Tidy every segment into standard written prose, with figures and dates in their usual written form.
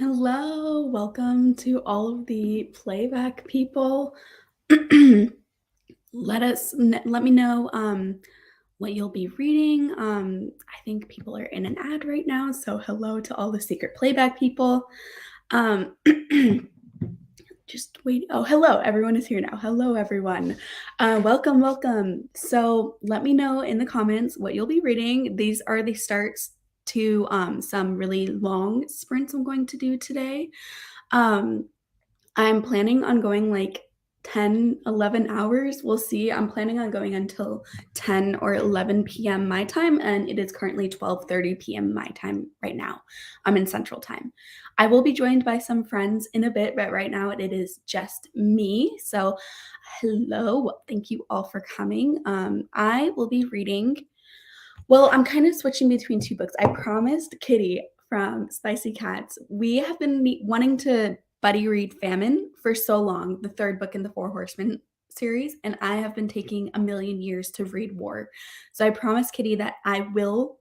Hello, welcome to all of the playback people. Let me know what you'll be reading. I think people are in an ad right now, so hello to all the secret playback people. Um, just wait. Oh, hello, everyone is here now. Hello, everyone. Welcome, welcome. So let me know in the comments what you'll be reading. These are the starts to some really long sprints I'm going to do today. Um, I'm planning on going like 10, 11 hours. We'll see. I'm planning on going until 10 or 11 p.m. my time, and it is currently 12:30 p.m. my time right now. I'm in Central Time. I will be joined by some friends in a bit, but right now it is just me. So, hello. Thank you all for coming. I will be reading. Well, I'm kind of switching between two books. I promised Kitty from Spicy Cats. We have been wanting to buddy read Famine for so long, the third book in the Four Horsemen series, and I have been taking a million years to read War. So I promised Kitty that I will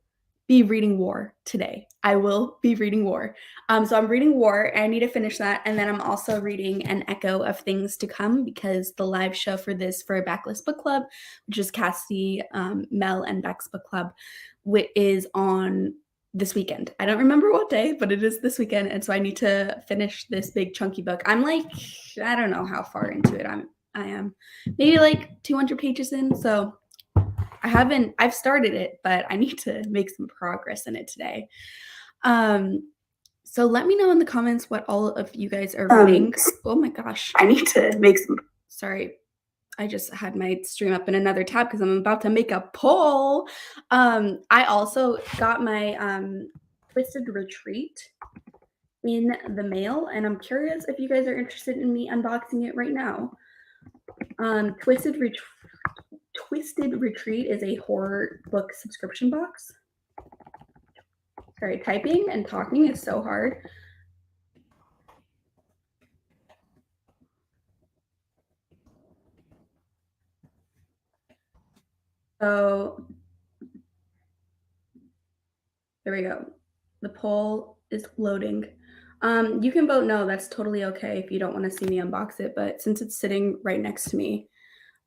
be reading War today. I will be reading War. So I'm reading War. I need to finish that, and then I'm also reading An Echo of Things to Come because the live show for this for Backlist Book Club, which is Cassie, Mel, and Beck's book club, is on this weekend. I don't remember what day, but it is this weekend, and so I need to finish this big chunky book. I'm like, I don't know how far into it I am. Maybe like 200 pages in, so I've started it, but I need to make some progress in it today. So let me know in the comments what all of you guys are reading. Oh my gosh. I need to make some, sorry. I just had my stream up in another tab because I'm about to make a poll. I also got my Twisted Retreat in the mail, and I'm curious if you guys are interested in me unboxing it right now. Twisted Retreat is a horror book subscription box. Sorry, typing and talking is so hard. So there we go. The poll is loading. You can vote no. That's totally okay if you don't want to see me unbox it. But since it's sitting right next to me,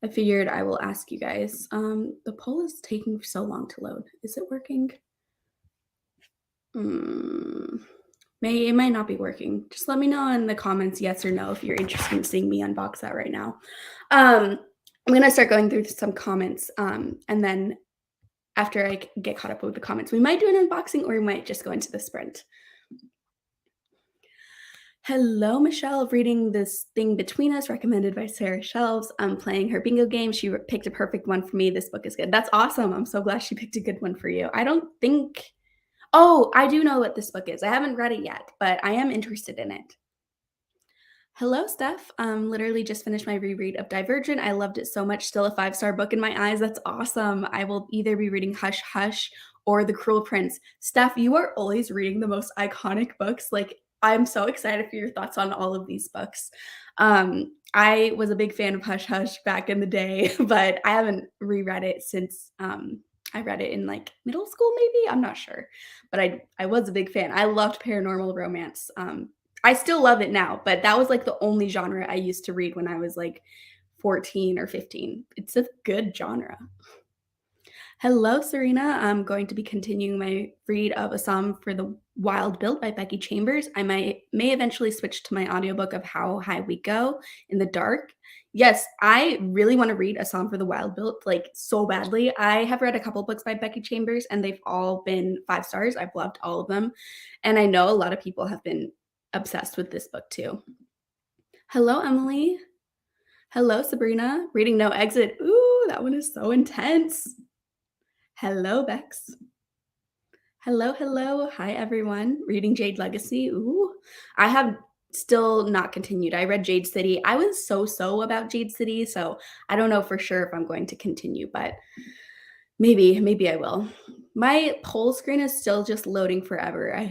I figured I will ask you guys. The poll is taking so long to load. Is it working? It might not be working. Just let me know in the comments, yes or no, if you're interested in seeing me unbox that right now. I'm gonna start going through some comments, and then after I get caught up with the comments, we might do an unboxing or we might just go into the sprint. Hello, Michelle, reading this thing between us, recommended by Sarah Shelves. I'm playing her bingo game. She picked a perfect one for me. This book is good. That's awesome. I'm so glad she picked a good one for you. I don't think, oh, I do know what this book is. I haven't read it yet, but I am interested in it. Hello, Steph. Literally just finished my reread of Divergent. I loved it so much. Still a 5-star book in my eyes. That's awesome. I will either be reading Hush Hush or The Cruel Prince. Steph, you are always reading the most iconic books. Like, I'm so excited for your thoughts on all of these books. I was a big fan of Hush Hush back in the day, but I haven't reread it since I read it in like middle school, maybe. I'm not sure, but I was a big fan. I loved paranormal romance. I still love it now, but that was like the only genre I used to read when I was like 14 or 15. It's a good genre. Hello, Serena. I'm going to be continuing my read of A Psalm for the Wild Built by Becky Chambers. I may eventually switch to my audiobook of How High We Go in the Dark. Yes, I really want to read A Psalm for the Wild Built, like so badly. I have read a couple books by Becky Chambers and they've all been 5 stars. I've loved all of them. And I know a lot of people have been obsessed with this book too. Hello, Emily. Hello, Sabrina. Reading No Exit. Ooh, that one is so intense. Hello, Bex. Hello, hello. Hi, everyone. Reading Jade Legacy. Ooh, I have still not continued. I read Jade City. I was so about Jade City, so I don't know for sure if I'm going to continue, but maybe I will. My poll screen is still just loading forever.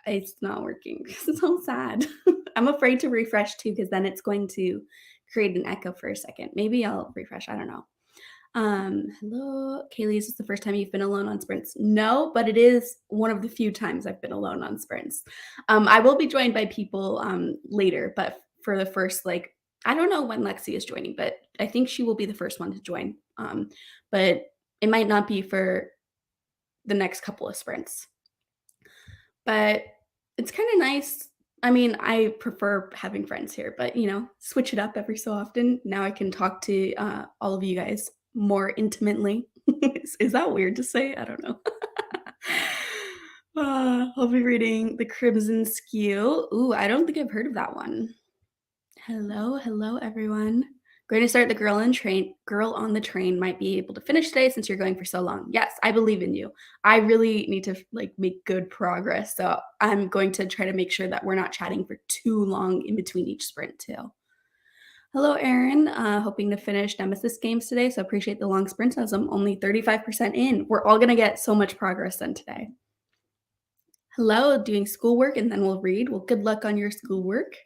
It's not working. It's so sad. I'm afraid to refresh too because then it's going to create an echo for a second. Maybe I'll refresh. I don't know. Hello, Kaylee, is this the first time you've been alone on sprints? No, but it is one of the few times I've been alone on sprints. I will be joined by people later, but for the first, like, I don't know when Lexi is joining, but I think she will be the first one to join. But it might not be for the next couple of sprints. But it's kind of nice. I mean, I prefer having friends here, but switch it up every so often. Now I can talk to all of you guys more intimately. Is that weird to say? I don't know. I'll be reading The Crimson Skew. Ooh, I don't think I've heard of that one. Hello, everyone. Going to start the girl on the train might be able to finish today since you're going for so long. Yes, I believe in you. I really need to make good progress. So I'm going to try to make sure that we're not chatting for too long in between each sprint too. Hello, Erin. Hoping to finish Nemesis games today. So appreciate the long sprints as I'm only 35% in. We're all going to get so much progress done today. Hello, doing schoolwork and then we'll read. Well, good luck on your schoolwork.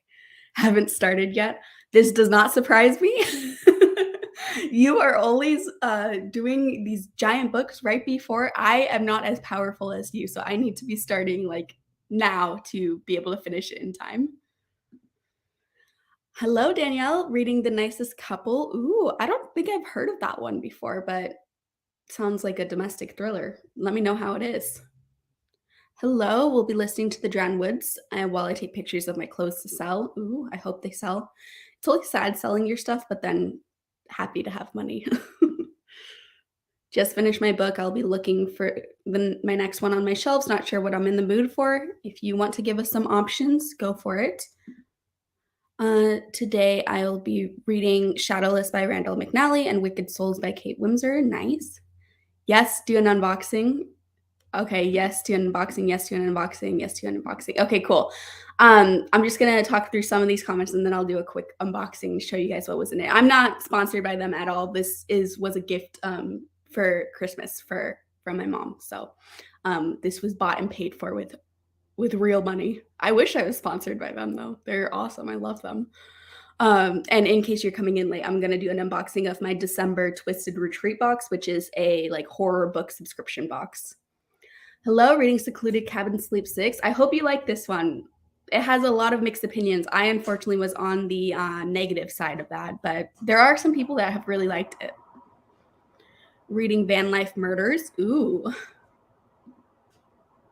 Haven't started yet. This does not surprise me. You are always doing these giant books right before. I am not as powerful as you, so I need to be starting now to be able to finish it in time. Hello, Danielle, reading The Nicest Couple. Ooh, I don't think I've heard of that one before, but sounds like a domestic thriller. Let me know how it is. Hello, we'll be listening to The Drowned Woods while I take pictures of my clothes to sell. Ooh, I hope they sell. It's always sad selling your stuff, but then happy to have money. Just finished my book. I'll be looking for my next one on my shelves. Not sure what I'm in the mood for. If you want to give us some options, go for it. Today, I'll be reading Shadowless by Randall McNally and Wicked Souls by Kate Wimser. Nice. Yes, do an unboxing. Okay, yes to unboxing, yes to an unboxing, yes to an unboxing. Okay, cool. I'm just gonna talk through some of these comments and then I'll do a quick unboxing and show you guys what was in it. I'm not sponsored by them at all. This was a gift for Christmas from my mom. So this was bought and paid for with real money. I wish I was sponsored by them though. They're awesome. I love them. And in case you're coming in late, I'm gonna do an unboxing of my December Twisted Retreat box, which is a horror book subscription box. Hello, reading Secluded Cabin Sleep 6. I hope you like this one. It has a lot of mixed opinions. I unfortunately was on the negative side of that, but there are some people that have really liked it. Reading Van Life Murders. Ooh.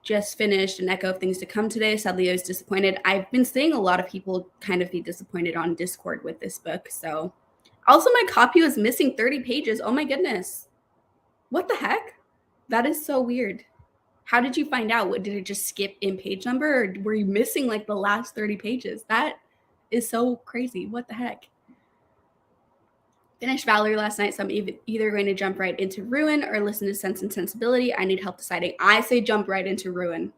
Just finished An Echo of Things to Come today. Sadly, I was disappointed. I've been seeing a lot of people kind of be disappointed on Discord with this book. So, also my copy was missing 30 pages. Oh my goodness. What the heck? That is so weird. How did you find out? Did it just skip in page number or were you missing the last 30 pages? That is so crazy. What the heck? Finished Valerie last night, so I'm either going to jump right into Ruin or listen to Sense and Sensibility. I need help deciding. I say jump right into Ruin.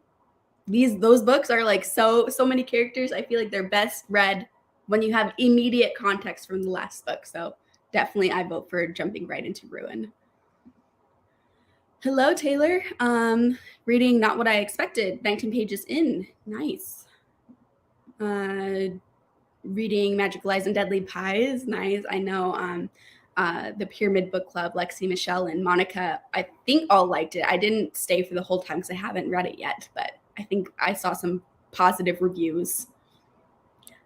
Those books are so many characters. I feel like they're best read when you have immediate context from the last book. So definitely I vote for jumping right into Ruin. Hello, Taylor. Reading Not What I Expected, 19 pages in. Nice. Reading Magic Lies and Deadly Pies. Nice. I know the Pyramid Book Club, Lexi, Michelle, and Monica, I think all liked it. I didn't stay for the whole time because I haven't read it yet, but I think I saw some positive reviews.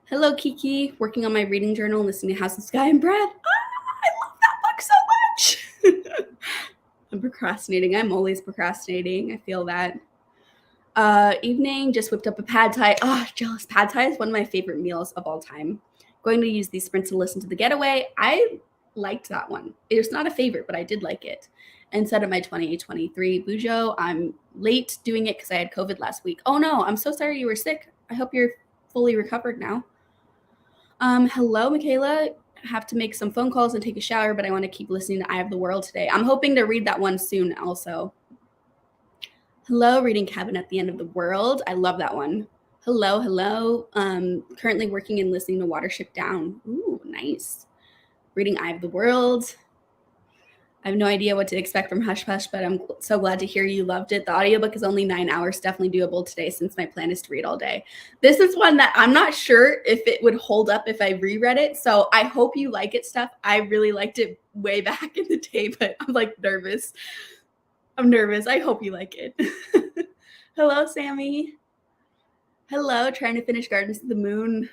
Hello, Kiki. Working on my reading journal, listening to House of Sky and Bread. I love that book so much. I'm procrastinating. I'm always procrastinating. I feel that. Evening, just whipped up a pad thai. Oh, jealous. Pad thai is one of my favorite meals of all time. Going to use these sprints to listen to The Getaway. I liked that one. It was not a favorite, but I did like it. Instead of my 2023 Bujo, I'm late doing it because I had COVID last week. Oh no, I'm so sorry you were sick. I hope you're fully recovered now. Hello, Michaela. Have to make some phone calls and take a shower, but I want to keep listening to Eye of the World today. I'm hoping to read that one soon also. Hello, reading Cabin at the End of the World. I love that one. Hello. Currently working and listening to Watership Down. Ooh, nice. Reading Eye of the World. I have no idea what to expect from Hush Hush, but I'm so glad to hear you loved it. The audiobook is only 9 hours, definitely doable today since my plan is to read all day. This is one that I'm not sure if it would hold up if I reread it, so I hope you like it, Steph. I really liked it way back in the day, but I'm like nervous. I'm nervous. I hope you like it. Hello, Sammy. Hello, trying to finish Gardens of the Moon.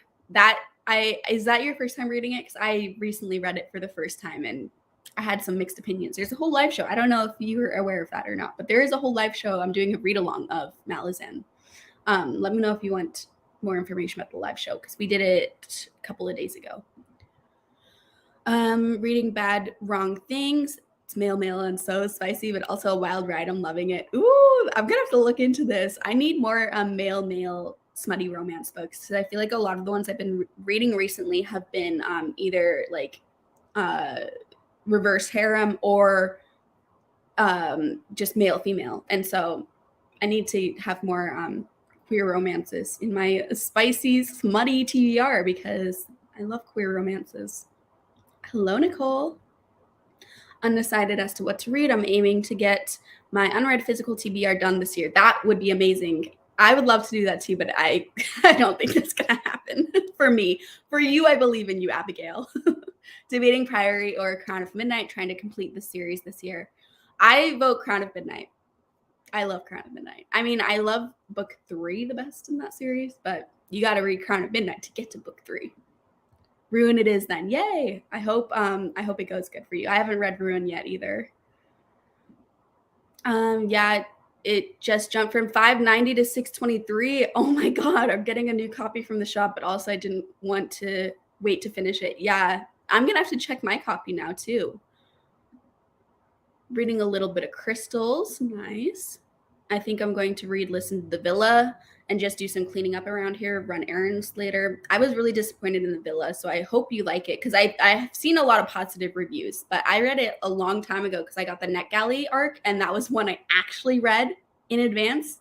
Is that your first time reading it? Because I recently read it for the first time and I had some mixed opinions. There's a whole live show. I don't know if you were aware of that or not, but there is a whole live show. I'm doing a read along of Malazan. Let me know if you want more information about the live show because we did it a couple of days ago. Reading Bad Wrong Things. It's male, and so spicy, but also a wild ride. I'm loving it. Ooh, I'm gonna have to look into this. I need more male smutty romance books because I feel like a lot of the ones I've been reading recently have been either like reverse harem or just male female, and so I need to have more queer romances in my spicy smutty TBR because I love queer romances. Hello, Nicole. Undecided as to what to read. I'm aiming to get my unread physical TBR done this year. That would be amazing. I would love to do that too, but I don't think that's gonna happen for me. For you, I believe in you, Abigail. Debating Priory or Crown of Midnight, trying to complete the series this year. I vote Crown of Midnight. I love Crown of Midnight. I mean, I love book 3 the best in that series, but you got to read Crown of Midnight to get to book 3. Ruin it is then. Yay. I hope it goes good for you. I haven't read Ruin yet either. Yeah, it just jumped from $5.90 to $6.23. Oh my God, I'm getting a new copy from the shop, but also I didn't want to wait to finish it. Yeah, I'm gonna have to check my copy now too. Reading a little bit of Crystals. Nice. I think I'm going to Listen to the Villa and just do some cleaning up around here, run errands later. I was really disappointed in the Villa, so I hope you like it because I've seen a lot of positive reviews, but I read it a long time ago because I got the NetGalley arc, and that was one I actually read in advance.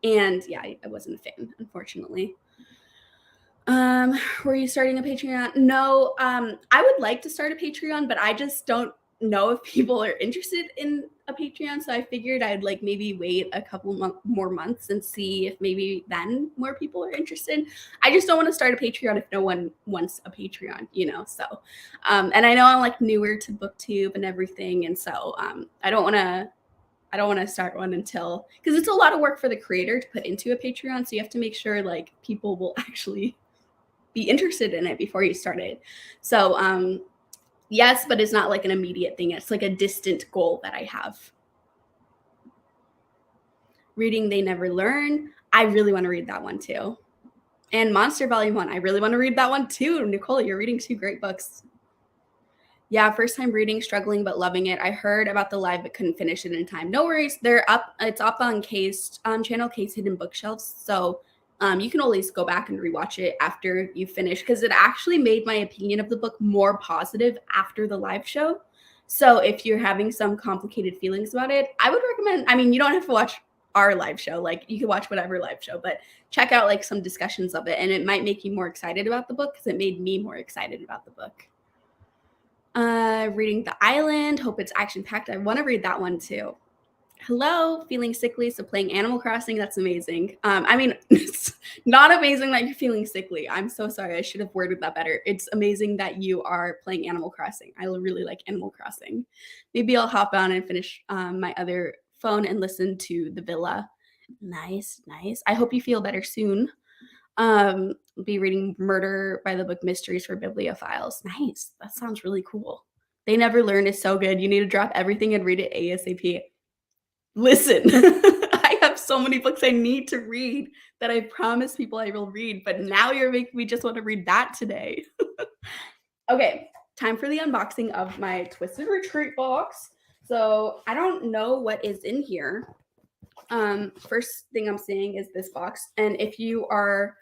And yeah, I wasn't a fan, unfortunately. Were you starting a Patreon? No, I would like to start a Patreon, but I just don't know if people are interested in a Patreon, so I figured I'd like maybe wait a couple more months and see if maybe then more people are interested. I just don't want to start a Patreon if no one wants a Patreon, so and I know I'm like newer to booktube and everything, and so I don't want to start one until, because it's a lot of work for the creator to put into a Patreon, so you have to make sure like people will actually be interested in it before you start it. So yes, but it's not like an immediate thing. It's like a distant goal that I have. Reading They Never Learn. I really want to read that one too. And Monster Volume 1. I really want to read that one too. Nicole, you're reading 2 great books. Yeah, first time reading, struggling, but loving it. I heard about the live, but couldn't finish it in time. No worries. They're up. It's up on K's channel, K's Hidden Bookshelves. So you can always go back and rewatch it after you finish, because it actually made my opinion of the book more positive after the live show. So if you're having some complicated feelings about it, I would recommend, I mean, you don't have to watch our live show. Like you can watch whatever live show, but check out like some discussions of it, and it might make you more excited about the book because it made me more excited about the book. Reading The Island. Hope it's action-packed. I want to read that one too. Hello, feeling sickly, so playing Animal Crossing. That's amazing. I mean, it's not amazing that you're feeling sickly. I'm so sorry. I should have worded that better. It's amazing that you are playing Animal Crossing. I really like Animal Crossing. Maybe I'll hop on and finish my other phone and listen to The Villa. Nice. I hope you feel better soon. Be reading Murder by the Book Mysteries for Bibliophiles. Nice. That sounds really cool. They Never Learn is so good. You need to drop everything and read it ASAP. Listen, I have so many books I need to read that I promise people I will read, but now you're making me just want to read that today. Okay, time for the unboxing of my Twisted Retreat box. So I don't know what is in here. First thing I'm seeing is this box, and if you are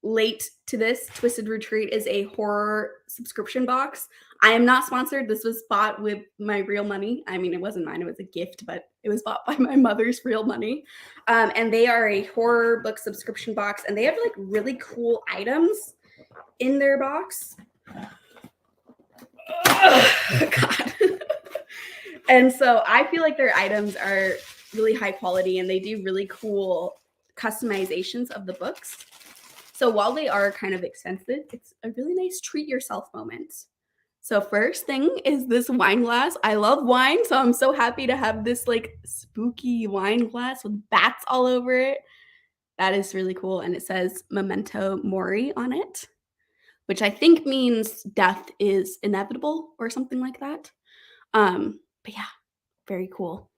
late to this, Twisted Retreat is a horror subscription box. I am not sponsored. This was bought with my real money. I mean, it wasn't mine. It was a gift, but it was bought by my mother's real money. And they are a horror book subscription box, and they have like really cool items in their box. Oh, God. And so I feel like their items are really high quality and they do really cool customizations of the books. So while they are kind of expensive, it's a really nice treat yourself moment. So first thing is this wine glass. I love wine, so I'm so happy to have this like spooky wine glass with bats all over it. That is really cool. And it says Memento Mori on it, which I think means death is inevitable or something like that. But yeah, very cool.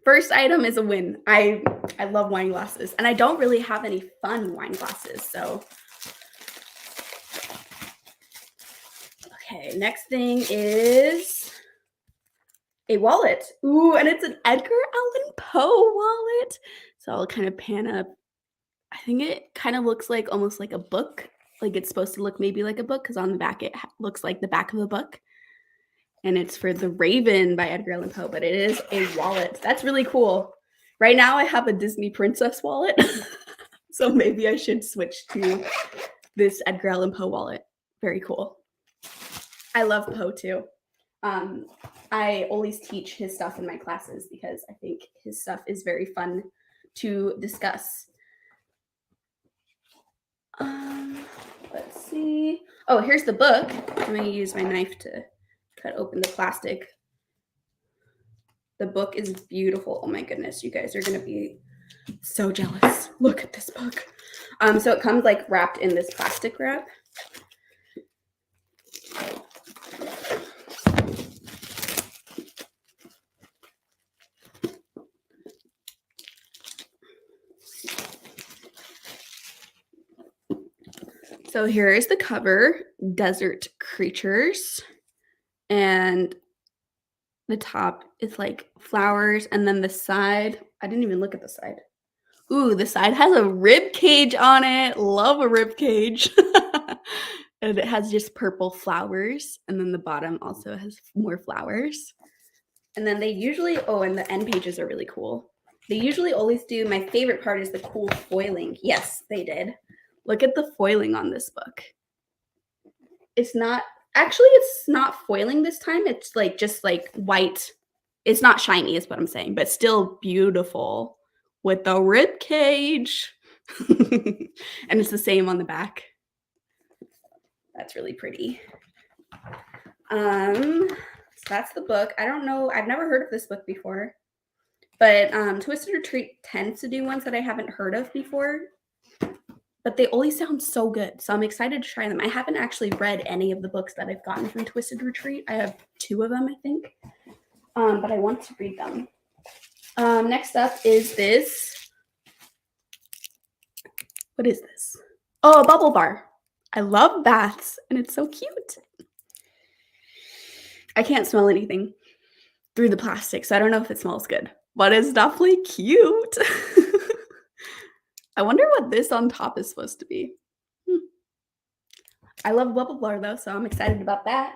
First item is a win. I love wine glasses, and I don't really have any fun wine glasses, so okay, next thing is a wallet. Ooh, and it's an Edgar Allan Poe wallet. So I'll kind of pan up. I think it kind of looks like almost like a book. Like it's supposed to look maybe like a book because on the back it looks like the back of a book. And it's for The Raven by Edgar Allan Poe, but it is a wallet. That's really cool. Right now I have a Disney Princess wallet, so maybe I should switch to this Edgar Allan Poe wallet. Very cool. I love Poe too. I always teach his stuff in my classes because I think his stuff is very fun to discuss. Let's see. Oh, here's the book. I'm going to use my knife to cut open the plastic. The book is beautiful. Oh my goodness, you guys are going to be so jealous. Look at this book. So it comes like wrapped in this plastic wrap. So here is the cover, Desert Creatures. And the top is like flowers. And then the side, I didn't even look at the side. Ooh, the side has a rib cage on it. Love a rib cage. And it has just purple flowers. And then the bottom also has more flowers. And then they usually, oh, and the end pages are really cool. They usually always do, my favorite part is the cool foiling. Yes, they did. Look at the foiling on this book. It's not foiling this time. It's like just like white. It's not shiny is what I'm saying, but still beautiful with the rib cage. And it's the same on the back. That's really pretty. So that's the book. I don't know. I've never heard of this book before. But Twisted Retreat tends to do ones that I haven't heard of before. But they always sound so good. So I'm excited to try them. I haven't actually read any of the books that I've gotten from Twisted Retreat. I have 2 of them, I think. But I want to read them. Next up is this. What is this? Oh, a bubble bar. I love baths, and it's so cute. I can't smell anything through the plastic, so I don't know if it smells good. But it's definitely cute. I wonder what this on top is supposed to be. I love bubble bar though, so I'm excited about that.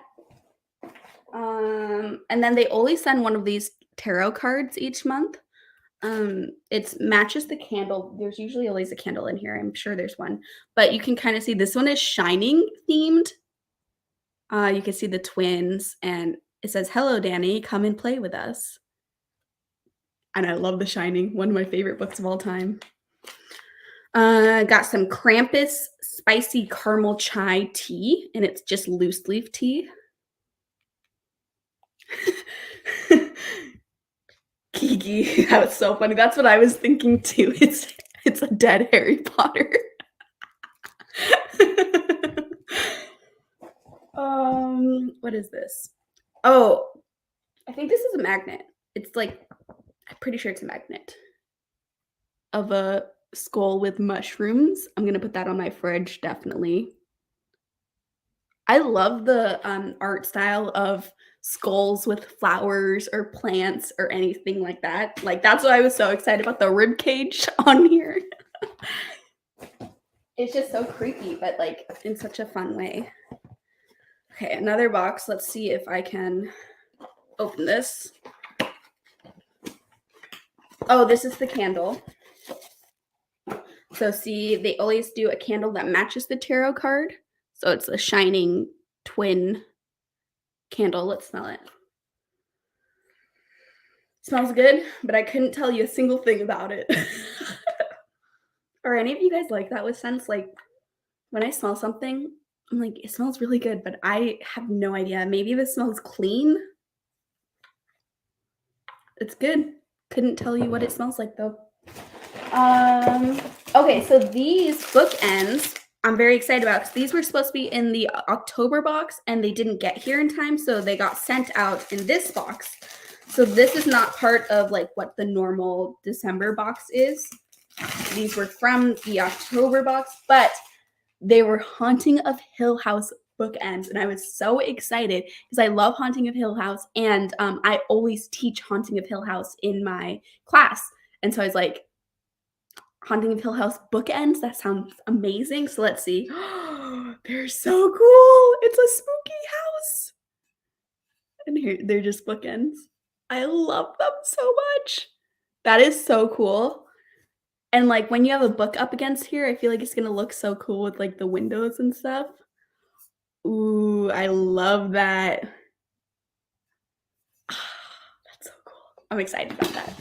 And then they always send one of these tarot cards each month. It matches the candle. There's usually always a candle in here. I'm sure there's one, but you can kind of see this one is shining themed. You can see the twins, and it says, "Hello, Danny, come and play with us." And I love The Shining, one of my favorite books of all time. Got some Krampus spicy caramel chai tea, and it's just loose leaf tea. Kiki, that was so funny. That's what I was thinking too. It's a dead Harry Potter. What is this? Oh, I think this is a magnet. It's like, I'm pretty sure it's a magnet of a skull with mushrooms. I'm gonna put that on my fridge, definitely. I love the art style of skulls with flowers or plants or anything like that. Like, that's why I was so excited about the rib cage on here. It's just so creepy, but like in such a fun way. Okay, another box. Let's see if I can open this. Oh, this is the candle. So see, they always do a candle that matches the tarot card. So it's a shining twin candle. Let's smell it. Smells good, but I couldn't tell you a single thing about it. Are any of you guys like that with scents? Like, when I smell something, I'm like, "It smells really good," but I have no idea. Maybe if it smells clean, it's good. Couldn't tell you what it smells like, though. Okay, so these bookends I'm very excited about because these were supposed to be in the October box and they didn't get here in time, so they got sent out in this box. So this is not part of like what the normal December box is. These were from the October box, but they were Haunting of Hill House bookends, and I was so excited because I love Haunting of Hill House, and I always teach Haunting of Hill House in my class. And so I was like, Haunting of Hill House bookends, that sounds amazing. So let's see. They're so cool. It's a spooky house. And here, they're just bookends. I love them so much. That is so cool. And like when you have a book up against here, I feel like it's gonna look so cool with like the windows and stuff. Ooh, I love that. That's so cool. I'm excited about that.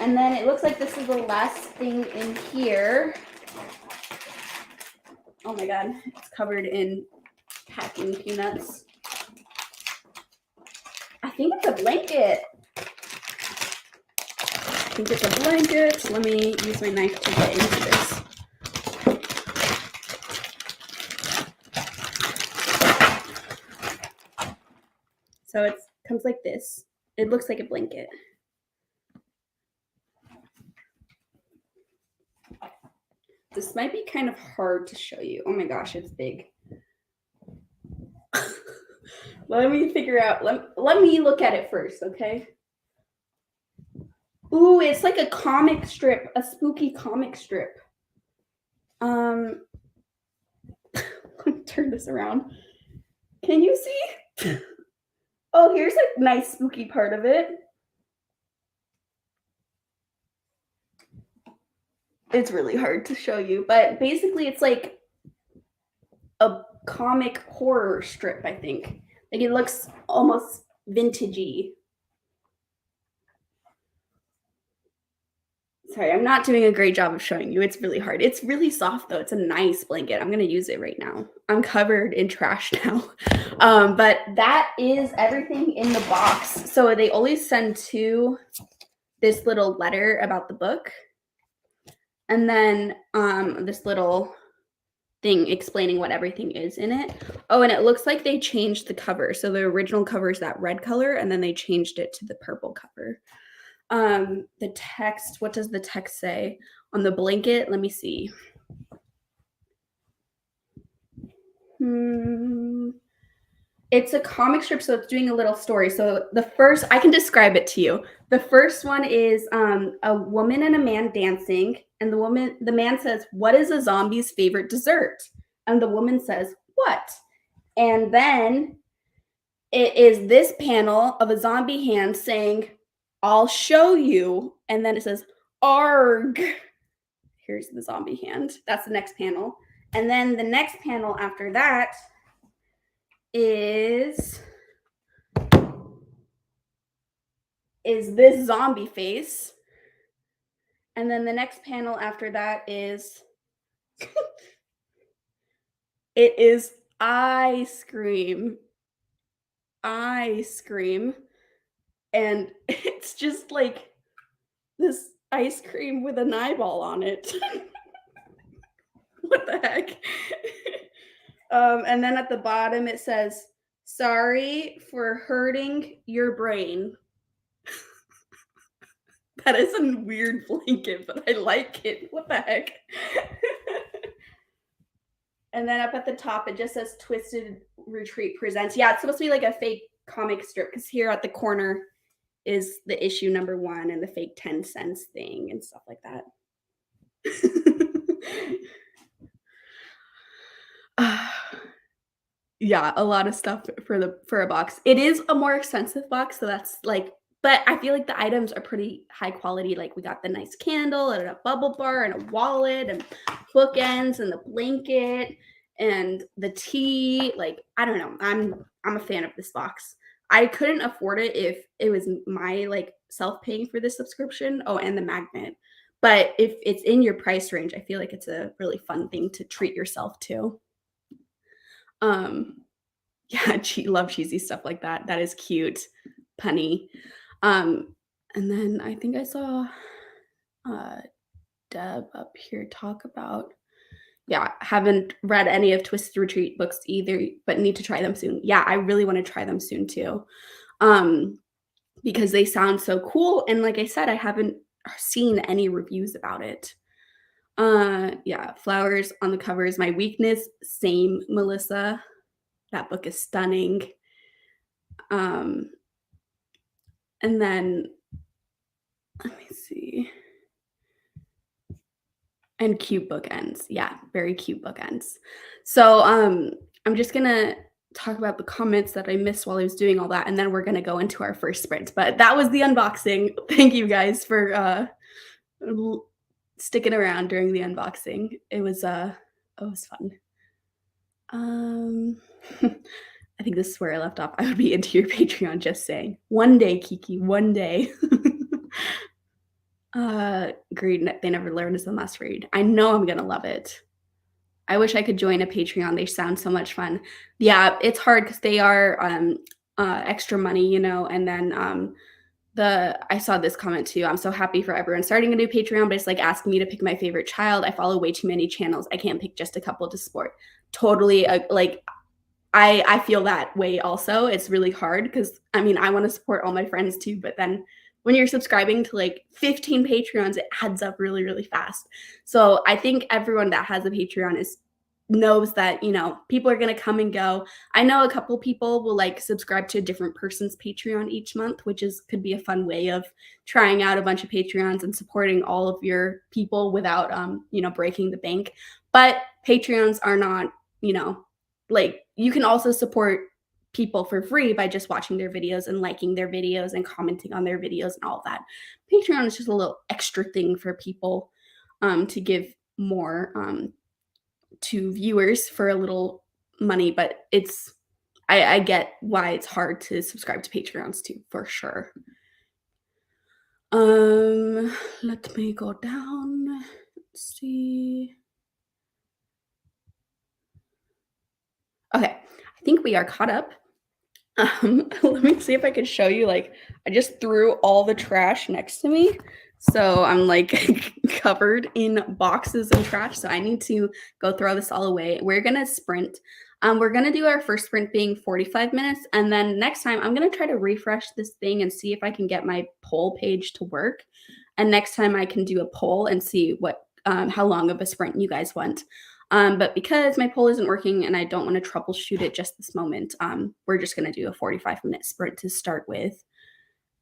And then it looks like this is the last thing in here. Oh my god, it's covered in packing peanuts. I think it's a blanket. I think it's a blanket. Let me use my knife to get into this. So it comes like this. It looks like a blanket. This might be kind of hard to show you. Oh my gosh, it's big. Let me figure out. Let me look at it first, okay? Ooh, it's like a comic strip, a spooky comic strip. Let me turn this around. Can you see? Oh, here's a nice spooky part of it. It's really hard to show you, but basically it's like a comic horror strip, I think. Like it looks almost vintagey. Sorry, I'm not doing a great job of showing you. It's really hard. It's really soft though. It's a nice blanket. I'm going to use it right now. I'm covered in trash now. But that is everything in the box. So they always send this little letter about the book. And then this little thing explaining what everything is in it. Oh, and it looks like they changed the cover. So the original cover is that red color, and then they changed it to the purple cover. The text, what does the text say on the blanket? Let me see. It's a comic strip, so it's doing a little story. So the first, I can describe it to you. The first one is a woman and a man dancing, and the man says, "What is a zombie's favorite dessert?" And the woman says, "What?" And then it is this panel of a zombie hand saying, "I'll show you." And then it says, "Arg." Here's the zombie hand. That's the next panel. And then the next panel after that is this zombie face. And then the next panel after that is it is ice cream. Ice cream. And it's just like this ice cream with an eyeball on it. What the heck? And then at the bottom it says, "Sorry for hurting your brain." That is a weird blanket, but I like it. What the heck? And then up at the top, it just says Twisted Retreat Presents. Yeah, it's supposed to be like a fake comic strip because here at the corner is the issue number 1 and the fake 10 cents thing and stuff like that. Yeah, a lot of stuff for a box. It is a more expensive box, so that's like, but I feel like the items are pretty high quality. Like we got the nice candle and a bubble bar and a wallet and bookends and the blanket and the tea. Like I don't know. I'm a fan of this box. I couldn't afford it if it was my like self-paying for this subscription. Oh, and the magnet. But if it's in your price range, I feel like it's a really fun thing to treat yourself to. Um, yeah, love cheesy stuff like that. That is cute, punny. Um, and then I think I saw uh, Deb up here talk about, yeah, haven't read any of Twisted Retreat books either, but need to try them soon. Yeah, I really want to try them soon too. Um, because they sound so cool. And like I said, I haven't seen any reviews about it. Yeah, flowers on the cover is my weakness. Same, Melissa. That book is stunning. Um, and then let me see. And cute bookends. Yeah, very cute bookends. So, I'm just gonna talk about the comments that I missed while I was doing all that, and then we're gonna go into our first sprint. But that was the unboxing. Thank you guys for l- sticking around during the unboxing. It was fun. Um, I think this is where I left off. I would be into your Patreon, just saying. One day, Kiki, one day. Agreed. They never learned is the must read. I know I'm gonna love it. I wish I could join a Patreon. They sound so much fun. Yeah, it's hard because they are extra money, you know. And then I saw this comment too. I'm so happy for everyone starting a new Patreon, but it's like asking me to pick my favorite child. I follow way too many channels. I can't pick just a couple to support. Totally, like I feel that way also. It's really hard because I mean, I wanna support all my friends too, but then when you're subscribing to, like, 15 Patreons, it adds up really, really fast. So, I think everyone that has a Patreon is knows that, you know, people are gonna come and go. I know a couple people will, like, subscribe to a different person's Patreon each month, which is could be a fun way of trying out a bunch of Patreons and supporting all of your people without, you know, breaking the bank. But Patreons are not, you know, like, you can also support people for free by just watching their videos and liking their videos and commenting on their videos and all of that. Patreon is just a little extra thing for people to give more to viewers for a little money, but I get why it's hard to subscribe to Patreons too, for sure. Let me go down. Let's see. Okay, I think we are caught up. Let me see if I could show you, like, I just threw all the trash next to me, so I'm, like, covered in boxes and trash, so I need to go throw this all away. We're gonna sprint. We're gonna do our first sprint being 45 minutes, and then next time, I'm gonna try to refresh this thing and see if I can get my poll page to work, and next time I can do a poll and see what how long of a sprint you guys want. But because my poll isn't working and I don't want to troubleshoot it just this moment, we're just going to do a 45-minute sprint to start with.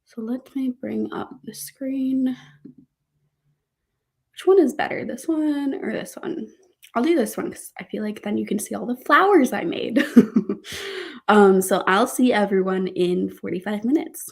So let me bring up the screen. Which one is better, this one or this one? I'll do this one because I feel like then you can see all the flowers I made. So I'll see everyone in 45 minutes.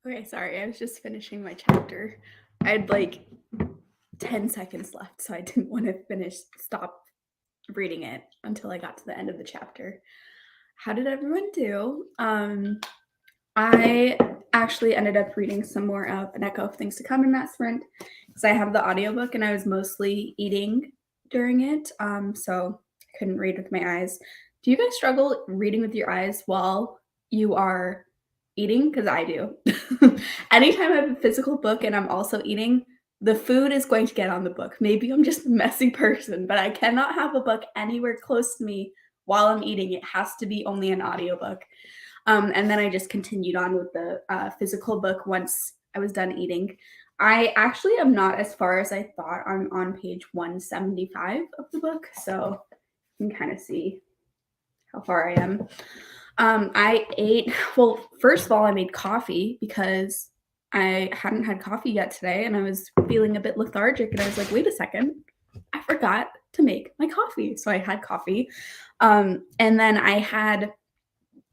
Okay, sorry, I was just finishing my chapter. I had like 10 seconds left, so I didn't want to stop reading it until I got to the end of the chapter. How did everyone do? I actually ended up reading some more of An Echo of Things to Come in that sprint because I have the audiobook and I was mostly eating during it. So I couldn't read with my eyes. Do you guys struggle reading with your eyes while you are eating? Because I do. Anytime I have a physical book and I'm also eating, the food is going to get on the book. Maybe I'm just a messy person, but I cannot have a book anywhere close to me while I'm eating. It has to be only an audiobook. And then I just continued on with the physical book once I was done eating. I actually am not as far as I thought. I'm on page 175 of the book, so you can kind of see how far I am. I ate, well, first of all, I made coffee because I hadn't had coffee yet today and I was feeling a bit lethargic and I was like, wait a second, I forgot to make my coffee. So I had coffee. And then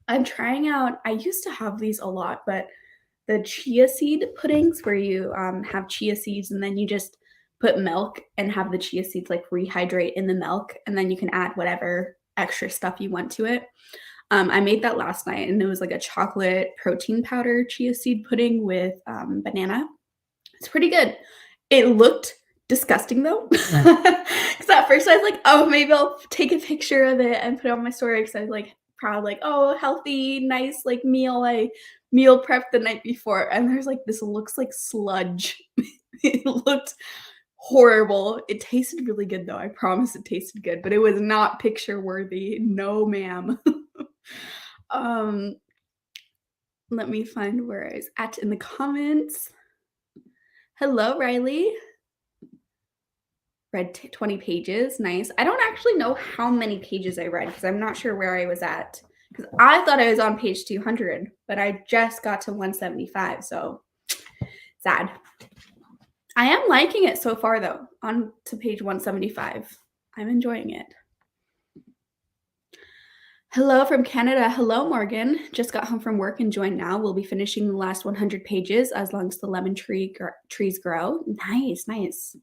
I'm trying out, I used to have these a lot, but the chia seed puddings where you have chia seeds and then you just put milk and have the chia seeds like rehydrate in the milk and then you can add whatever extra stuff you want to it. I made that last night and it was like a chocolate protein powder chia seed pudding with banana. It's pretty good. It looked disgusting though. Because at first I was like, oh, maybe I'll take a picture of it and put it on my story because I was like proud, like, oh, healthy, nice like meal. I meal prepped the night before. And there's like, this looks like sludge. It looked horrible. It tasted really good though. I promise it tasted good, but it was not picture worthy. No, ma'am. Let me find where I was at in the comments. Hello, Riley. Read 20 pages. Nice. I don't actually know how many pages I read because I'm not sure where I was at. Because I thought I was on page 200, but I just got to 175, so sad. I am liking it so far, though. On to page 175. I'm enjoying it. Hello from Canada. Hello, Morgan. Just got home from work and joined now. We'll be finishing the last 100 pages as long as the lemon trees grow. Nice, nice.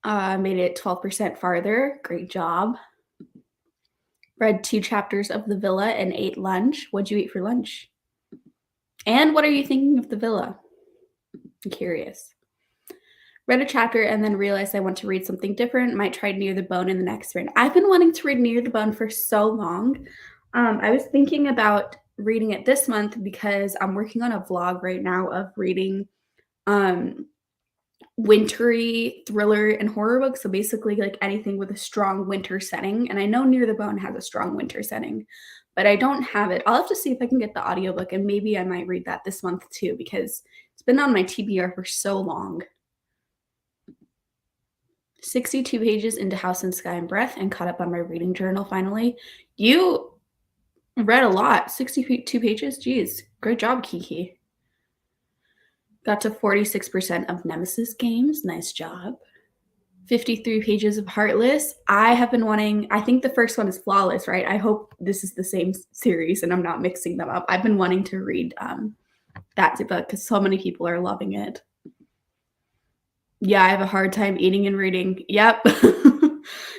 Made it 12% farther. Great job. Read 2 chapters of The Villa and ate lunch. What'd you eat for lunch? And what are you thinking of The Villa? I'm curious. Read a chapter and then realized I want to read something different. Might try Near the Bone in the next sprint. I've been wanting to read Near the Bone for so long. I was thinking about reading it this month because I'm working on a vlog right now of reading wintry thriller and horror books. So basically like anything with a strong winter setting. And I know Near the Bone has a strong winter setting, but I don't have it. I'll have to see if I can get the audiobook and maybe I might read that this month too because it's been on my TBR for so long. 62 pages into House and Sky and Breath and caught up on my reading journal finally. You read a lot. 62 pages? Geez. Great job, Kiki. Got to 46% of Nemesis games. Nice job. 53 pages of Heartless. I have been wanting, I think the first one is Flawless, right? I hope this is the same series and I'm not mixing them up. I've been wanting to read that book because so many people are loving it. Yeah, I have a hard time eating and reading. Yep.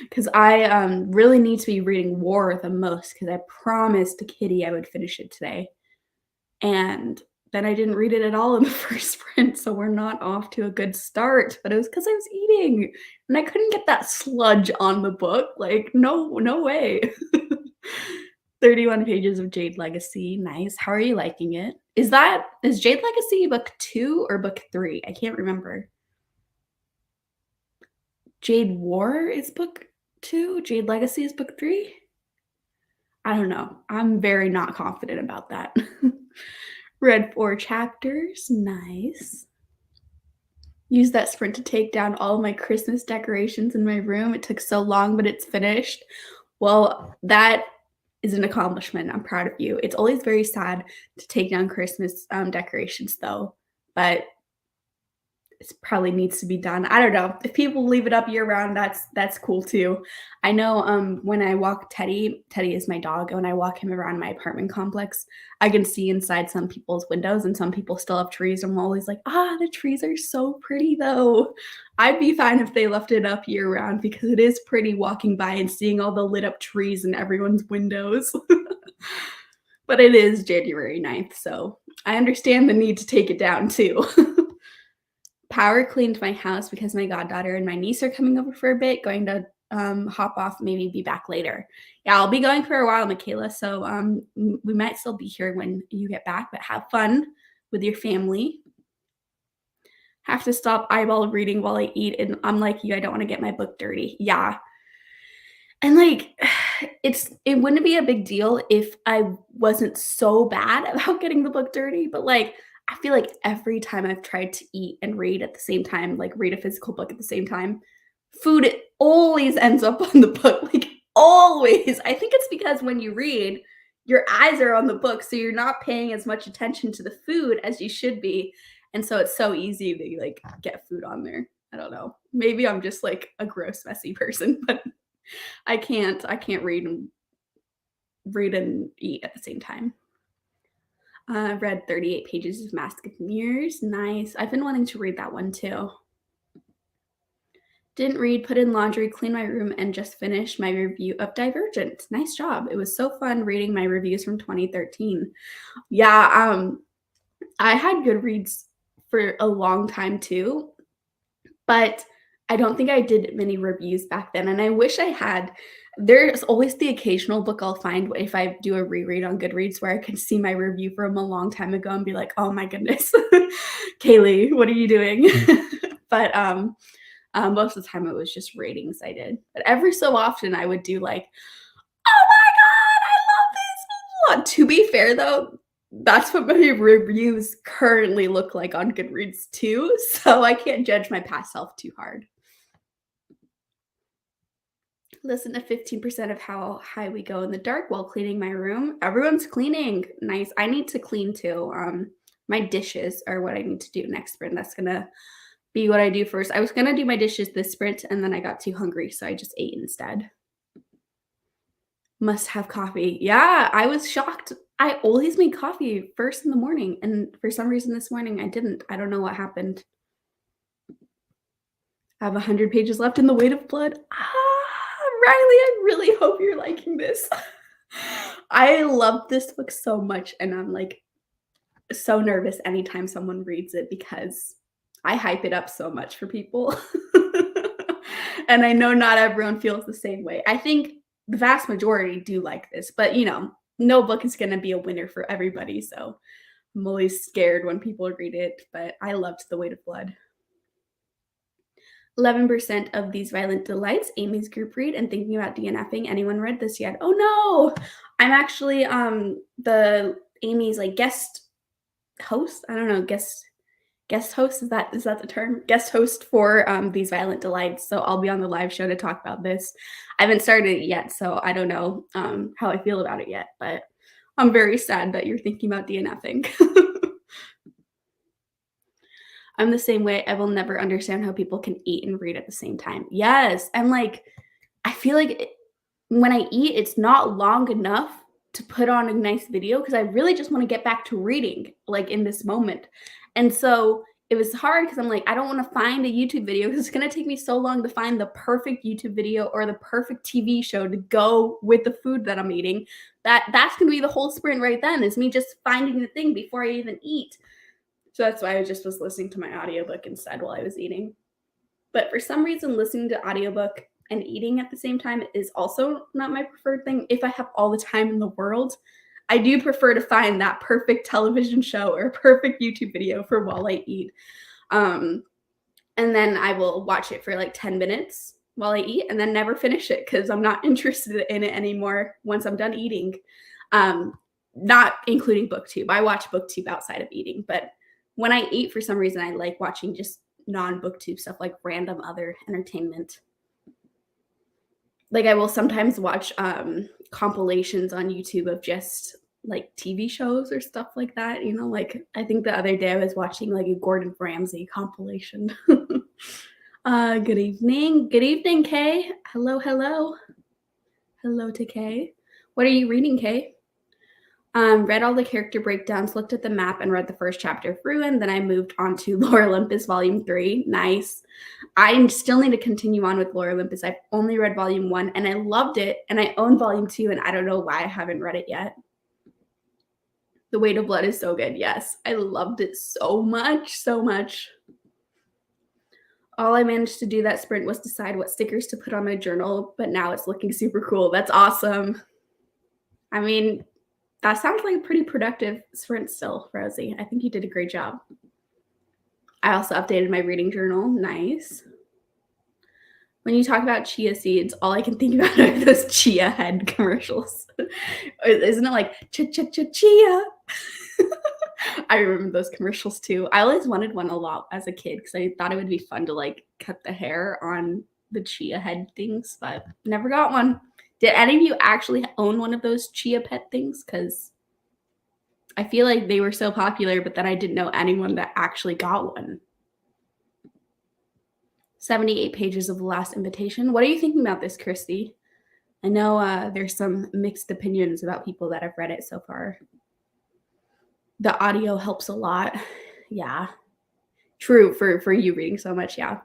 Because I really need to be reading War the most because I promised Kitty I would finish it today. And then I didn't read it at all in the first sprint, so we're not off to a good start. But it was because I was eating and I couldn't get that sludge on the book. Like, no way. 31 pages of Jade Legacy. Nice. How are you liking it? Is Jade Legacy book 2 or book 3? I can't remember. Jade War is book 2. Jade Legacy is book 3. I don't know. I'm very not confident about that. Read 4 chapters. Nice. Used that sprint to take down all of my Christmas decorations in my room. It took so long, but it's finished. Well, that is an accomplishment. I'm proud of you. It's always very sad to take down Christmas decorations, though. But it probably needs to be done. I don't know. If people leave it up year round, that's cool too. I know when I walk Teddy is my dog, and when I walk him around my apartment complex, I can see inside some people's windows and some people still have trees. I'm always like, the trees are so pretty though. I'd be fine if they left it up year round because it is pretty walking by and seeing all the lit up trees in everyone's windows. But it is January 9th, so I understand the need to take it down too. Power cleaned my house because my goddaughter and my niece are coming over for a bit, going to hop off, maybe be back later. Yeah, I'll be going for a while, Michaela, so we might still be here when you get back, but have fun with your family. Have to stop eyeball reading while I eat, and I'm like you, I don't want to get my book dirty. Yeah. And like it wouldn't be a big deal if I wasn't so bad about getting the book dirty, but like I feel like every time I've tried to eat and read at the same time, like read a physical book at the same time, food always ends up on the book, like always. I think it's because when you read, your eyes are on the book, so you're not paying as much attention to the food as you should be. And so it's so easy to like get food on there. I don't know. Maybe I'm just like a gross, messy person, but I can't read and eat at the same time. Read 38 pages of Mask of Mirrors. Nice. I've been wanting to read that one too. Didn't read, put in laundry, clean my room, and just finished my review of Divergent. Nice job. It was so fun reading my reviews from 2013. Yeah, I had Goodreads for a long time too, but I don't think I did many reviews back then, and I wish I had. There's always the occasional book I'll find if I do a reread on Goodreads where I can see my review from a long time ago and be like, "Oh my goodness, Kaylee, what are you doing?" But most of the time it was just ratings I did. But every so often I would do like, "Oh my god, I love this!" To be fair though, that's what my reviews currently look like on Goodreads too, so I can't judge my past self too hard. Listen to 15% of how high we go in the dark while cleaning my room. Everyone's cleaning. Nice. I need to clean too. My dishes are what I need to do next sprint. That's gonna be what I do first. I was gonna do my dishes this sprint and then I got too hungry, so I just ate instead. Must have coffee. Yeah, I was shocked. I always make coffee first in the morning, and for some reason this morning I didn't. I don't know what happened. I have 100 pages left in The Weight of Blood. Riley, I really hope you're liking this. I love this book so much, and I'm like so nervous anytime someone reads it because I hype it up so much for people. And I know not everyone feels the same way. I think the vast majority do like this, but no book is going to be a winner for everybody. So I'm always scared when people read it, but I loved The Weight of Blood. 11% of these violent delights, Amy's group read and thinking about DNFing. Anyone read this yet? Oh no, I'm actually the Amy's like guest host. I don't know, guest host, is that the term? Guest host for these violent delights. So I'll be on the live show to talk about this. I haven't started it yet, so I don't know how I feel about it yet, but I'm very sad that you're thinking about DNFing. I'm the same way. I will never understand how people can eat and read at the same time. Yes. And like, I feel like when I eat, it's not long enough to put on a nice video because I really just want to get back to reading like in this moment. And so it was hard because I'm like, I don't want to find a YouTube video because it's going to take me so long to find the perfect YouTube video or the perfect TV show to go with the food that I'm eating. That's going to be the whole sprint right then, is me just finding the thing before I even eat. So that's why I just was listening to my audiobook instead while I was eating. But for some reason, listening to audiobook and eating at the same time is also not my preferred thing. If I have all the time in the world, I do prefer to find that perfect television show or perfect YouTube video for while I eat. And then I will watch it for like 10 minutes while I eat and then never finish it because I'm not interested in it anymore once I'm done eating. Not including booktube. I watch booktube outside of eating, but when I eat, for some reason, I like watching just non-booktube stuff, like random other entertainment. Like I will sometimes watch compilations on YouTube of just like TV shows or stuff like that. Like I think the other day I was watching like a Gordon Ramsay compilation. Good evening. Good evening, Kay. Hello, hello. Hello to Kay. What are you reading, Kay? Read all the character breakdowns, looked at the map, and read the first chapter through, and then I moved on to Lore Olympus Volume 3. Nice. I still need to continue on with Lore Olympus. I've only read Volume 1, and I loved it, and I own Volume 2, and I don't know why I haven't read it yet. The Weight of Blood is so good. Yes, I loved it so much, so much. All I managed to do that sprint was decide what stickers to put on my journal, but now it's looking super cool. That's awesome. I mean, that sounds like a pretty productive sprint still, Rosie. I think you did a great job. I also updated my reading journal. Nice. When you talk about chia seeds, all I can think about are those chia head commercials. Isn't it like chia? I remember those commercials too. I always wanted one a lot as a kid because I thought it would be fun to like cut the hair on the chia head things, but never got one. Did any of you actually own one of those chia pet things? Because I feel like they were so popular, but then I didn't know anyone that actually got one. 78 pages of The Last Invitation. What are you thinking about this, Christy? I know there's some mixed opinions about people that have read it so far. The audio helps a lot. Yeah. True for you reading so much, yeah.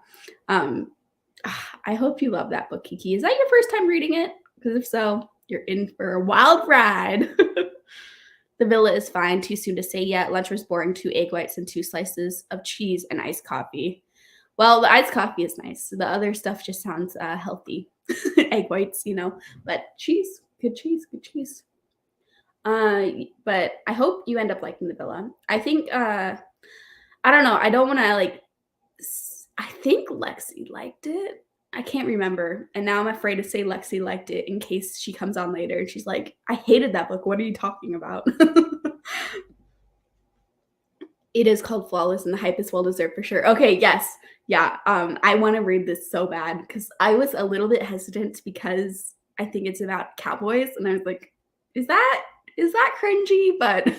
I hope you love that book, Kiki. Is that your first time reading it? Because if so, you're in for a wild ride. The villa is fine. Too soon to say yet. Lunch was boring. 2 egg whites and 2 slices of cheese and iced coffee. Well, the iced coffee is nice. The other stuff just sounds healthy. Egg whites, but cheese, good cheese, good cheese. But I hope you end up liking the villa. I think, I don't know. I don't want to I think Lexi liked it. I can't remember. And now I'm afraid to say Lexi liked it in case she comes on later and she's like, I hated that book. What are you talking about? It is called Flawless and the hype is well deserved for sure. Okay, yes. Yeah. I want to read this so bad because I was a little bit hesitant because I think it's about cowboys. And I was like, is that cringy? But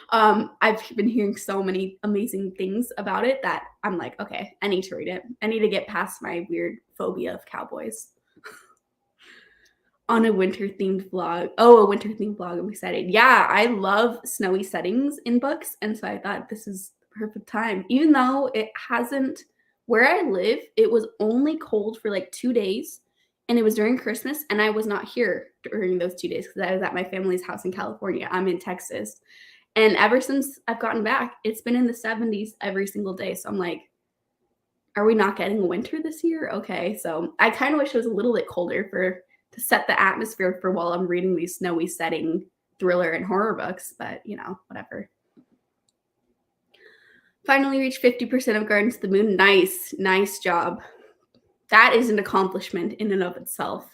I've been hearing so many amazing things about it that I'm like, okay, I need to read it. I need to get past my weird phobia of cowboys. On a winter-themed vlog. Oh, a winter-themed vlog. I'm excited. Yeah, I love snowy settings in books, and so I thought this is the perfect time. Even though it hasn't, where I live, it was only cold for like 2 days, and it was during Christmas, and I was not here during those 2 days because I was at my family's house in California. I'm in Texas. And ever since I've gotten back, it's been in the 70s every single day. So I'm like, are we not getting a winter this year? Okay, so I kind of wish it was a little bit colder to set the atmosphere for while I'm reading these snowy setting thriller and horror books, but whatever. Finally reached 50% of Gardens to the Moon. Nice job. That is an accomplishment in and of itself.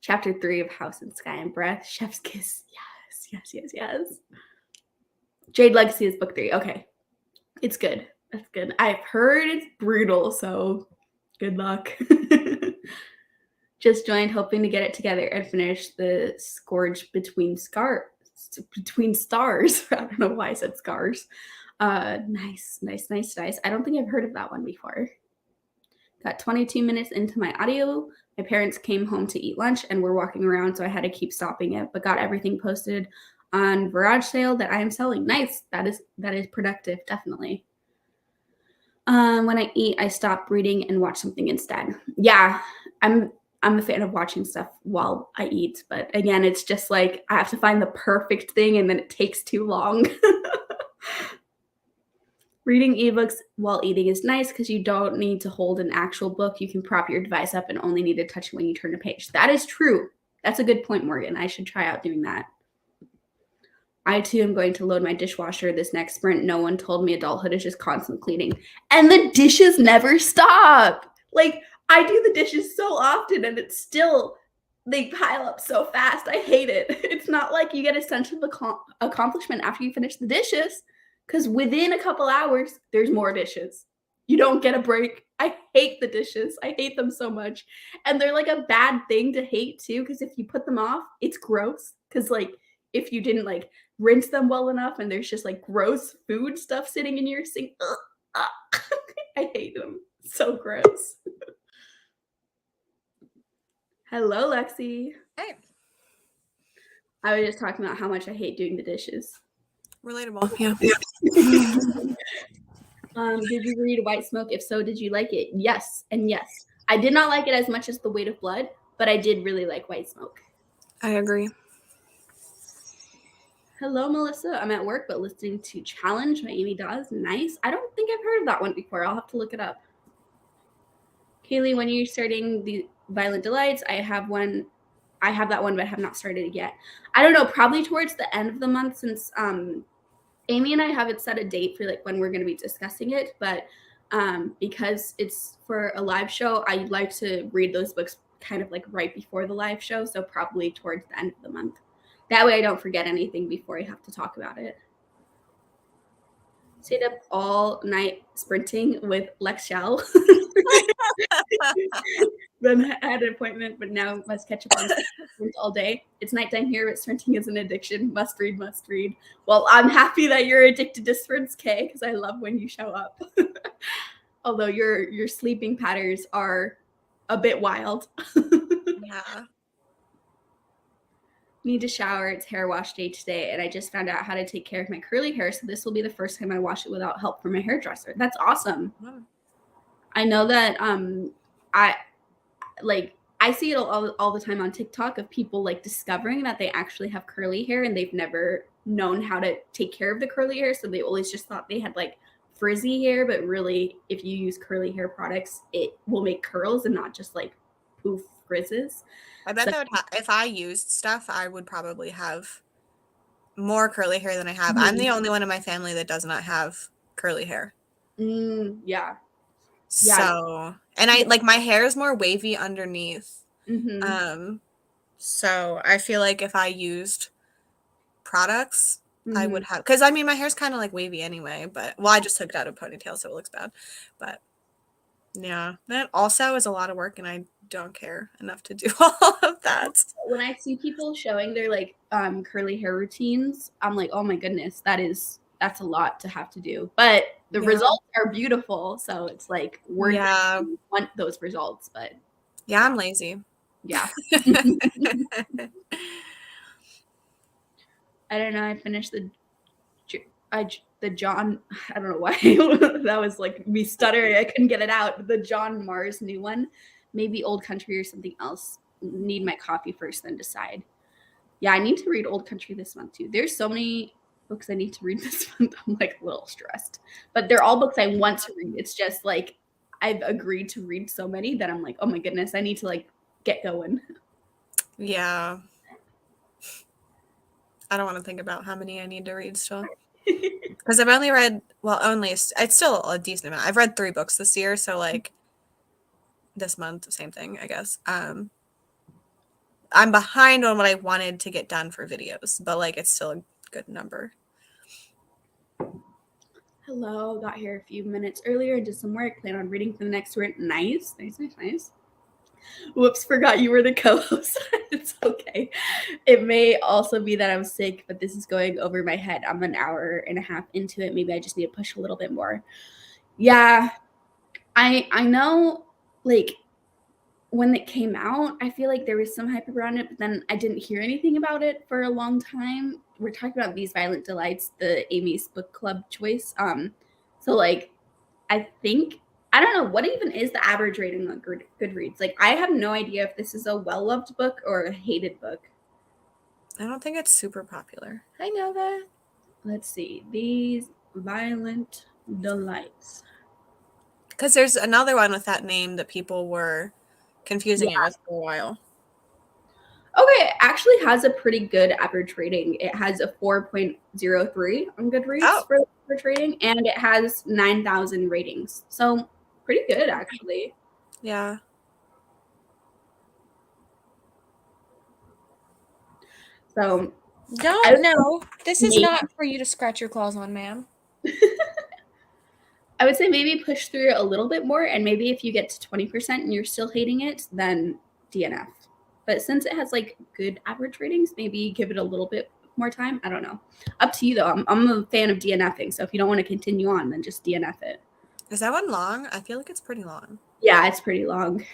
Chapter 3 of House and Sky and Breath. Chef's Kiss. Yes. Jade Legacy is book 3. Okay. It's good. That's good. I've heard it's brutal, so good luck. Just joined, hoping to get it together and finish the Scourge Between Stars. I don't know why I said scars. Nice. I don't think I've heard of that one before. Got 22 minutes into my audio. My parents came home to eat lunch and were walking around, so I had to keep stopping it, but got everything posted on garage sale that I am selling. Nice. That is productive, definitely. When I eat, I stop reading and watch something instead. Yeah, I'm a fan of watching stuff while I eat, but again, it's just like I have to find the perfect thing and then it takes too long. Reading ebooks while eating is nice because you don't need to hold an actual book. You can prop your device up and only need to touch it when you turn a page. That is true. That's a good point, Morgan. I should try out doing that. I, too, am going to load my dishwasher this next sprint. No one told me adulthood is just constant cleaning. And the dishes never stop. Like, I do the dishes so often and it's still, they pile up so fast. I hate it. It's not like you get a sense of accomplishment after you finish the dishes because within a couple hours, there's more dishes. You don't get a break. I hate the dishes. I hate them so much. And they're like a bad thing to hate too because if you put them off, it's gross because like if you didn't like rinse them well enough and there's just like gross food stuff sitting in your sink. Ugh, I hate them. So gross. Hello, Lexi. Hey. I was just talking about how much I hate doing the dishes. Relatable, yeah. Did you read White Smoke? If so, did you like it? Yes, and yes. I did not like it as much as The Weight of Blood, but I did really like White Smoke. I agree. Hello, Melissa. I'm at work, but listening to Challenge by Amy Dawes. Nice. I don't think I've heard of that one before. I'll have to look it up. Kaylee, when you're starting the Violent Delights, I have that one, but I have not started it yet. I don't know, probably towards the end of the month, since Amy and I haven't set a date for like when we're going to be discussing it, but because it's for a live show, I like to read those books kind of like right before the live show, so probably towards the end of the month. That way I don't forget anything before I have to talk about it. Stayed up all night sprinting with Lex Shell. Then I had an appointment, but now must catch up on sprint all day. It's nighttime here, but sprinting is an addiction. Must read, must read. Well, I'm happy that you're addicted to sprints, Kay, because I love when you show up. Although your sleeping patterns are a bit wild. Yeah. Need to shower. It's hair wash day today, and I just found out how to take care of my curly hair, so this will be the first time I wash it without help from my hairdresser. That's awesome. Wow. I know that I see it all the time on TikTok of people like discovering that they actually have curly hair and they've never known how to take care of the curly hair, so they always just thought they had like frizzy hair, but really if you use curly hair products, it will make curls and not just like poof frizzes. I bet that would if I used stuff, I would probably have more curly hair than I have. I'm the only one in my family that does not have curly hair. Yeah. So, and I like my hair is more wavy underneath. So I feel like if I used products, I would have, because I mean my hair's kind of like wavy anyway, but well, I just took it out of a ponytail, so it looks bad. But yeah, that also is a lot of work, and I don't care enough to do all of that. When I see people showing their like curly hair routines, I'm like, oh my goodness, that's a lot to have to do. But the results are beautiful, so it's like worth it. You want those results, but yeah, I'm lazy. Yeah. I don't know. I finished the John. I don't know why that was like me stuttering. I couldn't get it out. The John Mars new one, maybe Old Country or something else. Need my coffee first, then decide. Yeah, I need to read Old Country this month too. There's so many books I need to read this month. I'm like a little stressed, but they're all books I want to read. It's just like I've agreed to read so many that I'm like, oh my goodness, I need to like get going. Yeah. I don't want to think about how many I need to read still. Because I've only read, it's still a decent amount. I've read 3 books this year, so like this month, same thing, I guess. I'm behind on what I wanted to get done for videos, but like it's still a good number. Hello, got here a few minutes earlier and did some work. Plan on reading for the next sprint. Nice. Whoops, forgot you were the co-host. It's okay. It may also be that I'm sick, but this is going over my head. I'm an hour and a half into it. Maybe I just need to push a little bit more. Yeah, I know, like, when it came out, I feel like there was some hype around it, but then I didn't hear anything about it for a long time. We're talking about These Violent Delights, the Amy's book club choice. So, like, I think, I don't know, what even is the average rating on Goodreads? Like, I have no idea if this is a well-loved book or a hated book. I don't think it's super popular. I know that. Let's see. These Violent Delights. Because there's another one with that name that people were confusing it with for a while. Okay, it actually has a pretty good average rating. It has a 4.03 on Goodreads for average rating, and it has 9,000 ratings. So pretty good, actually. Yeah. So no, this is not for you to scratch your claws on, ma'am. I would say maybe push through a little bit more, and maybe if you get to 20% and you're still hating it, then DNF. But since it has like good average ratings, maybe give it a little bit more time. I don't know. Up to you though. I'm a fan of DNFing, so if you don't want to continue on, then just DNF it. Is that one long? I feel like it's pretty long. Yeah, it's pretty long.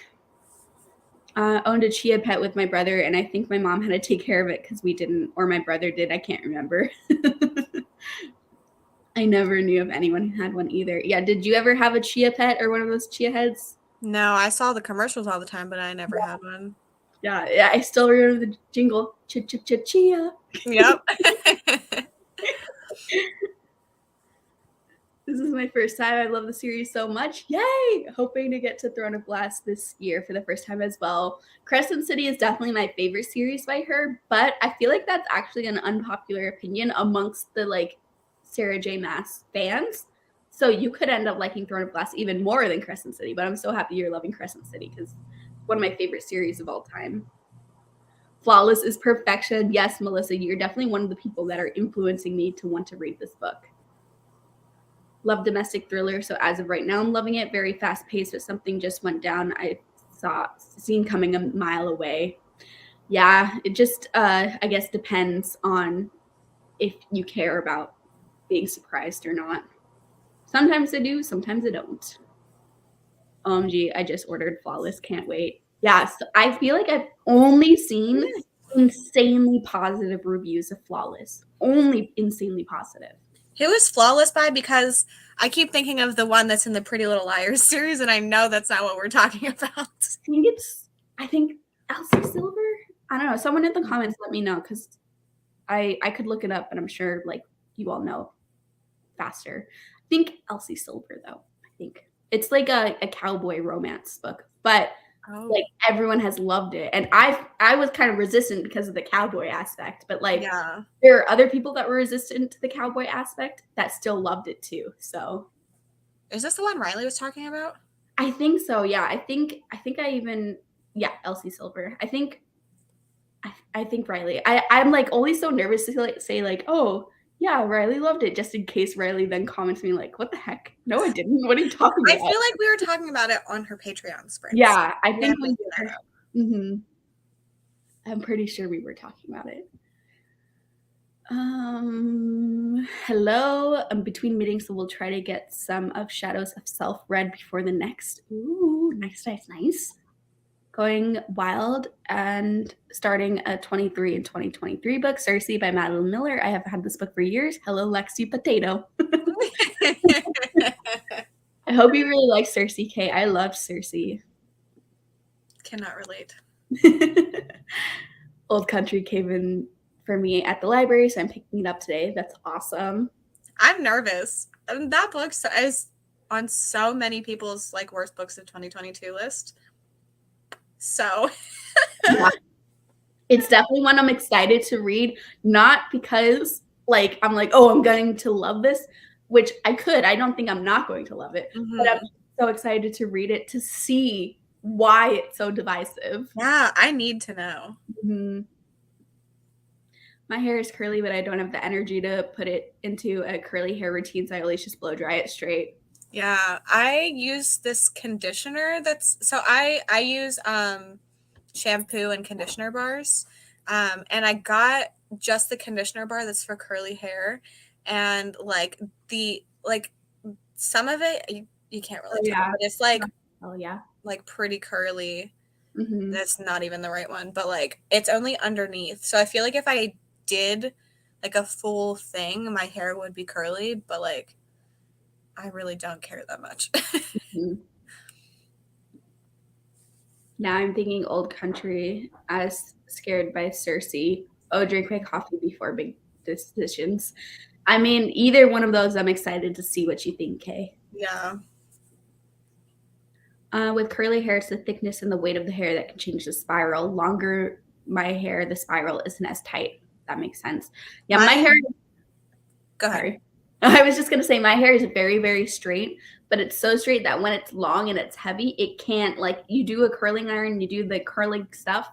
Owned a chia pet with my brother, and I think my mom had to take care of it because we didn't, or my brother did. I can't remember. I never knew if anyone had one either. Yeah, did you ever have a chia pet or one of those chia heads? No, I saw the commercials all the time, but I never had one. Yeah, I still remember the jingle, chia. Yep. This is my first time. I love the series so much. Yay! Hoping to get to Throne of Glass this year for the first time as well. Crescent City is definitely my favorite series by her, but I feel like that's actually an unpopular opinion amongst the like Sarah J. Maas fans. So you could end up liking Throne of Glass even more than Crescent City, but I'm so happy you're loving Crescent City because it's one of my favorite series of all time. Flawless is perfection. Yes, Melissa, you're definitely one of the people that are influencing me to want to read this book. Love domestic thriller, so as of right now, I'm loving it. Very fast paced, but something just went down. I seen coming a mile away. Yeah, it just I guess depends on if you care about being surprised or not. Sometimes I do, sometimes I don't. OMG, I just ordered Flawless. Can't wait. Yeah, so I feel like I've only seen insanely positive reviews of Flawless. Only insanely positive. Who is Flawless by? Because I keep thinking of the one that's in the Pretty Little Liars series, and I know that's not what we're talking about. I think Elsie Silver? I don't know. Someone in the comments let me know because I could look it up, and I'm sure like you all know faster. I think Elsie Silver though. I think it's like a cowboy romance book, but like everyone has loved it, and I was kind of resistant because of the cowboy aspect, but like there are other people that were resistant to the cowboy aspect that still loved it too. So is this the one Riley was talking about? I think so. Yeah, I think I even Elsie Silver. I think Riley. I'm like always so nervous to like say like, oh yeah, Riley loved it, just in case Riley then comments me like, what the heck? No, I didn't. What are you talking about? I feel like we were talking about it on her Patreon spring. Yeah, I think we were. Mm-hmm. I'm pretty sure we were talking about it. Hello. I'm between meetings, so we'll try to get some of Shadows of Self read before the next. Ooh, nice. Going Wild and starting a 23 and 2023 book, Cersei by Madeline Miller. I have had this book for years. Hello, Lexi Potato. I hope you really like Cersei, Kay. I love Cersei. Cannot relate. Old Country came in for me at the library, so I'm picking it up today. That's awesome. I'm nervous. That book is on so many people's like worst books of 2022 list. So yeah. It's definitely one I'm excited to read, not because like I'm like, oh, I'm going to love this, which I could. I don't think I'm not going to love it, but I'm so excited to read it to see why it's so divisive. Yeah, I need to know. Mm-hmm. My hair is curly, but I don't have the energy to put it into a curly hair routine, so I always just blow dry it straight. Yeah, I use this conditioner I use shampoo and conditioner bars. And I got just the conditioner bar that's for curly hair, and like some of it you can't really tell, but it's like like pretty curly. Mm-hmm. That's not even the right one, but like it's only underneath. So I feel like if I did like a full thing, my hair would be curly, but like I really don't care that much. Mm-hmm. Now I'm thinking Old Country. I was scared by Cersei. Oh, drink my coffee before big decisions. I mean, either one of those, I'm excited to see what you think, Kay. Yeah. With curly hair, it's the thickness and the weight of the hair that can change the spiral. Longer my hair, the spiral isn't as tight. That makes sense. Yeah, my hair. Go ahead. Sorry. I was just going to say my hair is very, very straight, but it's so straight that when it's long and it's heavy, it can't, like, you do a curling iron, you do the curling stuff,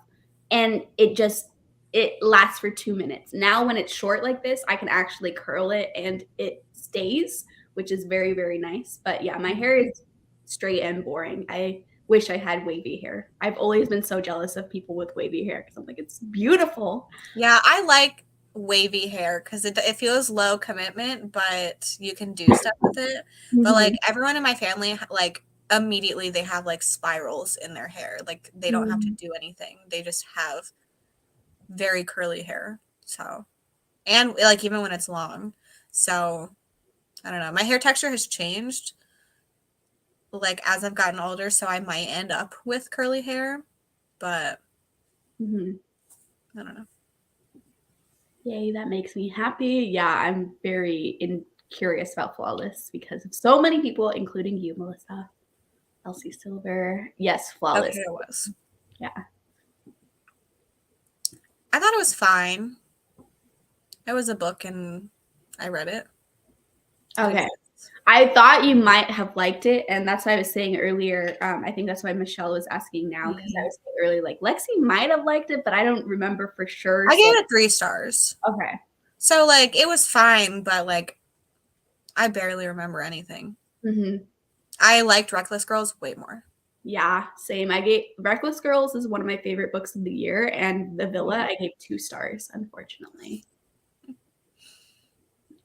and it lasts for 2 minutes. Now, when it's short like this, I can actually curl it and it stays, which is very, very nice. But yeah, my hair is straight and boring. I wish I had wavy hair. I've always been so jealous of people with wavy hair because I'm like, it's beautiful. Yeah, I like wavy hair because it feels low commitment, but you can do stuff with it. But like Mhm. everyone in my family, like immediately they have like spirals in their hair. Like they don't have to Mm. do anything. They just have very curly hair. So, and like even when it's long. So, I don't know. My hair texture has changed like as I've gotten older, so I might end up with curly hair, but Mhm. I don't know. Yay, that makes me happy. Yeah, I'm very curious about Flawless because of so many people, including you, Melissa. Elsie Silver. Yes, Okay, Flawless. it was. Yeah. I thought it was fine. It was a book and I read it. It Okay. exists. I thought you might have liked it, and that's why I was saying earlier. I think that's why Michelle was asking now because I was saying earlier, like Lexi might have liked it, but I don't remember for sure. I So gave it 3 stars. okay. So like it was fine, but like I barely remember anything. Hmm. I liked Reckless Girls way more. Yeah, same. I gave Reckless Girls is one of my favorite books of the year, and The Villa I gave 2 stars, unfortunately.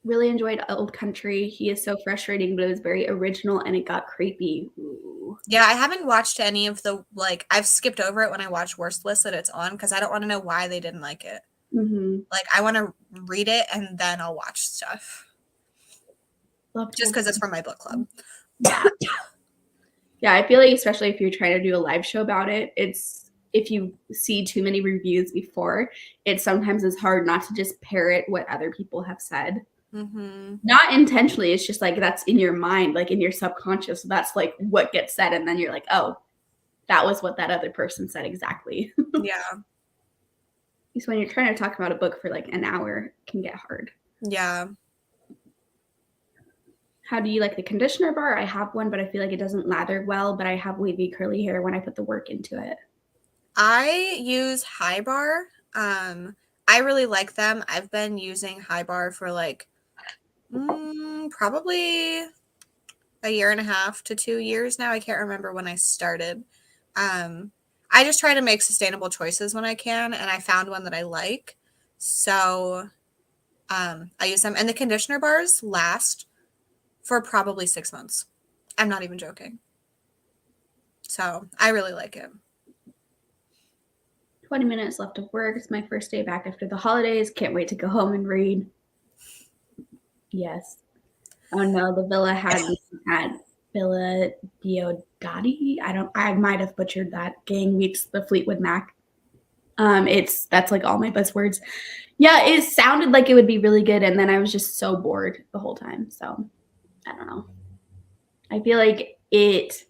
Really enjoyed Old Country. He is so frustrating, but it was very original and it got creepy. Ooh. Yeah, I haven't watched any of the like I've skipped over it when I watch Worst List that it's on because I don't want to know why they didn't like it. Mm-hmm. Like I want to read it and then I'll watch stuff. Loved Just Old because it's Country. from my book club. Yeah. Yeah, I feel like especially if you're trying to do a live show about it, it's if you see too many reviews before, it sometimes is hard not to just parrot what other people have said. Mm-hmm. Not intentionally, it's just like that's in your mind, like in your subconscious. So that's like what gets said, and then you're like, oh, that was what that other person said exactly. Yeah. Because when you're trying to talk about a book for like an hour, it can get hard. Yeah. How do you like the conditioner bar? I have one, but I feel like it doesn't lather well, but I have wavy curly hair when I put the work into it. I use High Bar. I really like them. I've been using High Bar for like probably a year and a half to 2 years now. I can't remember when I started. Um, I just try to make sustainable choices when I can, and I found one that I like. So I use them. And the conditioner bars last for probably 6 months. I'm not even joking. So I really like it. 20 minutes left of work. It's my first day back after the holidays. Can't wait to go home and read. Yes. Oh no, the Villa had at Villa Diodati. I might have butchered that. Gang meets the Fleetwood Mac. That's like all my buzzwords. Yeah, it sounded like it would be really good, and then I was just so bored the whole time. So I don't know. I feel like it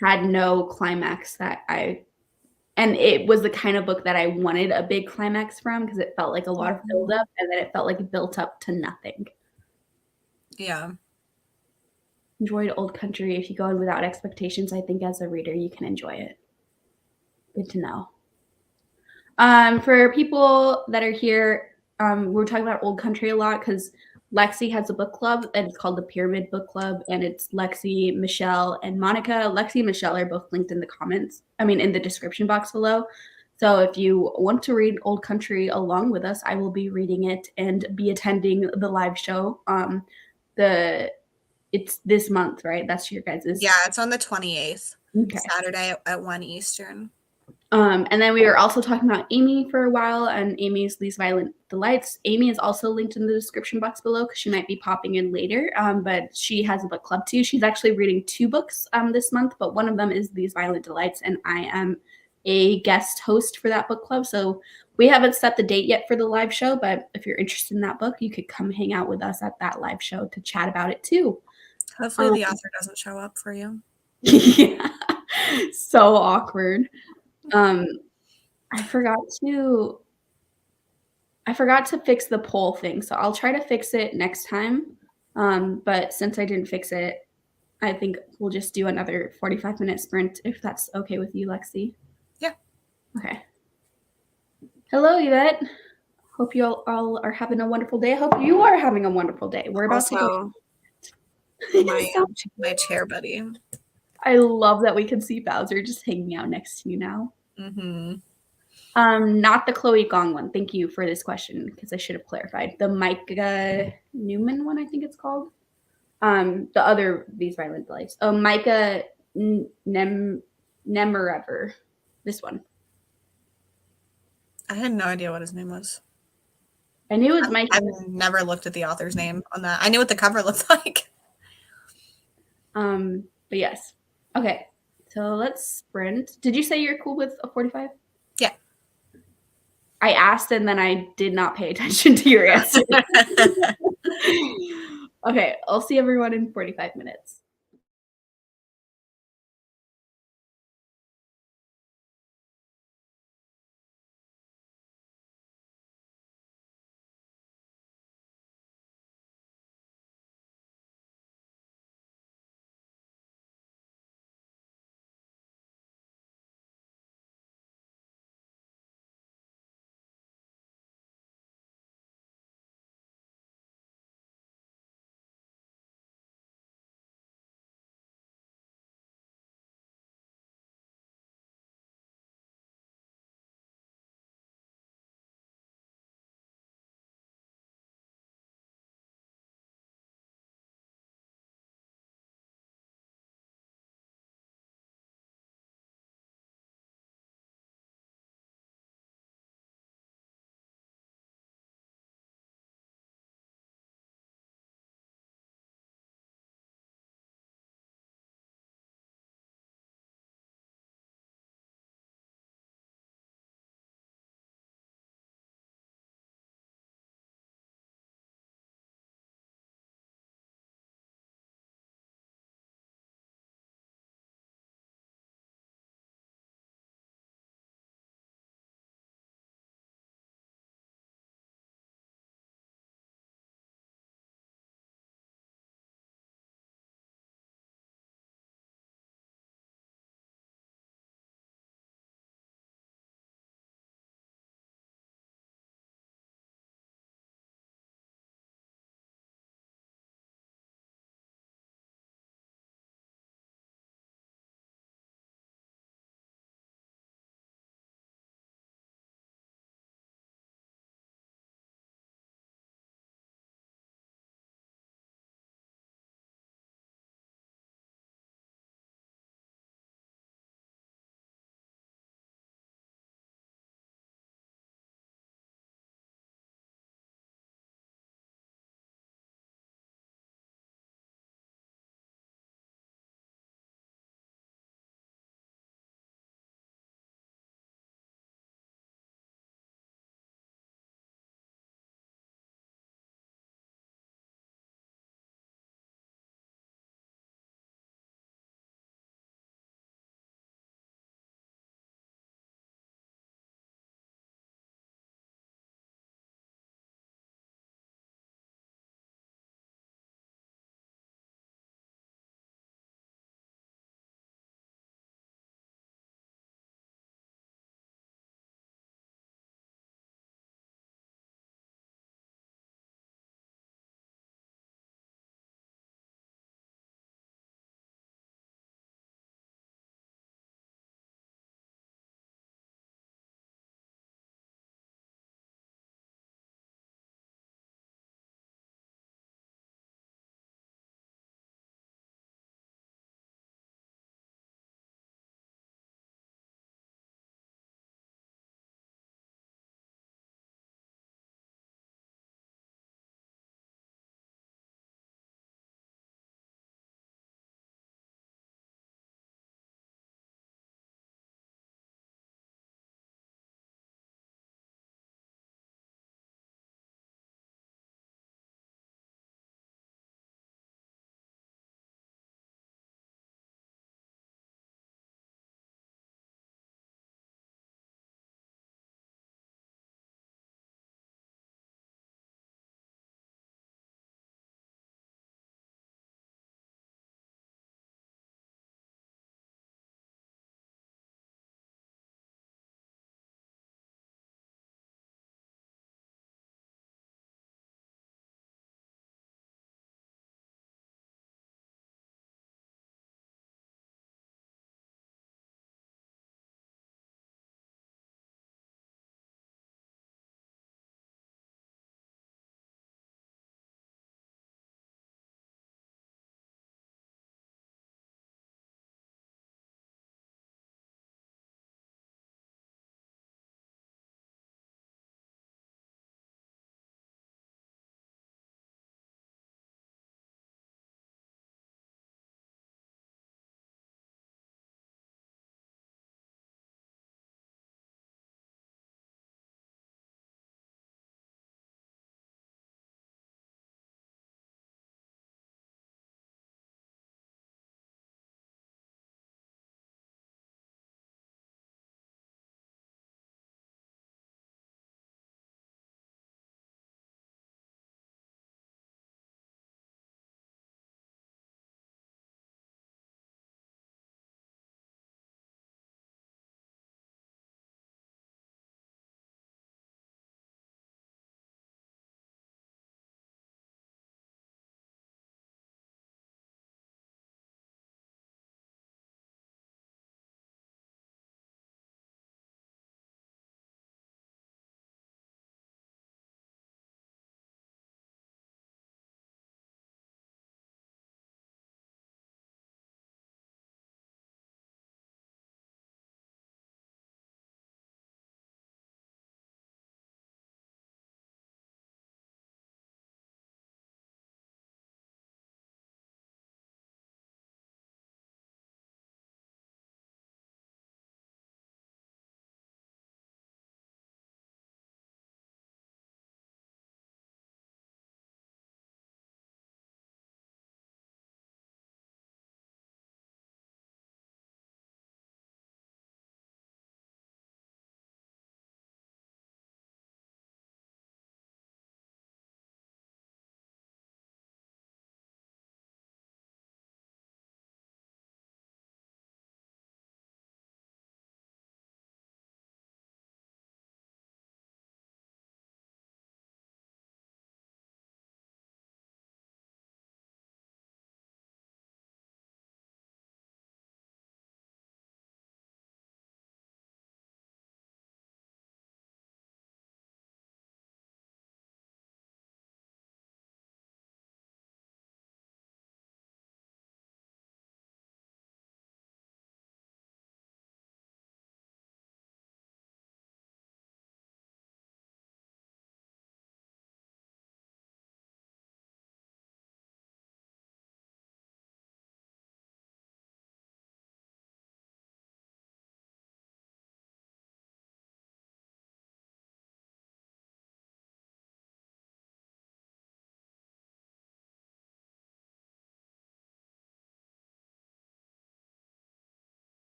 had no climax and it was the kind of book that I wanted a big climax from because it felt like a lot of build up and then it felt like it built up to nothing. Yeah. Enjoyed Old Country. If you go in without expectations, I think as a reader you can enjoy it. Good to know. For people that are here, we're talking about Old Country a lot because Lexi has a book club and it's called the Pyramid Book Club, and it's Lexi, Michelle, and Monica. Lexi and Michelle are both linked in the comments. I mean, in the description box below. So if you want to read Old Country along with us, I will be reading it and be attending the live show. It's this month, right? That's your guys's. Yeah, it's on the 28th, Okay. Saturday at 1 Eastern. And then we were also talking about Amy for a while and Amy's These Violent Delights. Amy is also linked in the description box below because she might be popping in later, but she has a book club too. She's actually reading 2 books this month, but one of them is These Violent Delights, and I am a guest host for that book club. So we haven't set the date yet for the live show, but if you're interested in that book, you could come hang out with us at that live show to chat about it too. Hopefully the author doesn't show up for you. Yeah, so awkward. I forgot to fix the poll thing, so I'll try to fix it next time. But since I didn't fix it, I think we'll just do another 45-minute sprint if that's okay with you, Lexi. Yeah. Okay. Hello, Yvette. Hope you all are having a wonderful day. I hope you are having a wonderful day. We're about to go. My chair buddy. I love that we can see Bowser just hanging out next to you now. Mm-hmm. Not the Chloe Gong one. Thank you for this question because I should have clarified. The Micah Newman one, I think it's called. The other These Violent Lives. Oh, Micah Nemerever. This one. I had no idea what his name was. I knew it was Micah. I've never looked at the author's name on that. I knew what the cover looked like. But yes. Okay. So let's sprint. Did you say you're cool with a 45? Yeah. I asked and then I did not pay attention to your answer. Okay, I'll see everyone in 45 minutes.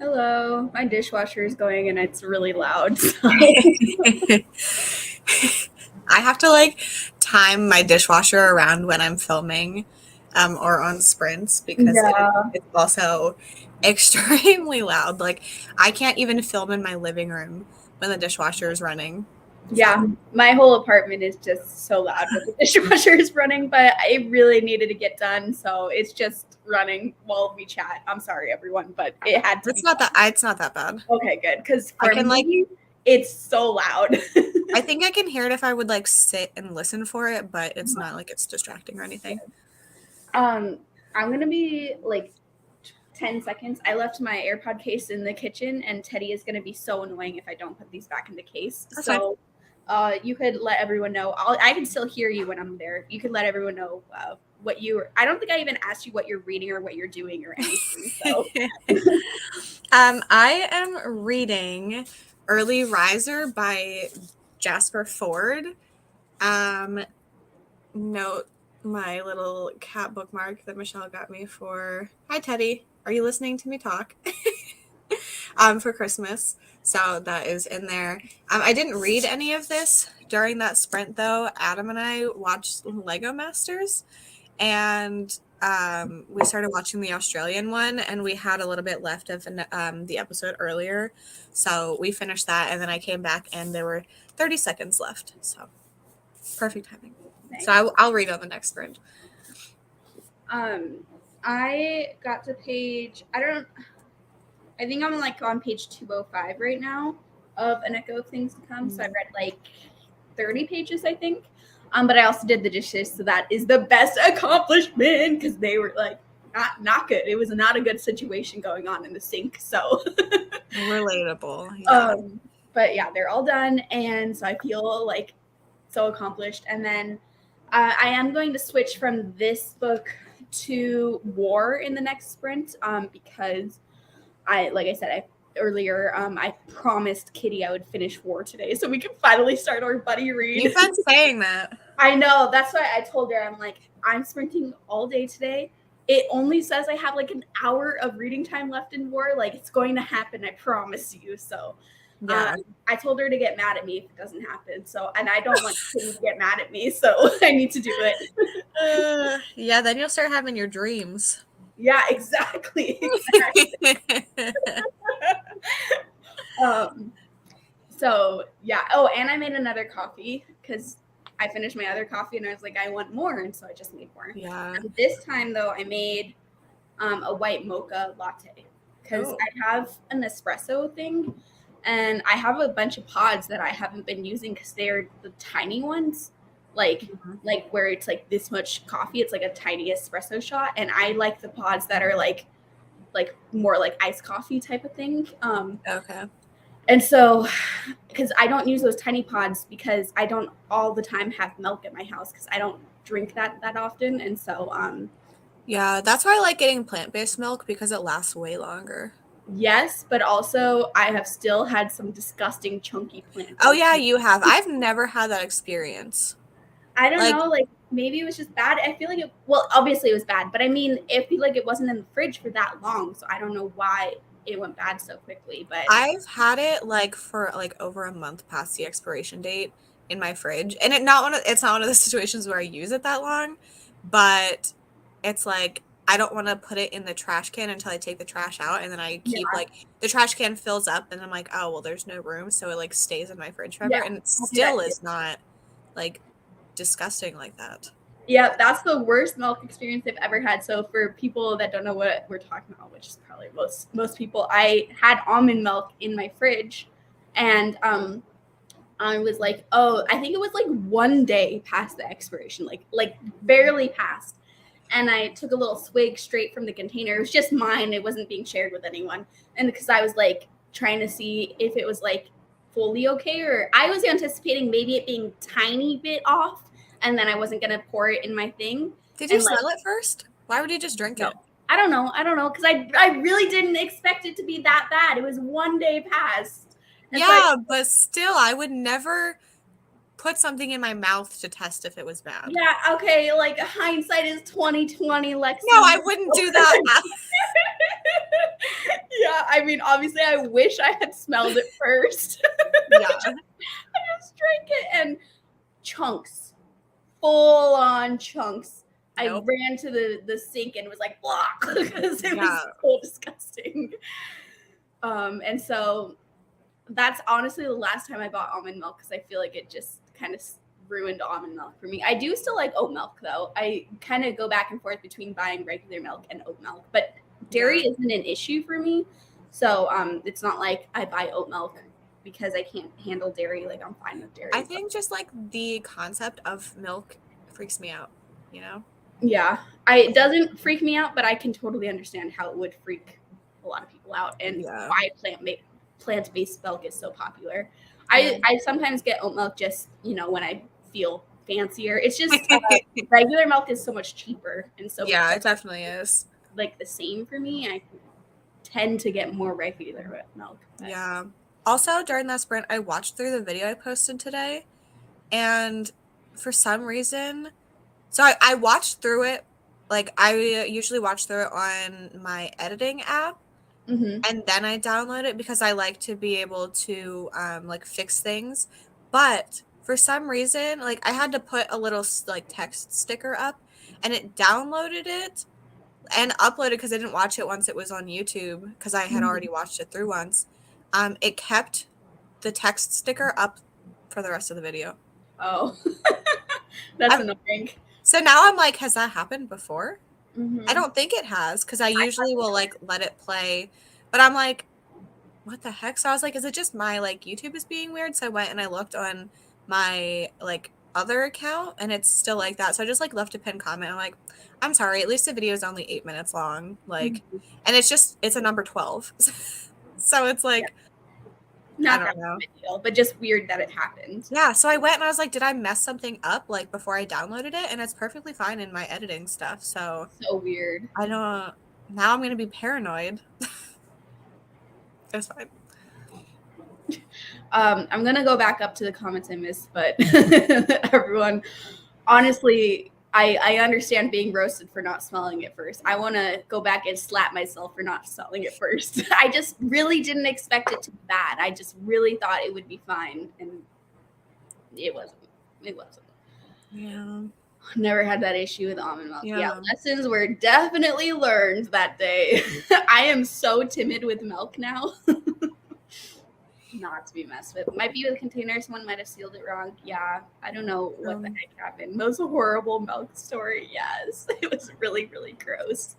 Hello. My dishwasher is going and it's really loud. So. I have to like time my dishwasher around when I'm filming or on sprints because it's also extremely loud. Like I can't even film in my living room when the dishwasher is running. Yeah, my whole apartment is just so loud with the dishwasher is running, but it really needed to get done, so it's just running while we chat. I'm sorry, everyone, but it had to. It's not that bad. Okay, good, because for me, it's so loud. I think I can hear it if I would like sit and listen for it, but it's not like it's distracting or anything. I'm gonna be like 10 seconds. I left my AirPod case in the kitchen, and Teddy is gonna be so annoying if I don't put these back in the case. That's so. You could let everyone know. I can still hear you when I'm there. You could let everyone know what you. I don't think I even asked you what you're reading or what you're doing or anything. So. I am reading Early Riser by Jasper Ford. Note my little cat bookmark that Michelle got me for. Hi, Teddy. Are you listening to me talk? For Christmas. So that is in there. I didn't read any of this during that sprint, though. Adam and I watched Lego Masters, and we started watching the Australian one, and we had a little bit left of the episode earlier. So we finished that, and then I came back, and there were 30 seconds left. So perfect timing. Nice. So I'll read on the next sprint. I got to page, I think I'm like on page 205 right now of An Echo of Things to Come. So I read like 30 pages, I think. But I also did the dishes, so that is the best accomplishment because they were like not good. It was not a good situation going on in the sink. So relatable. Yeah. But yeah, they're all done, and so I feel like so accomplished. And then I am going to switch from this book to War in the next sprint because like I said earlier, I promised Kitty I would finish War today so we can finally start our buddy read. You've been saying that. I know. That's why I told her, I'm like, I'm sprinting all day today. It only says I have like an hour of reading time left in War. Like, it's going to happen. I promise you. So yeah. I told her to get mad at me if it doesn't happen. So, and I don't want Kitty to get mad at me. So I need to do it. Yeah, then you'll start having your dreams. Yeah, exactly. So yeah. Oh, and I made another coffee because I finished my other coffee and I was like, I want more, and so I just made more. Yeah. And this time though, I made a white mocha latte because I have an espresso thing, and I have a bunch of pods that I haven't been using because they're the tiny ones. Like where it's like this much coffee, it's like a tiny espresso shot, and I like the pods that are like more like iced coffee type of thing. Okay. And so, because I don't use those tiny pods because I don't all the time have milk at my house because I don't drink that often, and so yeah, that's why I like getting plant-based milk because it lasts way longer. Yes, but also I have still had some disgusting chunky plant. Oh yeah, you have. I've never had that experience. I don't know, like maybe it was just bad. I feel like obviously it was bad, but I mean, I feel like it wasn't in the fridge for that long, so I don't know why it went bad so quickly. But I've had it like for like over a month past the expiration date in my fridge, and it's not one of the situations where I use it that long, but it's like I don't want to put it in the trash can until I take the trash out, and then I keep like the trash can fills up, and I'm like, oh well, there's no room, so it like stays in my fridge forever, and it still is not like disgusting like that. Yeah, that's the worst milk experience I've ever had. So for people that don't know what we're talking about, which is probably most people, I had almond milk in my fridge, and I was like, oh, I think it was like one day past the expiration, like barely past. And I took a little swig straight from the container. It was just mine. It wasn't being shared with anyone. And because I was like trying to see if it was like fully okay, or I was anticipating maybe it being tiny bit off, and then I wasn't going to pour it in my thing. Did you smell it first? Why would you just drink it? I don't know. Because I really didn't expect it to be that bad. It was one day past. Yeah, but still, I would never put something in my mouth to test if it was bad. Yeah, okay, like hindsight is 2020, Lexi. No, I wouldn't do that. Yeah, I mean, obviously, I wish I had smelled it first. Yeah. I just drank it and chunks, full on chunks. Nope. I ran to the sink and was like, blah, because it Yeah. was so disgusting. And so that's honestly the last time I bought almond milk because I feel like it just kind of ruined almond milk for me. I do still like oat milk though. I kind of go back and forth between buying regular milk and oat milk, but dairy isn't an issue for me. So it's not like I buy oat milk because I can't handle dairy. Like I'm fine with dairy. I think just like the concept of milk freaks me out, you know? Yeah, it doesn't freak me out, but I can totally understand how it would freak a lot of people out and why plant-based milk is so popular. I sometimes get oat milk just, when I feel fancier. It's just regular milk is so much cheaper, and so yeah, it definitely is. Like the same for me. I tend to get more regular milk. Yeah. Also, during that sprint, I watched through the video I posted today, and for some reason, so I watched through it. Like I usually watch through it on my editing app. And then I download it because I like to be able to like fix things. But for some reason, like I had to put a little like text sticker up, and it downloaded it and uploaded because I didn't watch it once it was on YouTube because I had already watched it through once. It kept the text sticker up for the rest of the video. Oh, that's annoying. So now I'm like, has that happened before? I don't think it has because I usually will like let it play, but I'm like, what the heck? So I was like, is it just my like YouTube is being weird? So I went and I looked on my like other account and it's still like that. So I just like left a pinned comment. I'm like, I'm sorry, at least the video is only 8 minutes long. Like, and it's a number 12. So it's like, not that big a deal, but just weird that it happened. Yeah, so I went and I was like, did I mess something up like before I downloaded it? And it's perfectly fine in my editing stuff. So weird. I don't. Now I'm gonna be paranoid. It's fine. I'm gonna go back up to the comments I missed, but everyone, honestly, I understand being roasted for not smelling it first. I want to go back and slap myself for not smelling it first. I just really didn't expect it to be bad. I just really thought it would be fine, and it wasn't. It wasn't. Yeah. Never had that issue with almond milk. Yeah, lessons were definitely learned that day. I am so timid with milk now. Not to be messed with. Might be with containers. Someone might have sealed it wrong. Yeah, I don't know what the heck happened. Most horrible milk story. Yes, it was really, really gross.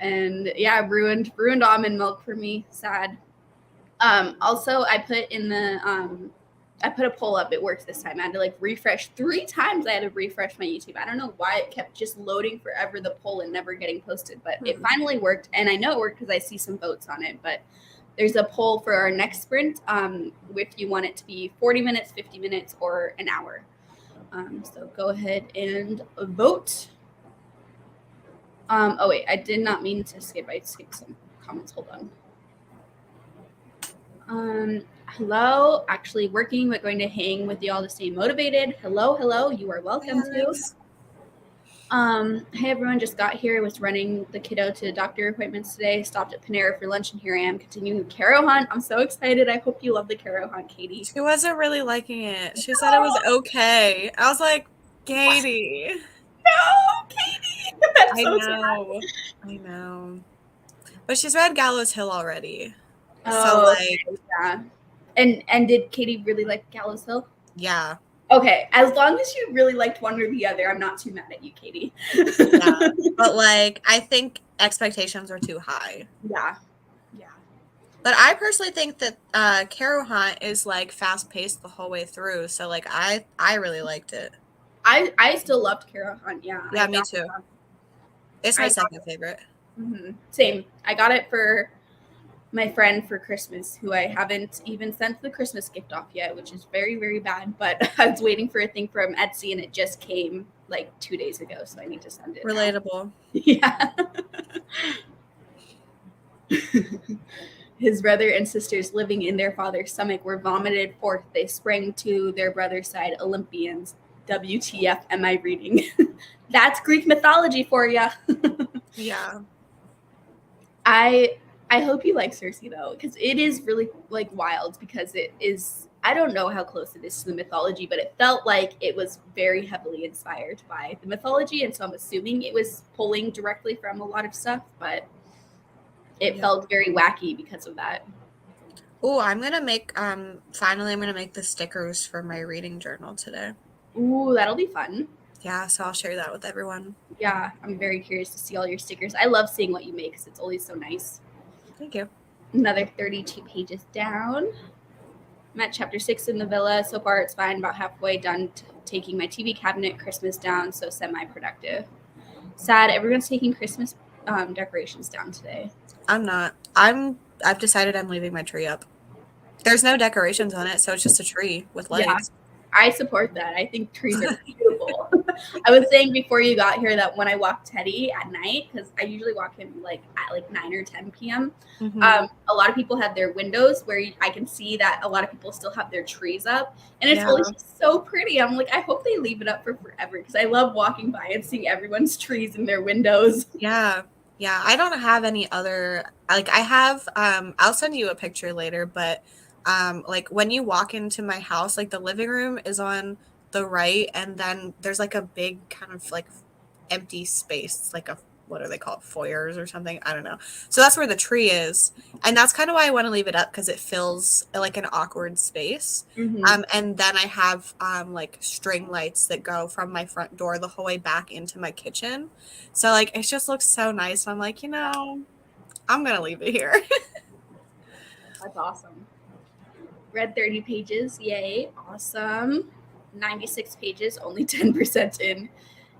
And yeah, ruined almond milk for me. Sad. Also, I put in the I put a poll up. It works this time. I had to like refresh 3 times. I had to refresh my YouTube. I don't know why it kept just loading forever, the poll, and never getting posted, but it finally worked. And I know it worked because I see some votes on it. But there's a poll for our next sprint, if you want it to be 40 minutes, 50 minutes, or an hour. So go ahead and vote. Oh, wait, I did not mean to skip. I skipped some comments. Hold on. Hello. Actually working, but going to hang with y'all to stay motivated. Hello. You are welcome too. Hey everyone, just got here. I was running the kiddo to doctor appointments today. Stopped at Panera for lunch, and here I am continuing the Caro hunt. I'm so excited. I hope you love the Caro hunt, Katie. She wasn't really liking it. She said it was okay. I was like, Katie. No, Katie. That's I so know. sad. I know. But she's read Gallows Hill already. Oh, so like yeah. And did Katie really like Gallows Hill? Yeah. Okay, as long as you really liked one or the other, I'm not too mad at you, Katie. Yeah, but like I think expectations are too high. Yeah. But I personally think that Caro Hunt is like fast paced the whole way through. So like I really liked it. I still loved Caro Hunt. Yeah. Yeah, me too. It's my second favorite. Same. I got it for my friend for Christmas, who I haven't even sent the Christmas gift off yet, which is very, very bad. But I was waiting for a thing from Etsy, and it just came like 2 days ago, so I need to send it. Relatable. Now. Yeah. His brother and sisters living in their father's stomach were vomited forth. They sprang to their brother's side, Olympians. WTF am I reading? That's Greek mythology for you. Yeah. I I hope you like Cersei though, because it is really like wild because it is. I don't know how close it is to the mythology, but it felt like it was very heavily inspired by the mythology, and so I'm assuming it was pulling directly from a lot of stuff, but it felt very wacky because of that. Oh, I'm gonna make finally I'm gonna make the stickers for my reading journal today. Ooh, that'll be fun. Yeah, so I'll share that with everyone. Yeah, I'm very curious to see all your stickers. I love seeing what you make because it's always so nice. Thank you. Another 32 pages down. I'm at chapter 6 in the villa. So far, it's fine. About halfway done taking my TV cabinet Christmas down, so semi-productive. Sad. Everyone's taking Christmas decorations down today. I'm not. I've decided I'm leaving my tree up. There's no decorations on it, so it's just a tree with lights. Yeah, I support that. I think trees are beautiful. I was saying before you got here that when I walk Teddy at night, because I usually walk him like at like 9 or 10 p.m., a lot of people have their windows where I can see that a lot of people still have their trees up. And it's always just so pretty. I'm like, I hope they leave it up for forever because I love walking by and seeing everyone's trees in their windows. Yeah. Yeah. I don't have any other, like I have, I'll send you a picture later, but like when you walk into my house, like the living room is on the right, and then there's like a big kind of like empty space, like a, what do they call it, foyers or something, I don't know. So that's where the tree is, and that's kind of why I want to leave it up, because it feels like an awkward space. And then I have like string lights that go from my front door the whole way back into my kitchen, so like it just looks so nice. I'm like, I'm gonna leave it here. That's awesome. Read 30 pages. Yay. Awesome. 96 pages, only 10% in.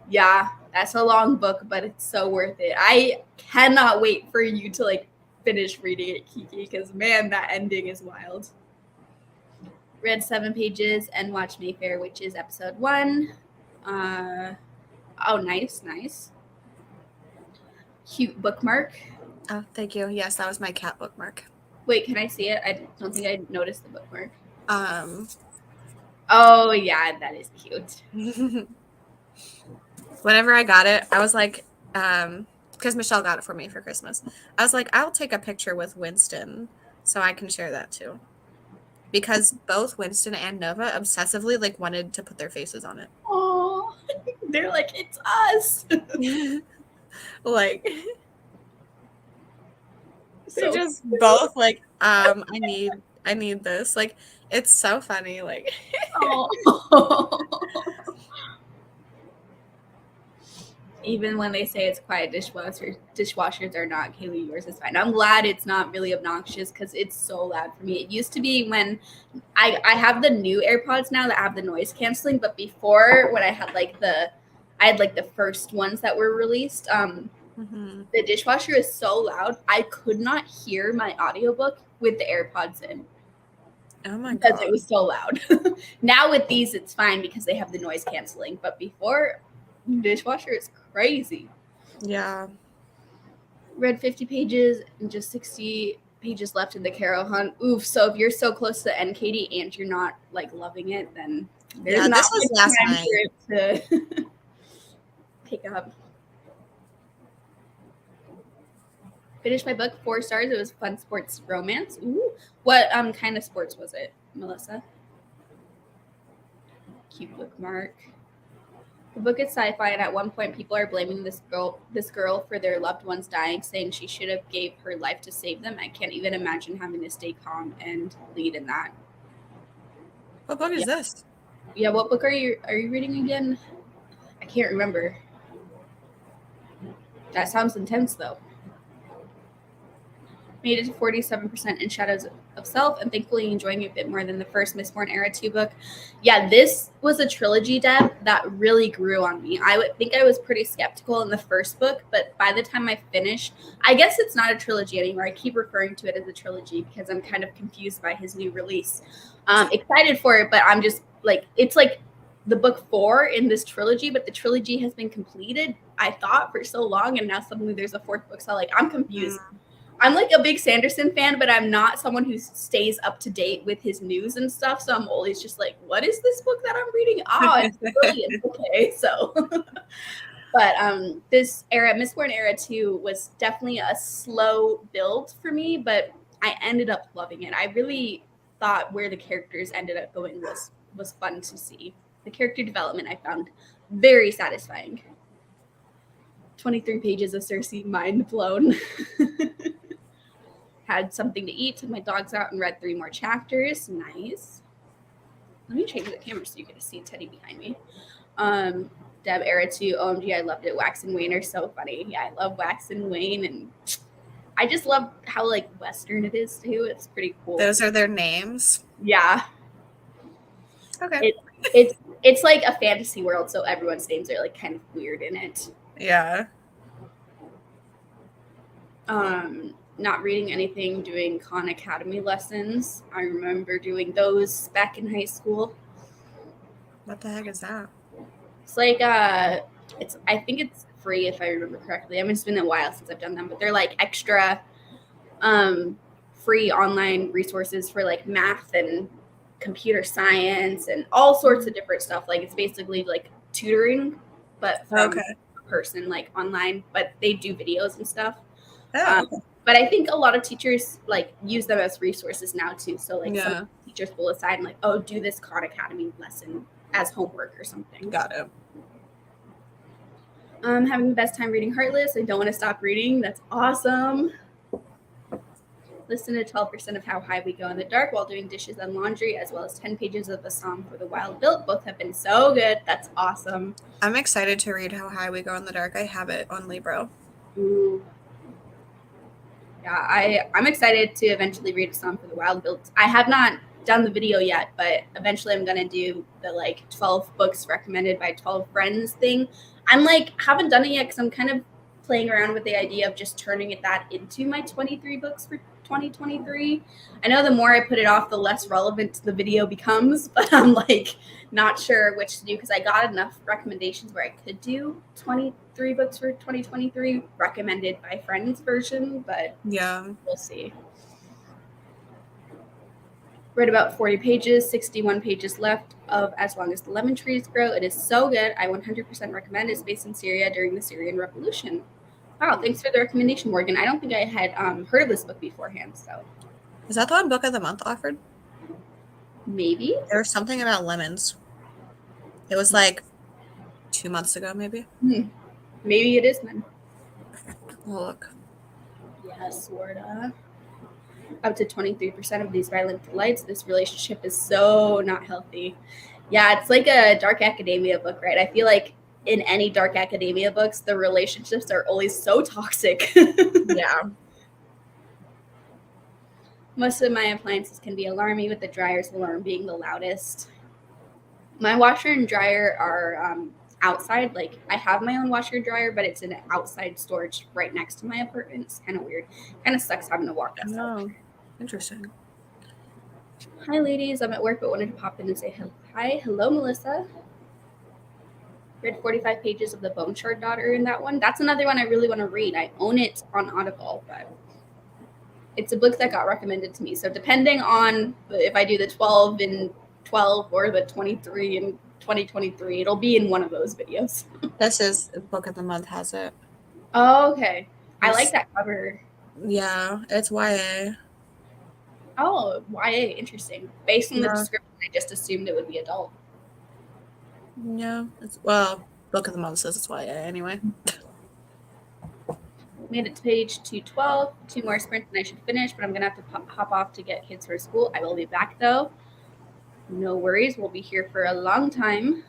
Yeah, that's a long book, but it's so worth it. I cannot wait for you to like finish reading it, Kiki, because man, that ending is wild. Read 7 pages and watched Mayfair, which is episode 1. Oh, nice. Cute bookmark. Oh, thank you. Yes, that was my cat bookmark. Wait, can I see it? I don't think I noticed the bookmark. Oh, yeah, that is cute. Whenever I got it, I was like, because Michelle got it for me for Christmas. I was like, I'll take a picture with Winston so I can share that too. Because both Winston and Nova obsessively like wanted to put their faces on it. Oh, they're like, it's us. Like, they're just both like, I need this. Like, it's so funny. Like, even when they say it's quiet, dishwashers are not. Kaylee, yours is fine. I'm glad it's not really obnoxious because it's so loud for me. It used to be when I have the new AirPods now that have the noise canceling, but before when I had like the first ones that were released, the dishwasher is so loud I could not hear my audiobook with the AirPods in. Oh my god. Because it was so loud. Now with these it's fine because they have the noise canceling, but before, dishwasher is crazy. Yeah. Read 50 pages and just 60 pages left in the Caro hunt. Oof. So if you're so close to the end, Katie, and you're not like loving it, then there's not this was last time night. for it to pick up. Finished my book, 4 stars. It was fun sports romance. Ooh. What kind of sports was it, Melissa? Cute bookmark. The book is sci-fi, and at one point people are blaming this girl for their loved ones dying, saying she should have gave her life to save them. I can't even imagine having to stay calm and lead in that. What book is this? Yeah, what book are you reading again? I can't remember. That sounds intense though. Made it to 47% in Shadows of Self, and thankfully enjoying it a bit more than the first Mistborn Era 2 book. Yeah, this was a trilogy, Deb, that really grew on me. I would think I was pretty skeptical in the first book, but by the time I finished, I guess it's not a trilogy anymore. I keep referring to it as a trilogy because I'm kind of confused by his new release. Excited for it, but I'm just like, it's like the book 4 in this trilogy, but the trilogy has been completed, I thought, for so long, and now suddenly there's a 4th book, so like, I'm confused. I'm like a big Sanderson fan, but I'm not someone who stays up to date with his news and stuff. So I'm always just like, what is this book that I'm reading? Oh, it's brilliant. Okay, so. But this era, Mistborn era 2, was definitely a slow build for me, but I ended up loving it. I really thought where the characters ended up going was fun to see. The character development I found very satisfying. 23 pages of Cersei, mind blown. Had something to eat, took my dogs out, and read 3 more chapters. Nice. Let me change the camera so you get to see Teddy behind me. Deb era 2, OMG, I loved it. Wax and Wayne are so funny. Yeah, I love Wax and Wayne, and I just love how like Western it is too. It's pretty cool. Those are their names. Yeah. Okay. It's like a fantasy world, so everyone's names are like kind of weird in it. Yeah. Not reading anything, doing Khan Academy lessons. I remember doing those back in high school. What the heck is that? It's like I think it's free if I remember correctly. I mean, it's been a while since I've done them, but they're like extra free online resources for like math and computer science and all sorts of different stuff. Like it's basically like tutoring, but from a person like online, but they do videos and stuff. But I think a lot of teachers like use them as resources now too. So like some teachers pull aside and like, oh, do this Khan Academy lesson as homework or something. Got it. Having the best time reading Heartless. I don't want to stop reading. That's awesome. Listen to 12% of How High We Go in the Dark while doing dishes and laundry, as well as 10 pages of A Song for the Wild Built. Both have been so good. That's awesome. I'm excited to read How High We Go in the Dark. I have it on Libro. Ooh. Yeah, I'm excited to eventually read A Song for the Wild Built. I have not done the video yet, but eventually I'm gonna do the like 12 books recommended by 12 friends thing. I'm like haven't done it yet because I'm kind of playing around with the idea of just turning that into my 23 books for 2023. I know the more I put it off, the less relevant the video becomes, but I'm like not sure which to do because I got enough recommendations where I could do 23 books for 2023 recommended by friends version, but yeah, we'll see. Read about 40 pages, 61 pages left of As Long as the Lemon Trees Grow. It is so good. I 100% recommend it. It's based in Syria during the Syrian Revolution. Wow, thanks for the recommendation, Morgan. I don't think I had heard of this book beforehand. So, is that the one Book of the Month offered? Maybe. There was something about lemons. It was like 2 months ago, maybe. Maybe it is then. Look. Yes, Warda. Up to 23% of these violent delights. This relationship is so not healthy. Yeah, it's like a dark academia book, right? I feel like in any dark academia books, the relationships are always so toxic. Yeah. Most of my appliances can be alarming, with the dryer's alarm being the loudest. My washer and dryer are outside. Like I have my own washer and dryer, but it's in an outside storage right next to my apartment. It's kind of weird. Kind of sucks having to walk outside. Oh, interesting. Hi, ladies. I'm at work, but wanted to pop in and say hi. Hello, Melissa. Read 45 pages of The Bone Shard Daughter in that one. That's another one I really want to read. I own it on Audible, but it's a book that got recommended to me. So depending on if I do the 12 in 12 or the 23 in 2023, it'll be in one of those videos. This is Book of the Month has it. Oh, okay. I like that cover. Yeah, it's YA. Oh, YA, interesting. Based on the description, I just assumed it would be adult. Yeah, Book of the Month says it's YA anyway. Made it to page 212. 2 more sprints and I should finish, but I'm going to have to hop off to get kids for school. I will be back, though. No worries. We'll be here for a long time.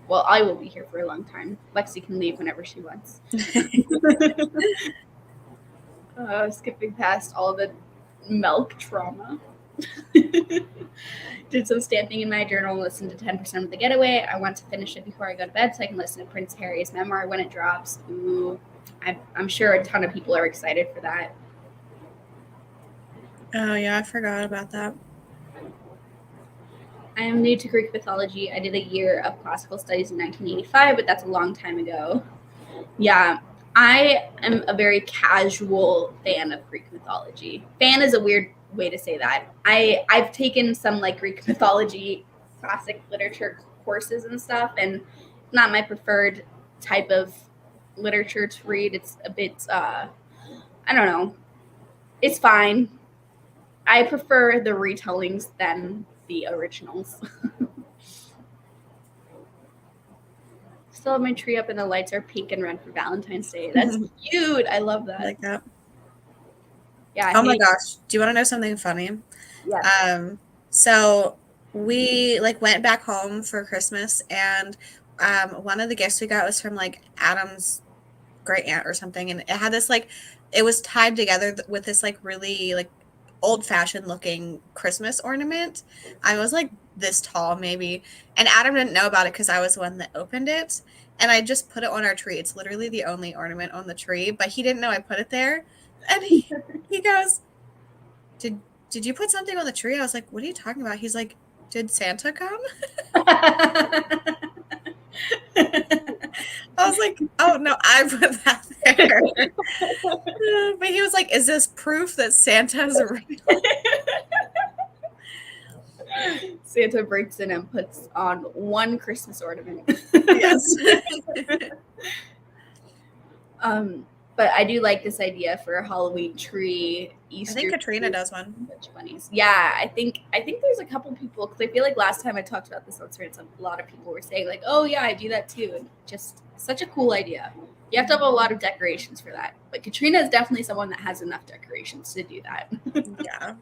Well, I will be here for a long time. Lexi can leave whenever she wants. Skipping past all the milk trauma. Did some stamping in my journal, listened to 10% of The Getaway. I want to finish it before I go to bed so I can listen to Prince Harry's memoir when it drops. Ooh, I'm sure a ton of people are excited for that. Oh, yeah, I forgot about that. I am new to Greek mythology. I did a year of classical studies in 1985, but that's a long time ago. Yeah, I am a very casual fan of Greek mythology. Fan is a weird way to say that. I've taken some like Greek mythology classic literature courses and stuff, and not my preferred type of literature to read. It's a bit, I don't know. It's fine. I prefer the retellings than the originals. Still have my tree up and the lights are pink and red for Valentine's Day. That's cute. I love that. I like that. Yeah. Oh my gosh. Do you want to know something funny? Yeah. So we like went back home for Christmas, and one of the gifts we got was from like Adam's great aunt or something, and it had this like, it was tied together with this like really like old-fashioned looking Christmas ornament. I was like this tall maybe, and Adam didn't know about it because I was the one that opened it, and I just put it on our tree. It's literally the only ornament on the tree, but he didn't know I put it there, and he goes, did you put something on the tree? I was like, what are you talking about? He's like, did Santa come? I was like, oh no, I put that there. But he was like, is this proof that Santa's real? Santa breaks in and puts on one Christmas ornament. Yes. But I do like this idea for a Halloween tree. Easter. I think Katrina does one. Bunnies. Yeah, I think there's a couple people, because I feel like last time I talked about this on Instagram, a lot of people were saying like, oh yeah, I do that too, and just such a cool idea. You have to have a lot of decorations for that, but Katrina is definitely someone that has enough decorations to do that. Yeah.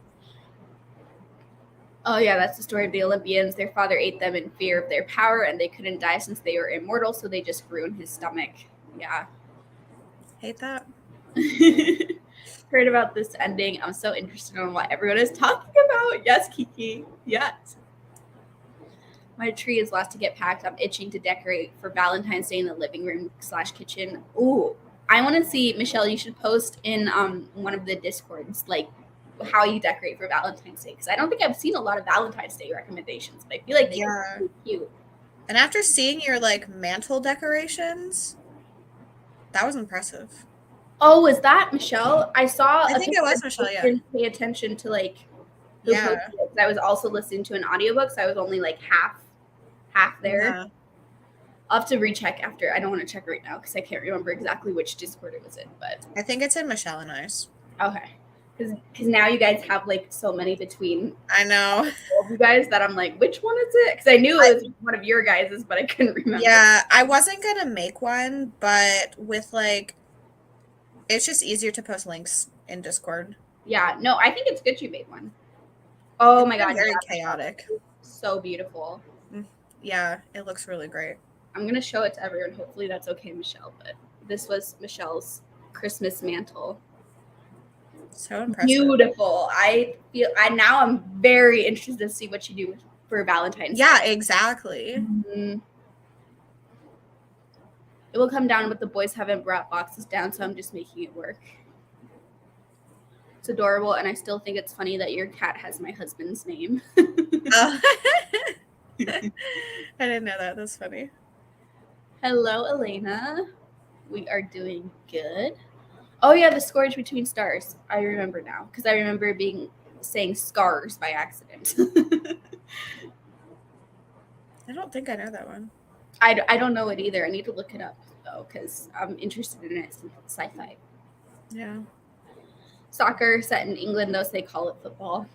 Oh yeah, that's the story of the Olympians. Their father ate them in fear of their power, and they couldn't die since they were immortal, so they just grew in his stomach. Yeah. Hate that. Heard about this ending. I'm so interested in what everyone is talking about. Yes, Kiki. Yes. My tree is last to get packed. I'm itching to decorate for Valentine's Day in the living room / kitchen. Ooh, I want to see, Michelle, you should post in one of the Discords like how you decorate for Valentine's Day, because I don't think I've seen a lot of Valentine's Day recommendations, but I feel like they are really cute. And after seeing your like mantle decorations, that was impressive. Oh, was that Michelle? I saw. I think it was Michelle. Yeah. Didn't pay attention to like who posted it. I was also listening to an audiobook, so I was only like half there. Yeah. I'll have to recheck after. I don't want to check right now because I can't remember exactly which Discord it was in, but I think it's in Michelle and I's. Okay. Because now you guys have like so many between. I know. All of you guys that I'm like, which one is it? Because I knew it was one of your guys's, but I couldn't remember. Yeah, I wasn't gonna make one, but with like, it's just easier to post links in Discord. Yeah, no, I think it's good you made one. Oh my god, very chaotic. So beautiful. Yeah, it looks really great. I'm gonna show it to everyone. Hopefully that's okay, Michelle. But this was Michelle's Christmas mantle. So impressive. Beautiful. I'm very interested to see what you do for Valentine's Day. Yeah, exactly. Mm-hmm. It will come down, but the boys haven't brought boxes down, so I'm just making it work. It's adorable, and I still think it's funny that your cat has my husband's name. Oh. I didn't know that. That's funny. Hello, Elena. We are doing good. Oh yeah, the Scourge Between Stars. I remember now because I remember saying scars by accident. I don't think I know that one. I don't know it either. I need to look it up though because I'm interested in it since it's sci-fi. Yeah. Soccer set in England, though, so they call it football.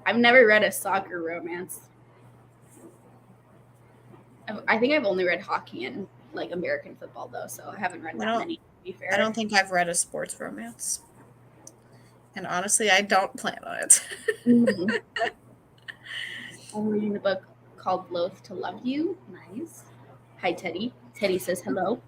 I've never read a soccer romance. I think I've only read hockey and like American football though, so I haven't read that many. To be fair, I don't think I've read a sports romance, and honestly, I don't plan on it. Mm-hmm. I'm reading the book called Loath to Love You. Nice. Hi, Teddy. Teddy says hello.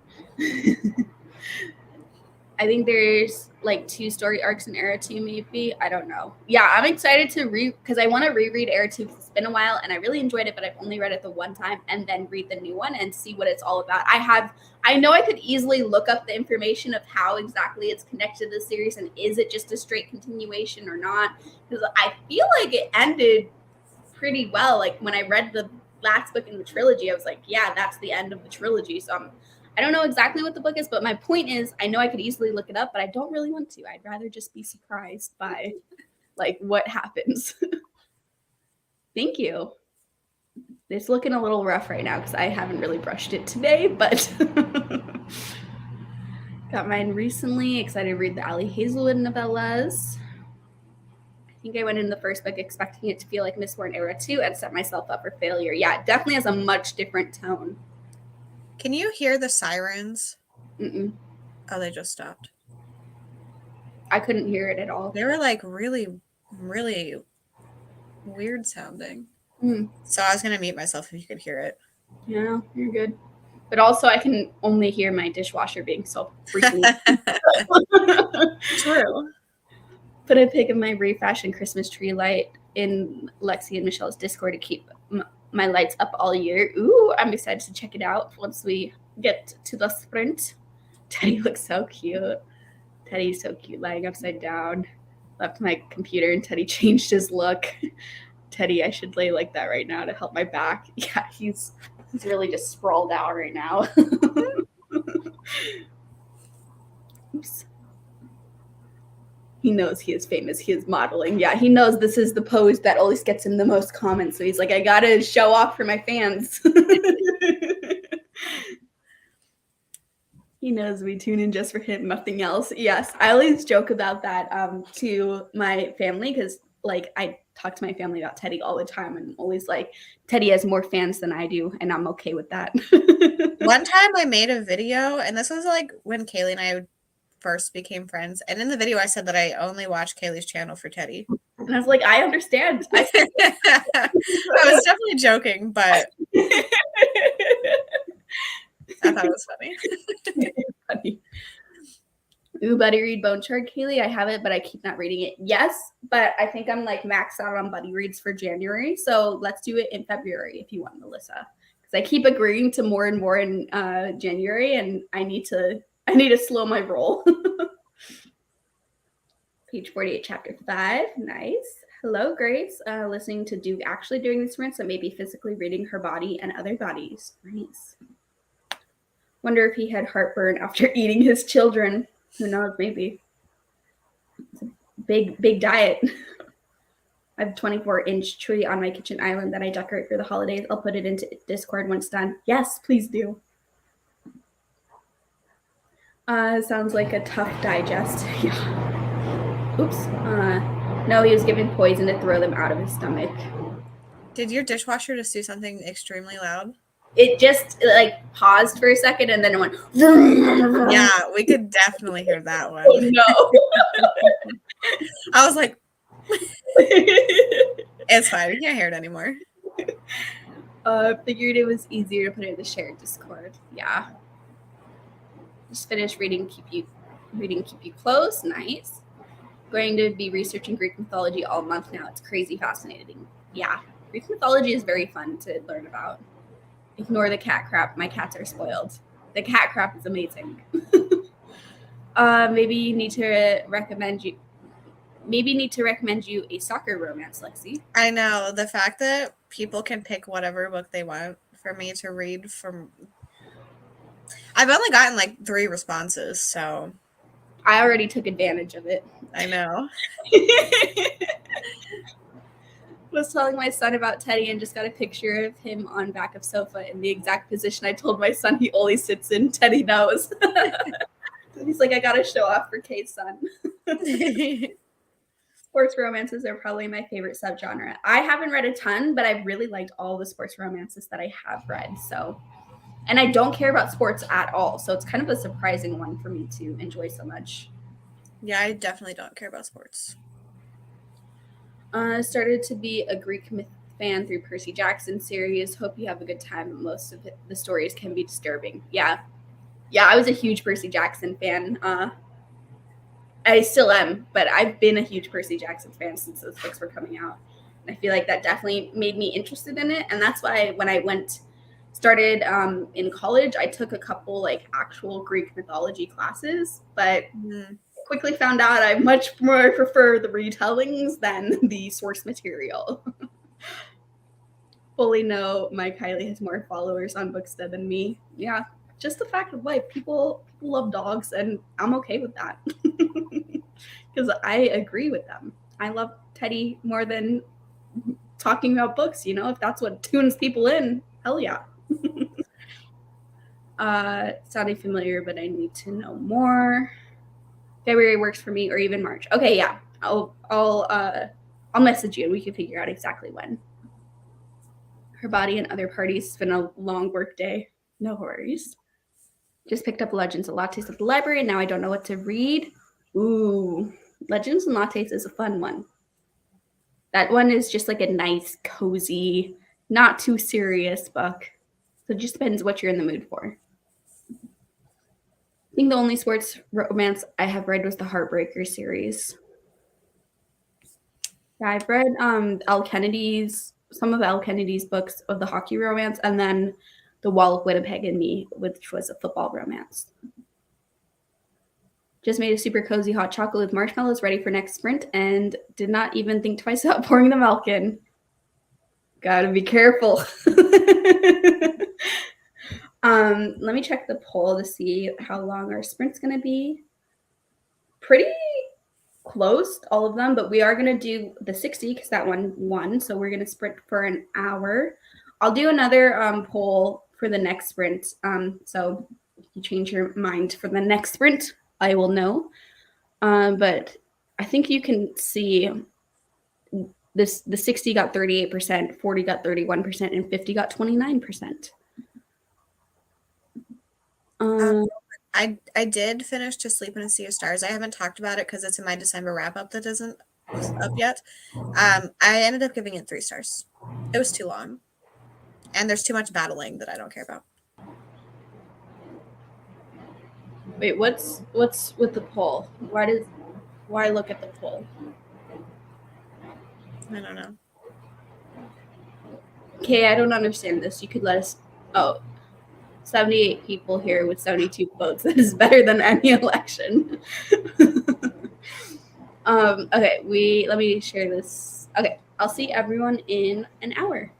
I think there's like 2 story arcs in Era 2, maybe. I don't know. Yeah, I'm excited to because I want to reread Era 2 because it's been a while and I really enjoyed it, but I've only read it the one time and then read the new one and see what it's all about. I know I could easily look up the information of how exactly it's connected to the series and is it just a straight continuation or not? Because I feel like it ended pretty well. Like when I read the last book in the trilogy, I was like, yeah, that's the end of the trilogy. So I don't know exactly what the book is, but my point is I know I could easily look it up, but I don't really want to. I'd rather just be surprised by like what happens. Thank you. It's looking a little rough right now because I haven't really brushed it today, but got mine recently. Excited to read the Ali Hazelwood novellas. I think I went in the first book expecting it to feel like Mistborn era 2 and set myself up for failure. Yeah, it definitely has a much different tone. Can you hear the sirens? Mm-mm. Oh, they just stopped. I couldn't hear it at all. They were like really, really weird sounding. Mm. So I was going to mute myself if you could hear it. Yeah, you're good. But also I can only hear my dishwasher being so freaking True. Put a pic of my refashioned Christmas tree light in Lexi and Michelle's Discord to keep my lights up all year. Ooh, I'm excited to check it out once we get to the sprint. Teddy looks so cute. Teddy's so cute, lying upside down. Left my computer and Teddy changed his look. Teddy, I should lay like that right now to help my back. Yeah, he's really just sprawled out right now. Oops. He knows he is famous. He is modeling. Yeah, he knows this is the pose that always gets him the most comments. So he's like, I gotta show off for my fans. He knows we tune in just for him, nothing else. Yes, I always joke about that to my family because, like, I talk to my family about Teddy all the time, and I'm always like, Teddy has more fans than I do, and I'm okay with that. One time I made a video, and this was like when Kaylee and I first became friends. And in the video, I said that I only watch Kaylee's channel for Teddy. And I was like, I understand. I was definitely joking, but I thought it was funny. Ooh, Buddy Read Bone Chart, Kaylee. I have it, but I keep not reading it. Yes, but I think I'm like maxed out on Buddy Reads for January. So let's do it in February if you want, Melissa. Because I keep agreeing to more and more in January, and I need to slow my roll. Page 48, chapter 5. Nice. Hello, Grace. Listening to Duke actually doing this sprint, so maybe physically reading her body and other bodies. Nice. Wonder if he had heartburn after eating his children. Who knows? Maybe. It's a big diet. I have a 24-inch tree on my kitchen island that I decorate for the holidays. I'll put it into Discord when it's done. Yes, please do. Sounds like a tough digest. Yeah. Oops. No, he was given poison to throw them out of his stomach. Did your dishwasher just do something extremely loud? It just like paused for a second and then it went. Yeah, we could definitely hear that one. Oh, no. I was like, it's fine. We can't hear it anymore. Figured it was easier to put it in the shared Discord. Yeah. Just finished reading Keep You Close. Nice. Going to be researching Greek mythology all month now. It's crazy fascinating. Yeah. Greek mythology is very fun to learn about. Ignore the cat crap. My cats are spoiled. The cat crap is amazing. Maybe need to recommend you a soccer romance, Lexi. I know. The fact that people can pick whatever book they want for me to read from. I've only gotten like 3 responses, so. I already took advantage of it. I know. Was telling my son about Teddy and just got a picture of him on back of sofa in the exact position I told my son he always sits in. Teddy knows. He's like, I gotta show off for Kay's son. Sports romances are probably my favorite subgenre. I haven't read a ton, but I've really liked all the sports romances that I have read. So, and I don't care about sports at all. So it's kind of a surprising one for me to enjoy so much. Yeah, I definitely don't care about sports. Started to be a Greek myth fan through Percy Jackson series. Hope you have a good time. Most of the stories can be disturbing. Yeah, I was a huge Percy Jackson fan. I still am, but I've been a huge Percy Jackson fan since those books were coming out. And I feel like that definitely made me interested in it. And that's why when I started in college, I took a couple like actual Greek mythology classes, but quickly found out I much more prefer the retellings than the source material. Fully know my Kylie has more followers on Bookstead than me. Yeah, just the fact of life. People love dogs, and I'm okay with that. Because I agree with them. I love Teddy more than talking about books, you know, if that's what tunes people in, hell yeah. Sounding familiar, but I need to know more. February works for me, or even March. Okay, yeah. I'll message you and we can figure out exactly when. Her body and other parties. It's been a long work day. No worries. Just picked up Legends and Lattes at the library, and now I don't know what to read. Ooh, Legends and Lattes is a fun one. That one is just like a nice, cozy, not too serious book. So it just depends what you're in the mood for. I think the only sports romance I have read was the Heartbreaker series. Yeah, I've read some of Elle Kennedy's books of the hockey romance, and then The Wall of Winnipeg and Me, which was a football romance. Just made a super cozy hot chocolate with marshmallows ready for next sprint and did not even think twice about pouring the milk in. Gotta be careful. Let me check the poll to see how long our sprint's gonna be. Pretty close, all of them, but we are gonna do the 60 because that one won. So we're gonna sprint for an hour. I'll do another poll for the next sprint. So if you change your mind for the next sprint, I will know. But I think you can see this: the 60 got 38%, 40 got 31%, and 50 got 29%. I did finish To Sleep in a Sea of Stars. I haven't talked about it because it's in my December wrap up that isn't up yet. I ended up giving it 3 stars. It was too long, and there's too much battling that I don't care about. Wait, what's with the poll? Why look at the poll? I don't know. Okay, I don't understand this. You could let us. Oh, 78 people here with 72 votes. That is better than any election. Okay, let me share this. Okay, I'll see everyone in an hour.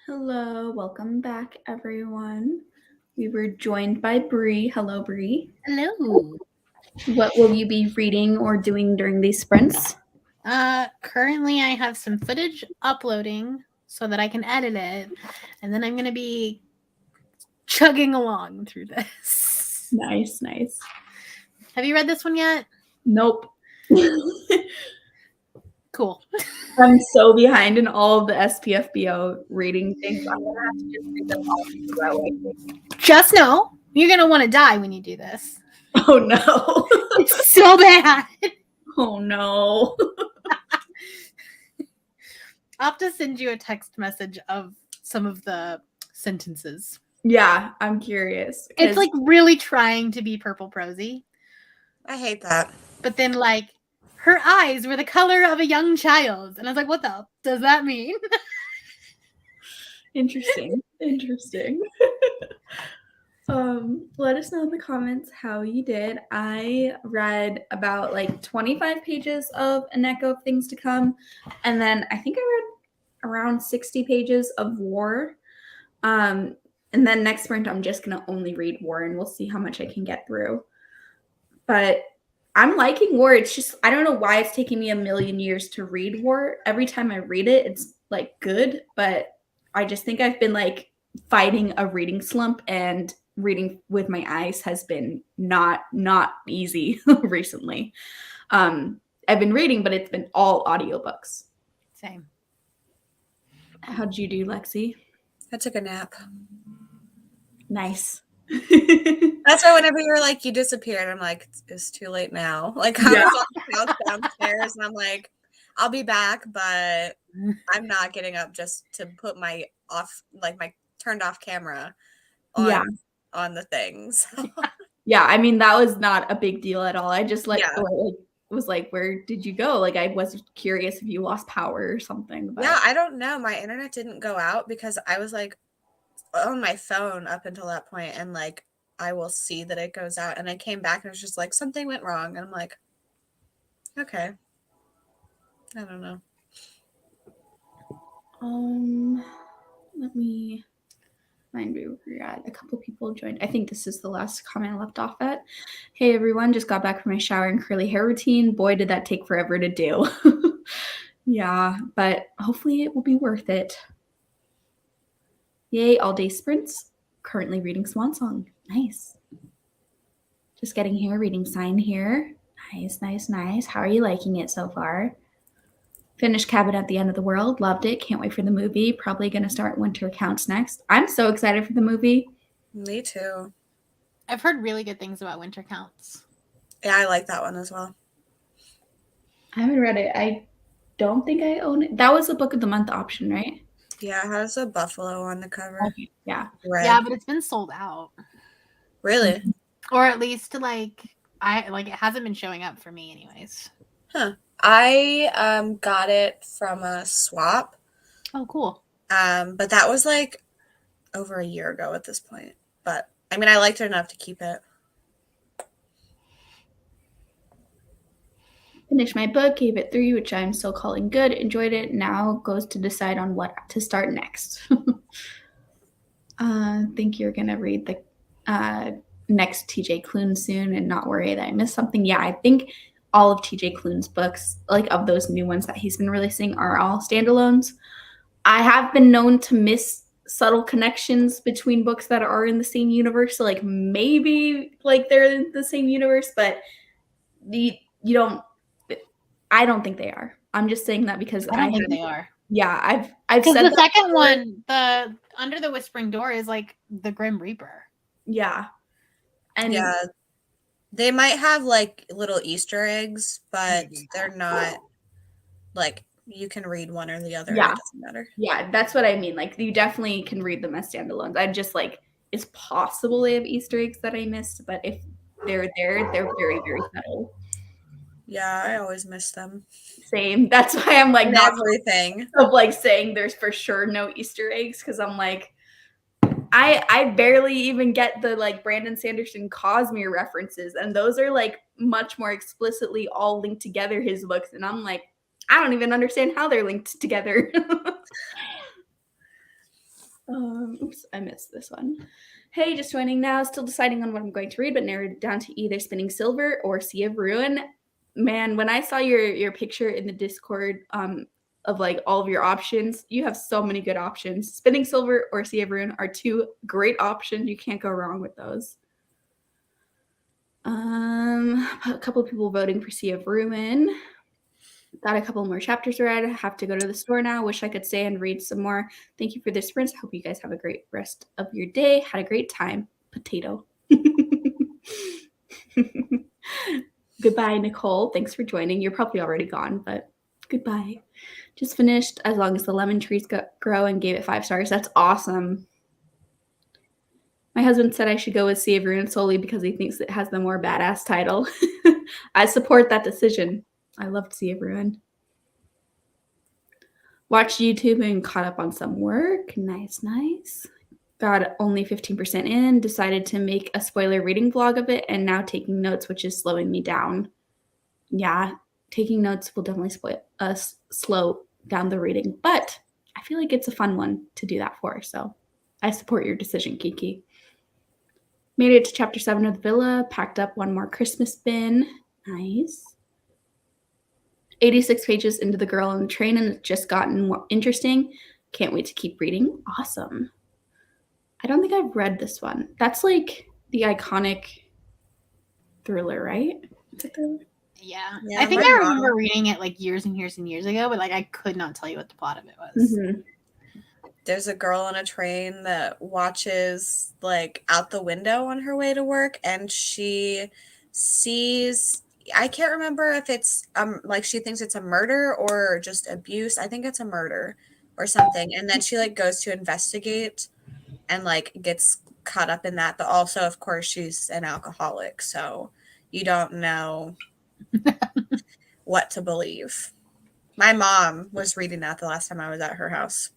Hello, welcome back, everyone. We were joined by Bree. Hello, Bree. Hello. What will you be reading or doing during these sprints? Currently I have some footage uploading so that I can edit it, and then I'm going to be chugging along through this. Nice. Have you read this one yet? Nope. Cool. I'm so behind in all of the SPFBO reading things. I'm gonna have to just read them all throughout. Just know you're going to want to die when you do this. Oh no. It's so bad. Oh no. I'll have to send you a text message of some of the sentences. Yeah, I'm curious. It's like really trying to be purple prosy. I hate that. But then like her eyes were the color of a young child. And I was like, what the hell does that mean? Interesting. Let us know in the comments how you did. I read about like 25 pages of An Echo of Things to Come, and then I think I read around 60 pages of War. And then next sprint, I'm just gonna only read War, and we'll see how much I can get through. But I'm liking War. It's just I don't know why it's taking me a million years to read War. Every time I read it, it's like good, but I just think I've been like fighting a reading slump, and reading with my eyes has been not easy recently. I've been reading, but it's been all audiobooks. Same. How'd you do, Lexi? I took a nap. Nice. That's why whenever you're like, you disappeared, I'm like, it's too late now. Like, I was on the couch downstairs, and I'm like, I'll be back, but I'm not getting up just to put my turned off camera on the things. Yeah, I mean, that was not a big deal at all. I just was like, where did you go? Like, I was curious if you lost power or something. But... Yeah, I don't know. My internet didn't go out because I was like on my phone up until that point, and like I will see that it goes out, and I came back and it was just like something went wrong, and I'm like, okay, I don't know. Let me find where we're at. A couple people joined. I think this is the last comment I left off at. Hey everyone, just got back from my shower and curly hair routine. Boy, did that take forever to do. Yeah, but hopefully it will be worth it. Yay, all day sprints. Currently reading Swan Song. Nice. Just getting here, reading Sign here. Nice. How are you liking it so far? Finished Cabin at the End of the World. Loved it. Can't wait for the movie. Probably going to start Winter Counts next. I'm so excited for the movie. Me too. I've heard really good things about Winter Counts. Yeah, I like that one as well. I haven't read it. I don't think I own it. That was a book of the month option, right? Yeah, it has a buffalo on the cover. Okay. Yeah. Red. Yeah, but it's been sold out. Really? Mm-hmm. Or at least like it hasn't been showing up for me anyways. Huh. I got it from a swap. Oh, cool. But that was like over a year ago at this point. But I mean, I liked it enough to keep it. Finished my book, gave it 3, which I'm still calling good. Enjoyed it. Now goes to decide on what to start next. Think you're gonna read the next TJ Klune soon and not worry that I missed something. Yeah, I think all of TJ Klune's books, like of those new ones that he's been releasing, are all standalones. I have been known to miss subtle connections between books that are in the same universe. So like maybe like they're in the same universe, but I don't think they are. I'm just saying that because I don't think they are. Yeah, I've said the second one, the Under the Whispering Door, is like the Grim Reaper. Yeah. And yeah, they might have like little Easter eggs, but they're not like you can read one or the other. Yeah. It doesn't matter. Yeah, that's what I mean. Like you definitely can read them as standalones. I just like it's possible they have Easter eggs that I missed, but if they're there, they're very, very subtle. Yeah, I always miss them. Same. That's why I'm like not everything of like saying there's for sure no Easter eggs because I'm like I barely even get the like Brandon Sanderson Cosmere references, and those are like much more explicitly all linked together his books, and I'm like I don't even understand how they're linked together. Oops, I missed this one. Hey, just joining now. Still deciding on what I'm going to read, but narrowed down to either Spinning Silver or Sea of Ruin. Man, when I saw your picture in the Discord of like all of your options, you have so many good options. Spinning Silver or Sea of Ruin are two great options. You can't go wrong with those. A couple of people voting for Sea of Ruin. Got a couple more chapters read. Have to go to the store now. Wish I could stay and read some more. Thank you for this, Prince. Hope you guys have a great rest of your day. Had a great time. Potato. Goodbye, Nicole. Thanks for joining. You're probably already gone, but goodbye. Just finished As Long as the Lemon Trees Grow and gave it 5 stars. That's awesome. My husband said I should go with Sea of Ruin solely because he thinks it has the more badass title. I support that decision. I loved Sea of Ruin. Watched YouTube and caught up on some work. Nice, nice. Got only 15% in. Decided to make a spoiler reading vlog of it and now taking notes, which is slowing me down. Yeah, taking notes will definitely slow down the reading, but I feel like it's a fun one to do that for. So I support your decision, Kiki. Made it to chapter 7 of the villa. Packed up one more Christmas bin. Nice. 86 pages into The Girl on the Train, and it's just gotten more interesting. Can't wait to keep reading. Awesome. I don't think I've read this one. That's like the iconic thriller, right? It's a thriller. Yeah. Yeah, I think my I mom- remember reading it like years and years and years ago, but like I could not tell you what the plot of it was. Mm-hmm. There's a girl on a train that watches like out the window on her way to work, and she sees, I can't remember if it's like she thinks it's a murder or just abuse. I think it's a murder or something. And then she like goes to investigate and like gets caught up in that. But also, of course, she's an alcoholic, so you don't know what to believe. My mom was reading that the last time I was at her house.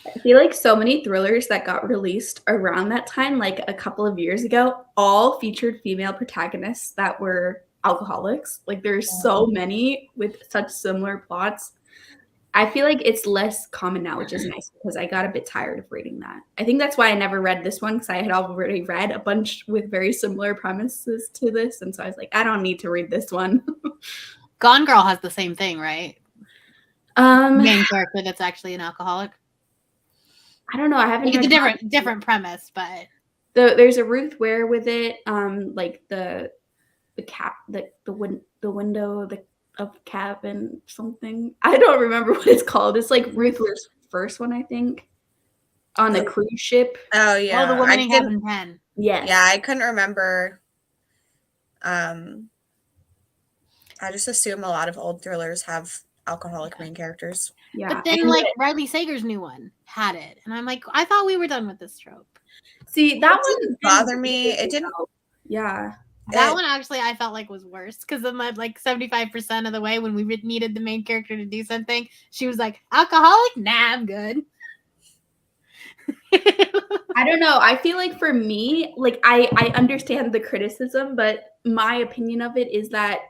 I feel like so many thrillers that got released around that time, like a couple of years ago, all featured female protagonists that were alcoholics. Like there's so many with such similar plots. I feel like it's less common now, which is nice because I got a bit tired of reading that. I think that's why I never read this one because I had already read a bunch with very similar premises to this. And so I was like, I don't need to read this one. Gone Girl has the same thing, right? Main character that's actually an alcoholic. I don't know. I haven't. Like, it's a different premise, but there's a Ruth Ware with it. Like the cap, the window, of cabin something. I don't remember what it's called. It's like Ruth Ware's first one, I think, on the cruise ship. Oh yeah, The Woman in Cabin 10. Yes. Yeah, I couldn't remember. I just assume a lot of old thrillers have alcoholic main characters. Yeah. But then like Riley Sager's new one had it. And I'm like, I thought we were done with this trope. See, that one didn't bother me. It didn't. Yeah. That one actually I felt like was worse because of my like 75% of the way when we needed the main character to do something, she was like, alcoholic? Nah, I'm good. I don't know. I feel like for me, like I understand the criticism, but my opinion of it is that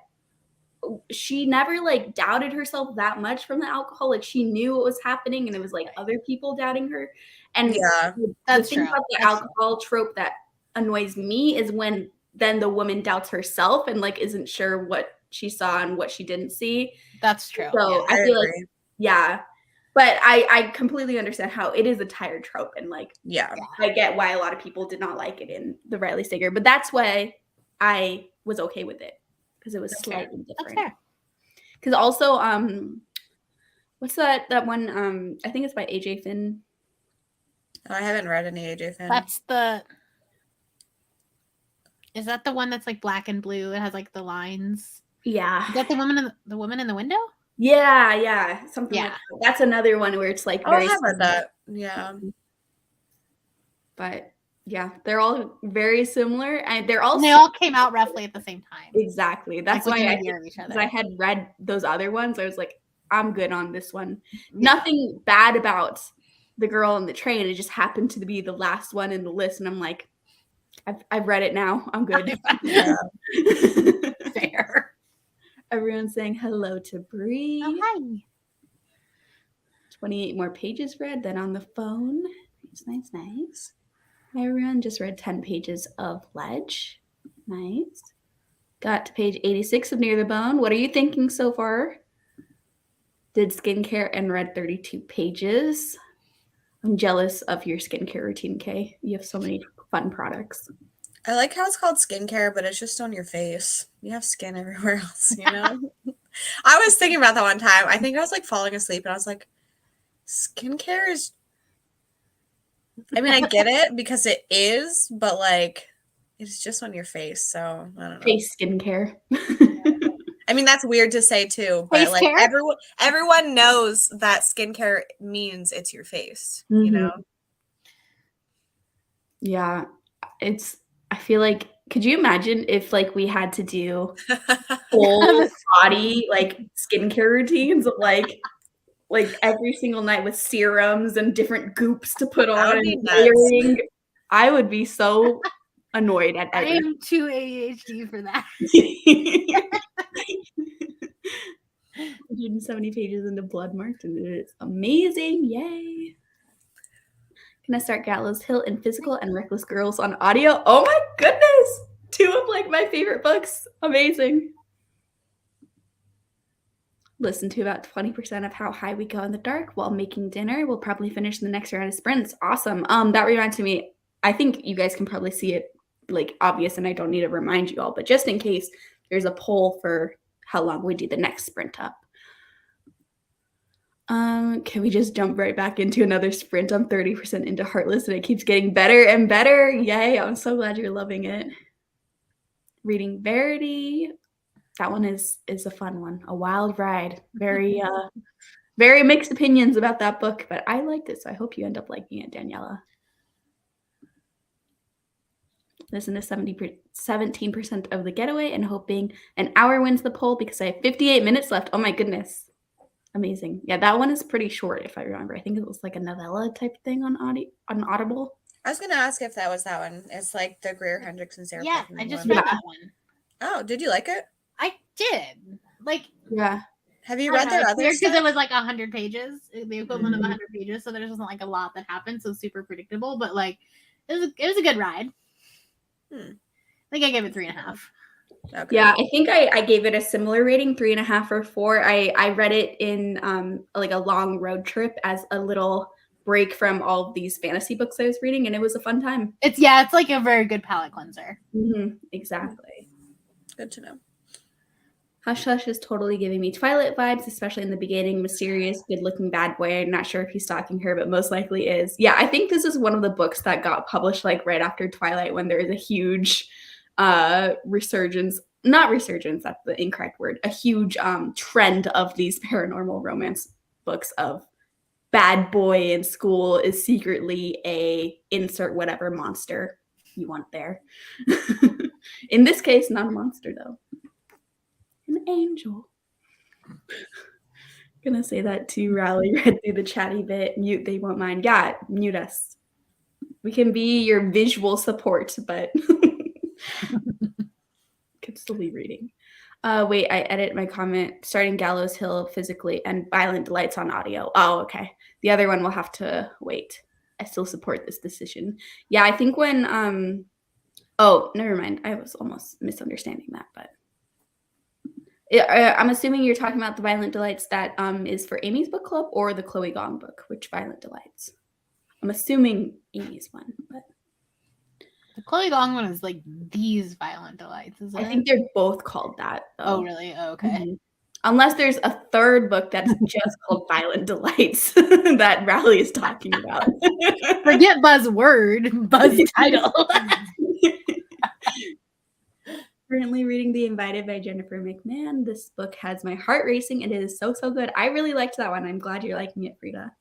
she never like doubted herself that much from the alcohol. Like she knew what was happening and it was like other people doubting her. And Yeah, that's the thing true. about the alcohol trope that annoys me is when then the woman doubts herself and like isn't sure what she saw and what she didn't see. That's true. So yeah. I feel like, yeah. But I completely understand how it is a tired trope and like yeah. I get why a lot of people did not like it in the Riley Sager, but that's why I was okay with it because it was slightly different. That's fair. Because also, what's that one? I think it's by AJ Finn. Oh, I haven't read any AJ Finn. Is that the one that's like black and blue? It has like the lines. Yeah. Is that the woman in the window? Yeah, something like that. That's another one where it's like very I have read that. Yeah. But yeah, they're all very similar and they all came out roughly at the same time. Exactly. That's like why I had read those other ones. I was like, I'm good on this one. Yeah. Nothing bad about The Girl on the Train. It just happened to be the last one in the list. And I'm like, I've read it now. I'm good. Fair. Everyone's saying hello to Bree. Oh, hi. 28 more pages read than on the phone. Nice. Everyone just read 10 pages of Ledge. Nice. Got to page 86 of Near the Bone. What are you thinking so far? Did skincare and read 32 pages. I'm jealous of your skincare routine, Kay. You have so many fun products. I like how it's called skincare, but it's just on your face. You have skin everywhere else, you know? I was thinking about that one time. I think I was like falling asleep and I was like, skincare is. I mean, I get it because it is, but like, it's just on your face. So I don't know. Face skincare. I mean, that's weird to say too, but Face like care? everyone knows that skincare means it's your face, you know? Yeah. I feel like, could you imagine if like we had to do full body like skincare routines of like every single night with serums and different goops to put on would be and nuts. layering? I would be so annoyed at I everything. am too ADHD for that. 170 pages into Blood Marked, and it's amazing. Yay. Gonna start Gallows Hill in physical and Reckless Girls on audio. Oh my goodness. 2 of like my favorite books. Amazing. Listen to about 20% of How High We Go in the Dark while making dinner. We'll probably finish the next round of sprints. Awesome. That reminds me, I think you guys can probably see it like obvious and I don't need to remind you all, but just in case, there's a poll for how long we do the next sprint up. Can we just jump right back into another sprint? I'm 30% into Heartless and it keeps getting better and better. Yay, I'm so glad you're loving it. Reading Verity. That one is a fun one. A wild ride. Very very mixed opinions about that book, but I liked it, so I hope you end up liking it, Daniela. Listen to 17% of The Getaway and hoping an hour wins the poll because I have 58 minutes left. Oh my goodness. Amazing. Yeah, that one is pretty short if I remember. I think it was like a novella type thing on Audible. I was going to ask if that was that one. It's like the Greer Hendricks and Sarah. Yeah, Paulson I just one. read that one. Oh, did you like it? I did. Like, yeah. Have you read their other stuff? Because it was like 100 pages, the equivalent of 100 pages, so there wasn't like a lot that happened, so super predictable. But like, it was a good ride. I think I gave it 3.5. Okay. Yeah, I think I gave it a similar rating, 3.5 or 4. I read it in like a long road trip as a little break from all of these fantasy books I was reading, and it was a fun time. It's like a very good palate cleanser. Exactly. Good to know. Hush Hush is totally giving me Twilight vibes, especially in the beginning. Mysterious, good-looking bad boy. I'm not sure if he's stalking her, but most likely is. Yeah, I think this is one of the books that got published like right after Twilight when there is a huge resurgence. Not resurgence, that's the incorrect word. A huge trend of these paranormal romance books of bad boy in school is secretly a insert whatever monster you want there. In this case, not a monster though. An angel. Gonna say that to Rally read through the chatty bit. Mute, they won't mind. Yeah, mute us. We can be your visual support, but could still be reading. Wait, I edit my comment. Starting Gallows Hill physically and Violent Delights on audio. Oh, okay. The other one will have to wait. I still support this decision. Yeah, I think when oh, never mind. I was almost misunderstanding that, but I'm assuming you're talking about the Violent Delights that is for Amy's book club or the Chloe Gong book, which Violent Delights. I'm assuming Amy's one, but the Chloe Gong one is like these Violent Delights, isn't it? I think they're both called that. Though. Oh, really? Oh, okay. Unless there's a third book that's just called Violent Delights that Rally is talking about. Forget buzzword, buzz title. Currently reading The Invited by Jennifer McMahon. This book has my heart racing and it is so good. I really liked that one. I'm glad you're liking it, Frida.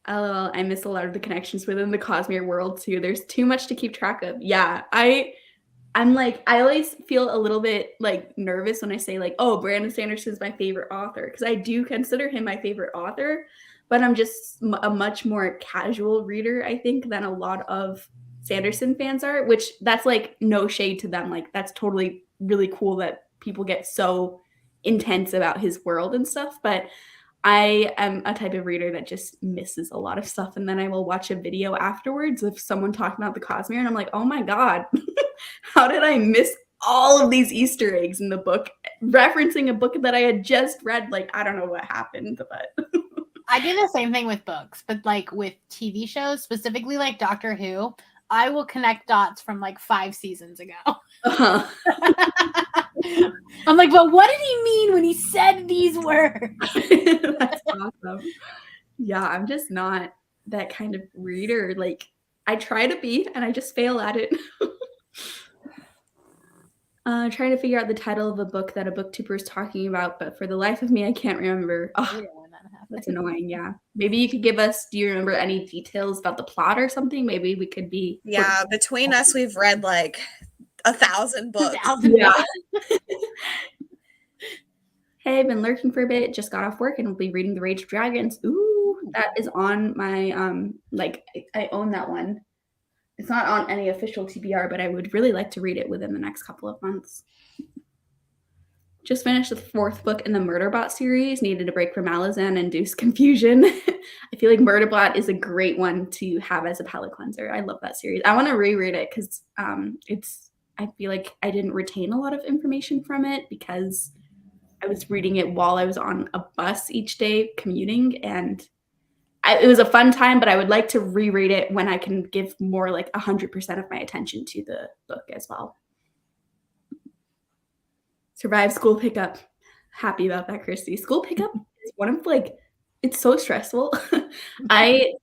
LOL, I miss a lot of the connections within the Cosmere world too. There's too much to keep track of. Yeah, I'm like, I always feel a little bit like nervous when I say like, oh, Brandon Sanderson is my favorite author, because I do consider him my favorite author, but I'm just a much more casual reader, I think, than a lot of Sanderson fans are, which that's like no shade to them. Like that's totally really cool that people get so intense about his world and stuff, but I am a type of reader that just misses a lot of stuff, and then I will watch a video afterwards of someone talking about the Cosmere, and I'm like, oh my god, how did I miss all of these Easter eggs in the book, referencing a book that I had just read? Like, I don't know what happened, but I do the same thing with books, but like with TV shows, specifically like Doctor Who, I will connect dots from like 5 seasons ago. I'm like, but what did he mean when he said these words? That's awesome. Yeah, I'm just not that kind of reader. Like, I try to be, and I just fail at it. Trying to figure out the title of a book that a booktuber is talking about, but for the life of me, I can't remember. Oh, that's annoying. Yeah, maybe you could give us. Do you remember any details about the plot or something? Maybe we could be. Yeah, between us, we've read like 1,000 books. 1,000 Yeah. books. Hey, I've been lurking for a bit. Just got off work and will be reading The Rage of Dragons. Ooh, that is on my like I own that one. It's not on any official TBR, but I would really like to read it within the next couple of months. Just finished the 4th book in the Murderbot series. Needed a break from Malazan-induced confusion. I feel like Murderbot is a great one to have as a palate cleanser. I love that series. I want to reread it because I feel like I didn't retain a lot of information from it because I was reading it while I was on a bus each day commuting, and it was a fun time, but I would like to reread it when I can give more like 100% of my attention to the book as well. Survive school pickup. Happy about that, Christy. School pickup is one of like, it's so stressful. I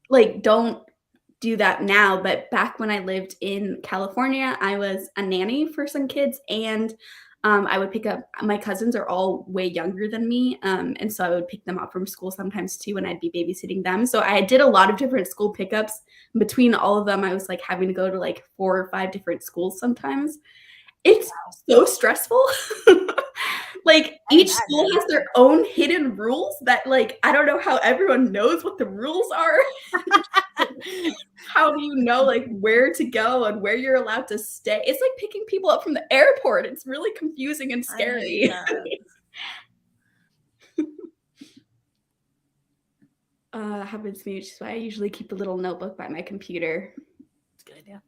like don't do that now, but back when I lived in California, I was a nanny for some kids, and I would pick up, my cousins are all way younger than me. And so I would pick them up from school sometimes too, and I'd be babysitting them. So I did a lot of different school pickups. Between all of them, I was like having to go to like 4 or 5 different schools sometimes. It's so stressful. Like each school has their own hidden rules that like, I don't know how everyone knows what the rules are. How do you know like where to go and where you're allowed to stay? It's like picking people up from the airport. It's really confusing and scary. Happens to me, which is why I usually keep a little notebook by my computer. That's a good idea.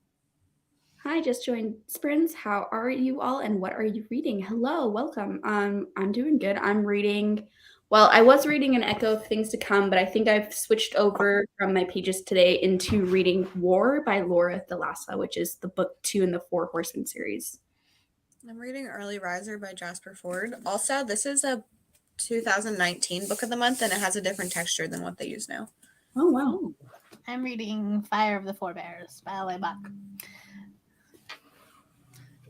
Hi, just joined Sprints. How are you all and what are you reading? Hello, welcome. I'm doing good. I'm reading, well, I was reading An Echo of Things to Come, but I think I've switched over from my pages today into reading War by Laura Thalassa, which is the book 2 in the 4 Horsemen series. I'm reading Early Riser by Jasper Ford. Also, this is a 2019 book of the month, and it has a different texture than what they use now. Oh, wow. I'm reading Fire of the Forebears by L.A. Buck.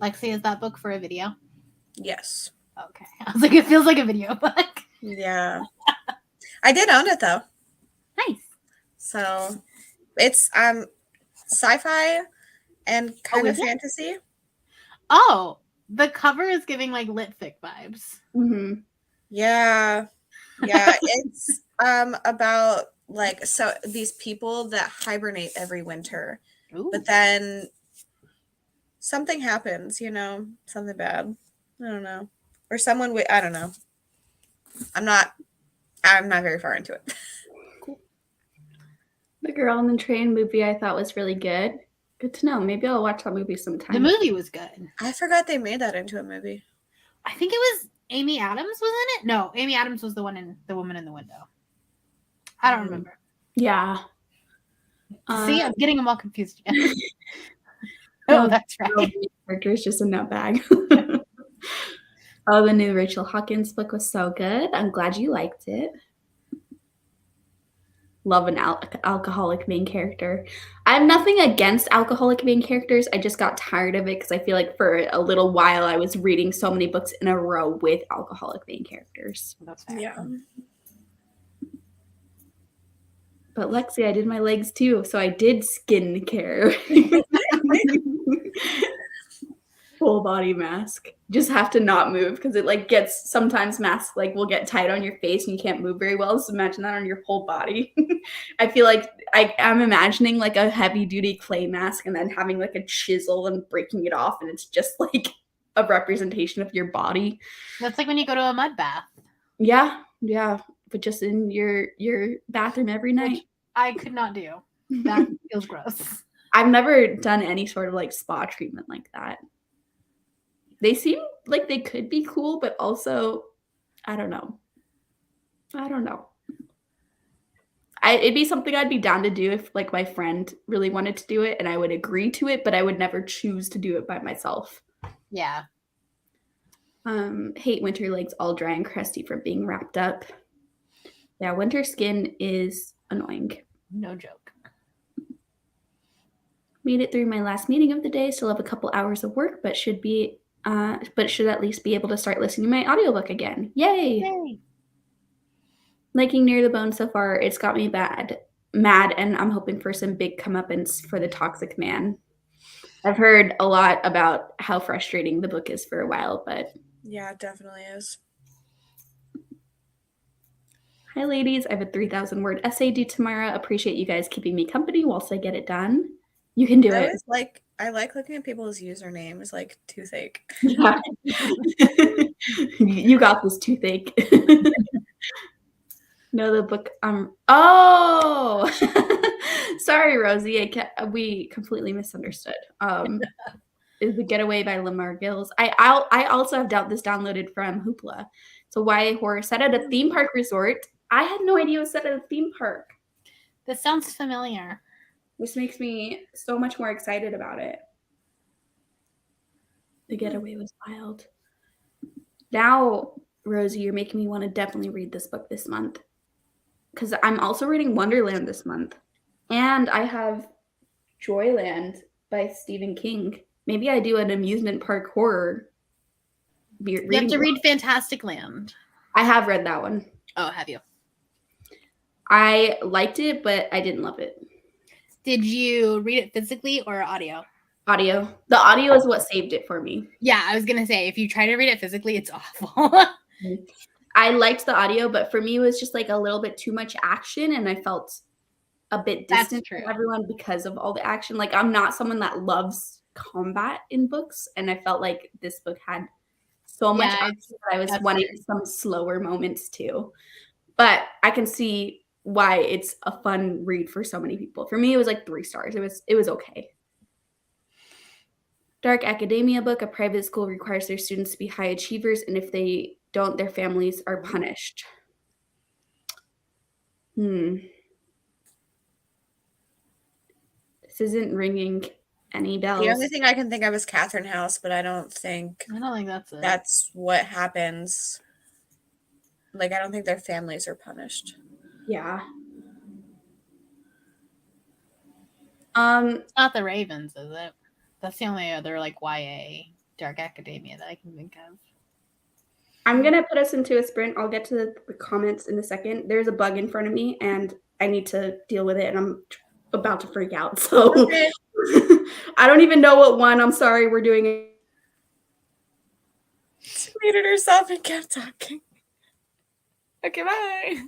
Lexi, is that book for a video? Yes. Okay. I was like, it feels like a video book. Yeah. I did own it though. Nice. So it's sci-fi and kind of fantasy. Oh, the cover is giving like Litfic vibes. Mm-hmm. Yeah. Yeah. It's about like, so these people that hibernate every winter. Ooh. But then something happens, something bad. I don't know. Or someone, I don't know. I'm not very far into it. Cool. The Girl on the Train movie I thought was really good. Good to know. Maybe I'll watch that movie sometime. The movie was good. I forgot they made that into a movie. I think it was Amy Adams was in it. No, Amy Adams was the woman in the window. I don't remember. Yeah. See, I'm getting them all confused again. Oh, that's right. Characters just a nutbag. Oh, the new Rachel Hawkins book was so good. I'm glad you liked it. Love an alcoholic main character. I have nothing against alcoholic main characters. I just got tired of it because I feel like for a little while I was reading so many books in a row with alcoholic main characters. That's fair. Yeah. But Lexi, I did my legs too, so I did skincare. Full body mask. Just have to not move because it like gets, sometimes masks like will get tight on your face and you can't move very well. So imagine that on your whole body. I feel like I'm imagining like a heavy duty clay mask and then having like a chisel and breaking it off, and it's just like a representation of your body. That's like when you go to a mud bath. Yeah, but just in your bathroom every night. Which I could not do. That feels gross. I've never done any sort of like spa treatment like that. They seem like they could be cool, but also, I don't know. It'd be something I'd be down to do if like my friend really wanted to do it and I would agree to it, but I would never choose to do it by myself. Yeah. Hate winter legs all dry and crusty from being wrapped up. Yeah, winter skin is annoying. No joke. Made it through my last meeting of the day. Still have a couple hours of work, but should at least be able to start listening to my audiobook again. Yay! Liking Near the Bone so far, it's got me mad, and I'm hoping for some big comeuppance for the toxic man. I've heard a lot about how frustrating the book is for a while, but Yeah, it definitely is. Hi, ladies. I have a 3,000 word essay due tomorrow. Appreciate you guys keeping me company whilst I get it done. You can do it. I like looking at people's usernames, like toothache. Yeah. You got this, toothache. No, the book. Oh, sorry, Rosie. We completely misunderstood. Is The Getaway by Lamar Gills. I also have this downloaded from Hoopla. So YA horror set at a theme park resort. I had no idea it was set at a theme park. This sounds familiar. This makes me so much more excited about it. The Getaway was wild. Now, Rosie, you're making me want to definitely read this book this month. Because I'm also reading Wonderland this month. And I have Joyland by Stephen King. Maybe I do an amusement park horror. You have to read Fantastic Land. I have read that one. Oh, have you? I liked it, but I didn't love it. Did you read it physically or audio? Audio. The audio is what saved it for me. Yeah, I was going to say, if you try to read it physically, it's awful. I liked the audio, but for me, it was just like a little bit too much action, and I felt a bit distant from everyone because of all the action. Like, I'm not someone that loves combat in books, and I felt like this book had so much action that I was wanting some slower moments too. But I can see why it's a fun read for so many people. For me, it was like 3 stars. It was okay. Dark Academia book. A private school requires their students to be high achievers, and if they don't, their families are punished. This isn't ringing any bells. The only thing I can think of is Catherine House, but I don't think that's it. That's what happens. Like, I don't think their families are punished. Yeah. It's not the Ravens, is it? That's the only other like YA Dark Academia that I can think of. I'm going to put us into a sprint. I'll get to the comments in a second. There's a bug in front of me, and I need to deal with it, and I'm about to freak out. So okay. I don't even know what one. I'm sorry. We're doing it. She muted herself and kept talking. Okay, bye.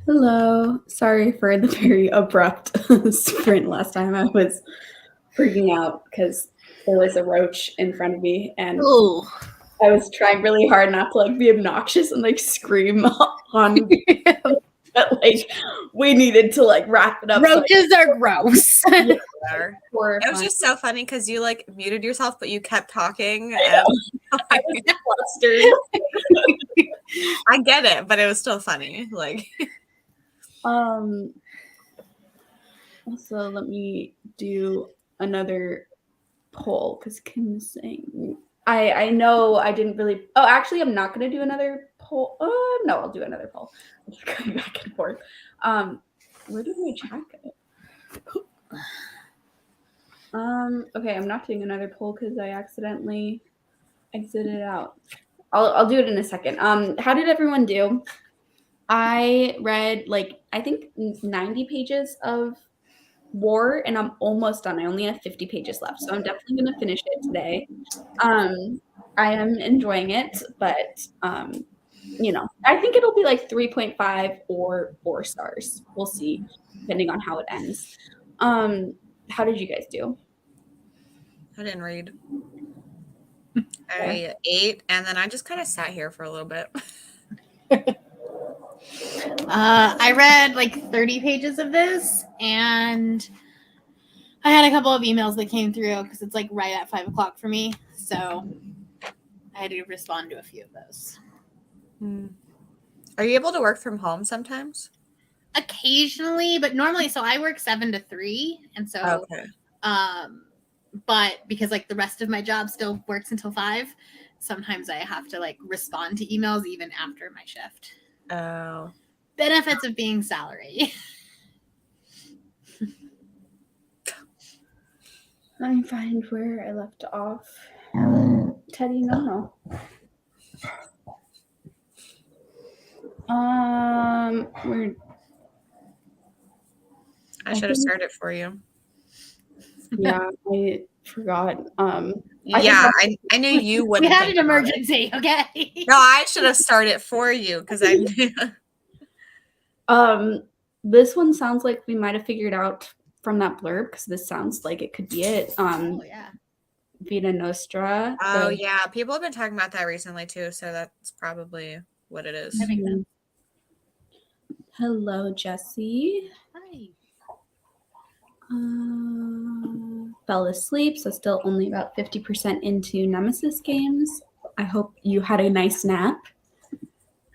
Hello. Sorry for the very abrupt sprint last time. I was freaking out because there was a roach in front of me, and Ooh. I was trying really hard not to like be obnoxious and like scream on, but like we needed to like wrap it up. Roaches are gross. It was just so funny because you like muted yourself, but you kept talking. And I was flustered. I get it, but it was still funny. Like, also let me do another poll because Kim's saying I know I didn't really. Oh, actually, I'm not gonna do another poll. No, I'll do another poll. I'm just going back and forth. Where did my chat go? Okay, I'm not doing another poll because I accidentally exited out. I'll do it in a second. How did everyone do? I read like I think 90 pages of War, and I'm almost done. I only have 50 pages left, so I'm definitely gonna finish it today. I am enjoying it, but you know, I think it'll be like 3.5 or 4 stars. We'll see, depending on how it ends. How did you guys do? I didn't read. I ate, and then I just kind of sat here for a little bit. I read like 30 pages of this, and I had a couple of emails that came through because it's like right at 5 o'clock for me. So I had to respond to a few of those. Are you able to work from home sometimes? Occasionally, but normally, so I work 7 to 3. And so, Okay. But because like the rest of my job still works until 5, sometimes I have to like respond to emails even after my shift. Oh. Benefits of being salary. Let me find where I left off. Teddy, no. Where? I should have started for you. Yeah, I forgot. Yeah, I knew you wouldn't. We had an emergency, okay? No, I should have started for you because I knew. This one sounds like we might have figured out from that blurb because this sounds like it could be it. Oh yeah. Vita Nostra. Oh yeah, people have been talking about that recently too, so that's probably what it is. Hello, Jesse. Hi. Fell asleep, so still only about 50% into Nemesis games. I hope you had a nice nap.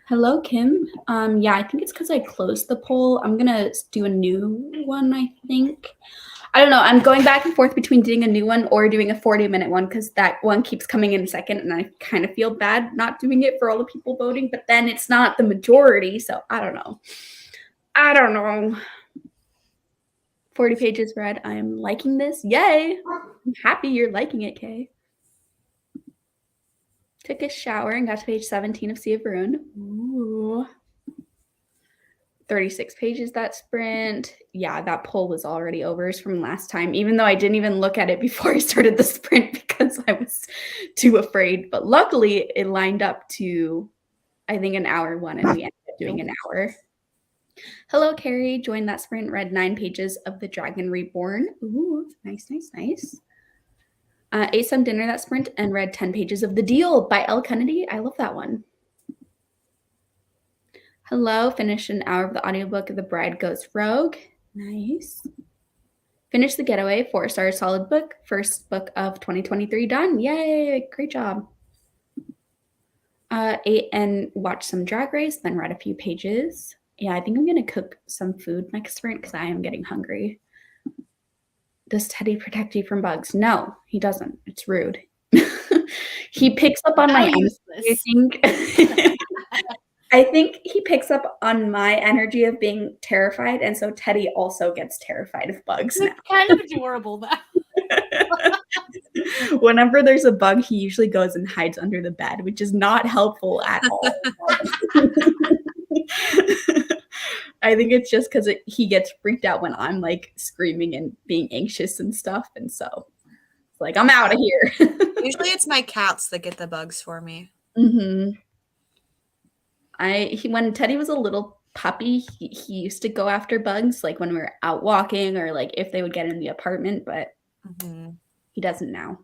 Hello, Kim. Yeah, I think it's because I closed the poll. I'm gonna do a new one, I think. I don't know. I'm going back and forth between doing a new one or doing a 40-minute one because that one keeps coming in second, and I kind of feel bad not doing it for all the people voting, but then it's not the majority, so I don't know. 40 pages read. I'm liking this. Yay! I'm happy you're liking it, Kay. Took a shower and got to page 17 of Sea of Ruin. Ooh. 36 pages that sprint. Yeah, that poll was already over from last time, even though I didn't even look at it before I started the sprint because I was too afraid. But luckily, it lined up to, I think, an hour one, and we ended up doing an hour. Hello, Carrie. Joined that sprint, read 9 pages of The Dragon Reborn. Ooh, nice. Ate some dinner that sprint and read 10 pages of The Deal by Elle Kennedy. I love that one. Hello, finished an hour of the audiobook of The Bride Goes Rogue. Nice. Finished The Getaway, 4-star solid book. First book of 2023 done. Yay, great job. Ate and watched some Drag Race, then read a few pages. Yeah, I think I'm going to cook some food next sprint because I am getting hungry. Does Teddy protect you from bugs? No, he doesn't. It's rude. He picks up on my energy, I think he picks up on my energy of being terrified, and so Teddy also gets terrified of bugs now. It's kind of adorable, though. Whenever there's a bug, he usually goes and hides under the bed, which is not helpful at all. I think it's just because he gets freaked out when I'm like screaming and being anxious and stuff, and so it's like, I'm out of here. Usually it's my cats that get the bugs for me. When Teddy was a little puppy, he used to go after bugs, like when we were out walking or like if they would get in the apartment, but he doesn't now.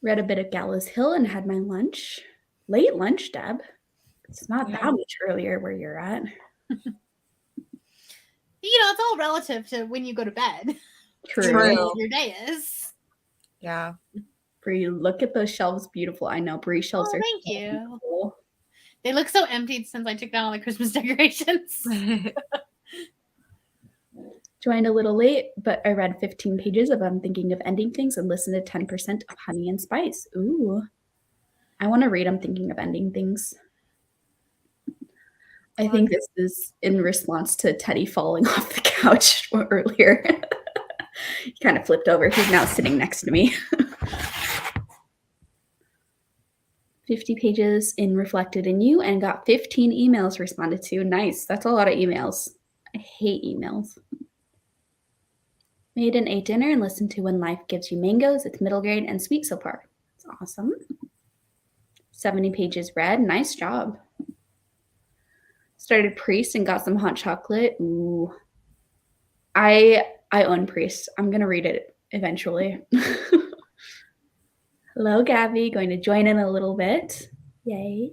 Read a bit of Gallows Hill and had my lunch. Late lunch, Deb. It's not that much earlier where you're at. It's all relative to when you go to bed. True. Your day is. Yeah. Bree, look at those shelves. Beautiful. I know. Bree shelves are thank so you. beautiful. They look so emptied since I took down all the Christmas decorations. Joined a little late, but I read 15 pages of I'm Thinking of Ending Things and listened to 10% of Honey and Spice. Ooh. I want to read I'm Thinking of Ending Things. I think this is in response to Teddy falling off the couch earlier. He kind of flipped over. He's now sitting next to me. 50 pages in Reflected in You and got 15 emails responded to. Nice. That's a lot of emails. I hate emails. Made and ate dinner and listened to When Life Gives You Mangoes. It's middle grade and sweet so far. It's awesome. 70 pages read. Nice job. Started Priest and got some hot chocolate. Ooh. I own Priest. I'm going to read it eventually. Hello, Gabby. Going to join in a little bit. Yay.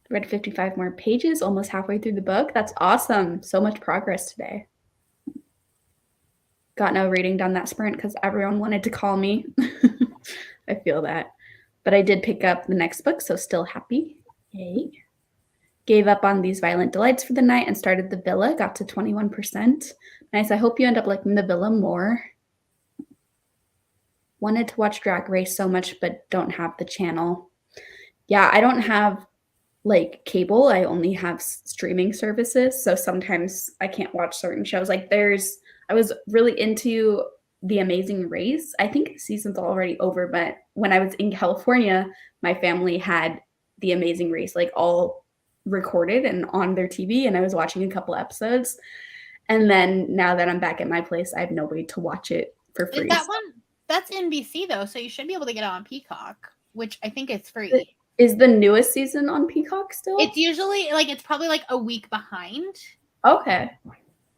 Read 55 more pages, almost halfway through the book. That's awesome. So much progress today. Got no reading done that sprint because everyone wanted to call me. I feel that. But I did pick up the next book, so still happy. Yay. Gave up on These Violent Delights for the night and started The Villa. Got to 21%. Nice. I hope you end up liking The Villa more. Wanted to watch Drag Race so much, but don't have the channel. Yeah, I don't have like cable. I only have streaming services. So sometimes I can't watch certain shows. Like I was really into The Amazing Race. I think the season's already over, but when I was in California, my family had The Amazing Race like all recorded and on their TV, and I was watching a couple episodes. And then now that I'm back at my place, I have no way to watch it for free. Is that one? That's NBC though, so you should be able to get it on Peacock, which I think is free. Is the newest season on Peacock still? It's usually it's probably like a week behind. Okay.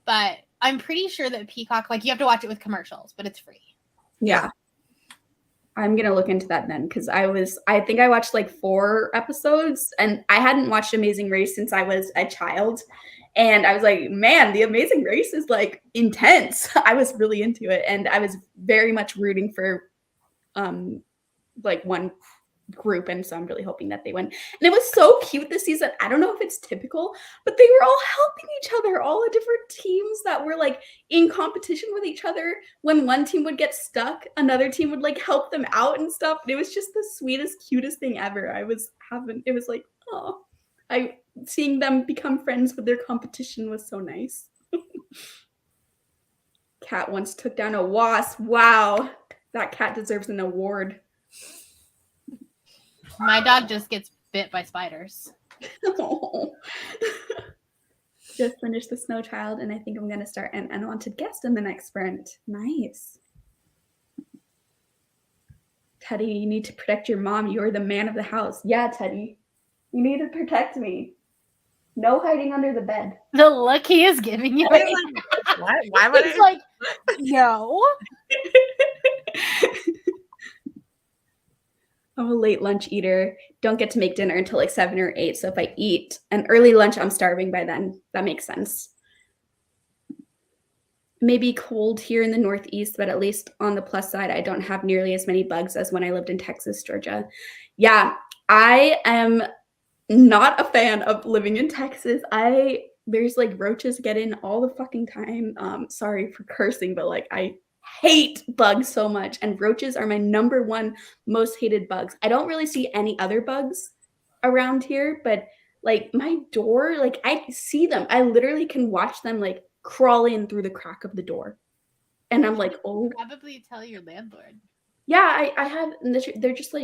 But I'm pretty sure that Peacock, you have to watch it with commercials, but it's free. Yeah. I'm going to look into that then because I think I watched 4 episodes and I hadn't watched Amazing Race since I was a child. And I was like, man, The Amazing Race is intense. I was really into it. And I was very much rooting for one group. And so I'm really hoping that they win. And it was so cute this season. I don't know if it's typical, but they were all helping each other, all the different teams that were in competition with each other. When one team would get stuck, another team would help them out and stuff. And it was just the sweetest, cutest thing ever. Seeing them become friends with their competition was so nice. Cat once took down a wasp. Wow. That cat deserves an award. My dog just gets bit by spiders. Oh. Just finished The Snow Child, and I think I'm going to start an Unwanted Guest in the next sprint. Nice. Teddy, you need to protect your mom. You're the man of the house. Yeah, Teddy. You need to protect me. No hiding under the bed. The look he is giving you. What? Why would I? No. I'm a late lunch eater. Don't get to make dinner until 7 or 8. So if I eat an early lunch, I'm starving by then. That makes sense. Maybe cold here in the Northeast, but at least on the plus side, I don't have nearly as many bugs as when I lived in Texas, Georgia. Yeah, I am not a fan of living in Texas. There's roaches get in all the fucking time. Sorry for cursing, but I hate bugs so much, and roaches are my number one most hated bugs. I don't really see any other bugs around here, but my door, I see them. I literally can watch them crawl in through the crack of the door, and I'm oh. Probably tell your landlord. Yeah, I have. They're just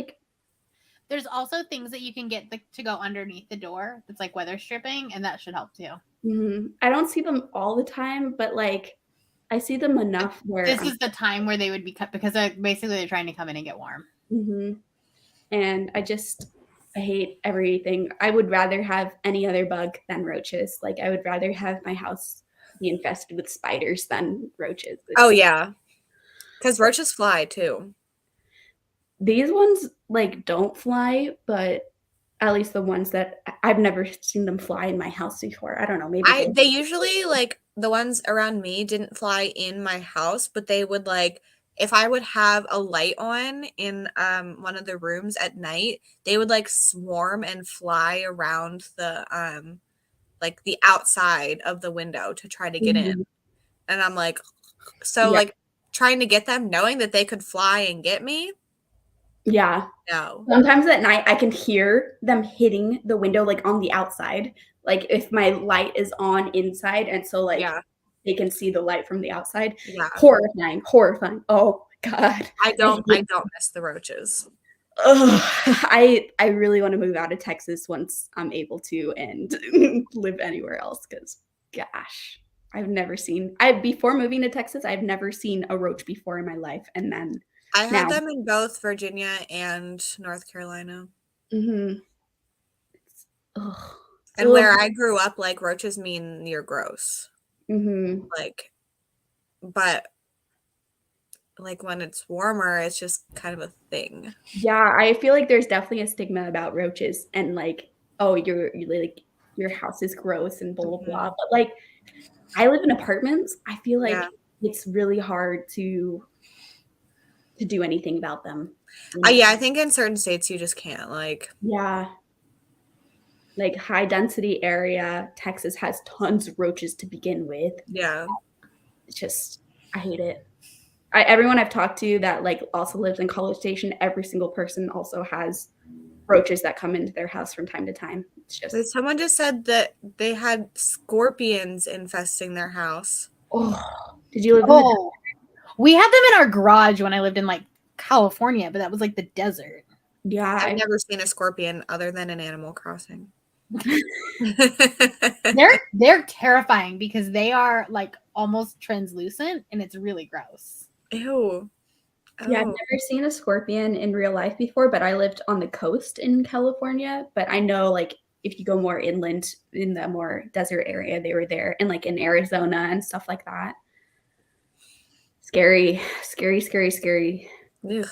There's also things that you can get to go underneath the door. That's weather stripping, and that should help too. Mm-hmm. I don't see them all the time, but I see them enough where this is the time where they would be cut because they're trying to come in and get warm. Mm-hmm. And I hate everything. I would rather have any other bug than roaches. Like, I would rather have my house be infested with spiders than roaches. Oh yeah, because roaches fly too. These ones like don't fly, but at least the ones that I've never seen them fly in my house before. I don't know, maybe They usually, like, the ones around me didn't fly in my house, but they would, like, if I would have a light on in one of the rooms at night, they would like swarm and fly around the like the outside of the window to try to get in. Mhm. And I'm like, so Yeah. like trying to get them knowing that they could fly and get me? Yeah. No. Sometimes at night I can hear them hitting the window like on the outside. Like if my light is on inside and so like Yeah. they can see the light from the outside. Yeah. Horrifying, horrifying. Oh my god. I don't miss the roaches. Ugh, I really want to move out of Texas once I'm able to and live anywhere else because gosh, I've never seen I before moving to Texas, I've never seen a roach before in my life. And then I had now. them in both Virginia and North Carolina. Mhm. Ugh. And where I grew up, like roaches mean you're gross. Mhm. Like, but like when it's warmer, it's just kind of a thing. Yeah, I feel like there's definitely a stigma about roaches and like, oh, you're like your house is gross and blah blah blah. But like I live in apartments. I feel like it's really hard to do anything about them. Yeah, I think in certain states you just can't. Like, yeah. Like high density area, Texas has tons of roaches to begin with. Yeah. It's just I hate it. Everyone I've talked to that like also lives in College Station, every single person also has roaches that come into their house from time to time. It's just someone just said that they had scorpions infesting their house. oh, did you live in Oh, we had them in our garage when I lived in like California, but that was like the desert. Yeah, I've never seen a scorpion other than in Animal Crossing. They're terrifying because they are like almost translucent and it's really gross. Ew. Yeah, I've never seen a scorpion in real life before, but I lived on the coast in California. But I know like if you go more inland in the more desert area, they were there and like in Arizona and stuff like that. Scary, scary, scary, scary. Ugh.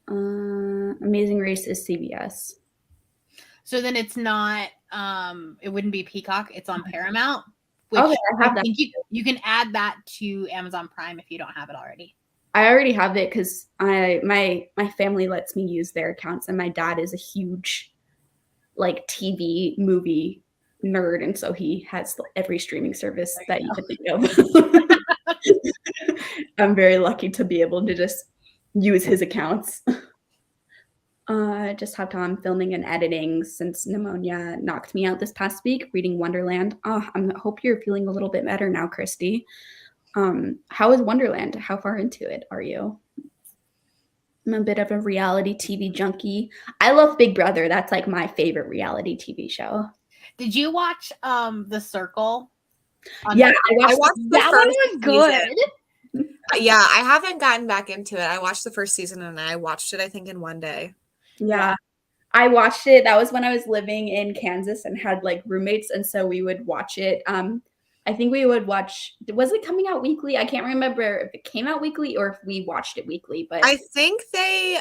Amazing Race is CBS. So then it's not it wouldn't be Peacock, it's on Paramount. Which Okay, I have that. think you can add that to Amazon Prime if you don't have it already. I already have it because my family lets me use their accounts, and my dad is a huge like TV movie nerd, and so he has every streaming service that you could think of. I'm very lucky to be able to just use his accounts. I just hopped on filming and editing since pneumonia knocked me out this past week, reading Wonderland. Oh, I hope you're feeling a little bit better now, Christy. How is Wonderland? How far into it are you? I'm a bit of a reality TV junkie. I love Big Brother. That's like my favorite reality TV show. Did you watch The Circle? Yeah, I watched the that first one was good. season. Yeah, I haven't gotten back into it. I watched the first season and I watched it, I think, in one day. Yeah. I watched it. That was when I was living in Kansas and had like roommates, and so we would watch it. I think we would watch. Was it coming out weekly? I can't remember if it came out weekly or if we watched it weekly. But I think they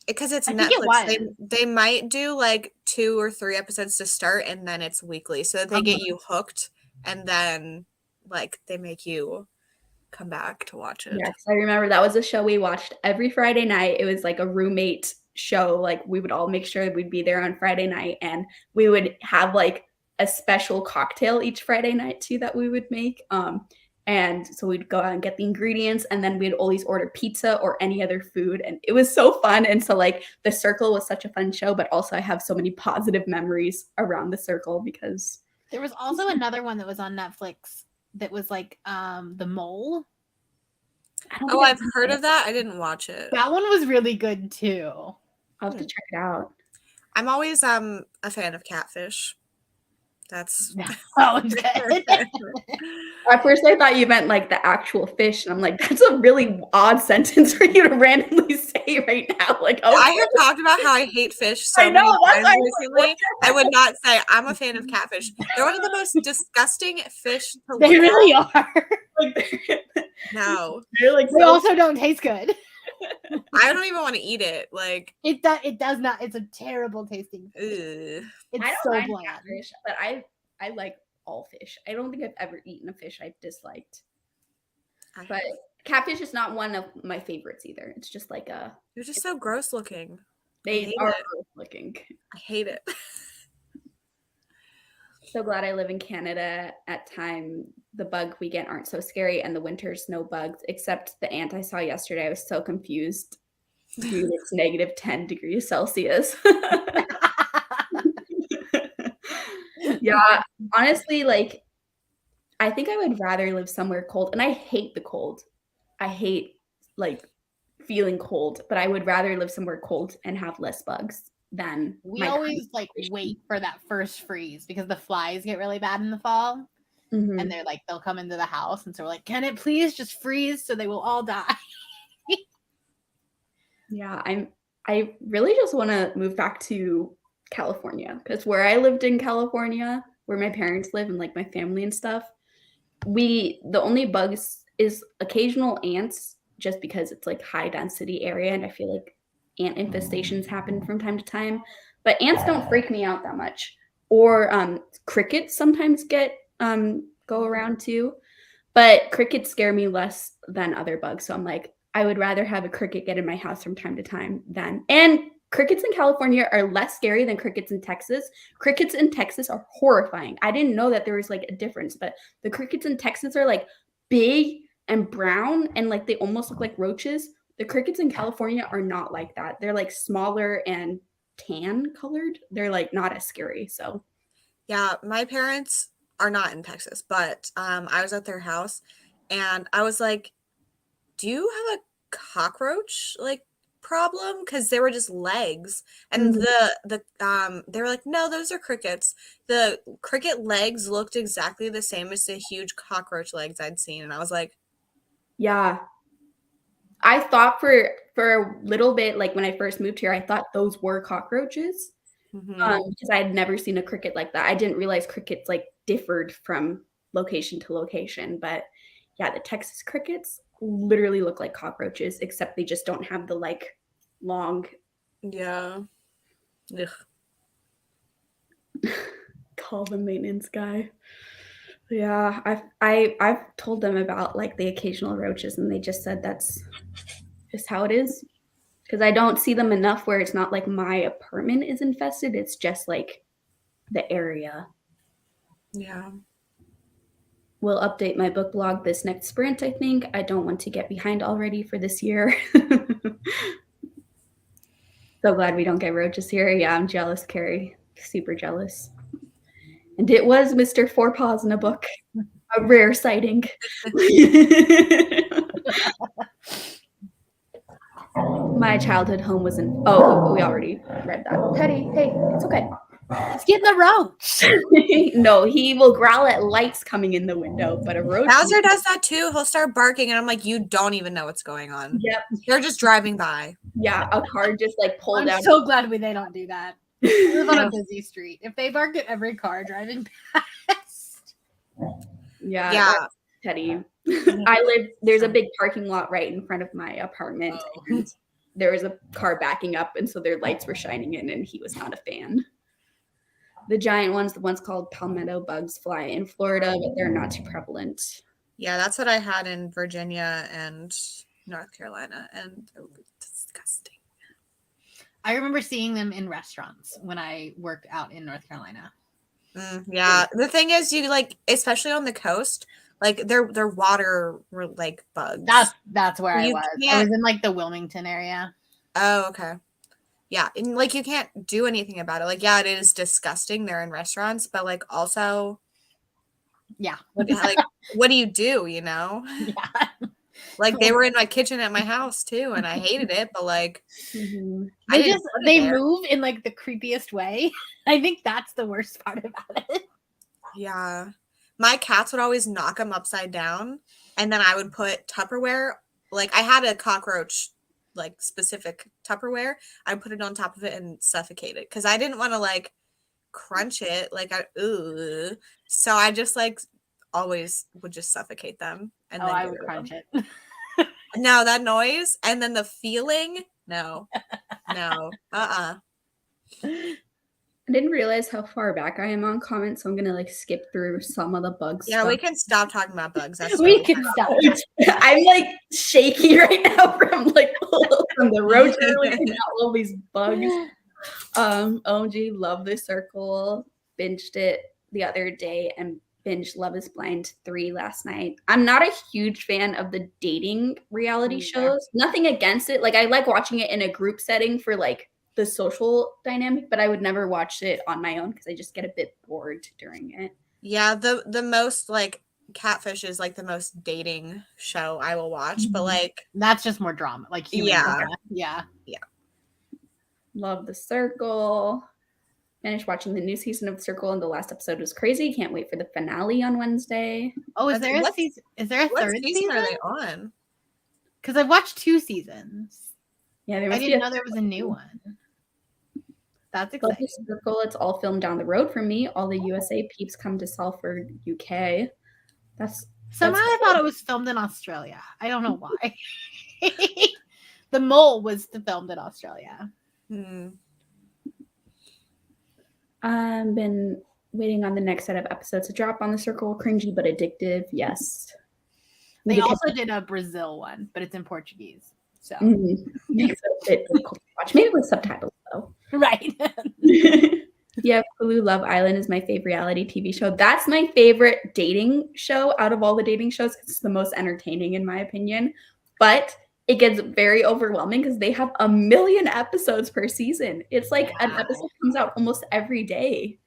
because it's Netflix, they might do like 2 or 3 episodes to start and then it's weekly so that they get you hooked and then like they make you come back to watch it. Yes, I remember that was a show we watched every Friday night. It was like a roommate show. Like we would all make sure we'd be there on Friday night, and we would have like a special cocktail each Friday night too that we would make. And so we'd go out and get the ingredients, and then we'd always order pizza or any other food. And it was so fun. And so like The Circle was such a fun show, but also I have so many positive memories around The Circle because there was also another one that was on Netflix that was like The Mole. I've heard of that. I didn't watch it. That one was really good too. I'll have to check it out. I'm always a fan of Catfish. That's That was good. At first, I thought you meant like the actual fish, and I'm like, that's a really odd sentence for you to randomly say right now. Like, oh, I have talked about how I hate fish so I know, many that's times why I recently. I would not say I'm a fan of catfish. They're one of the most disgusting fish to look They at. really are. like, No, they're like They so. also don't taste good. I don't even want to eat it. Like, It does not. It's a terrible tasting fish. ugh. It's I don't so mind bland. catfish, but I like all fish. I don't think I've ever eaten a fish I've disliked. But catfish is not one of my favorites either. It's just like They're just so gross looking. they hate are it. gross looking. I hate it. So glad I live in Canada. At time, the bug we get aren't so scary, and the winters no bugs except the ant I saw yesterday. I was so confused. Dude, it's negative 10 degrees Celsius. Yeah, honestly, like I think I would rather live somewhere cold, and I hate the cold. I hate like feeling cold, but I would rather live somewhere cold and have less bugs than We my always like wait for that first freeze because the flies get really bad in the fall, Mhm. and they'll come into the house, and so we're like, can it please just freeze so they will all die? Yeah, I really just want to move back to California because where I lived in California, where my parents live and like my family and stuff, the only bugs is occasional ants just because it's like high density area and I feel like ant infestations happen from time to time. But ants don't freak me out that much. Or crickets sometimes go around too. But crickets scare me less than other bugs. So I'm like, I would rather have a cricket get in my house from time to time than. And crickets in California are less scary than crickets in Texas. Crickets in Texas are horrifying. I didn't know that there was like a difference, but the crickets in Texas are like big and brown and like they almost look like roaches. The crickets in California are not like that. They're like smaller and tan colored. They're like not as scary. So Yeah, my parents are not in Texas, but I was at their house and I was like, do you have a cockroach like problem? Because they were just legs. And they were like, no, those are crickets. The cricket legs looked exactly the same as the huge cockroach legs I'd seen. And I was like, yeah. I thought for a little bit, like when I first moved here, I thought those were cockroaches. Because I had never seen a cricket like that. I didn't realize crickets like differed from location to location. But yeah, the Texas crickets literally look like cockroaches, except they just don't have the like long. yeah. Ugh. Call the maintenance guy. Yeah, I've told them about like the occasional roaches, and they just said that's just how it is. Because I don't see them enough where it's not like my apartment is infested. It's just like the area. Yeah. We'll update my book blog this next sprint, I think. I don't want to get behind already for this year. So glad we don't get roaches here. Yeah, I'm jealous, Carrie. Super jealous. And it was Mr. Four Paws in a book. A rare sighting. My childhood home was in. Oh, we already read that. Teddy, hey, it's okay. Let's get in the roach. No, he will growl at lights coming in the window, but a roach. Bowser does that too. He'll start barking, and I'm like, you don't even know what's going on. Yep. They're just driving by. Yeah, a car just like pulled I'm out. so glad they don't do that. We live on a busy street. If they bark at every car driving past. Yeah. Yeah. Teddy. There's a big parking lot right in front of my apartment. Oh. And there was a car backing up, and so their lights were shining in, and he was not a fan. The giant ones, the ones called palmetto bugs, fly in Florida, but they're not too prevalent. Yeah, that's what I had in Virginia and North Carolina, and they were disgusting. I remember seeing them in restaurants when I worked out in North Carolina. Yeah, the thing is, you like, especially on the coast, like they're water like bugs. That's where I was. I was in like the Wilmington area. Oh, okay. Yeah, and like you can't do anything about it. Like, yeah, it is disgusting. They're in restaurants, but like also, yeah, what do you do? You know, yeah. Like they were in my kitchen at my house too, and I hated it. But like, they move in like the creepiest way. I think that's the worst part about it. Yeah. My cats would always knock them upside down, and then I would put Tupperware. Like, I had a cockroach, like, specific Tupperware. I put it on top of it and suffocate it because I didn't want to, like, crunch it. Like, ooh. So I just, like, always would just suffocate them. And then I get would rid of crunch them. it. No, that noise and then the feeling. No. I didn't realize how far back I am on comments, so I'm gonna like skip through some of the bugs. Yeah, we can stop talking about bugs. That's We totally can fine. stop. I'm like shaky right now from like from the roach earlier and now all these bugs. OMG, love the circle. Binged it the other day and binged Love is Blind 3 last night. I'm not a huge fan of the dating reality shows. Nothing against it. Like I like watching it in a group setting for like the social dynamic, but I would never watch it on my own because I just get a bit bored during it. Yeah, the most like Catfish is like the most dating show I will watch, but like that's just more drama, like human drama. Yeah. Love the circle. Finished watching the new season of the Circle, and the last episode was crazy. Can't wait for the finale on Wednesday. Oh, is there a season? Is there a third season? Are they on? Because I've watched 2 seasons. Yeah, I didn't know there was a new one. That's exciting. Circle, it's all filmed down the road from me. All the USA peeps come to Salford, UK. Somehow I thought it was filmed in Australia. I don't know why. The Mole was filmed in Australia. I've been waiting on the next set of episodes to drop on the Circle. Cringy but addictive. Yes. They also did a Brazil one, but it's in Portuguese. So makes it a bit difficult to watch. Maybe with subtitles though. Right. Yeah, Hulu Love Island is my favorite reality TV show. That's my favorite dating show out of all the dating shows. It's the most entertaining in my opinion. But it gets very overwhelming because they have 1 million episodes per season. It's like an episode comes out almost every day.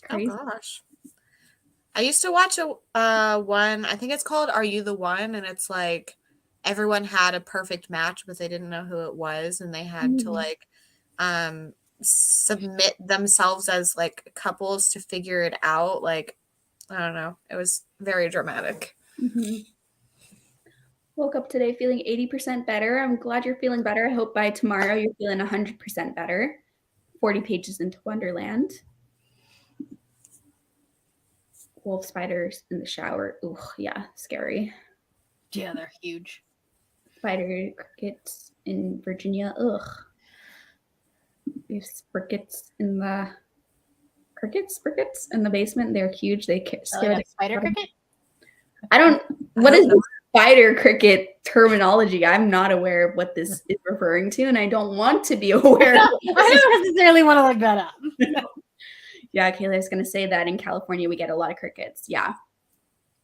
Crazy. Oh gosh. I used to watch a one, I think it's called Are You the One? And it's like everyone had a perfect match, but they didn't know who it was, and they had to like submit themselves as like couples to figure it out. Like, I don't know. It was very dramatic. Woke up today feeling 80% better. I'm glad you're feeling better. I hope by tomorrow you're feeling 100% better. 40 pages into Wonderland. Wolf spiders in the shower. Ooh, yeah, scary. Yeah, they're huge. Spider crickets in Virginia. Ugh. There's crickets in the basement. They're huge. They scare the spider cricket. What is the spider cricket terminology? I'm not aware of what this is referring to, and I don't want to be aware. I don't necessarily want to look that up. Yeah, Kayla was going to say that in California we get a lot of crickets. Yeah,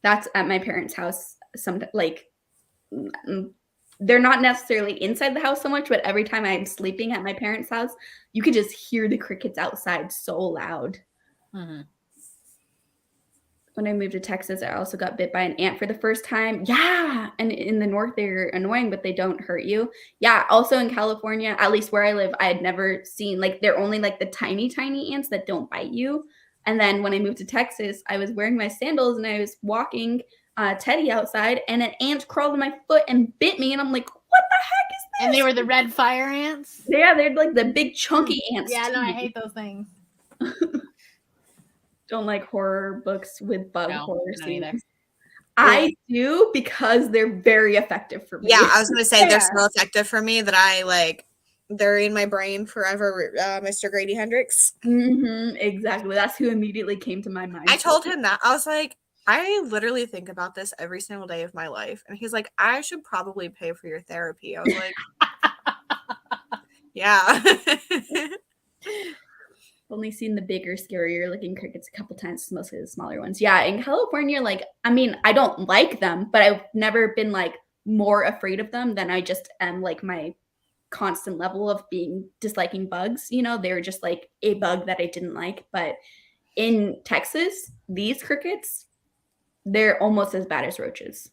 that's at my parents' house. They're not necessarily inside the house so much, but every time I'm sleeping at my parents' house, you could just hear the crickets outside so loud. When I moved to Texas, I also got bit by an ant for the first time. Yeah, and in the north, they're annoying, but they don't hurt you. Yeah, also in California, at least where I live, I had never seen, like, they're only like the tiny, tiny ants that don't bite you. And then when I moved to Texas, I was wearing my sandals and I was walking Teddy outside, and an ant crawled on my foot and bit me. And I'm like, what the heck is this? And they were the red fire ants? Yeah, they're like the big chunky ants. Yeah, no, I hate those things. Don't like horror books with bug horror scenes. Either. I do because they're very effective for me. Yeah, I was going to say they're so effective for me that I like, they're in my brain forever. Mr. Grady Hendrix. Exactly. That's who immediately came to my mind. I told him that. I was like, I literally think about this every single day of my life. And he's like, I should probably pay for your therapy. I was like, yeah. Only seen the bigger, scarier looking crickets a couple times, mostly the smaller ones. Yeah, in California, like, I mean, I don't like them, but I've never been like more afraid of them than I just am like my constant level of disliking bugs. You know, they're just like a bug that I didn't like. But in Texas, these crickets, they're almost as bad as roaches.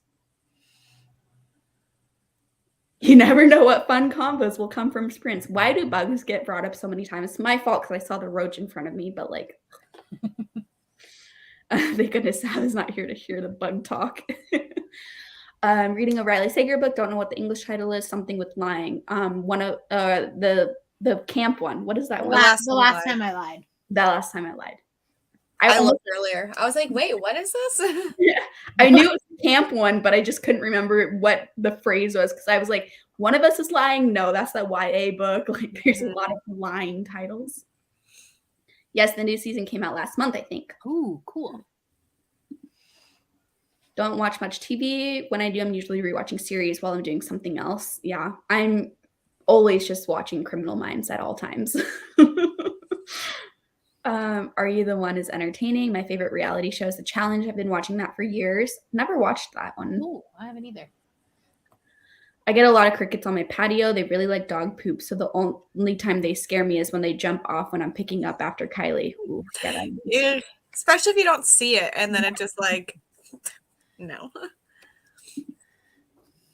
You never know what fun combos will come from sprints. Why do bugs get brought up so many times? It's my fault because I saw the roach in front of me, but like, Thank goodness Sal is not here to hear the bug talk. Reading a Riley Sager book. Don't know what the English title is. Something with lying. One of the camp one. What is that one? The last time I lied. The last time I lied. I looked earlier. I was like, wait, what is this? Yeah, I knew it was the camp one, but I just couldn't remember what the phrase was because I was like, one of us is lying. No, that's the YA book. Like, there's a lot of lying titles. Yes, the new season came out last month, I think. Ooh, cool. Don't watch much TV. When I do, I'm usually rewatching series while I'm doing something else. Yeah, I'm always just watching Criminal Minds at all times. Are You the One is entertaining. My favorite reality show is The Challenge. I've been watching that for years. Never watched that one. Ooh, I haven't either. I get a lot of crickets on my patio. They really like dog poop. So the only time they scare me is when they jump off when I'm picking up after Kylie. Ooh, Yeah, especially if you don't see it and then it just like, no.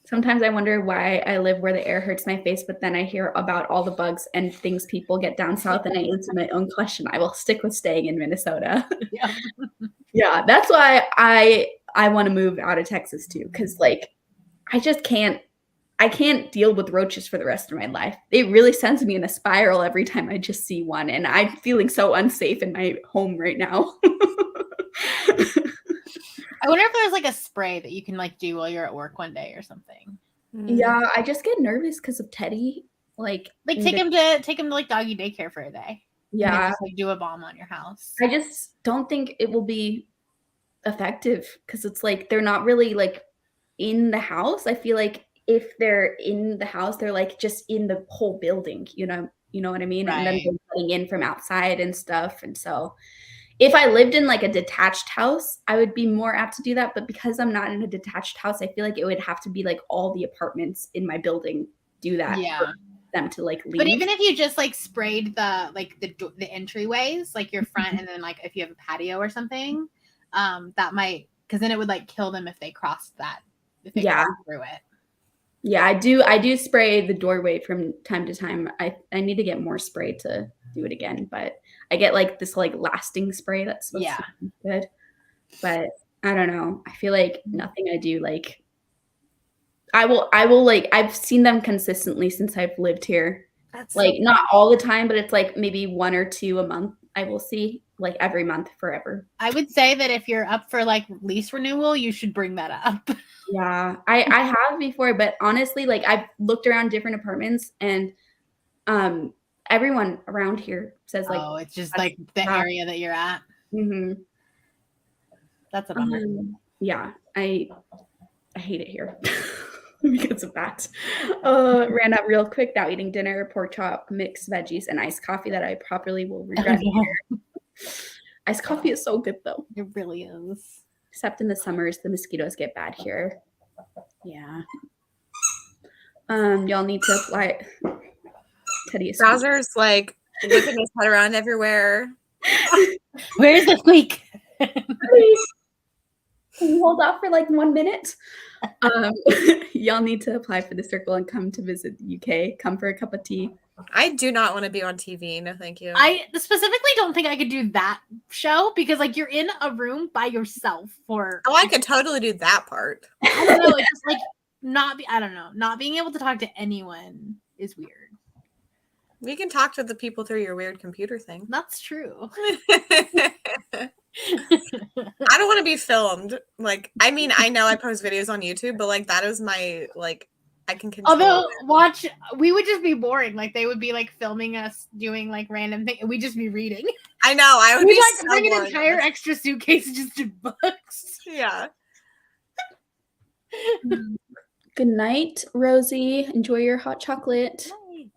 Sometimes I wonder why I live where the air hurts my face, but then I hear about all the bugs and things people get down south, and I answer my own question. I will stick with staying in Minnesota. Yeah, yeah, that's why I want to move out of Texas too, because like I just can't. I can't deal with roaches for the rest of my life. It really sends me in a spiral every time I just see one, and I'm feeling so unsafe in my home right now. I wonder if there's like a spray that you can like do while you're at work one day or something. Yeah, I just get nervous because of Teddy. Like take him to like doggy daycare for a day. Yeah, just, like do a bomb on your house. I just don't think it will be effective because it's like they're not really like in the house. I feel like if they're in the house, they're like just in the whole building. You know what I mean? Right. And then they're getting in from outside and stuff. And so if I lived in like a detached house, I would be more apt to do that. But because I'm not in a detached house, I feel like it would have to be like all the apartments in my building do that. Yeah. For them to like leave. But even if you just like sprayed the entryways, like your front, and then like if you have a patio or something, that might, because then it would like kill them if they crossed that. If they crossed through it. Yeah, I do spray the doorway from time to time. I need to get more spray to do it again, but I get like this like lasting spray that's supposed to be good. But I don't know. I feel like nothing I do, like I will like, I've seen them consistently since I've lived here. That's like so not all the time, but it's like maybe 1 or 2 a month. I will see like every month forever. I would say that if you're up for like lease renewal, you should bring that up. Yeah, I have before, but honestly, like I've looked around different apartments, and everyone around here says like, oh, it's just like the area that you're at. Mm-hmm. That's a bummer. Yeah, I hate it here because of that. Ran out real quick. Now eating dinner, pork chop, mixed veggies, and iced coffee that I probably will regret. Iced coffee is so good though. It really is. Except in the summers, the mosquitoes get bad here. Yeah. Y'all need to apply. Teddy is Bowser's like whipping his head around everywhere. Where's the squeak? Please. Can you hold off for like 1 minute? Y'all need to apply for the circle and come to visit the UK. Come for a cup of tea. I do not want to be on TV. No, thank you. I specifically don't think I could do that show because like you're in a room by yourself for. Oh, I could totally do that part. I don't know. It's just like I don't know. Not being able to talk to anyone is weird. We can talk to the people through your weird computer thing. That's true. I don't want to be filmed. Like, I mean, I know I post videos on YouTube, but like that is my like I can control. Although we would just be boring. Like they would be like filming us doing like random things. We'd just be reading. I know. I would be like so bring an bored. entire extra suitcase just to books. Yeah. Good night, Rosie. Enjoy your hot chocolate. Night.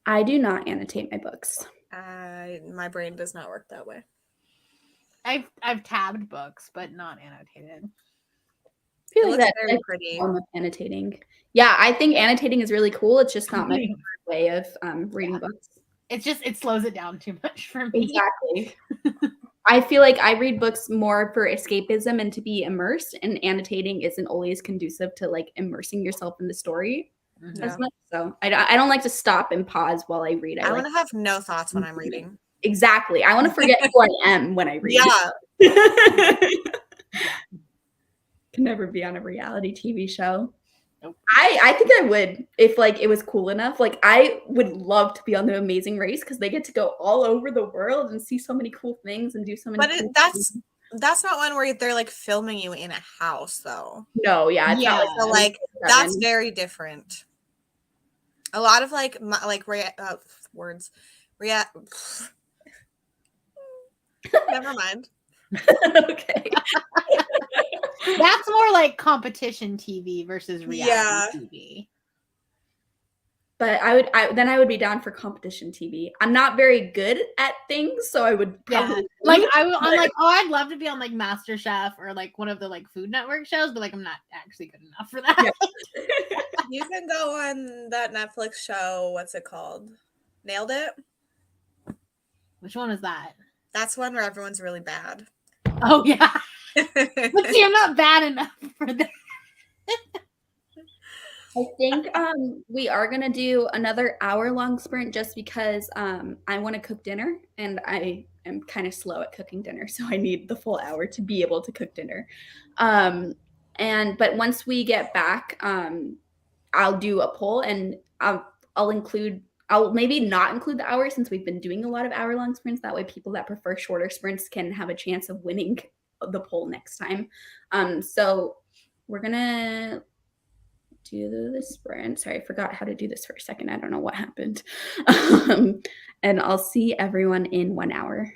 I do not annotate my books. My brain does not work that way. I've tabbed books, but not annotated. I feel like that's very pretty. Form of annotating. Yeah, I think annotating is really cool. It's just not my favorite way of reading books. It slows it down too much for me. Exactly. I feel like I read books more for escapism and to be immersed, and annotating isn't always conducive to like immersing yourself in the story as much. So I don't like to stop and pause while I read. I want to have no thoughts when I'm reading. Exactly. I want to forget who I am when I read. Yeah. Can never be on a reality TV show. Nope. I think I would if like it was cool enough. Like I would love to be on The Amazing Race because they get to go all over the world and see so many cool things and do so many. But cool things. that's not one where they're like filming you in a house though. No, yeah, it's not So like like that's very different. A lot of like words, never mind. Okay. That's more like competition TV versus reality TV. But I would be down for competition TV. I'm not very good at things, so I would probably like I'm like, oh, I'd love to be on like MasterChef or like one of the like Food Network shows, but like I'm not actually good enough for that. Yeah. You can go on that Netflix show. What's it called? Nailed It. Which one is that? That's one where everyone's really bad. Oh yeah. But see, I'm not bad enough for that. I think we are gonna do another hour-long sprint just because I want to cook dinner and I am kind of slow at cooking dinner, so I need the full hour to be able to cook dinner. But once we get back, I'll do a poll and I'll maybe not include the hour since we've been doing a lot of hour-long sprints. That way, people that prefer shorter sprints can have a chance of winning the poll next time. So we're gonna do the sprint. Sorry, I forgot how to do this for a second. I don't know what happened. And I'll see everyone in 1 hour.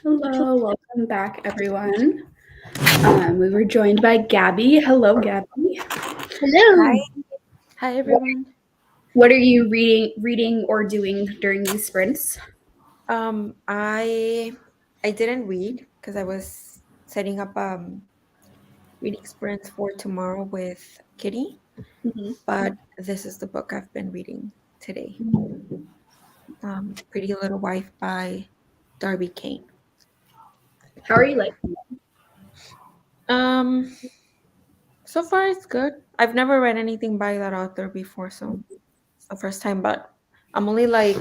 Hello, welcome back, everyone. We were joined by Gabby. Hello, Gabby. Hello. Hi. Hi, everyone. What are you reading or doing during these sprints? I didn't read because I was setting up reading sprints for tomorrow with Kitty, Mhm. but this is the book I've been reading today. Pretty Little Wife by Darby Kane. How are you liking Um, so far it's good. I've never read anything by that author before, so it's the first time. But I'm only like,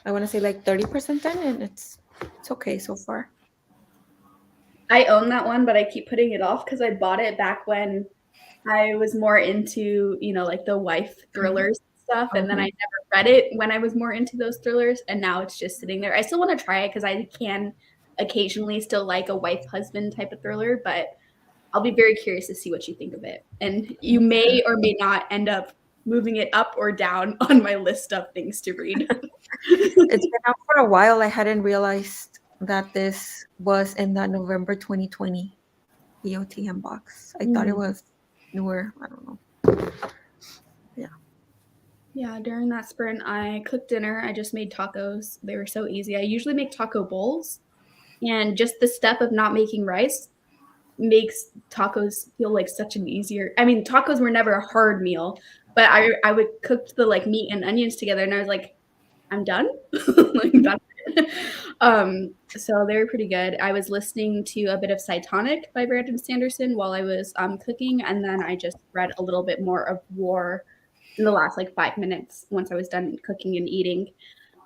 I want to say like 30% done, and it's okay so far. I own that one, but I keep putting it off because I bought it back when I was more into, like the wife thrillers and stuff. And then I never read it when I was more into those thrillers. And now it's just sitting there. I still want to try it because I can occasionally still like a wife husband type of thriller, but I'll be very curious to see what you think of it. And you may or may not end up moving it up or down on my list of things to read. It's been out for a while. I hadn't realized that this was in the November 2020 EOTM box. I thought it was newer. I don't know. Yeah, during that sprint, I cooked dinner. I just made tacos. They were so easy. I usually make taco bowls, and just the step of not making rice makes tacos feel like such an easier. I mean, tacos were never a hard meal, but I would cook the like meat and onions together, and I was like, I'm done. Like that's it. So they were pretty good. I was listening to a bit of Cytonic by Brandon Sanderson while I was cooking, and then I just read a little bit more of War in the last like 5 minutes once I was done cooking and eating.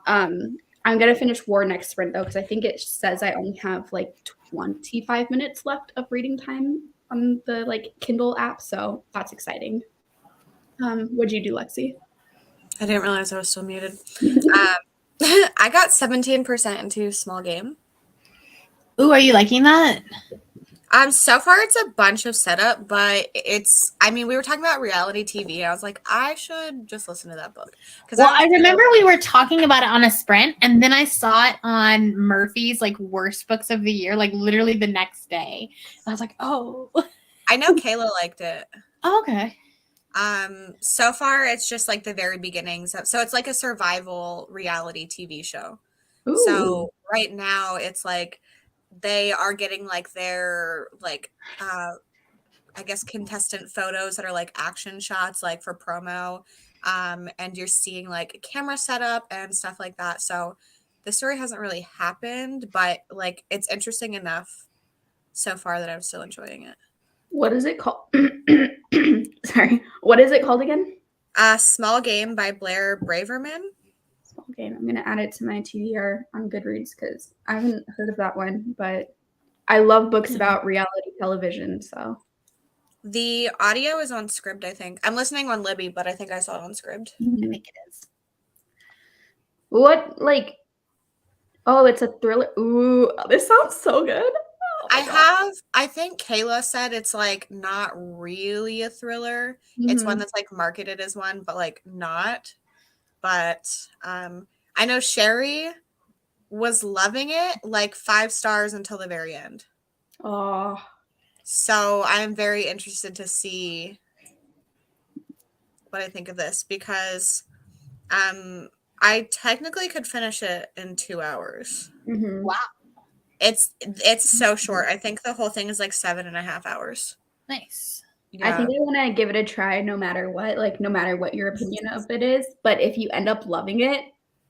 I'm gonna finish War next sprint though, because I think it says I only have like 25 minutes left of reading time on the like Kindle app, so that's exciting. What'd you do, Lexi? I didn't realize I was still muted. I got 17% into small game. Ooh, are you liking that? So far it's a bunch of setup, but we were talking about reality TV, and I was like, I should just listen to that book. Well, I remember we were talking about it on a sprint, and then I saw it on Murphy's like worst books of the year, like literally the next day. And I was like, oh. I know Kayla liked it. Oh, okay. So far it's just like the very beginnings so it's like a survival reality TV show. Ooh. So right now it's like they are getting like their like I guess contestant photos that are like action shots like for promo, and you're seeing like camera setup and stuff like that. So the story hasn't really happened, but like it's interesting enough so far that I'm still enjoying it. What is it called? Sorry. What is it called again? Small Game by Blair Braverman. Small Game. I'm gonna add it to my TBR on Goodreads because I haven't heard of that one, but I love books about reality television. So the audio is on Scribd, I think. I'm listening on Libby, but I think I saw it on Scribd. I think it is. What like? Oh, it's a thriller. Ooh, this sounds so good. I think Kayla said it's like not really a thriller. It's one that's like marketed as one, but like not. But I know Sherry was loving it, like 5 stars until the very end. Oh. So I'm very interested to see what I think of this because I technically could finish it in 2 hours. Mm-hmm. Wow. It's so short. I think the whole thing is like 7.5 hours. Nice. Yeah. I think I want to give it a try no matter what, like no matter what your opinion of it is. But if you end up loving it,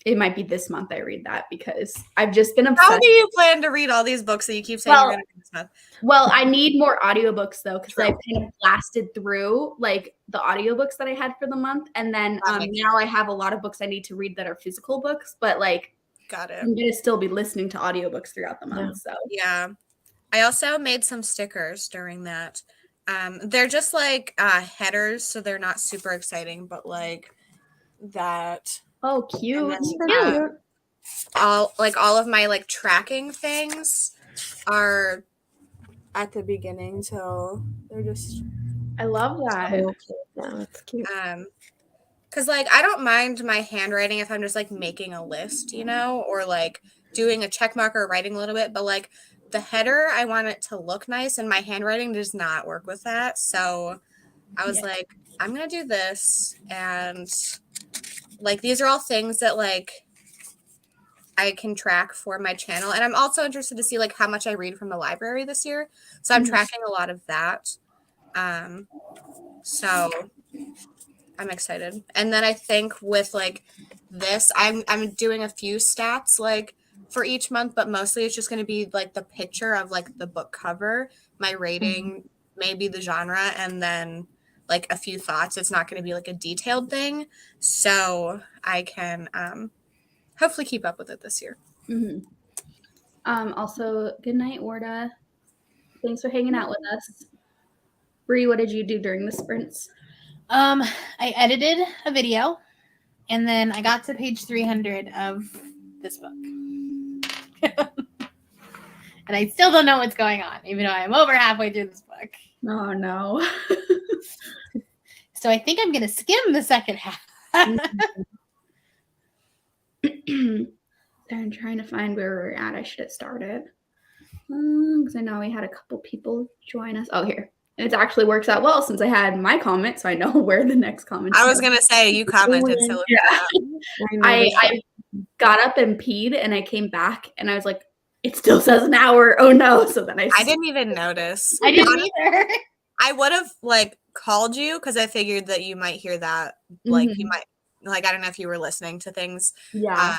it might be this month I read that because I've just been obsessed. How do you plan to read all these books that you keep saying you're going to read this month? Well, I need more audiobooks though because I've kind of blasted through like the audiobooks that I had for the month. And then now I have a lot of books I need to read that are physical books, but like got it. I'm going to still be listening to audiobooks throughout the month. So yeah. I also made some stickers during that. They're just like headers, so they're not super exciting, but like that. Oh, cute. Then, all of my like tracking things are at the beginning, so they're just. I love that. Okay. Yeah, that's cute. Because like I don't mind my handwriting if I'm just like making a list, or like doing a check mark or writing a little bit, but like the header, I want it to look nice, and my handwriting does not work with that. So I was like, I'm gonna do this, and like these are all things that like I can track for my channel. And I'm also interested to see like how much I read from the library this year. So I'm tracking a lot of that. So I'm excited. And then I think with like this, I'm doing a few stats like for each month, but mostly it's just going to be like the picture of like the book cover, my rating, maybe the genre, and then like a few thoughts. It's not going to be like a detailed thing. So I can hopefully keep up with it this year. Also, good night, Orda. Thanks for hanging out with us. Bree, what did you do during the sprints? I edited a video, and then I got to page 300 of this book. And I still don't know what's going on, even though I'm over halfway through this book. Oh, no. So I think I'm going to skim the second half. I'm trying to find where we're at. I should have started. Because I know we had a couple people join us. Oh, here. It actually works out well since I had my comment, so I know where the next comment is. I was going to say, you commented. So yeah. I got up and peed, and I came back, and I was like, it still says an hour. Oh, no. So then I didn't even notice. I didn't either. I would have like called you because I figured that you might hear that. Like you might, like, I don't know if you were listening to things. Yeah.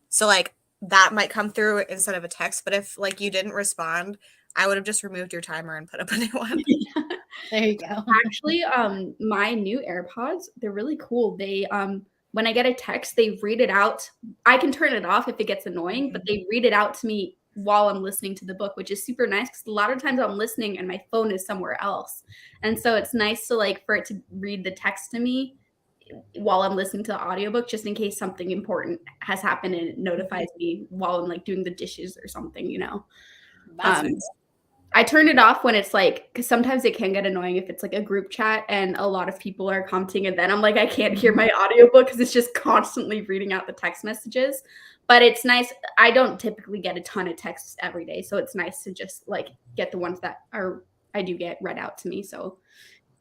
So like that might come through instead of a text. But if like you didn't respond, I would have just removed your timer and put up a new one. There you go. Actually, my new AirPods, they're really cool. They when I get a text, they read it out. I can turn it off if it gets annoying, but they read it out to me while I'm listening to the book, which is super nice because a lot of times I'm listening and my phone is somewhere else. And so it's nice to like for it to read the text to me while I'm listening to the audiobook, just in case something important has happened and it notifies me while I'm like doing the dishes or something, you know. That's nice. I turn it off when it's like, because sometimes it can get annoying if it's like a group chat and a lot of people are commenting, and then I'm like, I can't hear my audiobook because it's just constantly reading out the text messages. But it's nice. I don't typically get a ton of texts every day, so it's nice to just like get the ones that are I do get read out to me, so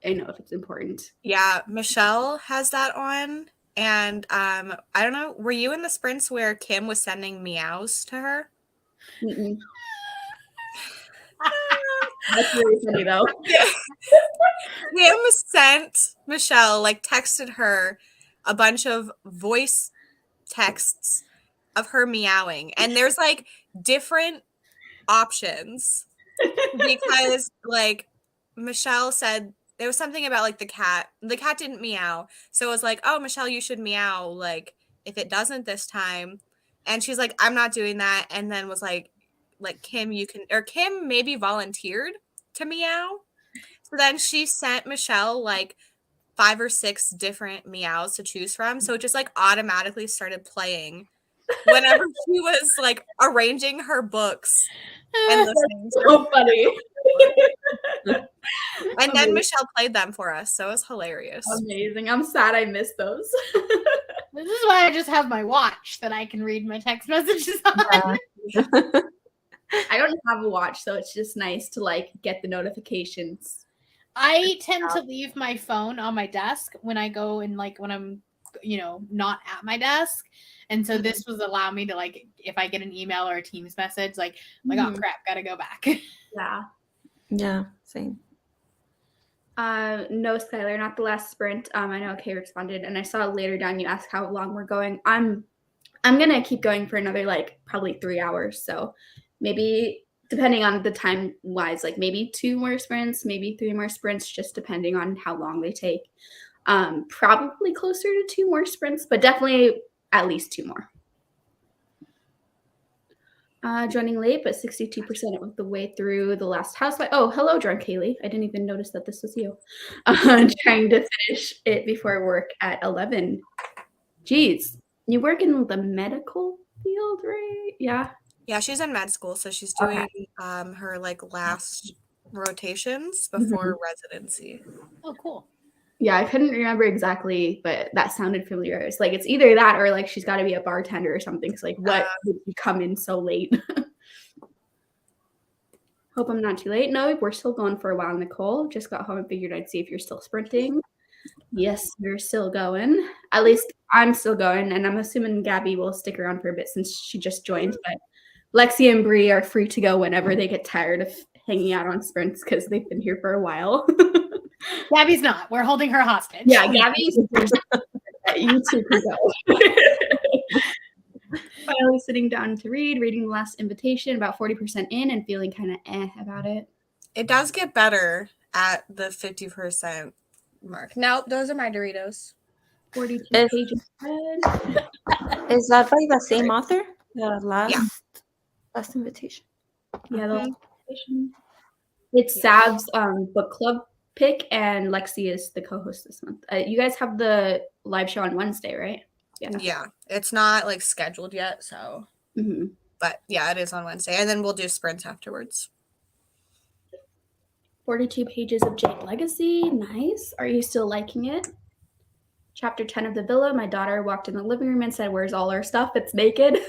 I know if it's important. Yeah, Michelle has that on, and I don't know. Were you in the sprints where Kim was sending meows to her? Mm-mm. That's really funny though. Kim sent Michelle, like texted her a bunch of voice texts of her meowing, and there's like different options because like Michelle said there was something about like the cat didn't meow, so it was like, oh, Michelle, you should meow like if it doesn't this time, and she's like, I'm not doing that, and then was like Kim, you can, or Kim maybe volunteered to meow. So then she sent Michelle like 5 or 6 different meows to choose from. So it just like automatically started playing whenever she was like arranging her books and listening. So funny. And then Michelle played them for us. So it was hilarious. Amazing. I'm sad I missed those. This is why I just have my watch that I can read my text messages on. I don't have a watch, so it's just nice to like get the notifications. I tend to leave my phone on my desk when I go and like when I'm, not at my desk. And so this was allow me to like, if I get an email or a Teams message, like, oh crap, gotta go back. Yeah. Yeah, same. No, Skylar, not the last sprint. I know Kay responded, and I saw later down you asked how long we're going. I'm gonna keep going for another like probably 3 hours. So maybe depending on the time wise, like maybe 2 more sprints, maybe 3 more sprints, just depending on how long they take. Probably closer to 2 more sprints, but definitely at least 2 more. Joining late, but 62% of the way through the last housewife. Oh, hello, drunk Kaylee. I didn't even notice that this was you. Trying to finish it before work at 11. Geez, you work in the medical field, right? Yeah. Yeah, she's in med school, so she's doing her like last rotations before residency. Oh, cool. Yeah, I couldn't remember exactly, but that sounded familiar. It's like it's either that or like she's got to be a bartender or something. Cause like, what would you come in so late? Hope I'm not too late. No, we're still going for a while, Nicole. Just got home and figured I'd see if you're still sprinting. Yes, we're still going. At least I'm still going, and I'm assuming Gabby will stick around for a bit since she just joined. But Lexi and Bree are free to go whenever they get tired of hanging out on sprints because they've been here for a while. Gabby's not. We're holding her hostage. Yeah, Gabby's you two can go. Finally sitting down to reading the last invitation, about 40% in, and feeling kind of about it. It does get better at the 50% mark. Now, those are my Doritos. 42 pages ahead. Is that by the same author? The last invitation. Yeah, the last invitation. It's Sav's book club pick, and Lexi is the co-host this month. You guys have the live show on Wednesday, right? Yeah, it's not like scheduled yet, so. But yeah, it is on Wednesday, and then we'll do sprints afterwards. 42 pages of Jade Legacy. Nice. Are you still liking it? Chapter 10 of The Villa. My daughter walked in the living room and said, "Where's all our stuff? It's naked."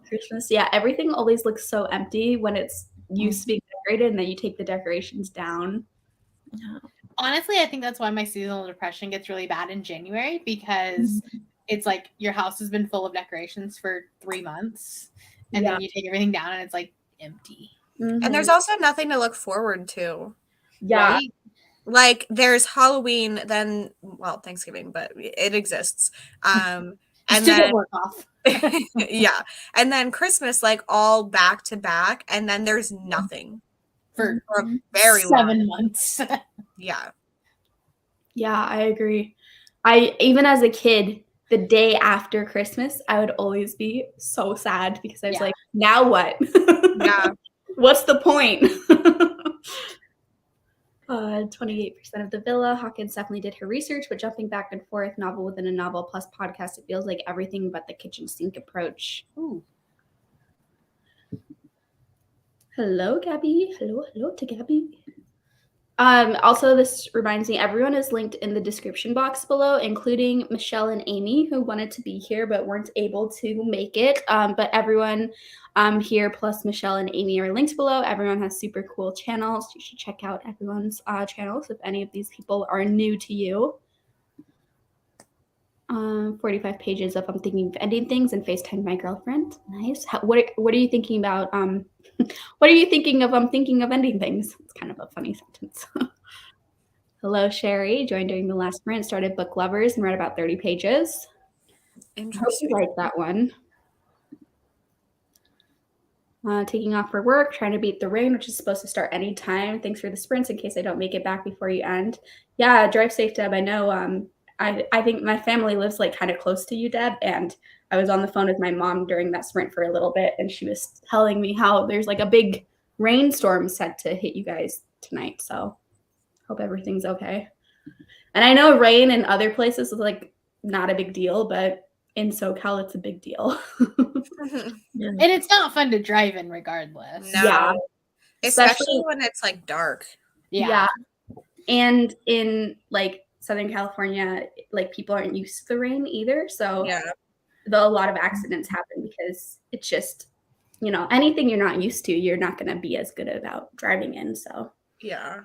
Christmas. Yeah, everything always looks so empty when it's used to be decorated, and then you take the decorations down. Honestly, I think that's why my seasonal depression gets really bad in January, because it's like your house has been full of decorations for 3 months, and then you take everything down and it's like empty. And there's also nothing to look forward to. Yeah. Right? Like there's Halloween, then Thanksgiving, but it exists. And then work off. yeah, and then Christmas, like all back to back, and then there's nothing for a very 7 months. Yeah. Yeah, I agree. Even as a kid, the day after Christmas, I would always be so sad because I was like, now what? Yeah. What's the point? 28% of The Villa. Hawkins definitely did her research, but jumping back and forth, novel within a novel plus podcast, it feels like everything but the kitchen sink approach. Ooh. Hello, Gabby. Hello to Gabby. Also, this reminds me, everyone is linked in the description box below, including Michelle and Amy, who wanted to be here but weren't able to make it. But everyone here, plus Michelle and Amy, are linked below. Everyone has super cool channels. You should check out everyone's channels if any of these people are new to you. 45 pages of I'm thinking of ending things and FaceTime my girlfriend. Nice. What are you thinking about? What are you thinking of? I'm thinking of ending things. It's kind of a funny sentence. Hello, Sherry. Joined during the last sprint, started Book Lovers, and read about 30 pages. Interesting. I hope you like that one. Taking off for work, trying to beat the rain, which is supposed to start anytime. Thanks for the sprints in case I don't make it back before you end. Yeah, drive safe, Deb. I know. I think my family lives like kind of close to you, Deb, and I was on the phone with my mom during that sprint for a little bit, and she was telling me how there's like a big rainstorm set to hit you guys tonight. So hope everything's okay. And I know rain in other places is like not a big deal, but in SoCal, it's a big deal. And it's not fun to drive in regardless. No. Yeah. Especially when it's like dark. Yeah. And in like Southern California, like people aren't used to the rain either. So a lot of accidents happen because it's just, anything you're not used to, you're not going to be as good about driving in. So yeah.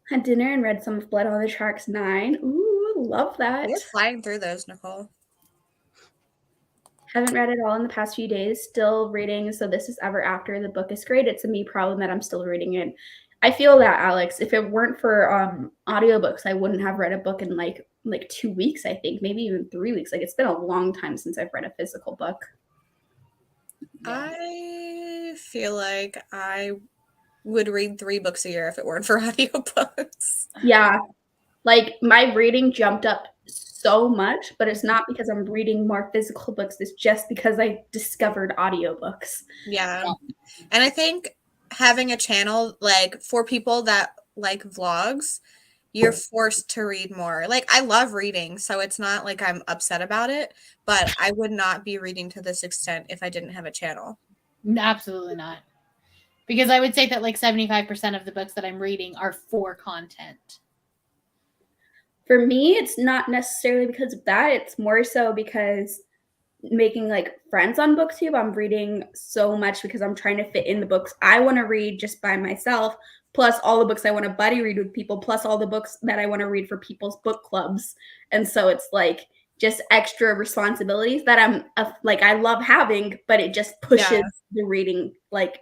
Had dinner and read some of Blood on the Tracks 9. Ooh, love that. We're flying through those, Nicole. Haven't read it all in the past few days. Still reading So This Is Ever After. The book is great. It's a me problem that I'm still reading it. I feel that, Alex. If it weren't for audiobooks, I wouldn't have read a book in like 2 weeks, I think. Maybe even 3 weeks. Like, it's been a long time since I've read a physical book. I feel like I would read 3 books a year if it weren't for audiobooks. Yeah. Like, my reading jumped up so much, but it's not because I'm reading more physical books. It's just because I discovered audiobooks. Yeah. And I think having a channel, like, for people that like vlogs, you're forced to read more. Like, I love reading, so it's not like I'm upset about it, but I would not be reading to this extent if I didn't have a channel. Absolutely not. Because I would say that like 75% of the books that I'm reading are for content. For me, it's not necessarily because of that. It's more so because making like friends on booktube, I'm reading so much because I'm trying to fit in the books I want to read just by myself, plus all the books I want to buddy read with people, plus all the books that I want to read for people's book clubs. And so it's like just extra responsibilities that like I love having, but it just pushes the reading like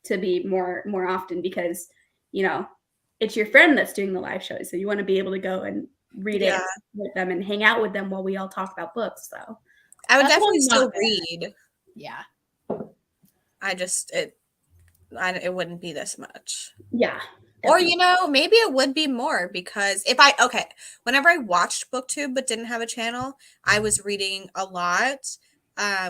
to be more often because it's your friend that's doing the live shows, so you want to be able to go and read it with them and hang out with them while we all talk about books. So I would That's definitely what I'm still not read. Yeah. It wouldn't be this much. Yeah. Or, maybe it would be more because whenever I watched BookTube but didn't have a channel, I was reading a lot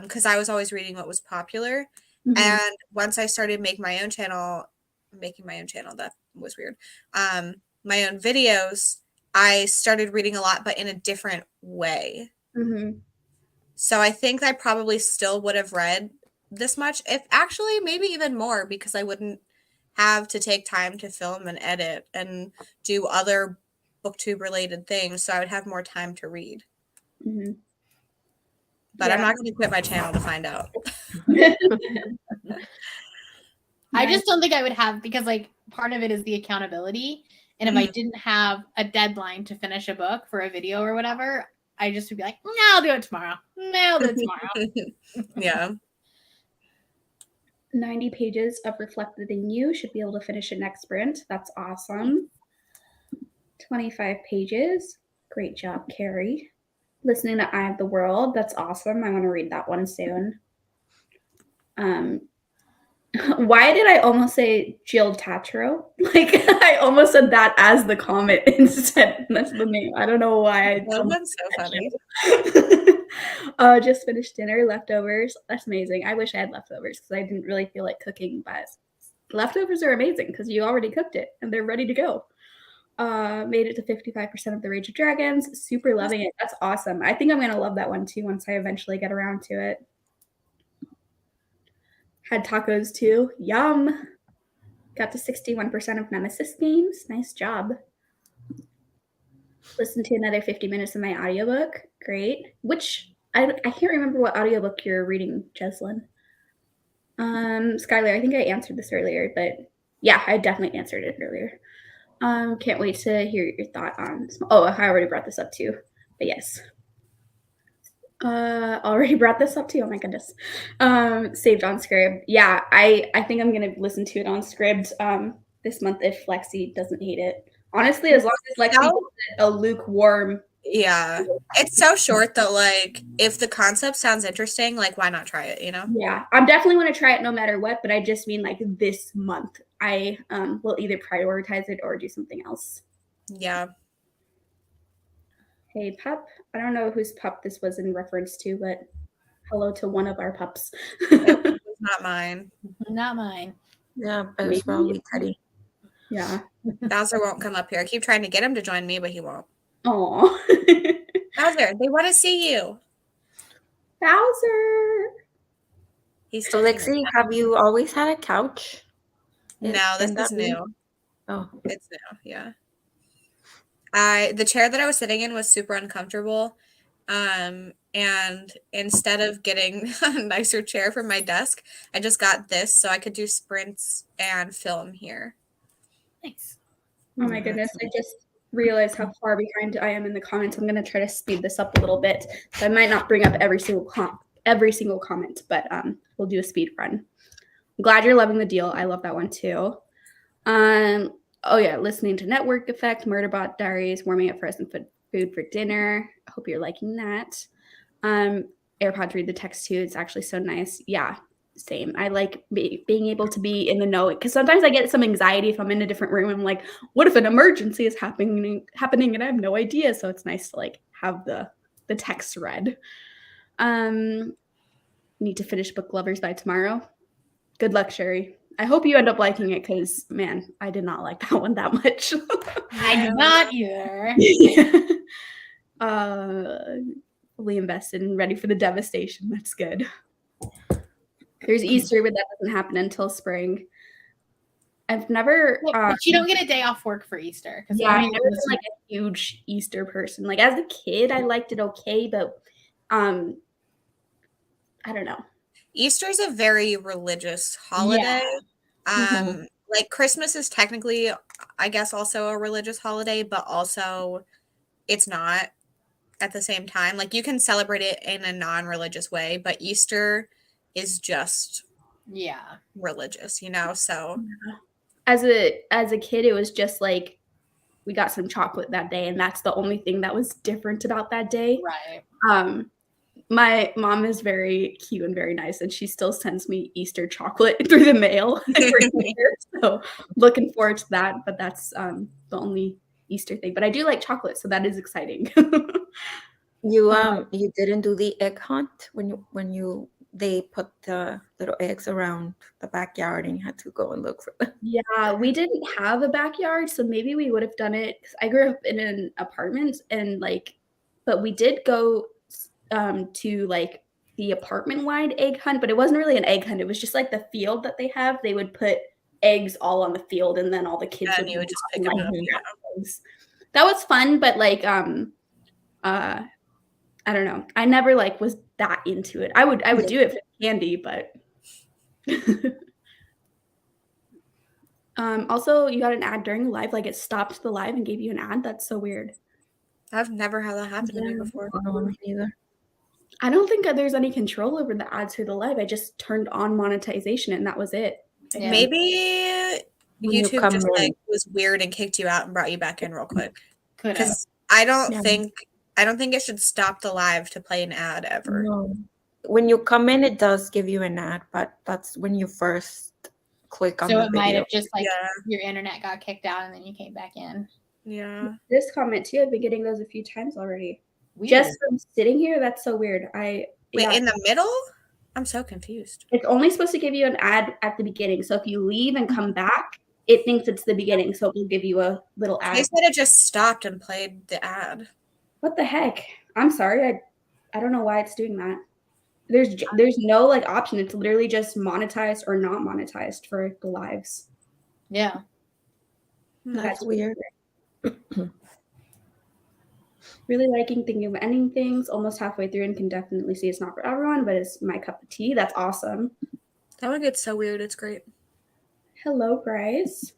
because I was always reading what was popular. Mhm. And once I started making my own channel, that was weird. My own videos, I started reading a lot, but in a different way. Mhm. So I think I probably still would have read this much, if actually maybe even more, because I wouldn't have to take time to film and edit and do other booktube related things. So I would have more time to read. Mhm. But I'm not going to quit my channel to find out. I just don't think I would have, because like part of it is the accountability. And if I didn't have a deadline to finish a book for a video or whatever, I just would be like, no, I'll do it tomorrow. No, I'll do it tomorrow. Yeah. 90 pages of Reflected in You. Should be able to finish it next sprint. That's awesome. 25 pages. Great job, Carrie. Listening to Eye of the World. That's awesome. I want to read that one soon. Why did I almost say Jill Tatro? Like, I almost said that as the comment instead. That's the name. I don't know why. That's so funny. Just finished dinner, leftovers. That's amazing. I wish I had leftovers because I didn't really feel like cooking, but leftovers are amazing because you already cooked it and they're ready to go. Made it to 55% of the Rage of Dragons. Super loving it. That's awesome. I think I'm going to love that one too once I eventually get around to it. Had tacos too. Yum. Got to 61% of Nemesis games. Nice job. Listened to another 50 minutes of my audiobook. Great. Which, I can't remember what audiobook you're reading, Jeslyn. Skylar, I think I answered this earlier, but yeah, I definitely answered it earlier. Can't wait to hear your thought on. Oh, I already brought this up too, but yes. Already brought this up too. Oh my goodness. Saved on Scribd. Yeah, I think I'm gonna listen to it on Scribd this month if Lexi doesn't hate it. Honestly, as long as Lexi gives it a lukewarm. Yeah, it's so short that like if the concept sounds interesting, like why not try it? Yeah, I'm definitely want to try it no matter what, but I just mean like this month I will either prioritize it or do something else. Yeah. Hey pup, I don't know whose pup this was in reference to, but hello to one of our pups. It was not mine. Not mine. Yeah, but it's probably Teddy. Yeah. Bowser won't come up here. I keep trying to get him to join me, but he won't. Aw. Bowser, they want to see you. Bowser. He's So Lexi, have you always had a couch? No, this is new. Oh, it's new. Yeah. The chair that I was sitting in was super uncomfortable. And instead of getting a nicer chair for my desk, I just got this so I could do sprints and film here. Nice. Oh my goodness, I just realized how far behind I am in the comments. I'm going to try to speed this up a little bit. So I might not bring up every single comment, but we'll do a speed run. I'm glad you're loving the deal. I love that one too. Oh yeah, listening to Network Effect, Murderbot Diaries, warming up frozen food for dinner. I hope you're liking that. AirPods read the text too. It's actually so nice. Yeah, same. I like being able to be in the know because sometimes I get some anxiety if I'm in a different room. I'm like, what if an emergency is happening and I have no idea? So it's nice to like have the text read. Need to finish Book Lovers by tomorrow. Good luck, Sherry. I hope you end up liking it because, man, I did not like that one that much. I did not either. Fully invested and ready for the devastation. That's good. There's Easter, but that doesn't happen until spring. I've never But you don't get a day off work for Easter. yeah, I've never been like a huge Easter person. Like as a kid, I liked it okay, but I don't know. Easter's a very religious holiday. Yeah. Like Christmas is technically, I guess, also a religious holiday, but also it's not at the same time. Like you can celebrate it in a non-religious way, but Easter is just religious, you know? So As a kid, it was just like we got some chocolate that day, and that's the only thing that was different about that day. Right. My mom is very cute and very nice, and she still sends me Easter chocolate through the mail every year. So looking forward to that. But that's the only Easter thing. But I do like chocolate, so that is exciting. You didn't do the egg hunt when they put the little eggs around the backyard and you had to go and look for them. Yeah, we didn't have a backyard, so maybe we would have done it. 'Cause I grew up in an apartment, and like, but we did go to like the apartment wide egg hunt, but it wasn't really an egg hunt. It was just like the field that they have. They would put eggs all on the field, and then all the kids and you would just pick like, them up. eggs. That was fun, but like I don't know. I never like was that into it. I would do it for candy, but also you got an ad during the live, like it stopped the live and gave you an ad. That's so weird. I've never had that happen to me before. I don't know me neither. I don't think there's any control over the ads through the live. I just turned on monetization and that was it. Yeah. Maybe When you YouTube come just in. like was weird and kicked you out and brought you back in real quick. Could have. Because I don't Yeah. think it should stop the live to play an ad ever. No. When you come in, it does give you an ad, but that's when you first click on So the it might video. have just like Yeah. your internet got kicked out and then you came back in. Yeah. This comment too, I've been getting those a few times already. Weird. Just from sitting here, that's so weird. Wait, yeah. in the middle? I'm so confused. It's only supposed to give you an ad at the beginning. So if you leave and come back, it thinks it's the beginning. So it will give you a little ad. They said it just stopped and played the ad. What the heck? I'm sorry. I don't know why it's doing that. There's no like option. It's literally just monetized or not monetized for the lives. Yeah. That's weird. Really liking thinking of ending things. Almost halfway through and can definitely see it's not for everyone, but it's my cup of tea. That's awesome. That one gets so weird. It's great. Hello, Bryce.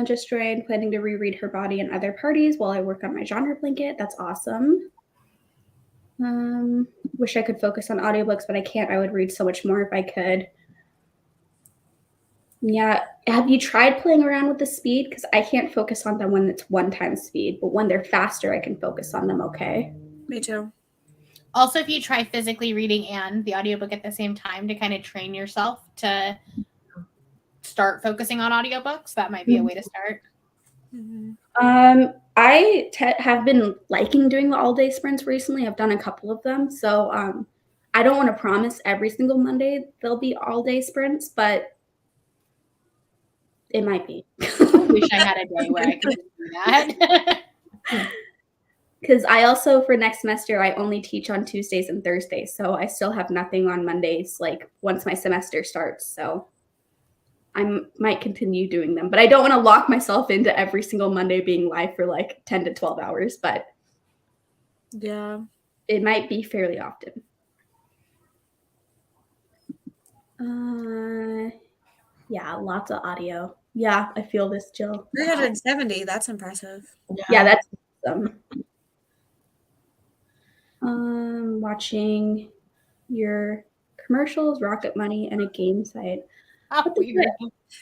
Just joined, planning to reread Her Body and Other Parties while I work on my genre blanket. That's awesome. Wish I could focus on audiobooks, but I can't. I would read so much more if I could. Yeah. Have you tried playing around with the speed? Because I can't focus on them when it's 1x speed, but when they're faster, I can focus on them okay. Me too. Also, if you try physically reading and the audiobook at the same time to kind of train yourself to start focusing on audiobooks, that might be a way to start. I have been liking doing the all-day sprints recently. I've done a couple of them. So I don't want to promise every single Monday there'll be all-day sprints, but it might be. I wish I had a day where I could do that. Because I also, for next semester, I only teach on Tuesdays and Thursdays. So I still have nothing on Mondays, like once my semester starts. So I might continue doing them. But I don't want to lock myself into every single Monday being live for like 10 to 12 hours. But yeah, it might be fairly often. Yeah, lots of audio. Yeah, I feel this, Jill. 370. That's impressive. Yeah, that's awesome. Watching your commercials, Rocket Money, and a game site.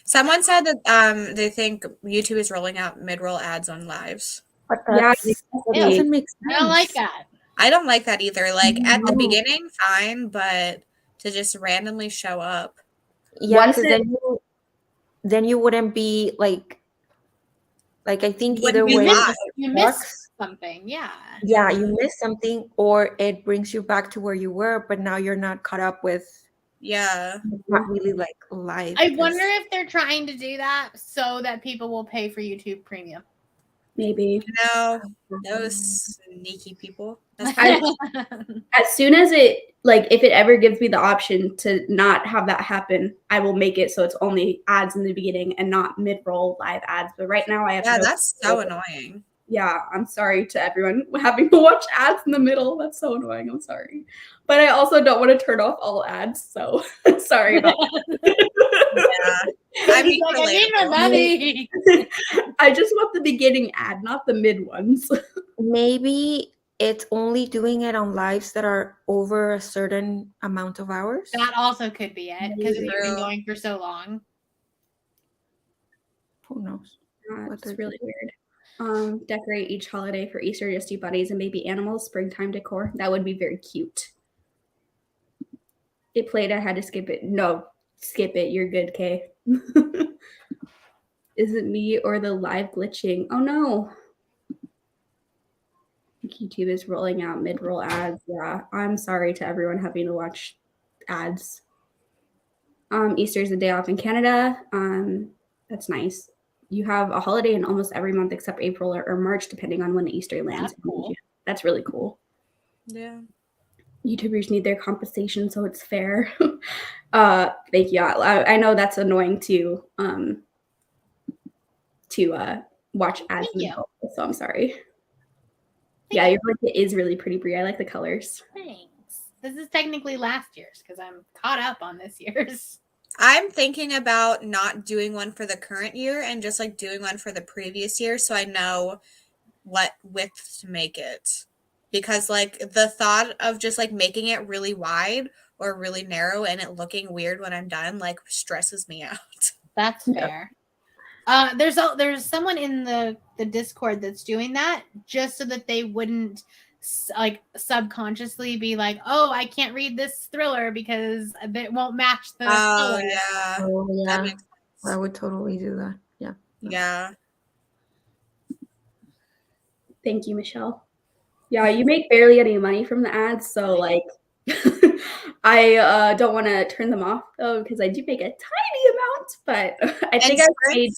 Someone said that they think YouTube is rolling out mid-roll ads on lives. But Yeah, it doesn't make sense. I don't like that. I don't like that either. Like at the beginning, fine, but to just randomly show up. Yeah, Once because then you wouldn't be like I think You wouldn't either be way live. You it miss works. something. Yeah. Yeah, you miss something, or it brings you back to where you were, but now you're not caught up with. Yeah. Not really like live. I wonder if they're trying to do that so that people will pay for YouTube Premium. Maybe. No, those sneaky people. That's As soon as it, like, if it ever gives me the option to not have that happen, I will make it so it's only ads in the beginning and not mid-roll live ads. But right now I have yeah, no that's so control. annoying. Yeah, I'm sorry to everyone having to watch ads in the middle. That's so annoying. I'm sorry. But I also don't want to turn off all ads. So sorry about that. Yeah. I mean, Like, I need my relatable. money. I just want the beginning ad, not the mid ones. Maybe it's only doing it on lives that are over a certain amount of hours. That also could be it because it's been True. going for so long. Who knows? It's really weird. Decorate each holiday for Easter, just do bunnies and baby animals, springtime decor. That would be very cute. It played, I had to skip it. No, skip it. You're good, Kay. Is it me or the live glitching? Oh no. YouTube is rolling out mid-roll ads. Yeah, I'm sorry to everyone having to watch ads. Easter is a day off in Canada. That's nice. You have a holiday in almost every month except April or March, depending on when Easter lands. That's cool. That's really cool. Yeah. YouTubers need their compensation, so it's fair. Thank you. I know that's annoying to watch ads in the middle, so I'm sorry. Yeah, your blanket is really pretty, Brie. I like the colors. Thanks. This is technically last year's because I'm caught up on this year's. I'm thinking about not doing one for the current year and just like doing one for the previous year so I know what width to make it. Because like the thought of just like making it really wide or really narrow and it looking weird when I'm done like stresses me out. That's fair. There's someone in the Discord that's doing that just so that they wouldn't like subconsciously be like, oh, I can't read this thriller because it won't match the color. Yeah. Oh, yeah. That makes sense. I would totally do that. Yeah. Yeah. Thank you, Michelle. Yeah, you make barely any money from the ads, so like I don't want to turn them off though because I do make a tiny amount, but I think I paid.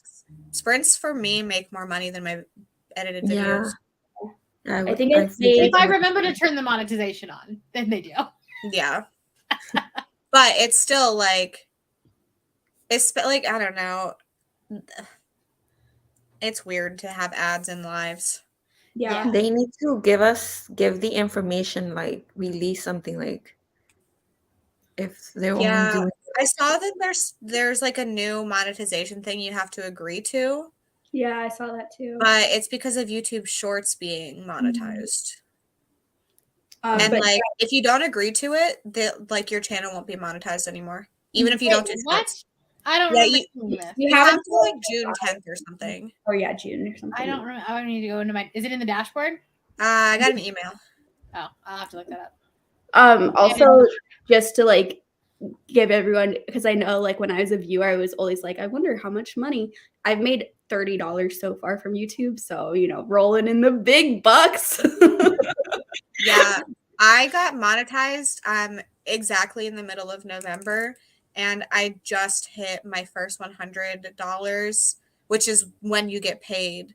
Sprints for me make more money than my edited videos. Yeah. I think I paid. If I remember to turn the monetization on, then they do. Yeah. But it's still like, it's like, I don't know. It's weird to have ads in lives. Yeah. They need to give the information, like release something like if they're only doing. I saw that there's like a new monetization thing you have to agree to. Yeah, I saw that too. But it's because of YouTube Shorts being monetized. And but like, if you don't agree to it, like your channel won't be monetized anymore, even if you don't do what? shorts. I don't remember this. You have to like June 10th or something. Oh yeah, June or something. I don't remember. I need to go into my. Is it in the dashboard? I got an email. Oh, I'll have to look that up. Also, just to like give everyone, because I know like when I was a viewer, I was always like, I wonder how much money. I've made $30 so far from YouTube, so you know, rolling in the big bucks. Yeah, I got monetized exactly in the middle of November, and I just hit my first $100, which is when you get paid.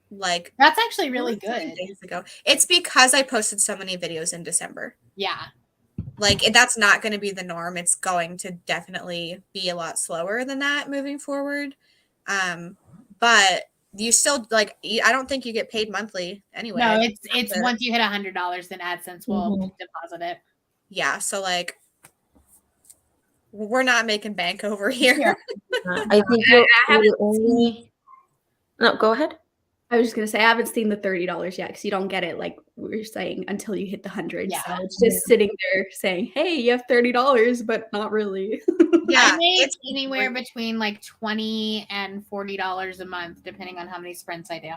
Like that's actually really good. Days ago. It's because I posted so many videos in December. Yeah. Like that's not going to be the norm. It's going to definitely be a lot slower than that moving forward. But you still like, I don't think you get paid monthly anyway. No, it's once you hit $100, then AdSense will deposit it. Yeah. So like, we're not making bank over here. I think you're only. No, go ahead. I was just gonna say I haven't seen the $30 yet because you don't get it like we were saying until you hit the 100. Yeah. So it's just sitting there saying, "Hey, you have $30," but not really. Yeah, it's anywhere between like $20 and $40 a month, depending on how many sprints I do.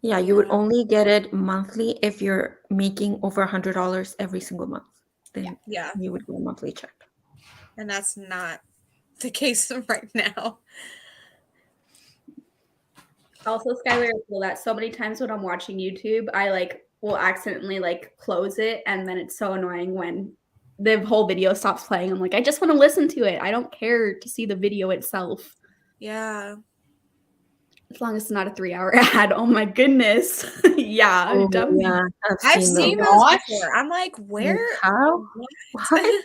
Yeah, you would only get it monthly if you're making over $100 every single month. Then you would get a monthly check. And that's not the case right now. Also, Skylar, that so many times when I'm watching YouTube, I like will accidentally like close it, and then it's so annoying when the whole video stops playing. I'm like, I just want to listen to it. I don't care to see the video itself. Yeah. As long as it's not a 3-hour ad. Oh my goodness. Yeah, Oh, definitely. yeah, I've seen seen those. those Gosh. before. I'm like, where? How? What?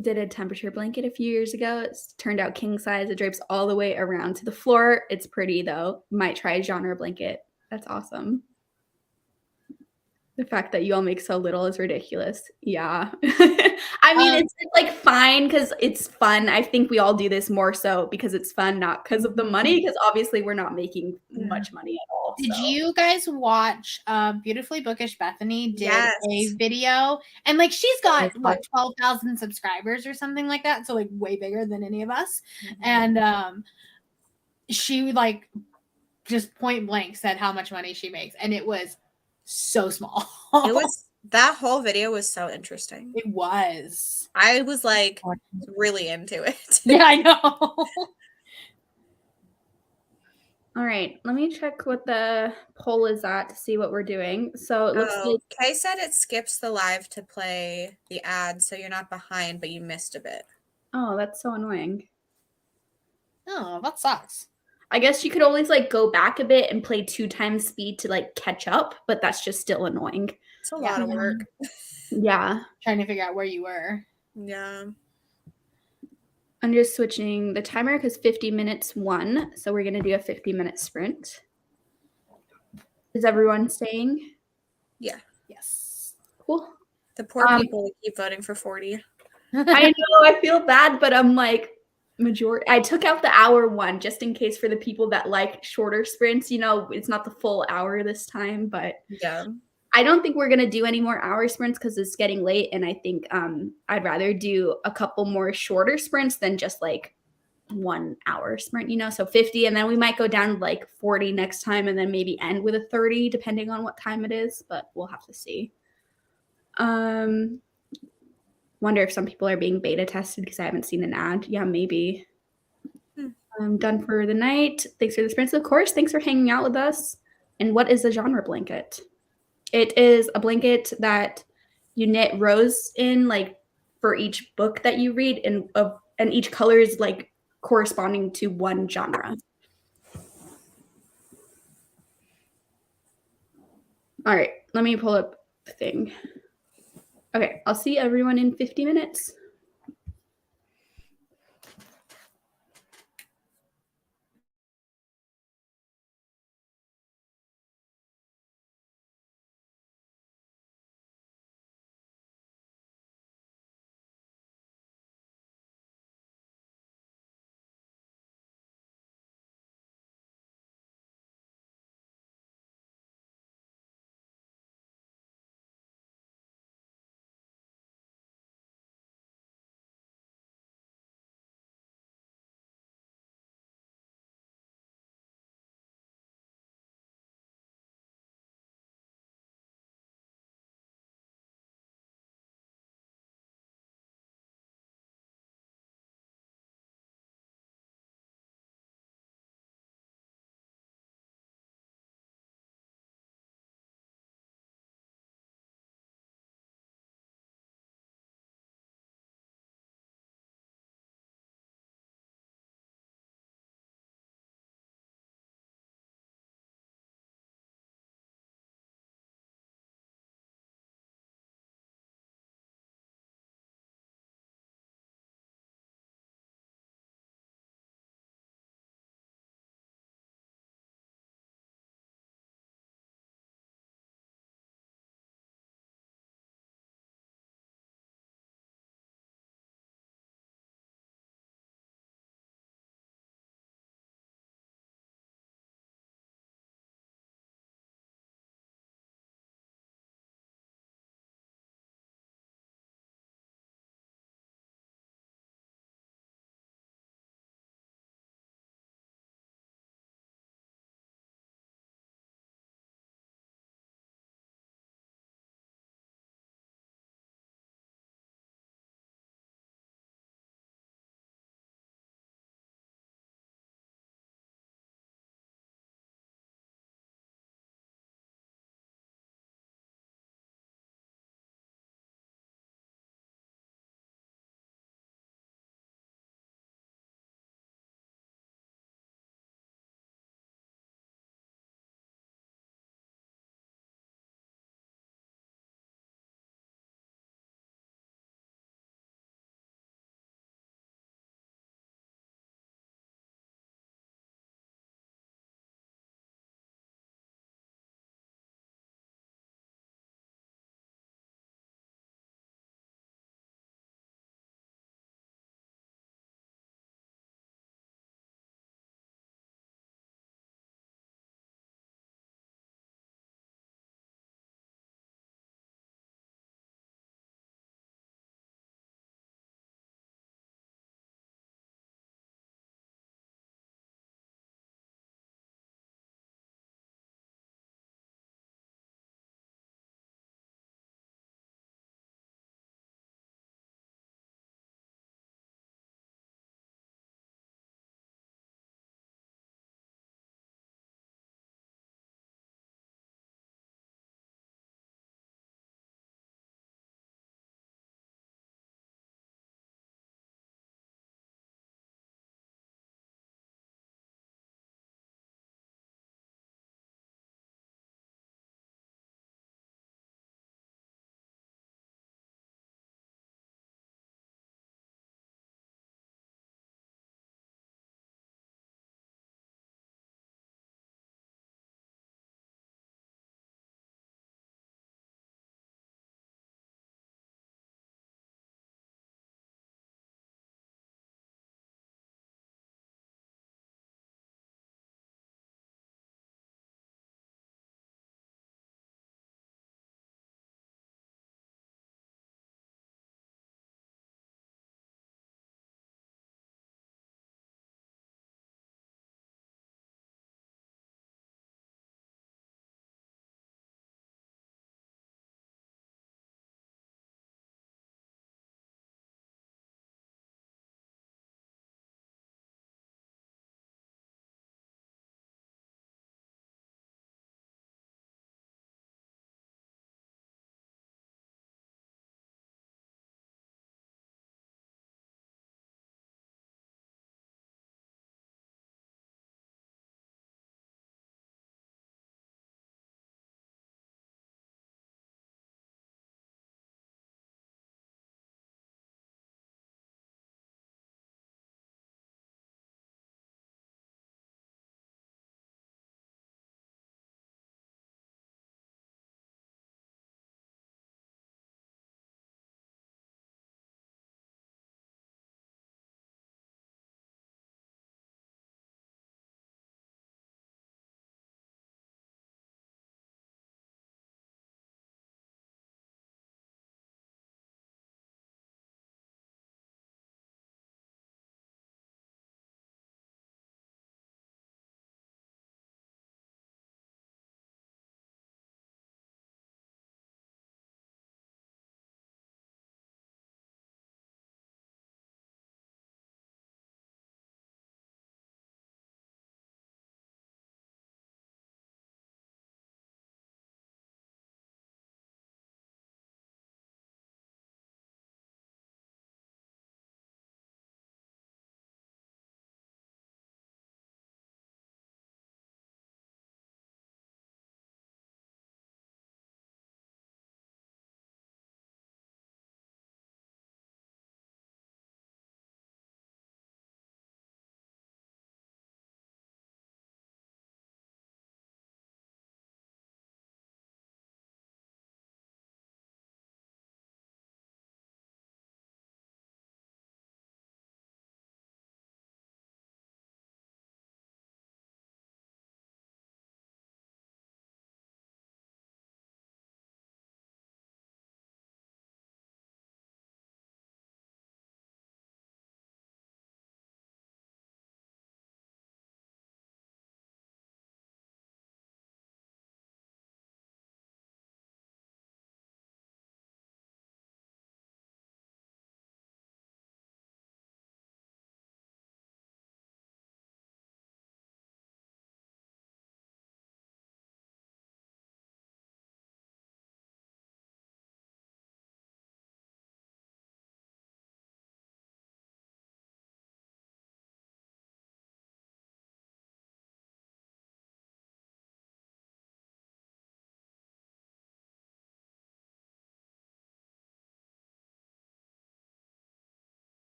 Did a temperature blanket a few years ago. It's turned out king size. It drapes all the way around to the floor. It's pretty though. Might try a genre blanket. That's awesome. The fact that you all make so little is ridiculous. Yeah. I mean, it's like fine because it's fun. I think we all do this more so because it's fun, not because of the money, because obviously we're not making much money at all. Did so. you guys watch Beautifully Bookish Bethany did Yes. a video, and like she's got Yes. what 12,000 subscribers or something like that, so like way bigger than any of us. Mhm. And she like just point blank said how much money she makes, and it was so small. It was, that whole video was so interesting. It was. I was like really into it. Yeah, I know. All right, let me check what the poll is at to see what we're doing. So it looks like Kay said it skips the live to play the ad, so you're not behind, but you missed a bit. oh, that's so annoying. Oh, that sucks. I guess you could always like go back a bit and play 2 times speed to like catch up, but that's just still annoying. It's a lot of work. Yeah. Trying to figure out where you were. Yeah. I'm just switching the timer because 50 minutes won. So we're going to do a 50-minute sprint. Is everyone staying? Yeah. Yes. Cool. The poor people that keep voting for 40. I know, I feel bad, but I'm like, majority. I took out the hour one just in case for the people that like shorter sprints. You know, it's not the full hour this time, but Yeah. I don't think we're gonna do any more hour sprints because it's getting late, and I think I'd rather do a couple more shorter sprints than just like 1 hour sprint. You know, so 50, and then we might go down to like 40 next time, and then maybe end with a 30 depending on what time it is. But we'll have to see. Wonder if some people are being beta tested because I haven't seen an ad. Yeah, maybe. I'm done for the night. Thanks for the sprints, of course. Thanks for hanging out with us. And what is a genre blanket? It is a blanket that you knit rows in, like for each book that you read, and each color is like corresponding to one genre. All right, let me pull up the thing. Okay, I'll see everyone in 50 minutes.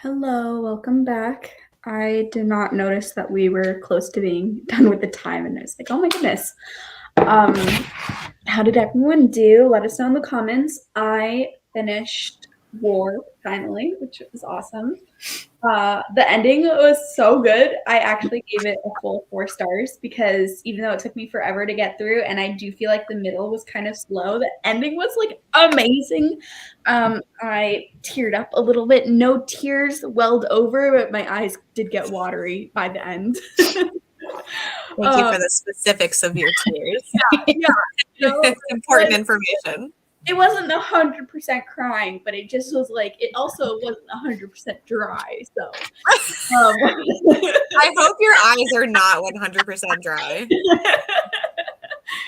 Hello, welcome back. I did not notice that we were close to being done with the time, and I was like, oh my goodness. How did everyone do? Let us know in the comments. I finished War finally, which was awesome. The ending was so good. I actually gave it a full 4 stars because even though it took me forever to get through, and I do feel like the middle was kind of slow, the ending was like amazing. I teared up a little bit. No tears welled over, but my eyes did get watery by the end. Thank you for the specifics of your tears. Yeah. It's important information. It wasn't 100% crying, but it just was like, it also wasn't 100% dry. So I hope your eyes are not 100% dry.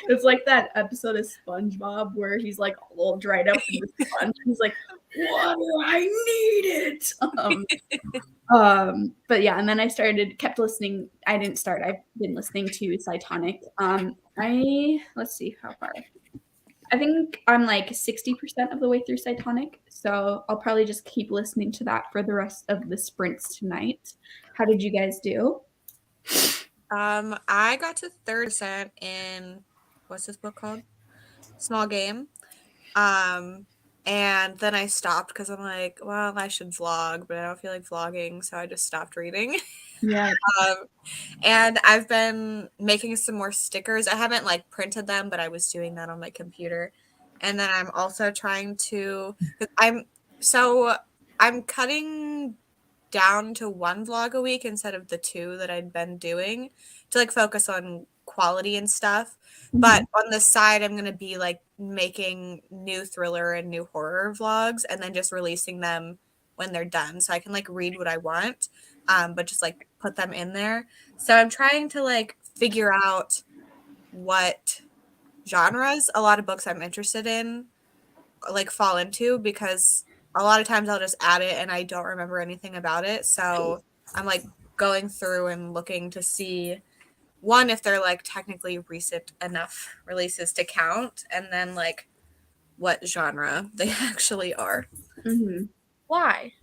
It's like that episode of SpongeBob where he's like all dried up in the sponge. He's like, water, I need it. But yeah, and then I kept listening. I've been listening to Cytonic. Let's see how far. I think I'm like 60% of the way through Cytonic, so I'll probably just keep listening to that for the rest of the sprints tonight. How did you guys do? I got to 3rd in what's this book called? Small Game. And then I stopped because I'm like, well, I should vlog, but I don't feel like vlogging, so I just stopped reading. Yeah. And I've been making some more stickers. I haven't like printed them, but I was doing that on my computer. And then I'm also trying to, I'm cutting down to 1 vlog a week instead of the 2 that I'd been doing to like focus on quality and stuff. But on the side, I'm going to be like making new thriller and new horror vlogs and then just releasing them when they're done. So I can like read what I want, but just like put them in there. So I'm trying to like figure out what genres a lot of books I'm interested in like fall into, because a lot of times I'll just add it and I don't remember anything about it. So I'm like going through and looking to see, one, if they're like technically recent enough releases to count, and then like what genre they actually are. Mm-hmm. Why?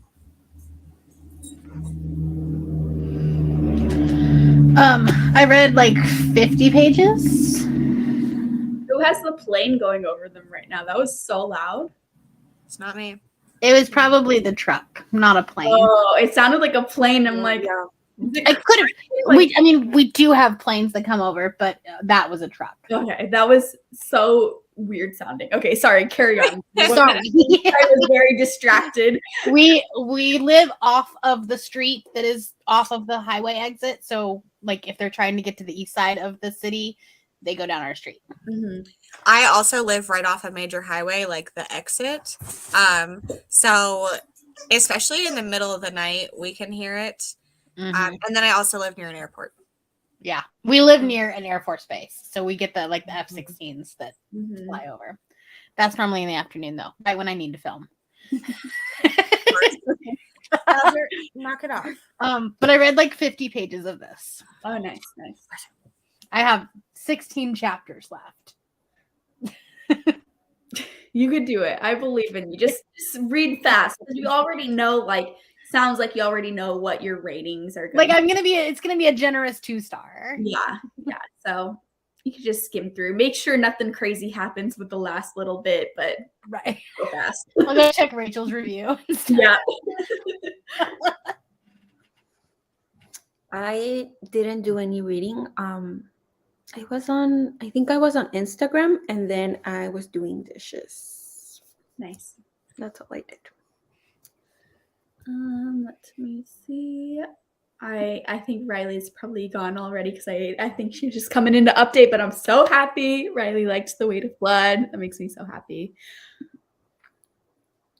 I read like 50 pages. Who has the plane going over them right now? That was so loud. It's not me. It was probably the truck, not a plane. Oh, it sounded like a plane. I'm like, Yeah. I could have. We do have planes that come over, but that was a truck. Okay, that was so weird sounding. Okay, sorry, carry on. Sorry. I was very distracted. We live off of the street that is off of the highway exit. So, like, if they're trying to get to the east side of the city, they go down our street. Mm-hmm. I also live right off a major highway, like the exit. So especially in the middle of the night, we can hear it. Mm-hmm. And then I also live near an airport. Yeah, we live near an Air Force base, so we get the F-16s that fly over. That's normally in the afternoon, though, right when I need to film. Knock it off. But I read like 50 pages of this. Oh, nice. I have 16 chapters left. You could do it. I believe in you. Just read fast, because you already know. Like, sounds like you already know what your ratings are going. Like, it's gonna be a generous 2-star. Yeah. So you can just skim through. Make sure nothing crazy happens with the last little bit, but Right. go fast. I'll go check Rachel's review. Yeah. I didn't do any reading. I think I was on Instagram, and then I was doing dishes. Nice. That's all I did. Let me see. I think Riley's probably gone already, because I think she's just coming in to update, but I'm so happy. Riley liked The Weight of Blood. That makes me so happy.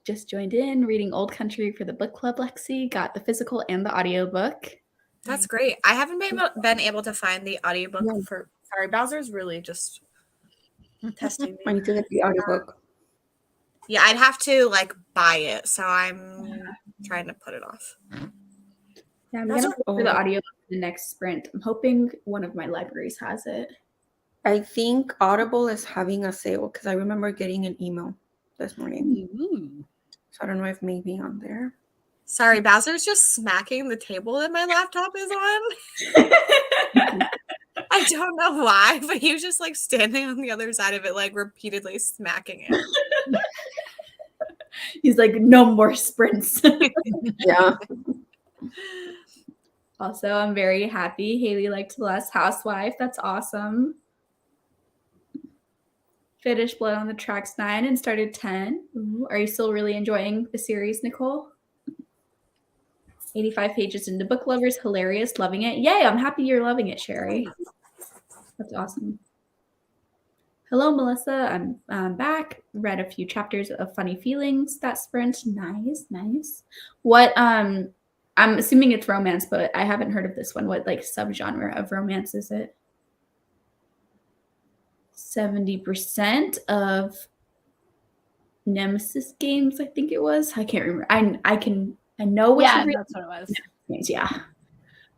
Just joined in, reading Old Country for the book club, Lexi. Got the physical and the audiobook. That's great. I haven't been able to find the audiobook for. Sorry, Bowser's really just testing me. I need to get the audiobook. Yeah, I'd have to like buy it, so I'm trying to put it off. Yeah, I'm gonna look for the audiobook for the next sprint. I'm hoping one of my libraries has it. I think Audible is having a sale, because I remember getting an email this morning. Ooh. So I don't know if maybe on there. Sorry, Bowser's just smacking the table that my laptop is on. I don't know why, but he was just like standing on the other side of it, like repeatedly smacking it. He's like, no more sprints. Yeah. Also, I'm very happy Haley liked The Last Housewife. That's awesome. Finished Blood on the Tracks 9 and started 10. Ooh, are you still really enjoying the series, Nicole? 85 pages into Book Lovers. Hilarious. Loving it. Yay, I'm happy you're loving it, Sherry. That's awesome. Hello, Melissa. I'm back. Read a few chapters of Funny Feelings that sprint. Nice, nice. What I'm assuming it's romance, but I haven't heard of this one. What like subgenre of romance is it? 70% of Nemesis games, I think it was. I can't remember. I know which Yeah, one. that's what it was. Yeah.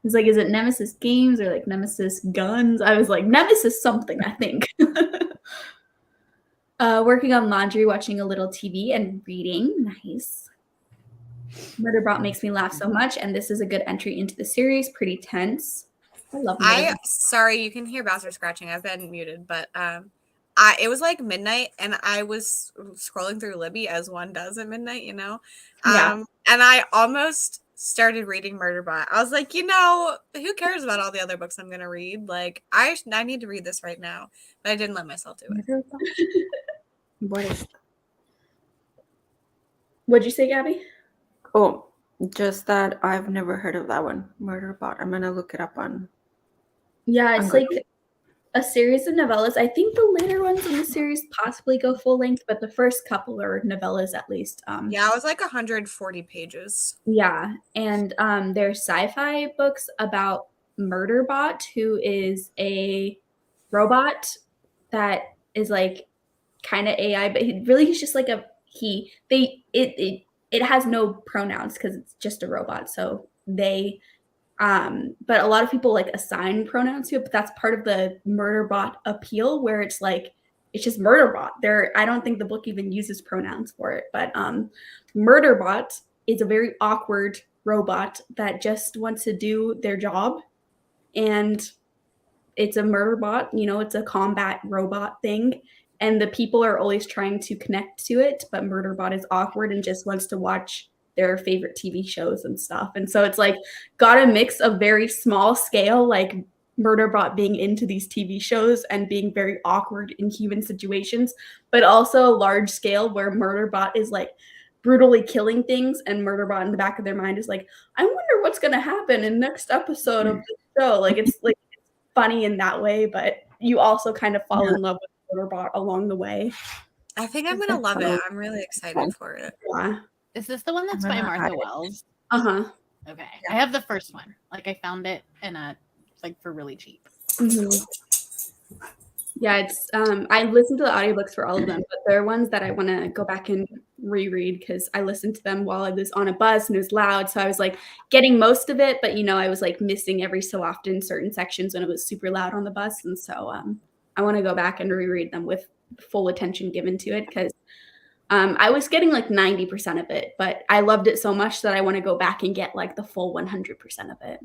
It's like, is it Nemesis games or like Nemesis guns? I was like, Nemesis something, I think. Working on laundry, watching a little TV, and reading. Nice. Murderbot makes me laugh so much, and this is a good entry into the series. Pretty tense. I love Murderbot. Sorry, you can hear Bowser scratching. I've been muted, but it was like midnight, and I was scrolling through Libby as one does at midnight, you know. Yeah. And I almost started reading Murderbot. I was like, you know, who cares about all the other books I'm gonna read? Like, I need to read this right now, but I didn't let myself do it. What is? What'd you say, Gabby? Oh, just that I've never heard of that one. Murderbot. I'm gonna look it up on. Yeah, it's like a series of novellas. I think the later ones in the series possibly go full length, but the first couple are novellas at least. Yeah, it was like 140 pages. Yeah, and they're sci-fi books about Murderbot, who is a robot that is like kind of AI, but he's just like a he. It has no pronouns because it's just a robot. So they but a lot of people like assign pronouns to it, but that's part of the Murderbot appeal where it's like it's just Murderbot. I don't think the book even uses pronouns for it, but Murderbot is a very awkward robot that just wants to do their job, and it's a Murderbot, you know, it's a combat robot thing, and the people are always trying to connect to it, but Murderbot is awkward and just wants to watch their favorite TV shows and stuff. And so it's like got a mix of very small scale, like Murderbot being into these TV shows and being very awkward in human situations, but also large scale where Murderbot is like brutally killing things, and Murderbot in the back of their mind is like, I wonder what's going to happen in next episode of the show. Like it's funny in that way, but you also kind of fall in love with Murderbot along the way. I think I'm gonna love it. I'm really excited for it. Yeah. Is this the one that's by Martha Wells? Uh-huh. Okay. I have the first one. Like I found it in a like for really cheap. Mm-hmm. Yeah, it's I listened to the audiobooks for all of them, but there are ones that I want to go back and reread because I listened to them while I was on a bus and it was loud. So I was like getting most of it, but you know, I was like missing every so often certain sections when it was super loud on the bus. And so I want to go back and reread them with full attention given to it because I was getting like 90% of it, but I loved it so much that I want to go back and get like the full 100% of it.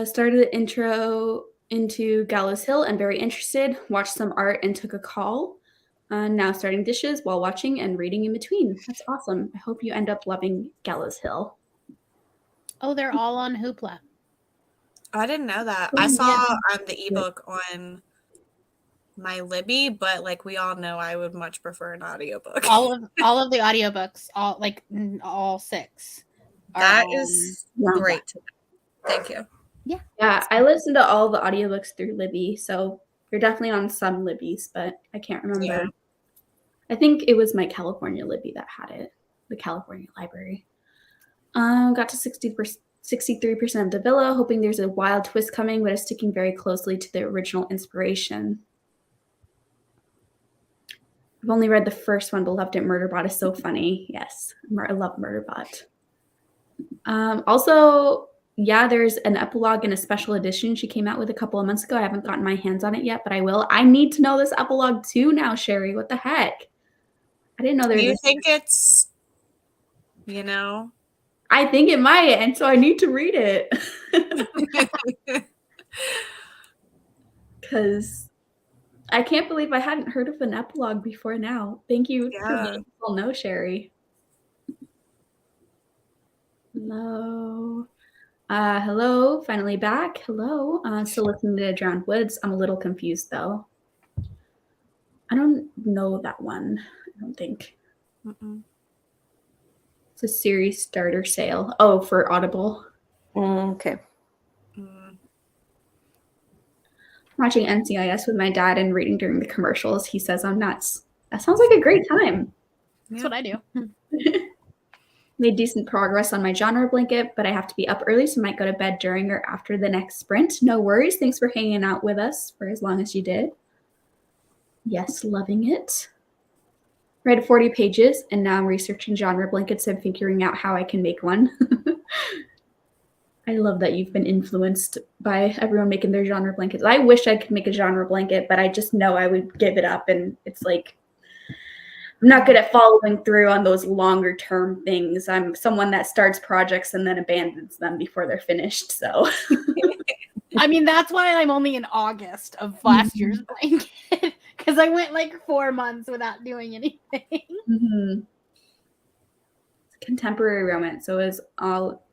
Started the intro into Gallows Hill and very interested, watched some art and took a call. Now starting dishes while watching and reading in between. That's awesome. I hope you end up loving Gallows Hill. Oh, they're all on Hoopla. Oh, I didn't know that. I saw the ebook on my Libby, but like we all know, I would much prefer an audiobook. all of the audiobooks, all 6. That is great to know. Thank you. Yeah, I listened to all the audiobooks through Libby, so you're definitely on some Libby's, but I can't remember. Yeah. I think it was my California Libby that had it, the California library. Got to 63% of Davila, hoping there's a wild twist coming, but is sticking very closely to the original inspiration. I've only read the first one, but loved it. Murderbot is so funny. Yes, I love Murderbot. Also, yeah, there's an epilogue in a special edition she came out with a couple of months ago. I haven't gotten my hands on it yet, but I will. I need to know this epilogue too now, Sherry. What the heck? I didn't know there was. Do you think it's you know? I think it might, and so I need to read it. Because I can't believe I hadn't heard of an epilogue before now. Thank you for Yeah. letting people know, Sherry. Hello. Hello, finally back. Hello. Still listening to Drowned Woods. I'm a little confused though. I don't know that one. I don't think. Mm-mm. It's a series starter sale. Oh, for Audible. Okay. Mm. Watching NCIS with my dad and reading during the commercials. He says I'm nuts. That sounds like a great time. That's Yeah. what I do. Made decent progress on my genre blanket, but I have to be up early, so might go to bed during or after the next sprint. No worries. Thanks for hanging out with us for as long as you did. Yes, loving it. Read 40 pages, and now I'm researching genre blankets and figuring out how I can make one. I love that you've been influenced by everyone making their genre blankets. I wish I could make a genre blanket, but I just know I would give it up, and it's like I'm not good at following through on those longer term things. I'm someone that starts projects and then abandons them before they're finished. So I mean, that's why I'm only in August of last year's blanket, because I went like 4 months without doing anything. Contemporary romance. So it was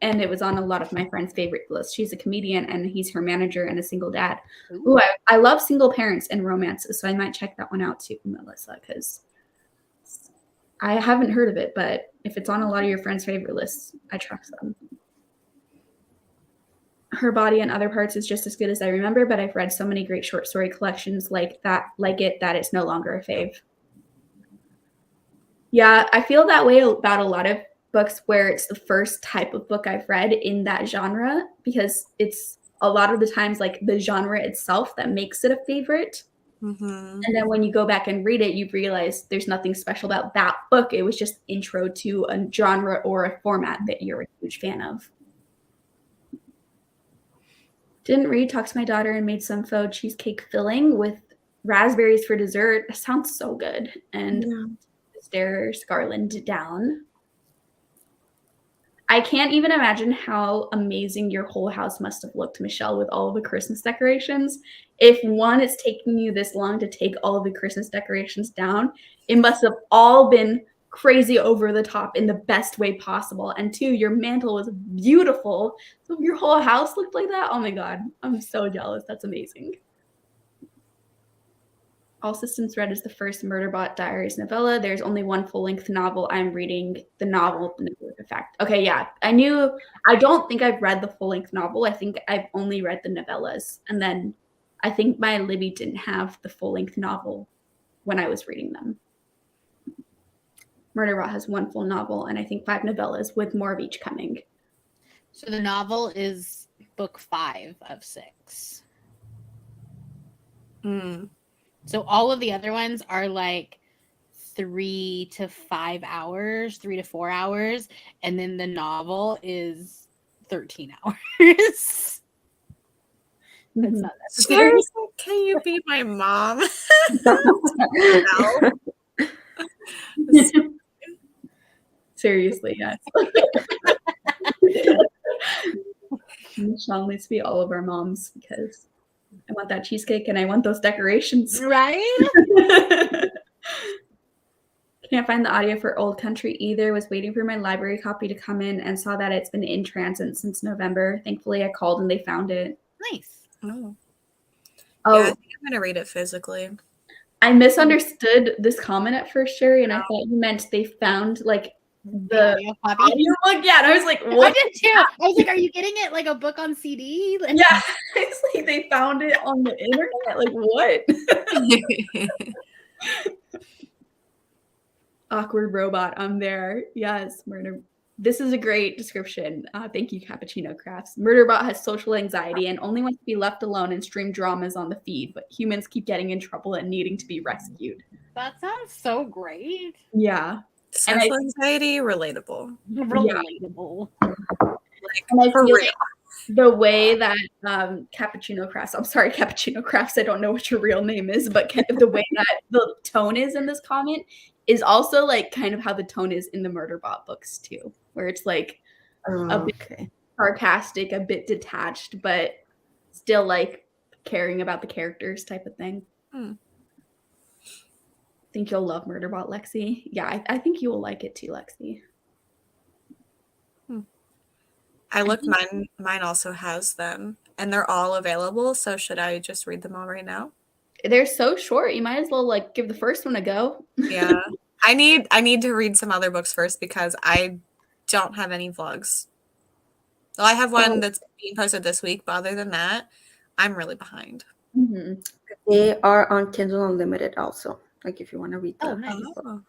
and it was on a lot of my friends' favorite lists. She's a comedian and he's her manager and a single dad. Ooh, I love single parents and romances, so I might check that one out too, Melissa, because I haven't heard of it, but if it's on a lot of your friends' favorite lists, I trust them. Her Body and Other Parts is just as good as I remember, but I've read so many great short story collections that it's no longer a fave. Yeah, I feel that way about a lot of books where it's the first type of book I've read in that genre, because it's a lot of the times like the genre itself that makes it a favorite. Mm-hmm. And then when you go back and read it, you realize there's nothing special about that book. It was just intro to a genre or a format that you're a huge fan of. Didn't read, talked to my daughter and made some faux cheesecake filling with raspberries for dessert. That sounds so good. And stairs garland down. I can't even imagine how amazing your whole house must have looked, Michelle, with all of the Christmas decorations. If one, it's taking you this long to take all of the Christmas decorations down, it must have all been crazy over the top in the best way possible. And two, your mantle was beautiful. So your whole house looked like that. Oh my God, I'm so jealous. That's amazing. All Systems Red is the first Murderbot Diaries novella. There's only one full-length novel. I'm reading the novel, The Network Effect. Okay, yeah. I don't think I've read the full-length novel. I think I've only read the novellas. And then I think my Libby didn't have the full-length novel when I was reading them. Murderbot has one full novel and I think 5 novellas with more of each coming. So the novel is book 5 of 6. So all of the other ones are like 3 to 5 hours, 3 to 4 hours, and then the novel is 13 hours. That's not necessary. Seriously, can you be my mom? Seriously, yes. Michelle needs to be all of our moms because I want that cheesecake and I want those decorations. Right? Can't find the audio for Old Country either. Was waiting for my library copy to come in and saw that it's been in transit since November. Thankfully, I called and they found it. Nice. Oh. Oh, Yeah, I think I'm going to read it physically. I misunderstood this comment at first, Sherry, and I thought you meant they found like the audio copy. audiobook. Yeah, and I was like, what? I did too. I was like, are you getting it like a book on CD? Like, Yeah, it's like they found it on the internet. Like, what? Awkward robot. I'm there. Yes, murder. This is a great description. Thank you, Cappuccino Crafts. Murderbot has social anxiety and only wants to be left alone and stream dramas on the feed, but humans keep getting in trouble and needing to be rescued. that sounds so great. Yeah. Social anxiety, relatable. Relatable. Like, for real. The way that Cappuccino Crafts, I don't know what your real name is, but the way that the tone is in this comment is also like kind of how the tone is in the Murderbot books too. where it's like a Oh, bit okay. sarcastic, a bit detached, but still like caring about the characters type of thing. Hmm. Think you'll love Murderbot, Lexi. Yeah, I think you will like it too, Lexi. I looked, think- mine also has them, and they're all available. So should I just read them all right now? They're so short. You might as well like give the first one a go. Yeah. I need to read some other books first because I don't have any vlogs. Well, I have one that's being posted this week, but other than that, I'm really behind. Mhm. They are on Kindle Unlimited also. Like if you want to read Oh, the nice. Oh.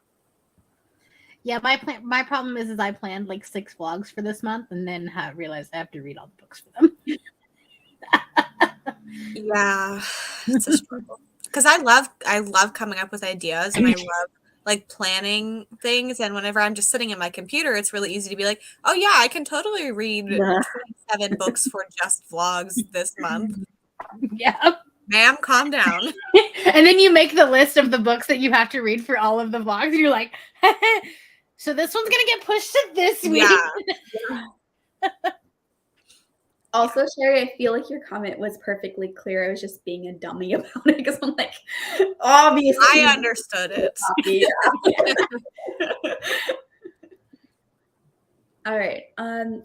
Yeah, my problem is I planned like 6 vlogs for this month and then realized I have to read all the books for them. Yeah, it's a struggle. Because I love coming up with ideas and I love like planning things. And whenever I'm just sitting at my computer, it's really easy to be like, oh yeah, I can totally read Yeah. 27 books for just vlogs this month. Yeah. Ma'am, calm down. And then you make the list of the books that you have to read for all of the vlogs, and you're like, so this one's gonna get pushed to this week. Yeah. Also, Sherry, I feel like your comment was perfectly clear. I was just being a dummy about it because I'm like, obviously. I understood it. All right.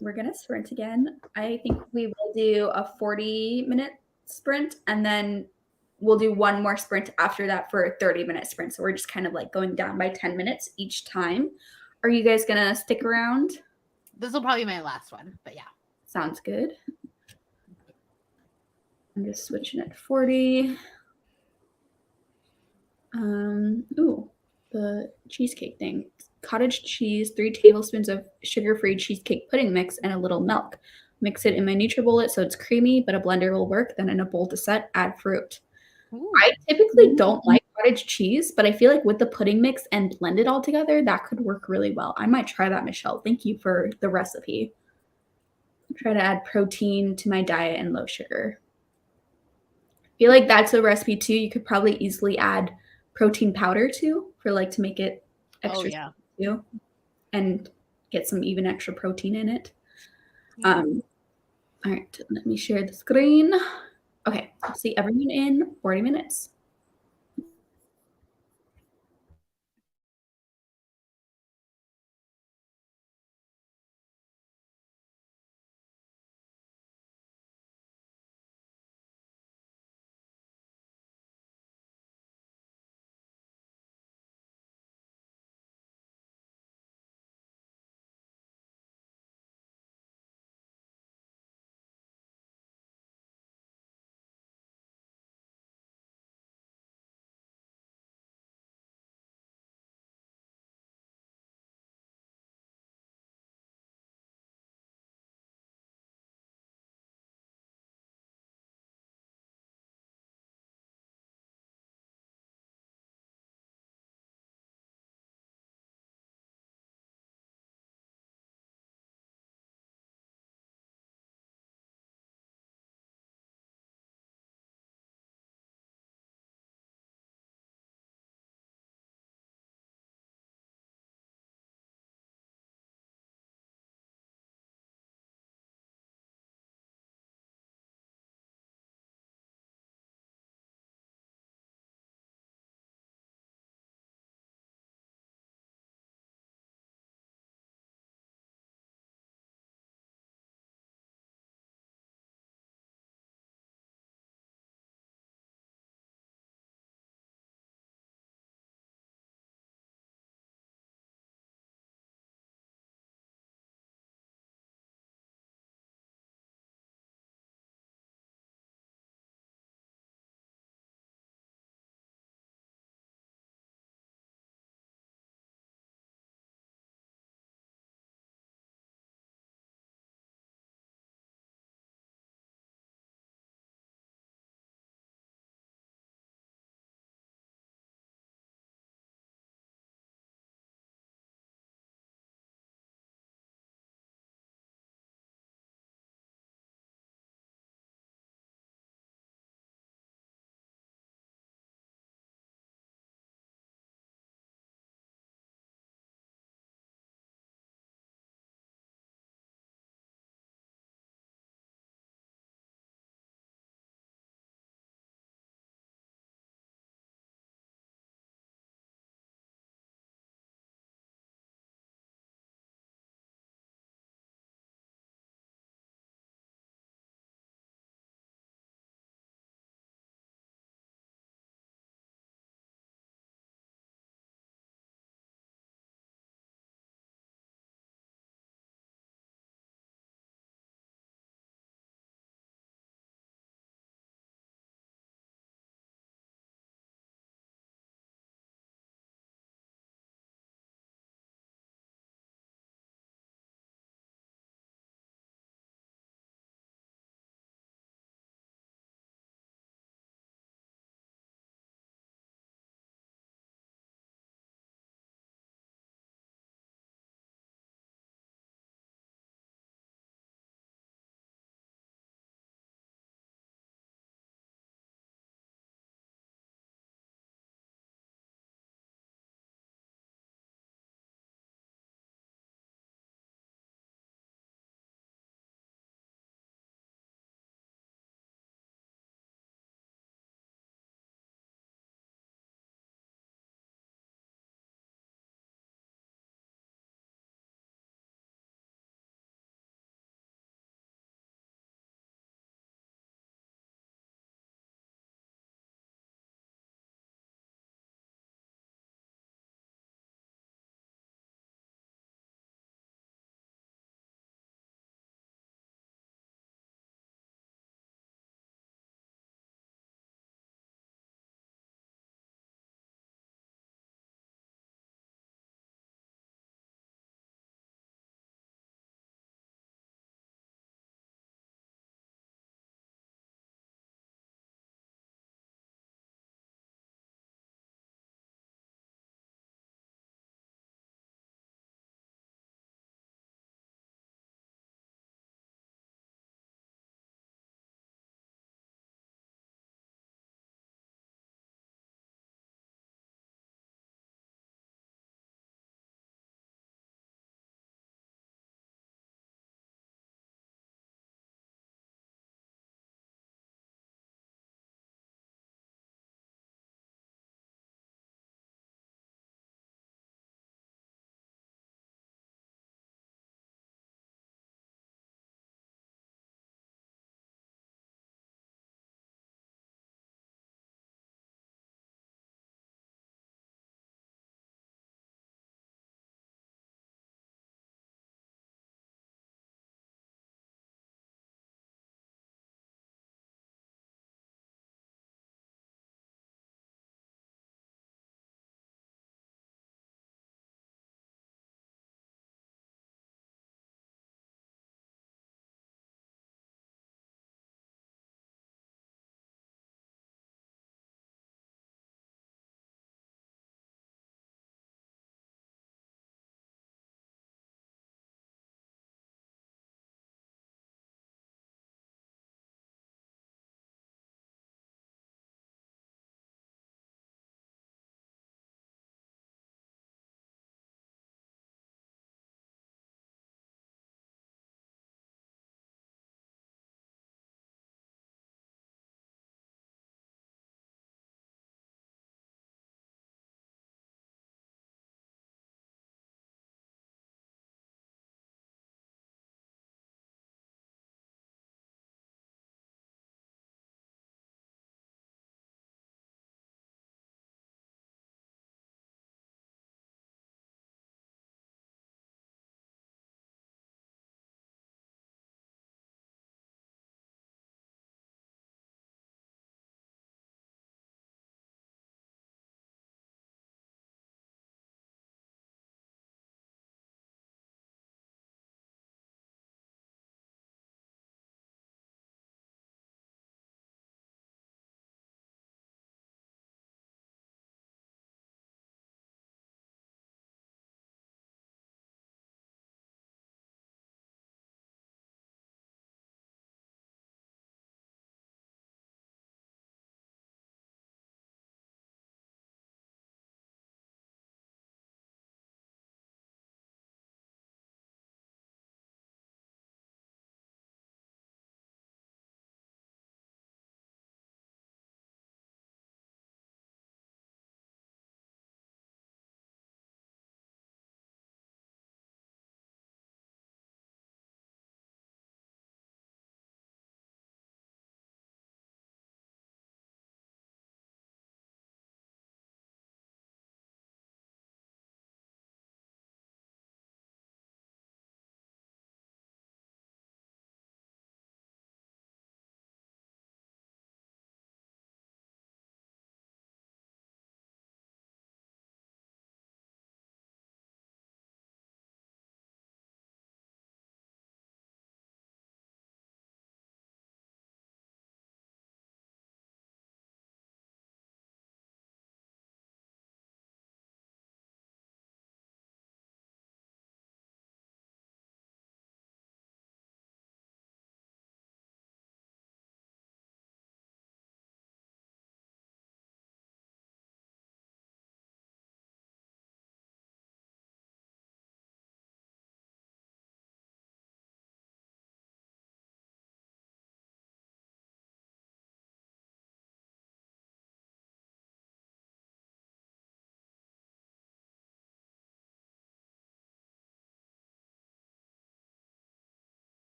We're gonna sprint again. I think we will do a 40-minute sprint, and then we'll do one more sprint after that for a 30-minute sprint. So we're just kind of like going down by 10 minutes each time. Are you guys gonna stick around? This will probably be my last one, but yeah. Sounds good. I'm just switching it to 40. Ooh, the cheesecake thing. Cottage cheese, 3 tablespoons of sugar-free cheesecake pudding mix, and a little milk. Mix it in my NutriBullet so it's creamy, but a blender will work. Then in a bowl to set, add fruit. Ooh. I typically don't like cottage cheese, but I feel like with the pudding mix and blend it all together, that could work really well. I might try that, Michelle. Thank you for the recipe. Try to add protein to my diet and low sugar. I feel like that's a recipe too. You could probably easily add protein powder too for like to make it extra too, and get some even extra protein in it. Yeah. All right, let me share the screen. Okay, I'll see everyone in 40 minutes.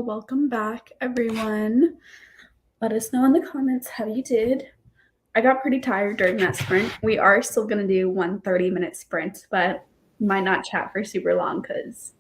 welcome back, everyone. Let us know in the comments how you did. I got pretty tired during that sprint. We are still going to do 1 30-minute sprint, but might not chat for super long because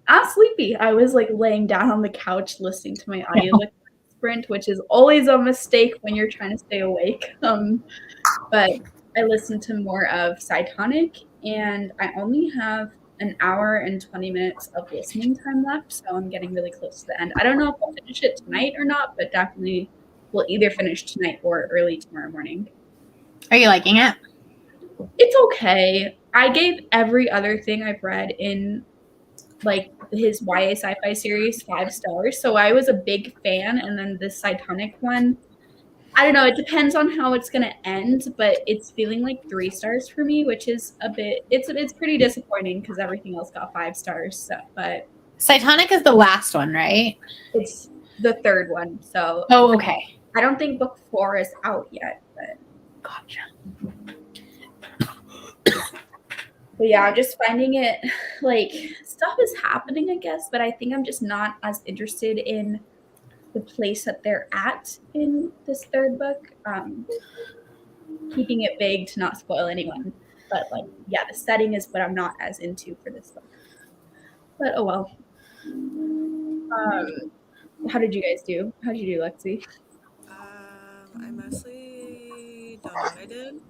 I'm sleepy. I was like laying down on the couch listening to my audiobook sprint, which is always a mistake when you're trying to stay awake. But I listened to more of Cytonic, and I only have an hour and 20 minutes of listening time left, so I'm getting really close to the end. I don't know if I'll finish it tonight or not, but definitely we'll either finish tonight or early tomorrow morning. Are you liking it? It's okay. I gave every other thing I've read in like his YA sci-fi series 5 stars, so I was a big fan, and then this Cytonic one, I don't know, it depends on how it's going to end, but it's feeling like 3 stars for me, which is a bit, it's pretty disappointing because everything else got 5 stars. So, but Cytonic is the last one, right? it's the 3rd one. So, Oh, okay. I don't think book 4 is out yet, but Gotcha. But yeah, I'm just finding it like stuff is happening, I guess, but I think I'm just not as interested in the place that they're at in this 3rd book. Keeping it vague to not spoil anyone. But like, yeah, the setting is what I'm not as into for this book. But oh well. How did you guys do? How did you do, Lexi? I mostly don't know what I did.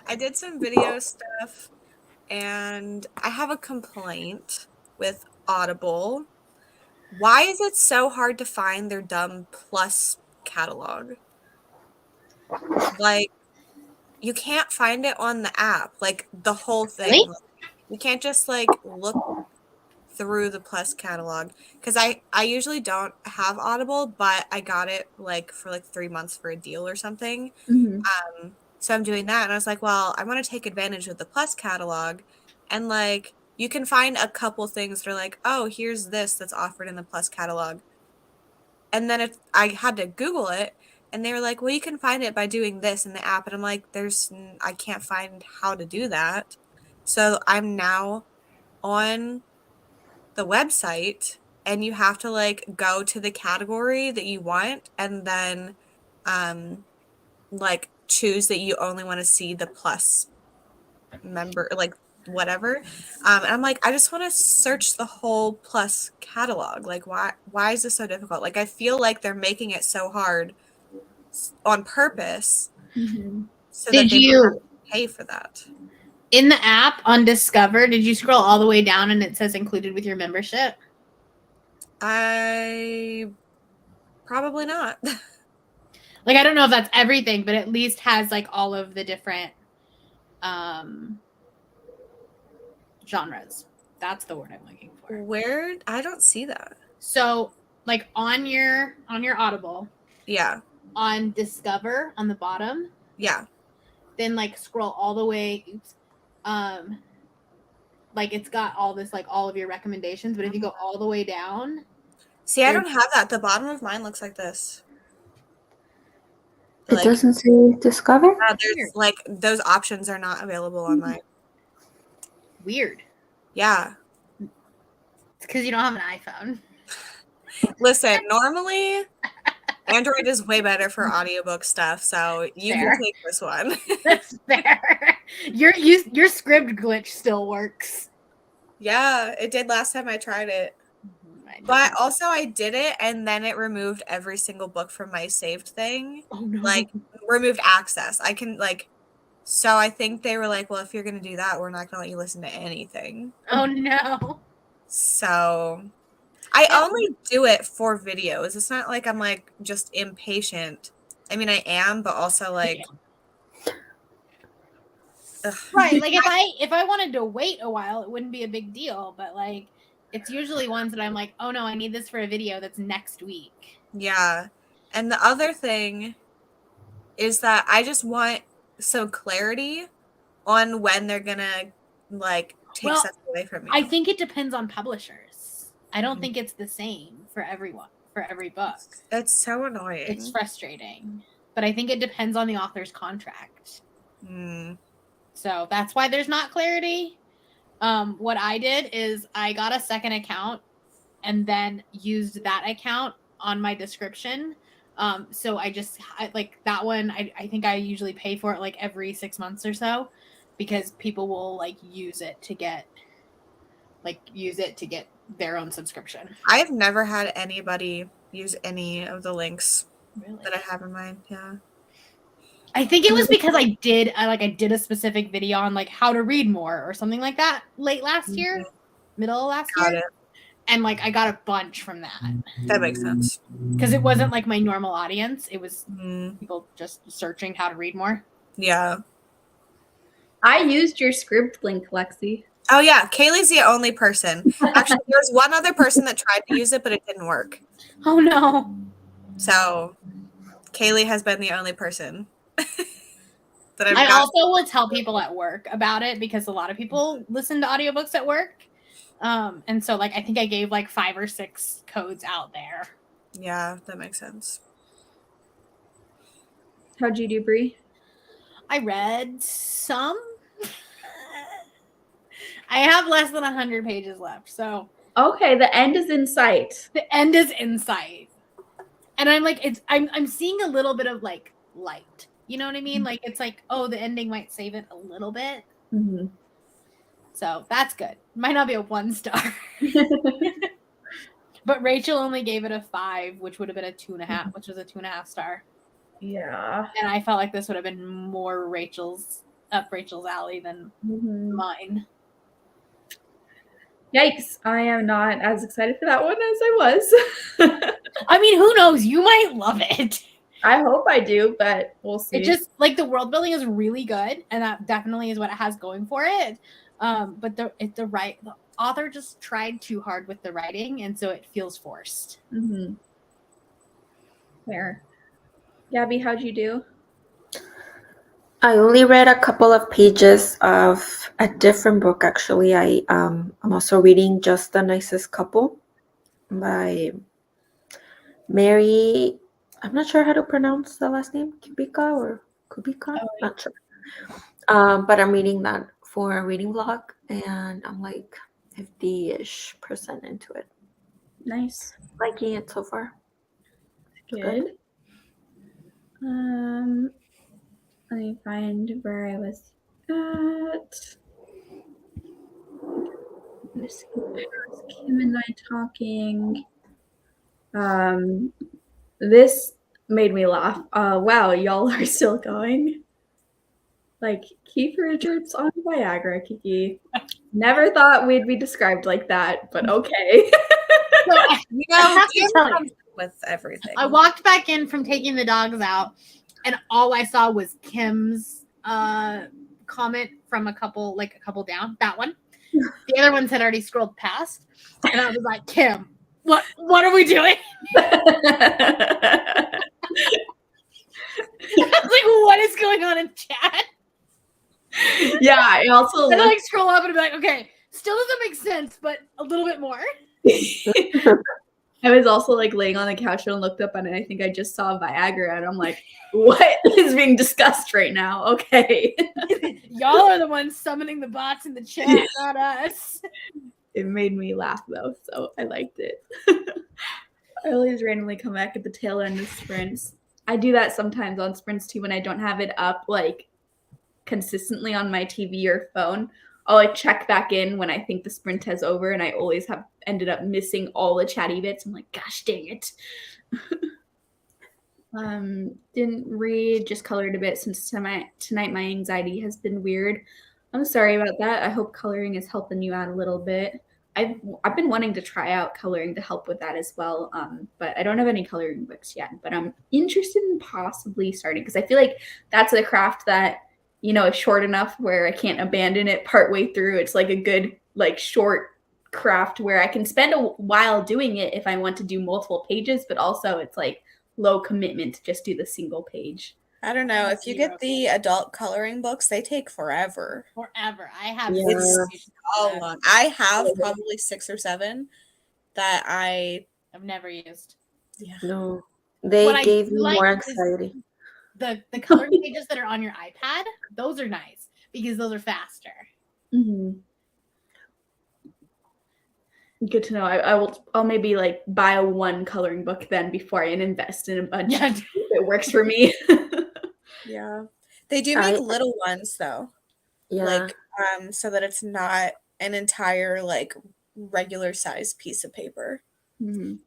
I did some video stuff, and I have a complaint with Audible. Why is it so hard to find their dumb Plus catalog? Like, you can't find it on the app, like the whole thing. Really? You can't just like look through the Plus catalog, because I usually don't have Audible, but I got it like for like 3 months for a deal or something. So I'm doing that, and I was like, well, I want to take advantage of the Plus catalog, and like you can find a couple things that are like, oh, here's this that's offered in the Plus catalog, and then I had to Google it, and they were like, well, you can find it by doing this in the app, and I'm like, I can't find how to do that. So I'm now on the website, and you have to like go to the category that you want, and then like choose that you only want to see the Plus member, like whatever. And I'm like, I just want to search the whole Plus catalog. Like, why is this so difficult? Like, I feel like they're making it so hard on purpose, so Did that they you- don't have to pay for that. In the app on Discover, did you scroll all the way down and it says included with your membership? I probably not. Like, I don't know if that's everything, but at least has like all of the different genres. That's the word I'm looking for. Where? I don't see that. So, like on your Audible, Yeah. on Discover on the bottom, Yeah. then like scroll all the way. Like it's got all this, like all of your recommendations, but if you go all the way down, See, I don't have that. The bottom of mine looks like this. It Like, doesn't say discover? there's like those options are not available on mine. weird. Yeah. It's because you don't have an iPhone. Listen, normally Android is way better for audiobook stuff, so you Fair. can take this one. That's fair. Your script glitch still works. Yeah, it did last time I tried it. But also I did it, and then it removed every single book from my saved thing. Oh no. Like, removed access. I can like, so I think they were like, well, if you're gonna do that, we're not gonna let you listen to anything. Oh no. So I only do it for videos. It's not like I'm like just impatient. I mean, I am, but also like, Right. Like if I wanted to wait a while, it wouldn't be a big deal. But like, it's usually ones that I'm like, oh no, I need this for a video that's next week. yeah. And the other thing is that I just want some clarity on when they're gonna like take stuff away from me. I think it depends on publishers. I don't think it's the same for everyone, for every book. It's so annoying. It's frustrating. But I think it depends on the author's contract. So that's why there's not clarity. What I did is I got a second account and then used that account on my description. So I like that one. I think I usually pay for it like every 6 months or so, because people will like use it to get their own subscription. I've never had anybody use any of the links Really? that I have in mind. Yeah. I think it was because I did a specific video on like how to read more or something like that late last year, middle of last Got year. it. And like I got a bunch from that That makes sense. because it wasn't like my normal audience. It was Mm, people just searching how to read more. yeah. I used your script link, Lexi. Oh yeah, Kaylee's the only person. Actually, there's one other person that tried to use it, but it didn't work. Oh no. So Kaylee has been the only person that I've I got. also will tell people at work about it because a lot of people listen to audiobooks at work. And so like I think I gave like 5 or 6 codes out there. Yeah, that makes sense. How'd you do, Brie? I read some. I have less than 100 pages left, so Okay, the end is in sight. the end is in sight. And I'm like, I'm seeing a little bit of like light. You know what I mean? Like it's like, oh, the ending might save it a little bit. Mm-hmm. So that's good. Might not be a 1 star. But Rachel only gave it a 5, which would have been a 2.5, which was a 2.5 star. Yeah. And I felt like this would have been more Rachel's alley than mine. Yikes, I am not as excited for that one as I was. I mean, who knows? You might love it. I hope I do, but we'll see. It just like the world building is really good, and that definitely is what it has going for it. But the author just tried too hard with the writing, and so it feels forced. Mm-hmm. Fair. Gabby, how'd you do? I only read a couple of pages of a different book. Actually, I'm also reading Just the Nicest Couple by Mary. I'm not sure how to pronounce the last name, Kubika. Not sure. But I'm reading that for a reading vlog, and I'm like 50-ish% into it. Nice. Liking it so far. Good. Let me find where I was at. Miss Kim and I talking. This made me laugh. Wow, y'all are still going. Like Keith Richards on Viagra, Kiki. Never thought we'd be described like that, but okay. So You I know, have to Kim tell you, comes with everything. I walked back in from taking the dogs out, and all I saw was Kim's comment from a couple down. That one. The other ones had already scrolled past, and I was like, Kim, what are we doing? I was like, what is going on in chat? Yeah, I also And I like scroll up and be like, okay, still doesn't make sense, but a little bit more. I was also like laying on the couch and looked up and I think I just saw Viagra and I'm like, what is being discussed right now? Okay. Y'all are the ones summoning the bots in the chat, not us. It made me laugh though, so I liked it. I always randomly come back at the tail end of sprints. I do that sometimes on sprints too when I don't have it up like consistently on my TV or phone. I'll like check back in when I think the sprint has over and I always have ended up missing all the chatty bits. I'm like, gosh dang it. Didn't read, just colored a bit since tonight my anxiety has been weird. I'm sorry about that. I hope coloring is helping you out a little bit. I've been wanting to try out coloring to help with that as well, but I don't have any coloring books yet. But I'm interested in possibly starting because I feel like that's a craft that is short enough where I can't abandon it partway through. It's like a good like short craft where I can spend a while doing it if I want to do multiple pages, but also it's like low commitment to just do the single page. I don't know. If you get the adult coloring books, they take forever. Forever. I have It's so long. I have probably 6 or 7 that I've never used. Yeah. No, they gave me more anxiety. The coloring pages that are on your iPad, those are nice because those are faster. Mm-hmm. Good to know. I'll maybe like buy one coloring book then before I invest in a bunch Yeah. if it works for me. Yeah. They do make I little ones though. yeah. Like so that it's not an entire like regular size piece of paper. Mhm.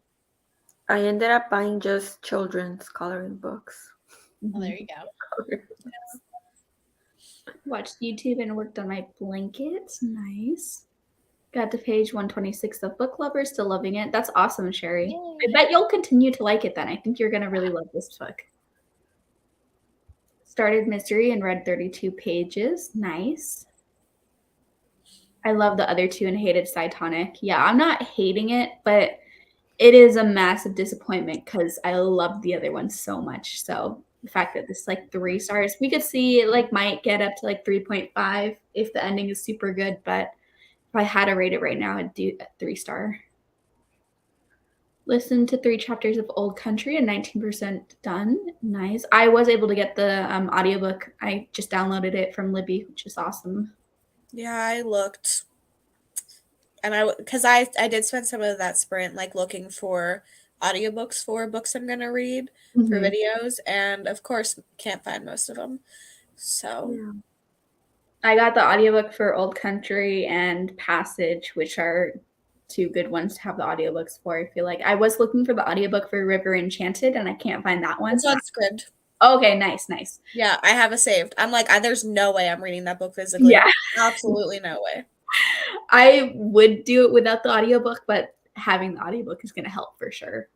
I ended up buying just children's coloring books. Well, there you go. Watched YouTube and worked on my blankets. Nice. Got to page 126 of Book Lovers, still loving it. That's awesome, Sherry. Yay. I bet you'll continue to like it then. I think you're going to really love this book. Started Mystery and read 32 pages. Nice. I love the other two and hated Cytonic. Yeah, I'm not hating it, but it is a massive disappointment because I love the other one so much. So the fact that this is like 3 stars, we could see it like might get up to like 3.5 if the ending is super good, but if I had to rate it right now, I'd do a 3-star. Listen to 3 chapters of Old Country and 19% done. Nice. I was able to get the audiobook. I just downloaded it from Libby, which is awesome. Yeah, I looked. And because I did spend some of that sprint like looking for audiobooks for books I'm going to read for Mhm. videos, and of course can't find most of them. So Yeah. I got the audiobook for Old Country and Passage, which are 2 good ones to have the audiobooks for. I feel like I was looking for the audiobook for River Enchanted and I can't find that one. it's on Scribd. Okay, nice. Yeah, I have it saved. I'm like, there's no way I'm reading that book physically. Yeah. Absolutely no way. I would do it without the audiobook, but having the audiobook is going to help for sure.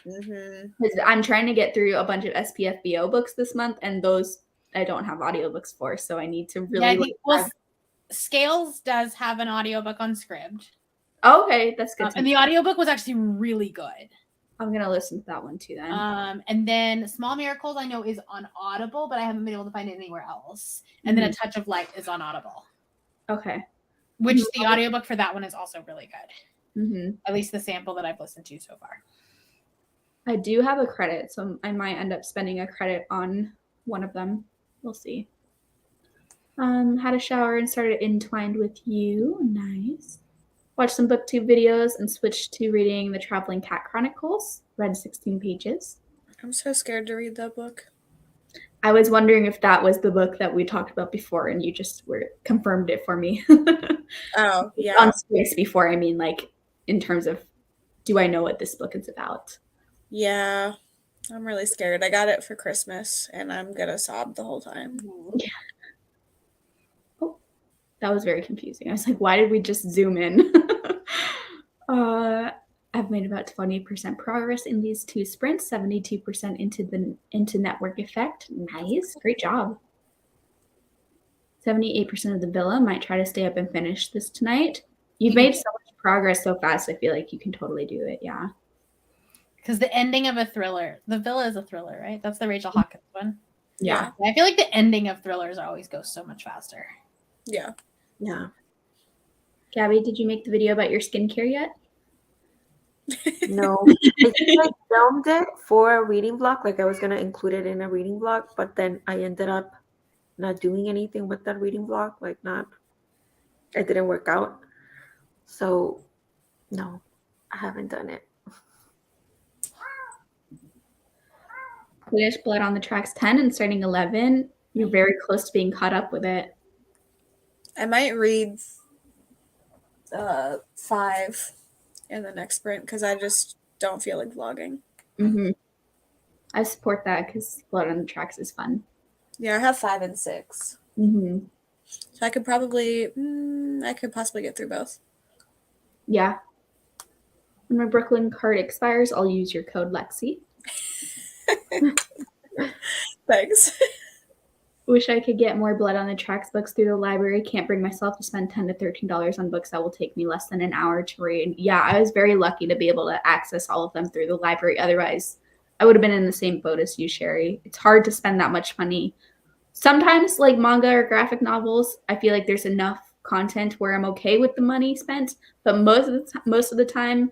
Mm-hmm. Because I'm trying to get through a bunch of SPFBO books this month, and those I don't have audiobooks for, so I need to really. Yeah, I think, well, Scales does have an audiobook on Scribd. Okay, that's good. And the audiobook was actually really good. I'm gonna listen to that one too then. And then Small Miracles I know is on Audible, but I haven't been able to find it anywhere else. And then A Touch of Light is on Audible. Okay. Which the audiobook for that one is also really good. Mm-hmm. At least the sample that I've listened to so far. I do have a credit, so I might end up spending a credit on one of them. We'll see. Had a shower and started Entwined with You. Nice. Watched some booktube videos and switched to reading The Traveling Cat Chronicles. Read 16 pages. I'm so scared to read that book. I was wondering if that was the book that we talked about before and you just confirmed it for me. Oh, yeah. On space before, I mean, like, in terms of, do I know what this book is about? Yeah. I'm really scared. I got it for Christmas, and I'm going to sob the whole time. Yeah. Oh, that was very confusing. I was like, why did we just zoom in? I've made about 20% progress in these 2 sprints, 72% into network effect. Nice. Great job. 78% of the villa. Might try to stay up and finish this tonight. You've made so much progress so fast. I feel like you can totally do it. Yeah. Because the ending of a thriller, the villa is a thriller, right? That's the Rachel Hawkins one. Yeah. I feel like the ending of thrillers always goes so much faster. Yeah. Yeah. Gabby, did you make the video about your skincare yet? No. I think I filmed it for a reading vlog. Like I was gonna include it in a reading vlog, but then I ended up not doing anything with that reading vlog. It didn't work out. So no, I haven't done it. Finished Blood on the Tracks 10 and starting 11. You're very close to being caught up with it. I might read 5 in the next sprint because I just don't feel like vlogging. Mm-hmm. I support that because Blood on the Tracks is fun. Yeah, I have 5 and 6. Mm-hmm. So I could possibly get through both. Yeah. When my Brooklyn card expires, I'll use your code Lexi. Thanks. Wish I could get more Blood on the Tracks books through the library. Can't bring myself to spend $10 to $13 on books that will take me less than an hour to read. Yeah, I was very lucky to be able to access all of them through the library. Otherwise, I would have been in the same boat as you, Sherry. It's hard to spend that much money. Sometimes, like manga or graphic novels, I feel like there's enough content where I'm okay with the money spent. But most of the time,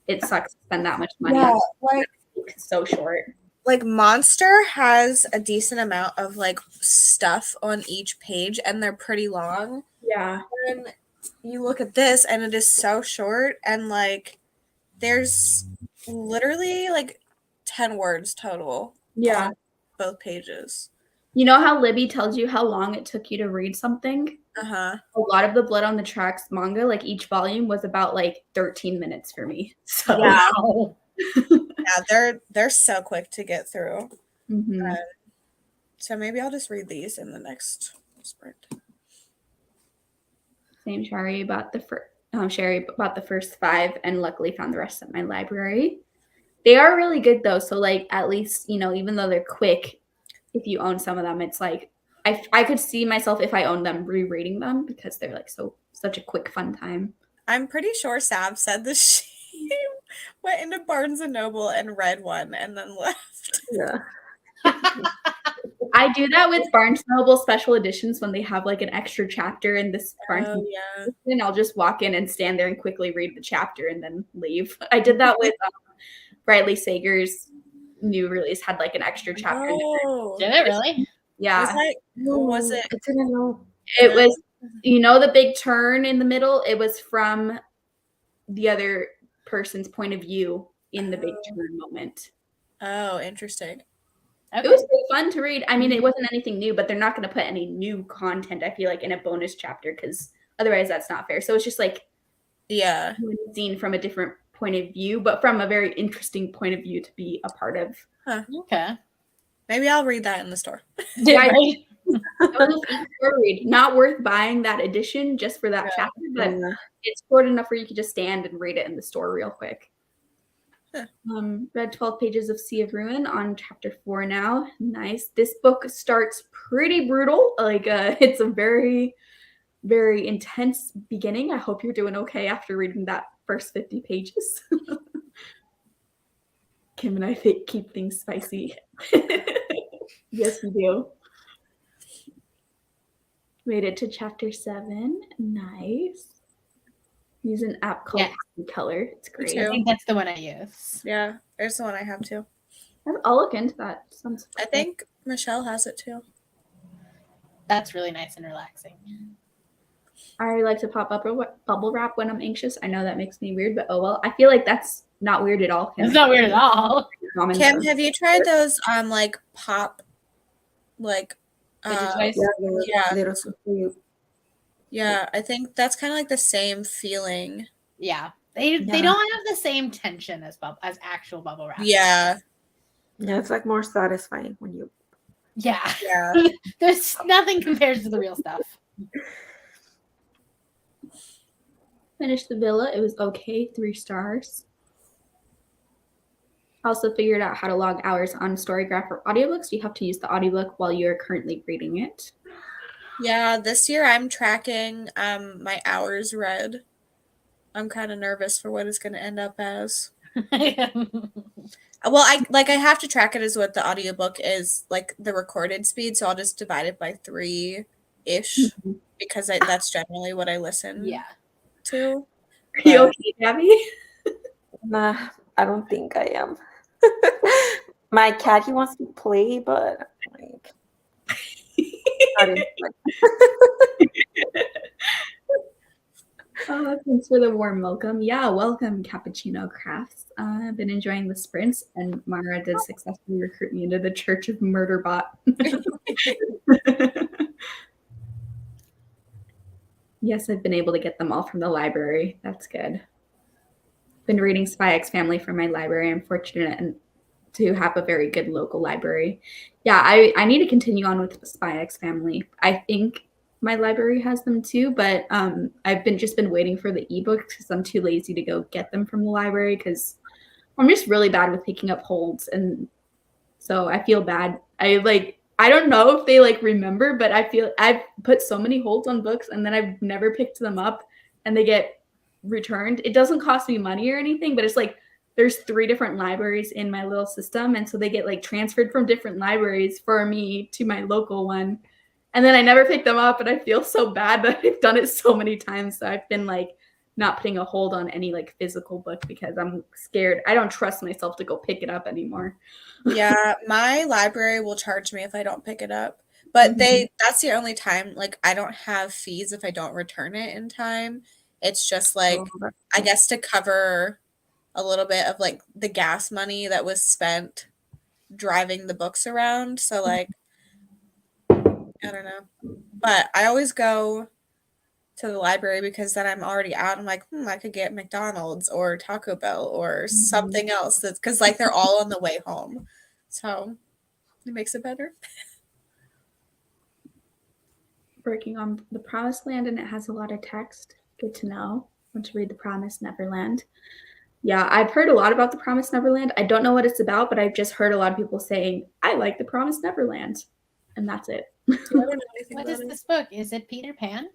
it sucks to spend that much money. Yeah, like it's so short. Like Monster has a decent amount of like stuff on each page, and they're pretty long. Yeah. And you look at this and it is so short, and like there's literally like 10 words total Yeah. on both pages. You know how Libby tells you how long it took you to read something? Uh-huh. A lot of the Blood on the Tracks manga, like each volume was about like 13 minutes for me. So Yeah. Wow. Yeah, they're so quick to get through. Mhm. So maybe I'll just read these in the next sprint. Same Sherry about the first 5 and luckily found the rest at my library. They are really good though. So like at least, even though they're quick, if you own some of them, it's like I could see myself if I owned them rereading them because they're like such a quick fun time. I'm pretty sure Sav said that she went into Barnes and Noble and read one and then left. Yeah. I do that with Barnes Noble special editions when they have like an extra chapter in this Barnes Oh, Noble yeah. edition. I'll just walk in and stand there and quickly read the chapter and then leave. I did that with Bradley Sager's new release had like an extra chapter. Oh. Did it really? Yeah. Was it? I didn't know. It was, the big turn in the middle. It was from the other person's point of view in the big turn moment. Oh, interesting. Okay. It was pretty fun to read. I mean, it wasn't anything new, but they're not going to put any new content, I feel like, in a bonus chapter because otherwise that's not fair. So it's just like Yeah. seen from a different point of view, but from a very interesting point of view to be a part of. Okay. Maybe I'll read that in the store. Yeah, Right? read. Not worth buying that edition just for that chapter, but it's short enough where you could just stand and read it in the store real quick. Huh. Read 12 pages of Sea of Ruin on chapter 4 now. Nice. This book starts pretty brutal. Like it's a very, very intense beginning. I hope you're doing okay after reading that first 50 pages. Kim and I keep things spicy. Yes, we do. Made it to chapter 7. Nice. Use an app called Color. It's great. too. I think that's the one I use. Yeah, there's the one I have too. I'll look into that. I think Michelle has it too. That's really nice and relaxing. I like to pop up bubble wrap when I'm anxious. I know that makes me weird, but oh well. I feel like that's not weird at all. It's not weird at all. Kim, have you tried those like pop, like Digitize? yeah, I think that's kind of like the same feeling. Yeah. They don't have the same tension as actual bubble wrap. Yeah. Yeah, it's like more satisfying when you. Yeah. Yeah. There's nothing compares to the real stuff. Finished the villa. It was okay. 3 stars. Also figured out how to log hours on Storygraph or audiobooks. You have to use the audiobook while you're currently reading it. Yeah, this year I'm tracking my hours read. I'm kind of nervous for what it's going to end up as. Well, I have to track it as what the audiobook is, like the recorded speed, so I'll just divide it by 3-ish because that's generally what I listen to. Are you okay, Gabby? Nah, I don't think I am. My cat, he wants to play, but like, Oh, thanks for the warm welcome. Yeah, welcome, Cappuccino Crafts. I've been enjoying the sprints, and Mara did successfully recruit me into the Church of Murderbot. Yes, I've been able to get them all from the library. That's good. Been reading Spy X Family from my library. I'm fortunate to have a very good local library. Yeah, I need to continue on with Spy X Family. I think my library has them too, but I've just been waiting for the ebooks because I'm too lazy to go get them from the library because I'm just really bad with picking up holds, and so I feel bad. I don't know if they remember, but I feel I've put so many holds on books and then I've never picked them up and they get returned. It doesn't cost me money or anything, but it's like there's 3 different libraries in my little system, and so they get transferred from different libraries for me to my local one. And then I never pick them up, and I feel so bad that I've done it so many times. So I've been not putting a hold on any physical book because I'm scared. I don't trust myself to go pick it up anymore. Yeah, my library will charge me if I don't pick it up. But Mhm. that's the only time, like, I don't have fees if I don't return it in time. It's just Oh, like, that's I cool. guess to cover a little bit of like the gas money that was spent driving the books around. So like, I don't know. But I always go to the library because then I'm already out. I'm like, I could get McDonald's or Taco Bell or something else. That's because like they're all on the way home. So it makes it better. Working on The Promised Land, and it has a lot of text. Good to know. Want to read The Promised Neverland. Yeah, I've heard a lot about The Promised Neverland. I don't know what it's about, but I've just heard a lot of people saying, I like The Promised Neverland. And that's it. Yeah, I don't know anything What about is it. this book? Is it Peter Pan?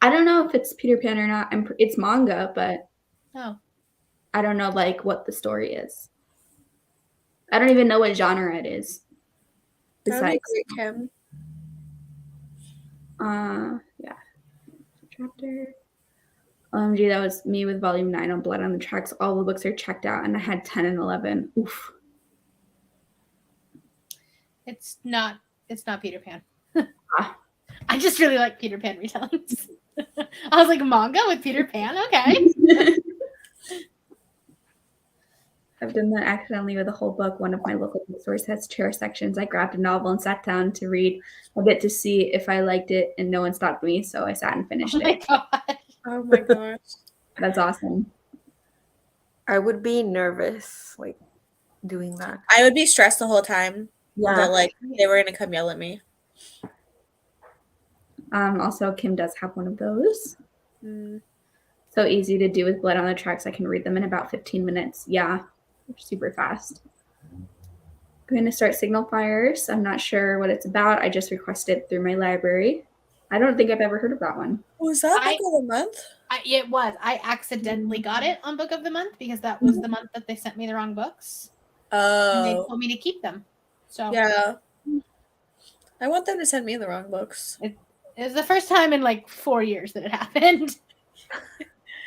I don't know if it's Peter Pan or not. It's manga, but Oh, I don't know like what the story is. I don't even know what genre it is. That would be Besides, great, Kim. yeah, chapter. OMG, that was me with volume 9 on Blood on the Tracks. All the books are checked out, and I had 10 and 11. Oof. it's not Peter Pan. Ah. I just really like Peter Pan retellings. I was like, manga with Peter Pan? Okay. I've done that accidentally with a whole book. One of my local bookstores has chair sections. I grabbed a novel and sat down to read a bit to see if I liked it, and no one stopped me, so I sat and finished Oh my it. god. Oh my gosh. That's awesome. I would be nervous, like doing that. I would be stressed the whole time Yeah. that like they were gonna come yell at me. Also, Kim does have one of those. So easy to do with Blood on the Tracks. I can read them in about 15 minutes. Yeah, super fast. I'm going to start Signal Fires. I'm not sure what it's about. I just requested it through my library. I don't think I've ever heard of that one. Was that book of the month? It was. I accidentally got it on Book of the Month because that was the month that they sent me the wrong books. And they Oh, told me to keep them. So yeah. I want them to send me the wrong books. it was the first time in like 4 years that it happened.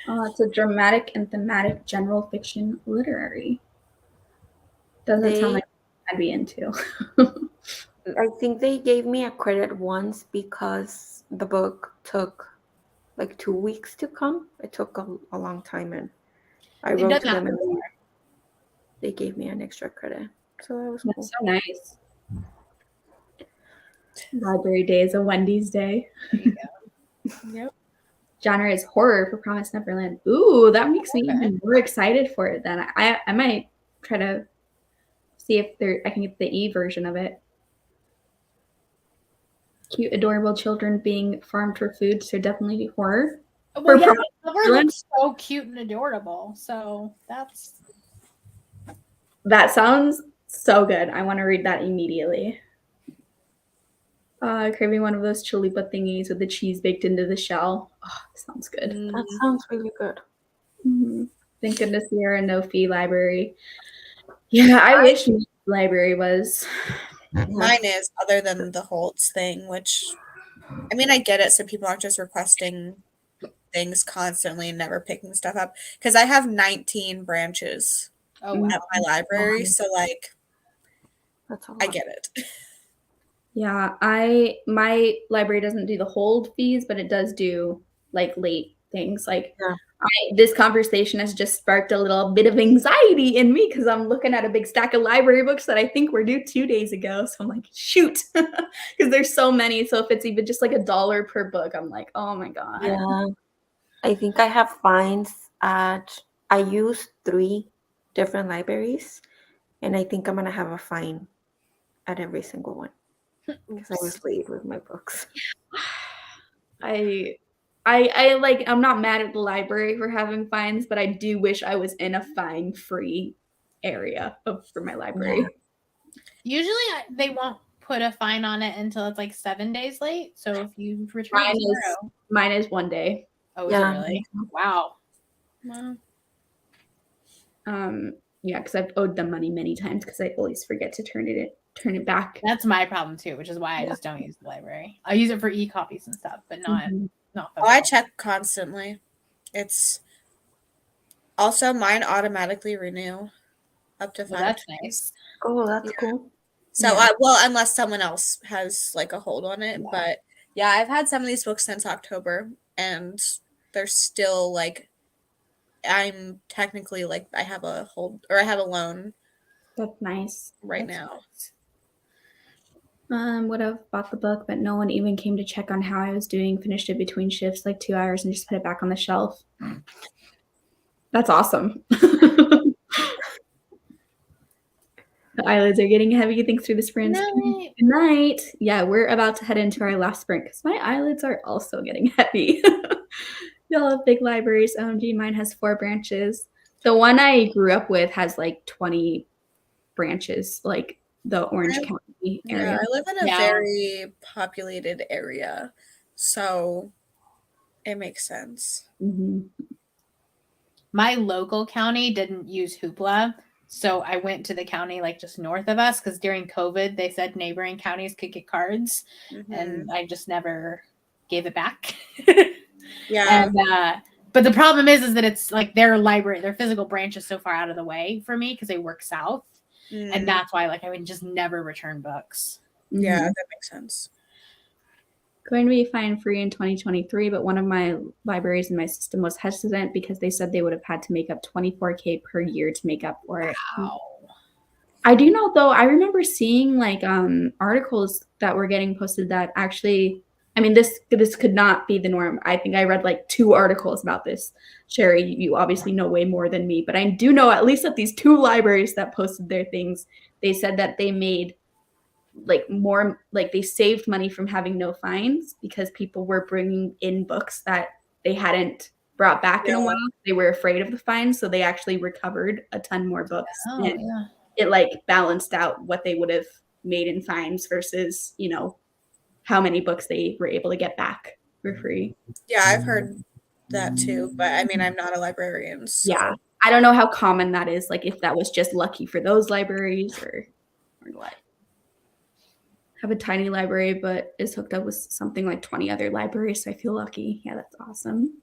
It's a dramatic and thematic general fiction literary. Doesn't sound like I'd be into. I think they gave me a credit once because the book took like 2 weeks to come. It took a long time, and I It wrote does to them, happen. and they gave me an extra credit. So that was cool. That's so nice. Library day is a Wendy's day. Yep. Genre is horror for Promised Neverland. Ooh, that makes me even more excited for it then. I might try to see if I can get the E version of it. Cute, adorable children being farmed for food, so definitely horror. Well, yeah, Promised the cover looks so cute and adorable. So that sounds so good. I want to read that immediately. Craving one of those chalupa thingies with the cheese baked into the shell. Oh, sounds good. That sounds really good. Mm-hmm. Thank goodness we are a no-fee library. Yeah, I wish my library was. Mine is, other than the Holtz thing, which, I mean, I get it. So people aren't just requesting things constantly and never picking stuff up. Because I have 19 branches oh wow. at my library. So, like, That's all. I get it. Yeah, my library doesn't do the hold fees, but it does do like late things. Like this conversation has just sparked a little bit of anxiety in me because I'm looking at a big stack of library books that I think were due 2 days ago. So I'm like, shoot, because there's so many. So if it's even just like $1 per book, I'm like, oh my god. Yeah, I think I have fines I use 3 different libraries, and I think I'm gonna have a fine at every single one because I was late with my books. I like, I'm not mad at the library for having fines, but I do wish I was in a fine-free area for my library. Yeah. Usually they won't put a fine on it until it's like 7 days late. So if you return Mine is 1 day. Oh, is it really? Wow. Yeah, because I've owed them money many times because I always forget to turn it back. That's my problem too, which is why I just don't use the library. I use it for e-copies and stuff, but not Oh, I check constantly. It's also mine automatically renew up to 5 that's times. nice. Oh, that's cool. So, Yeah. well, unless someone else has like a hold on it, but yeah, I've had some of these books since October, and they're still like, I'm technically like I have a hold or I have a loan That's nice. right That's now. Would have bought the book, but no one even came to check on how I was doing. Finished it between shifts, like 2 hours, and just put it back on the shelf. That's awesome. The eyelids are getting heavy. Thanks for the sprint. Night. Good night. Yeah, we're about to head into our last sprint because my eyelids are also getting heavy. Y'all have big libraries. OMG, mine has 4 branches. The one I grew up with has like 20 branches, like the Orange County area. Yeah, I live in a Yeah. very populated area, so it makes sense. Mhm. My local county didn't use Hoopla, so I went to the county like just north of us because during COVID they said neighboring counties could get cards, and I just never gave it back. Yeah. And but the problem is that it's like their library, their physical branch is so far out of the way for me because they work south, and that's why like I would just never return books. Yeah, Mhm. that makes sense. Going to be fine free in 2023, but one of my libraries in my system was hesitant because they said they would have had to make up 24K per year to make up for it. Wow. I do know though, I remember seeing like articles that were getting posted that actually, I mean, this could not be the norm. I think I read like 2 articles about this. Sherry, you obviously know way more than me, but I do know at least that these 2 libraries that posted their things, they said that they made like more, like they saved money from having no fines because people were bringing in books that they hadn't brought back in a while. They were afraid of the fines, so they actually recovered a ton more books. Oh, And yeah. it like balanced out what they would have made in fines versus, you know, how many books they were able to get back for free. Yeah, I've heard that too, but I mean, I'm not a librarian, so Yeah. I don't know how common that is, like if that was just lucky for those libraries or what. Have a tiny library, but is hooked up with something like 20 other libraries, so I feel lucky. Yeah, that's awesome.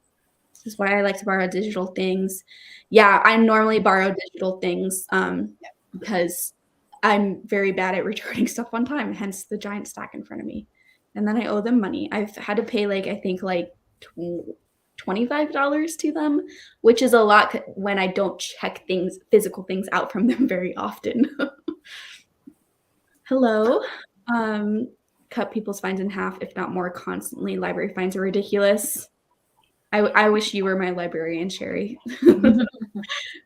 This is why I like to borrow digital things. Yeah, I normally borrow digital things because I'm very bad at returning stuff on time, hence the giant stack in front of me. And then I owe them money. I've had to pay like I think like $25 to them, which is a lot when I don't check things, physical things out from them very often. Hello. Cut people's fines in half, if not more, constantly. Library fines are ridiculous. I wish you were my librarian, Sherry.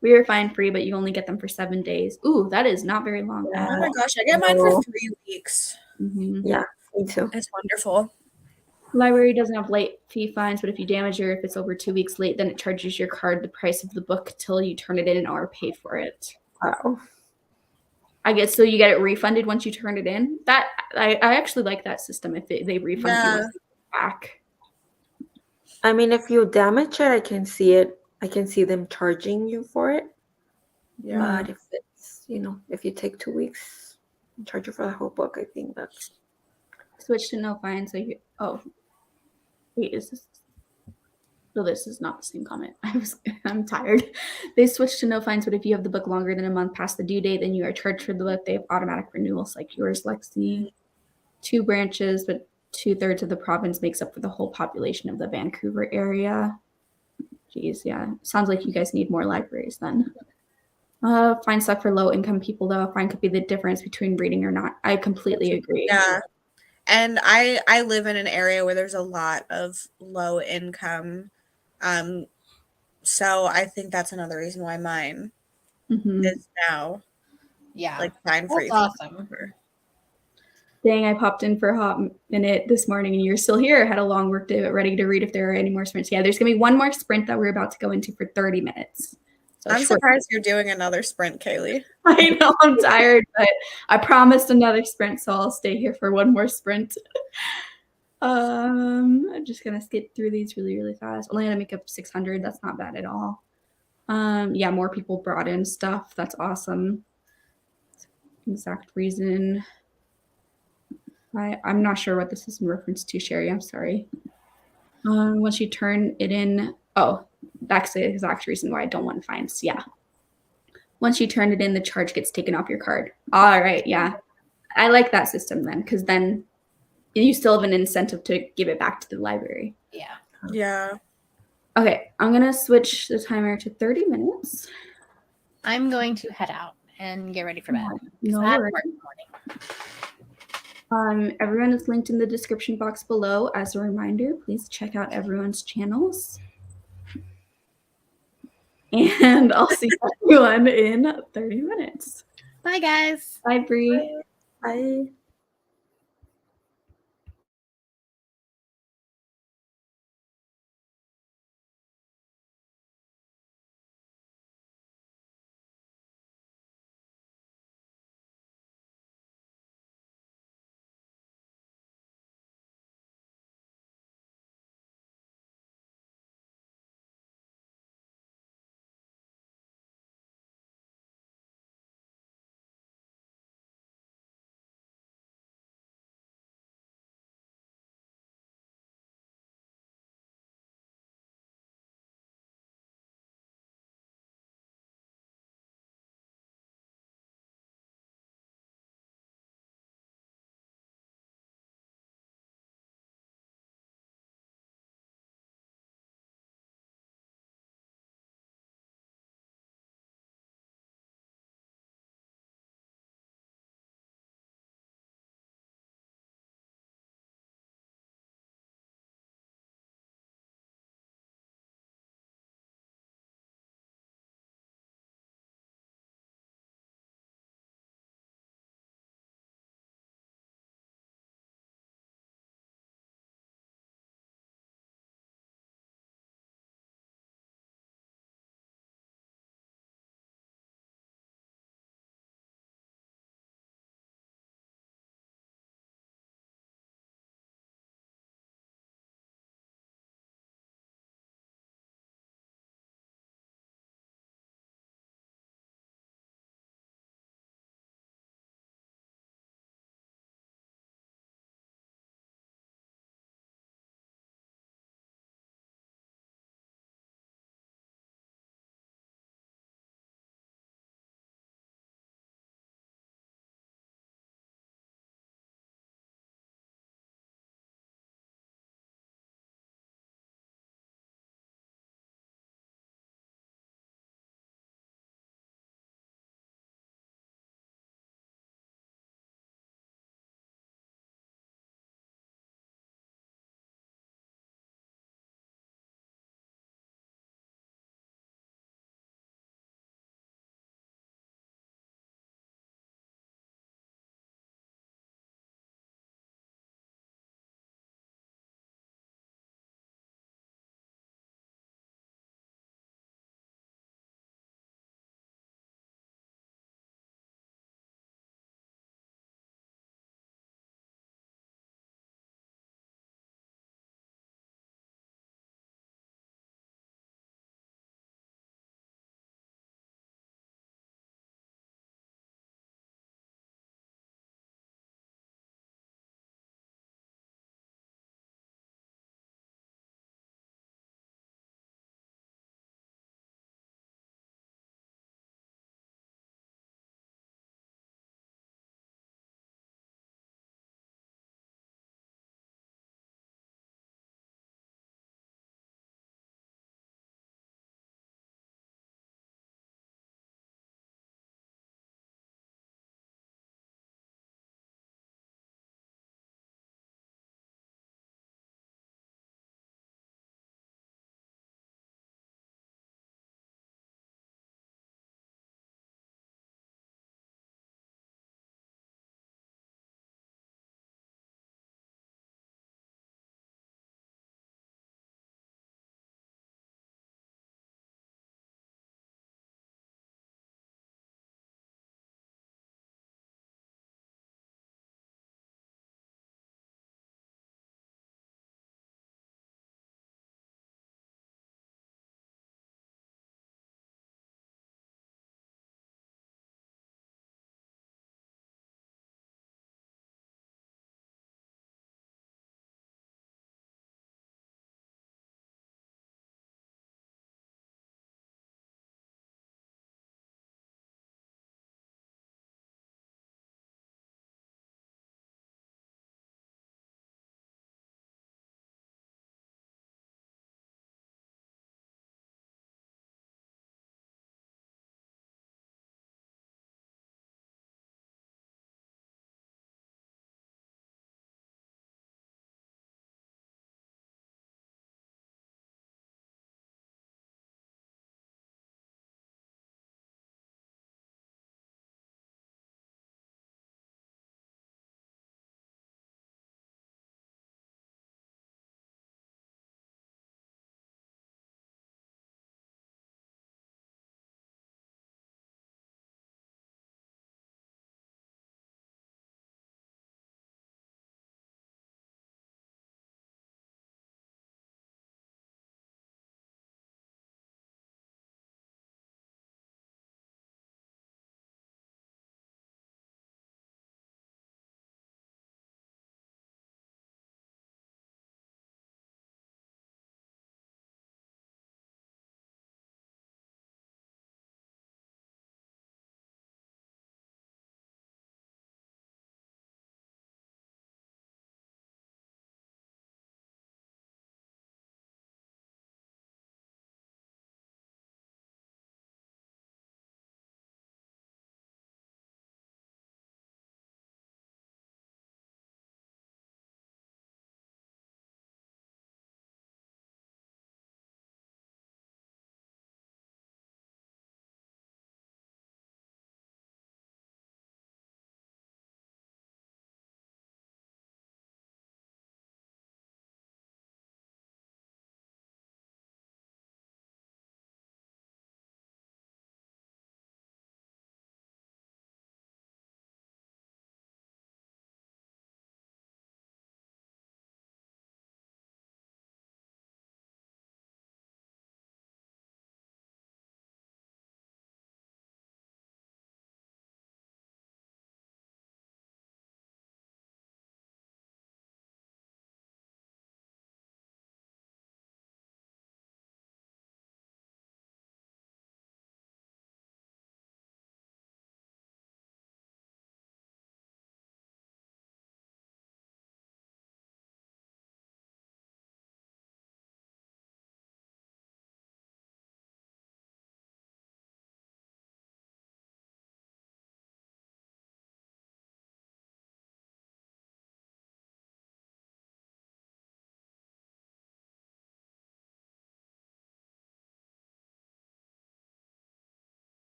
We are fine free, but you only get them for 7 days. Ooh, that is not very long. oh my gosh, I get mine for 3 weeks. Yeah, me too. It's wonderful. Library doesn't have late fee fines, but if you damage it or if it's over 2 weeks late, then it charges your card the price of the book till you turn it in or pay for it. Wow. I guess so you get it refunded once you turn it in. That I actually like that system if they refund you once back. I mean, if you damage it, I can see it. I can see them charging you for it. Yeah. But if it's, you know, if you take 2 weeks, charge you for the whole book, I think that's. Switch to no fine. So you, oh, wait, is this? No, this is not the same comment. I'm tired. They switched to no fines, but if you have the book longer than a month past the due date, then you are charged for the book. They have automatic renewals like yours, Lexi. 2 branches, but 2/3 of the province makes up for the whole population of the Vancouver area. Geez, yeah. Sounds like you guys need more libraries then. Fine stuff for low-income people, though. Fine could be the difference between reading or not. I completely agree. Yeah. And I live in an area where there's a lot of low income. So I think that's another reason why mine is now like fine free. That's awesome. Dang, I popped in for a hot minute this morning and you're still here. I had a long work day, but ready to read if there are any more sprints. Yeah, there's going to be one more sprint that we're about to go into for 30 minutes. So I'm surprised you're doing another sprint, Kaylee. I know I'm tired, but I promised another sprint, so I'll stay here for one more sprint. I'm just going to skip through these really, really fast. Only going to make up 600. That's not bad at all. Yeah, more people brought in stuff. That's awesome. Exact reason. I'm not sure what this is in reference to, Sherry. I'm sorry. Once you turn it in, oh, that's the exact reason why I don't want fines. Yeah. Once you turn it in, the charge gets taken off your card. All right. Yeah. I like that system then, because then you still have an incentive to give it back to the library. Yeah. Yeah. Okay, I'm gonna switch the timer to 30 minutes. I'm going to head out and get ready for bed. No I have worries. work in the morning. Everyone is linked in the description box below. As a reminder, please check out everyone's channels. And I'll see everyone in 30 minutes. Bye, guys. Bye, Bree. Bye.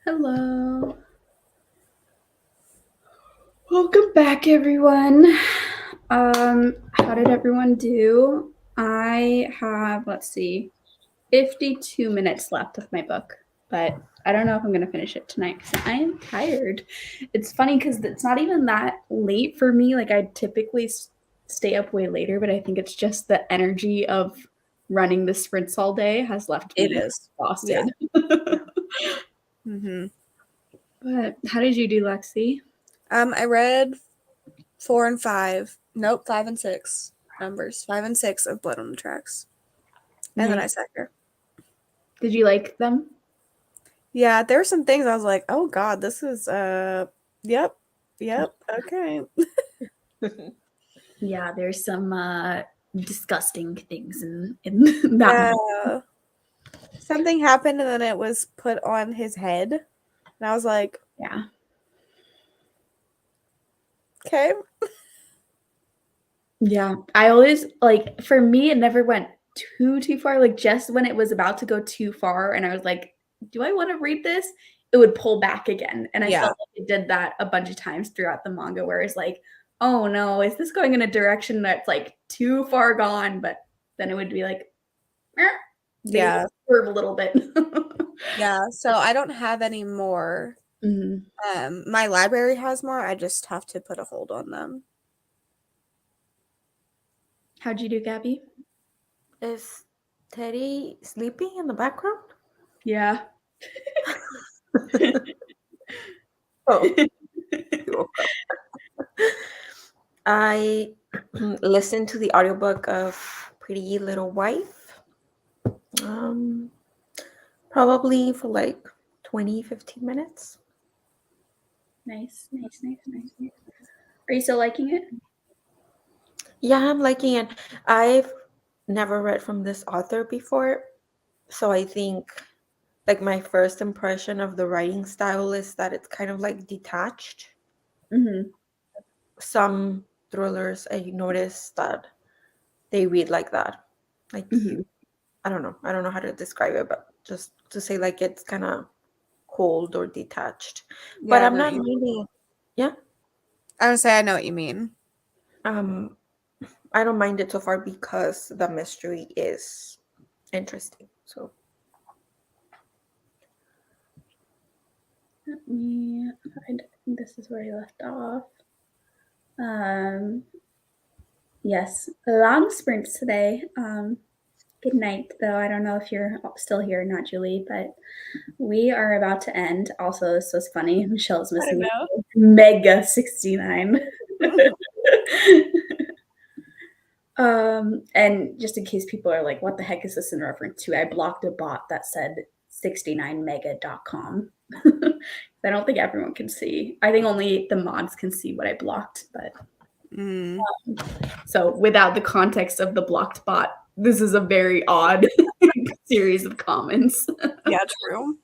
Hello. Welcome back, everyone. How did everyone do? I have, let's see, 52 minutes left of my book, but I don't know if I'm going to finish it tonight because I am tired. It's funny because it's not even that late for me. Like, I typically stay up way later, but I think it's just the energy of running the sprints all day has left me It is. exhausted. Mm-hmm. But how did you do, Lexi? I read 4 and 5. Nope, 5 and 6 numbers. 5 and 6 of Blood on the Tracks. And then I sat here. Did you like them? Yeah, there were some things I was like, oh God, this is yep, okay. Yeah, there's some disgusting things in that one. Something happened and then it was put on his head. And I was like, Yeah. okay. Yeah. I always like for me it never went too far. Like just when it was about to go too far and I was like, do I want to read this? It would pull back again. And I Yeah. felt like it did that a bunch of times throughout the manga where it's like, oh no, is this going in a direction that's like too far gone? But then it would be like, Yeah. swerve a little bit. Yeah. So I don't have any more. Mm-hmm. My library has more. I just have to put a hold on them. How'd you do, Gabby? Is Teddy sleeping in the background? Yeah. Oh. I listened to the audiobook of Pretty Little Wife. Probably for like 20-15 minutes. Nice. Are you still liking it? Yeah, I'm liking it. I've never read from this author before, so I think like my first impression of the writing style is that it's kind of like detached. Mm-hmm. Some thrillers I noticed that they read like that. Like I don't know how to describe it, but just to say like it's kind of cold or detached. Yeah, But I'm not really. Yeah. I would say I know what you mean. I don't mind it so far because the mystery is interesting. So let me find. I think this is where I left off. Yes, long sprints today. Good night, though. I don't know if you're still here or not, Julie, but we are about to end. Also, this was funny. Michelle's missing Mega 69. And just in case people are like, what the heck is this in reference to? I blocked a bot that said 69mega.com. I don't think everyone can see. I think only the mods can see what I blocked, but so without the context of the blocked bot, this is a very odd series of comments. Yeah, true.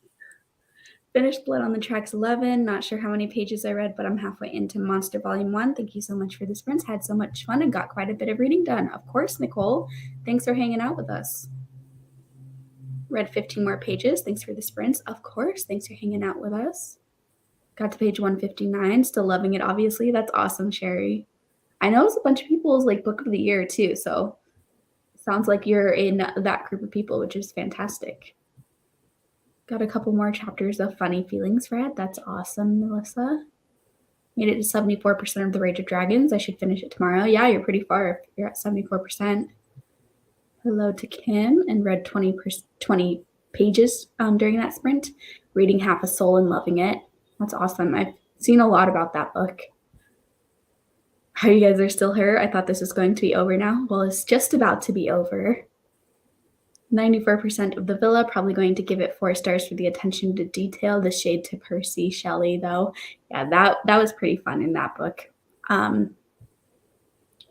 Finished Blood on the Tracks 11. Not sure how many pages I read, but I'm halfway into Monster Volume 1. Thank you so much for the sprints. Had so much fun and got quite a bit of reading done. Of course, Nicole. Thanks for hanging out with us. Read 15 more pages. Thanks for the sprints. Of course. Thanks for hanging out with us. Got to page 159. Still loving it, obviously. That's awesome, Sherry. I know it's a bunch of people's like book of the year, too. So sounds like you're in that group of people, which is fantastic. Got a couple more chapters of Funny Feelings read. That's awesome, Melissa. Made it to 74% of the Rage of Dragons. I should finish it tomorrow. Yeah, you're pretty far if you're at 74%. Hello to Kim and read 20 pages during that sprint. Reading Half a Soul and loving it. That's awesome. I've seen a lot about that book. How you guys are still here? I thought this was going to be over now. Well, it's just about to be over. 94% of the villa, probably going to give it 4 stars for the attention to detail. The shade to Percy Shelley, though. Yeah, that was pretty fun in that book.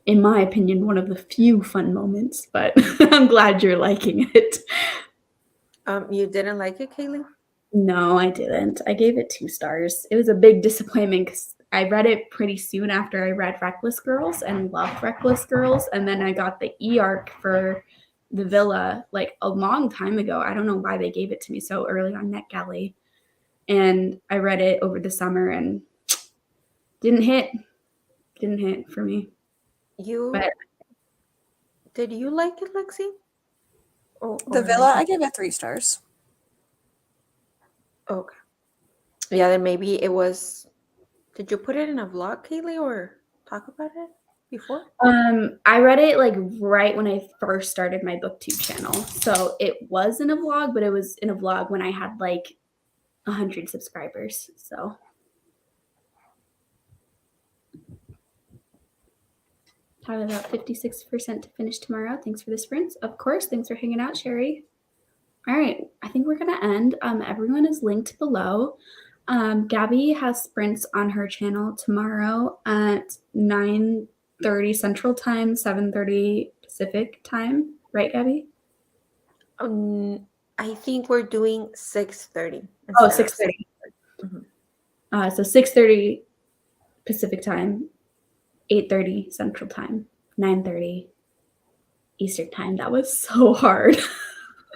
In my opinion, one of the few fun moments, but I'm glad you're liking it. You didn't like it, Kaylee? No, I didn't. I gave it 2 stars. It was a big disappointment because I read it pretty soon after I read Reckless Girls and loved Reckless Girls. And then I got the e-arc for the villa like a long time ago. I don't know why they gave it to me so early on NetGalley. and I read it over the summer and didn't hit for me. But Did you like it, Lexi? The Villa, I gave it 3 stars. Okay. Yeah, then maybe it was. Did you put it in a vlog, Kaylee, or talk about it before? I read it like right when I first started my booktube channel. So it was in a vlog, but it was in a vlog when I had like 100 subscribers. So have about 56% to finish tomorrow. Thanks for the sprints. Of course. Thanks for hanging out, Sherry. All right. I think we're going to end. Everyone is linked below. Gabby has sprints on her channel tomorrow at 9:30 Central Time, 7:30 Pacific Time. Right, Gabby? I think we're doing 6:30. Oh, 6:30. So 6:30 Pacific Time, 8:30 Central Time, 9:30 Eastern Time. That was so hard.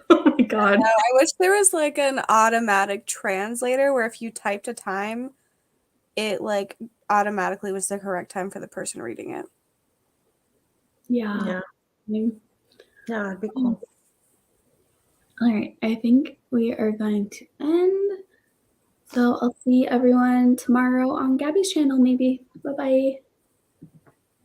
Oh my God. I wish there was like an automatic translator where if you typed a time, it like automatically was the correct time for the person reading it. Yeah. Yeah, that'd be cool. All right. I think we are going to end. So I'll see everyone tomorrow on Gabby's channel, maybe. Bye-bye.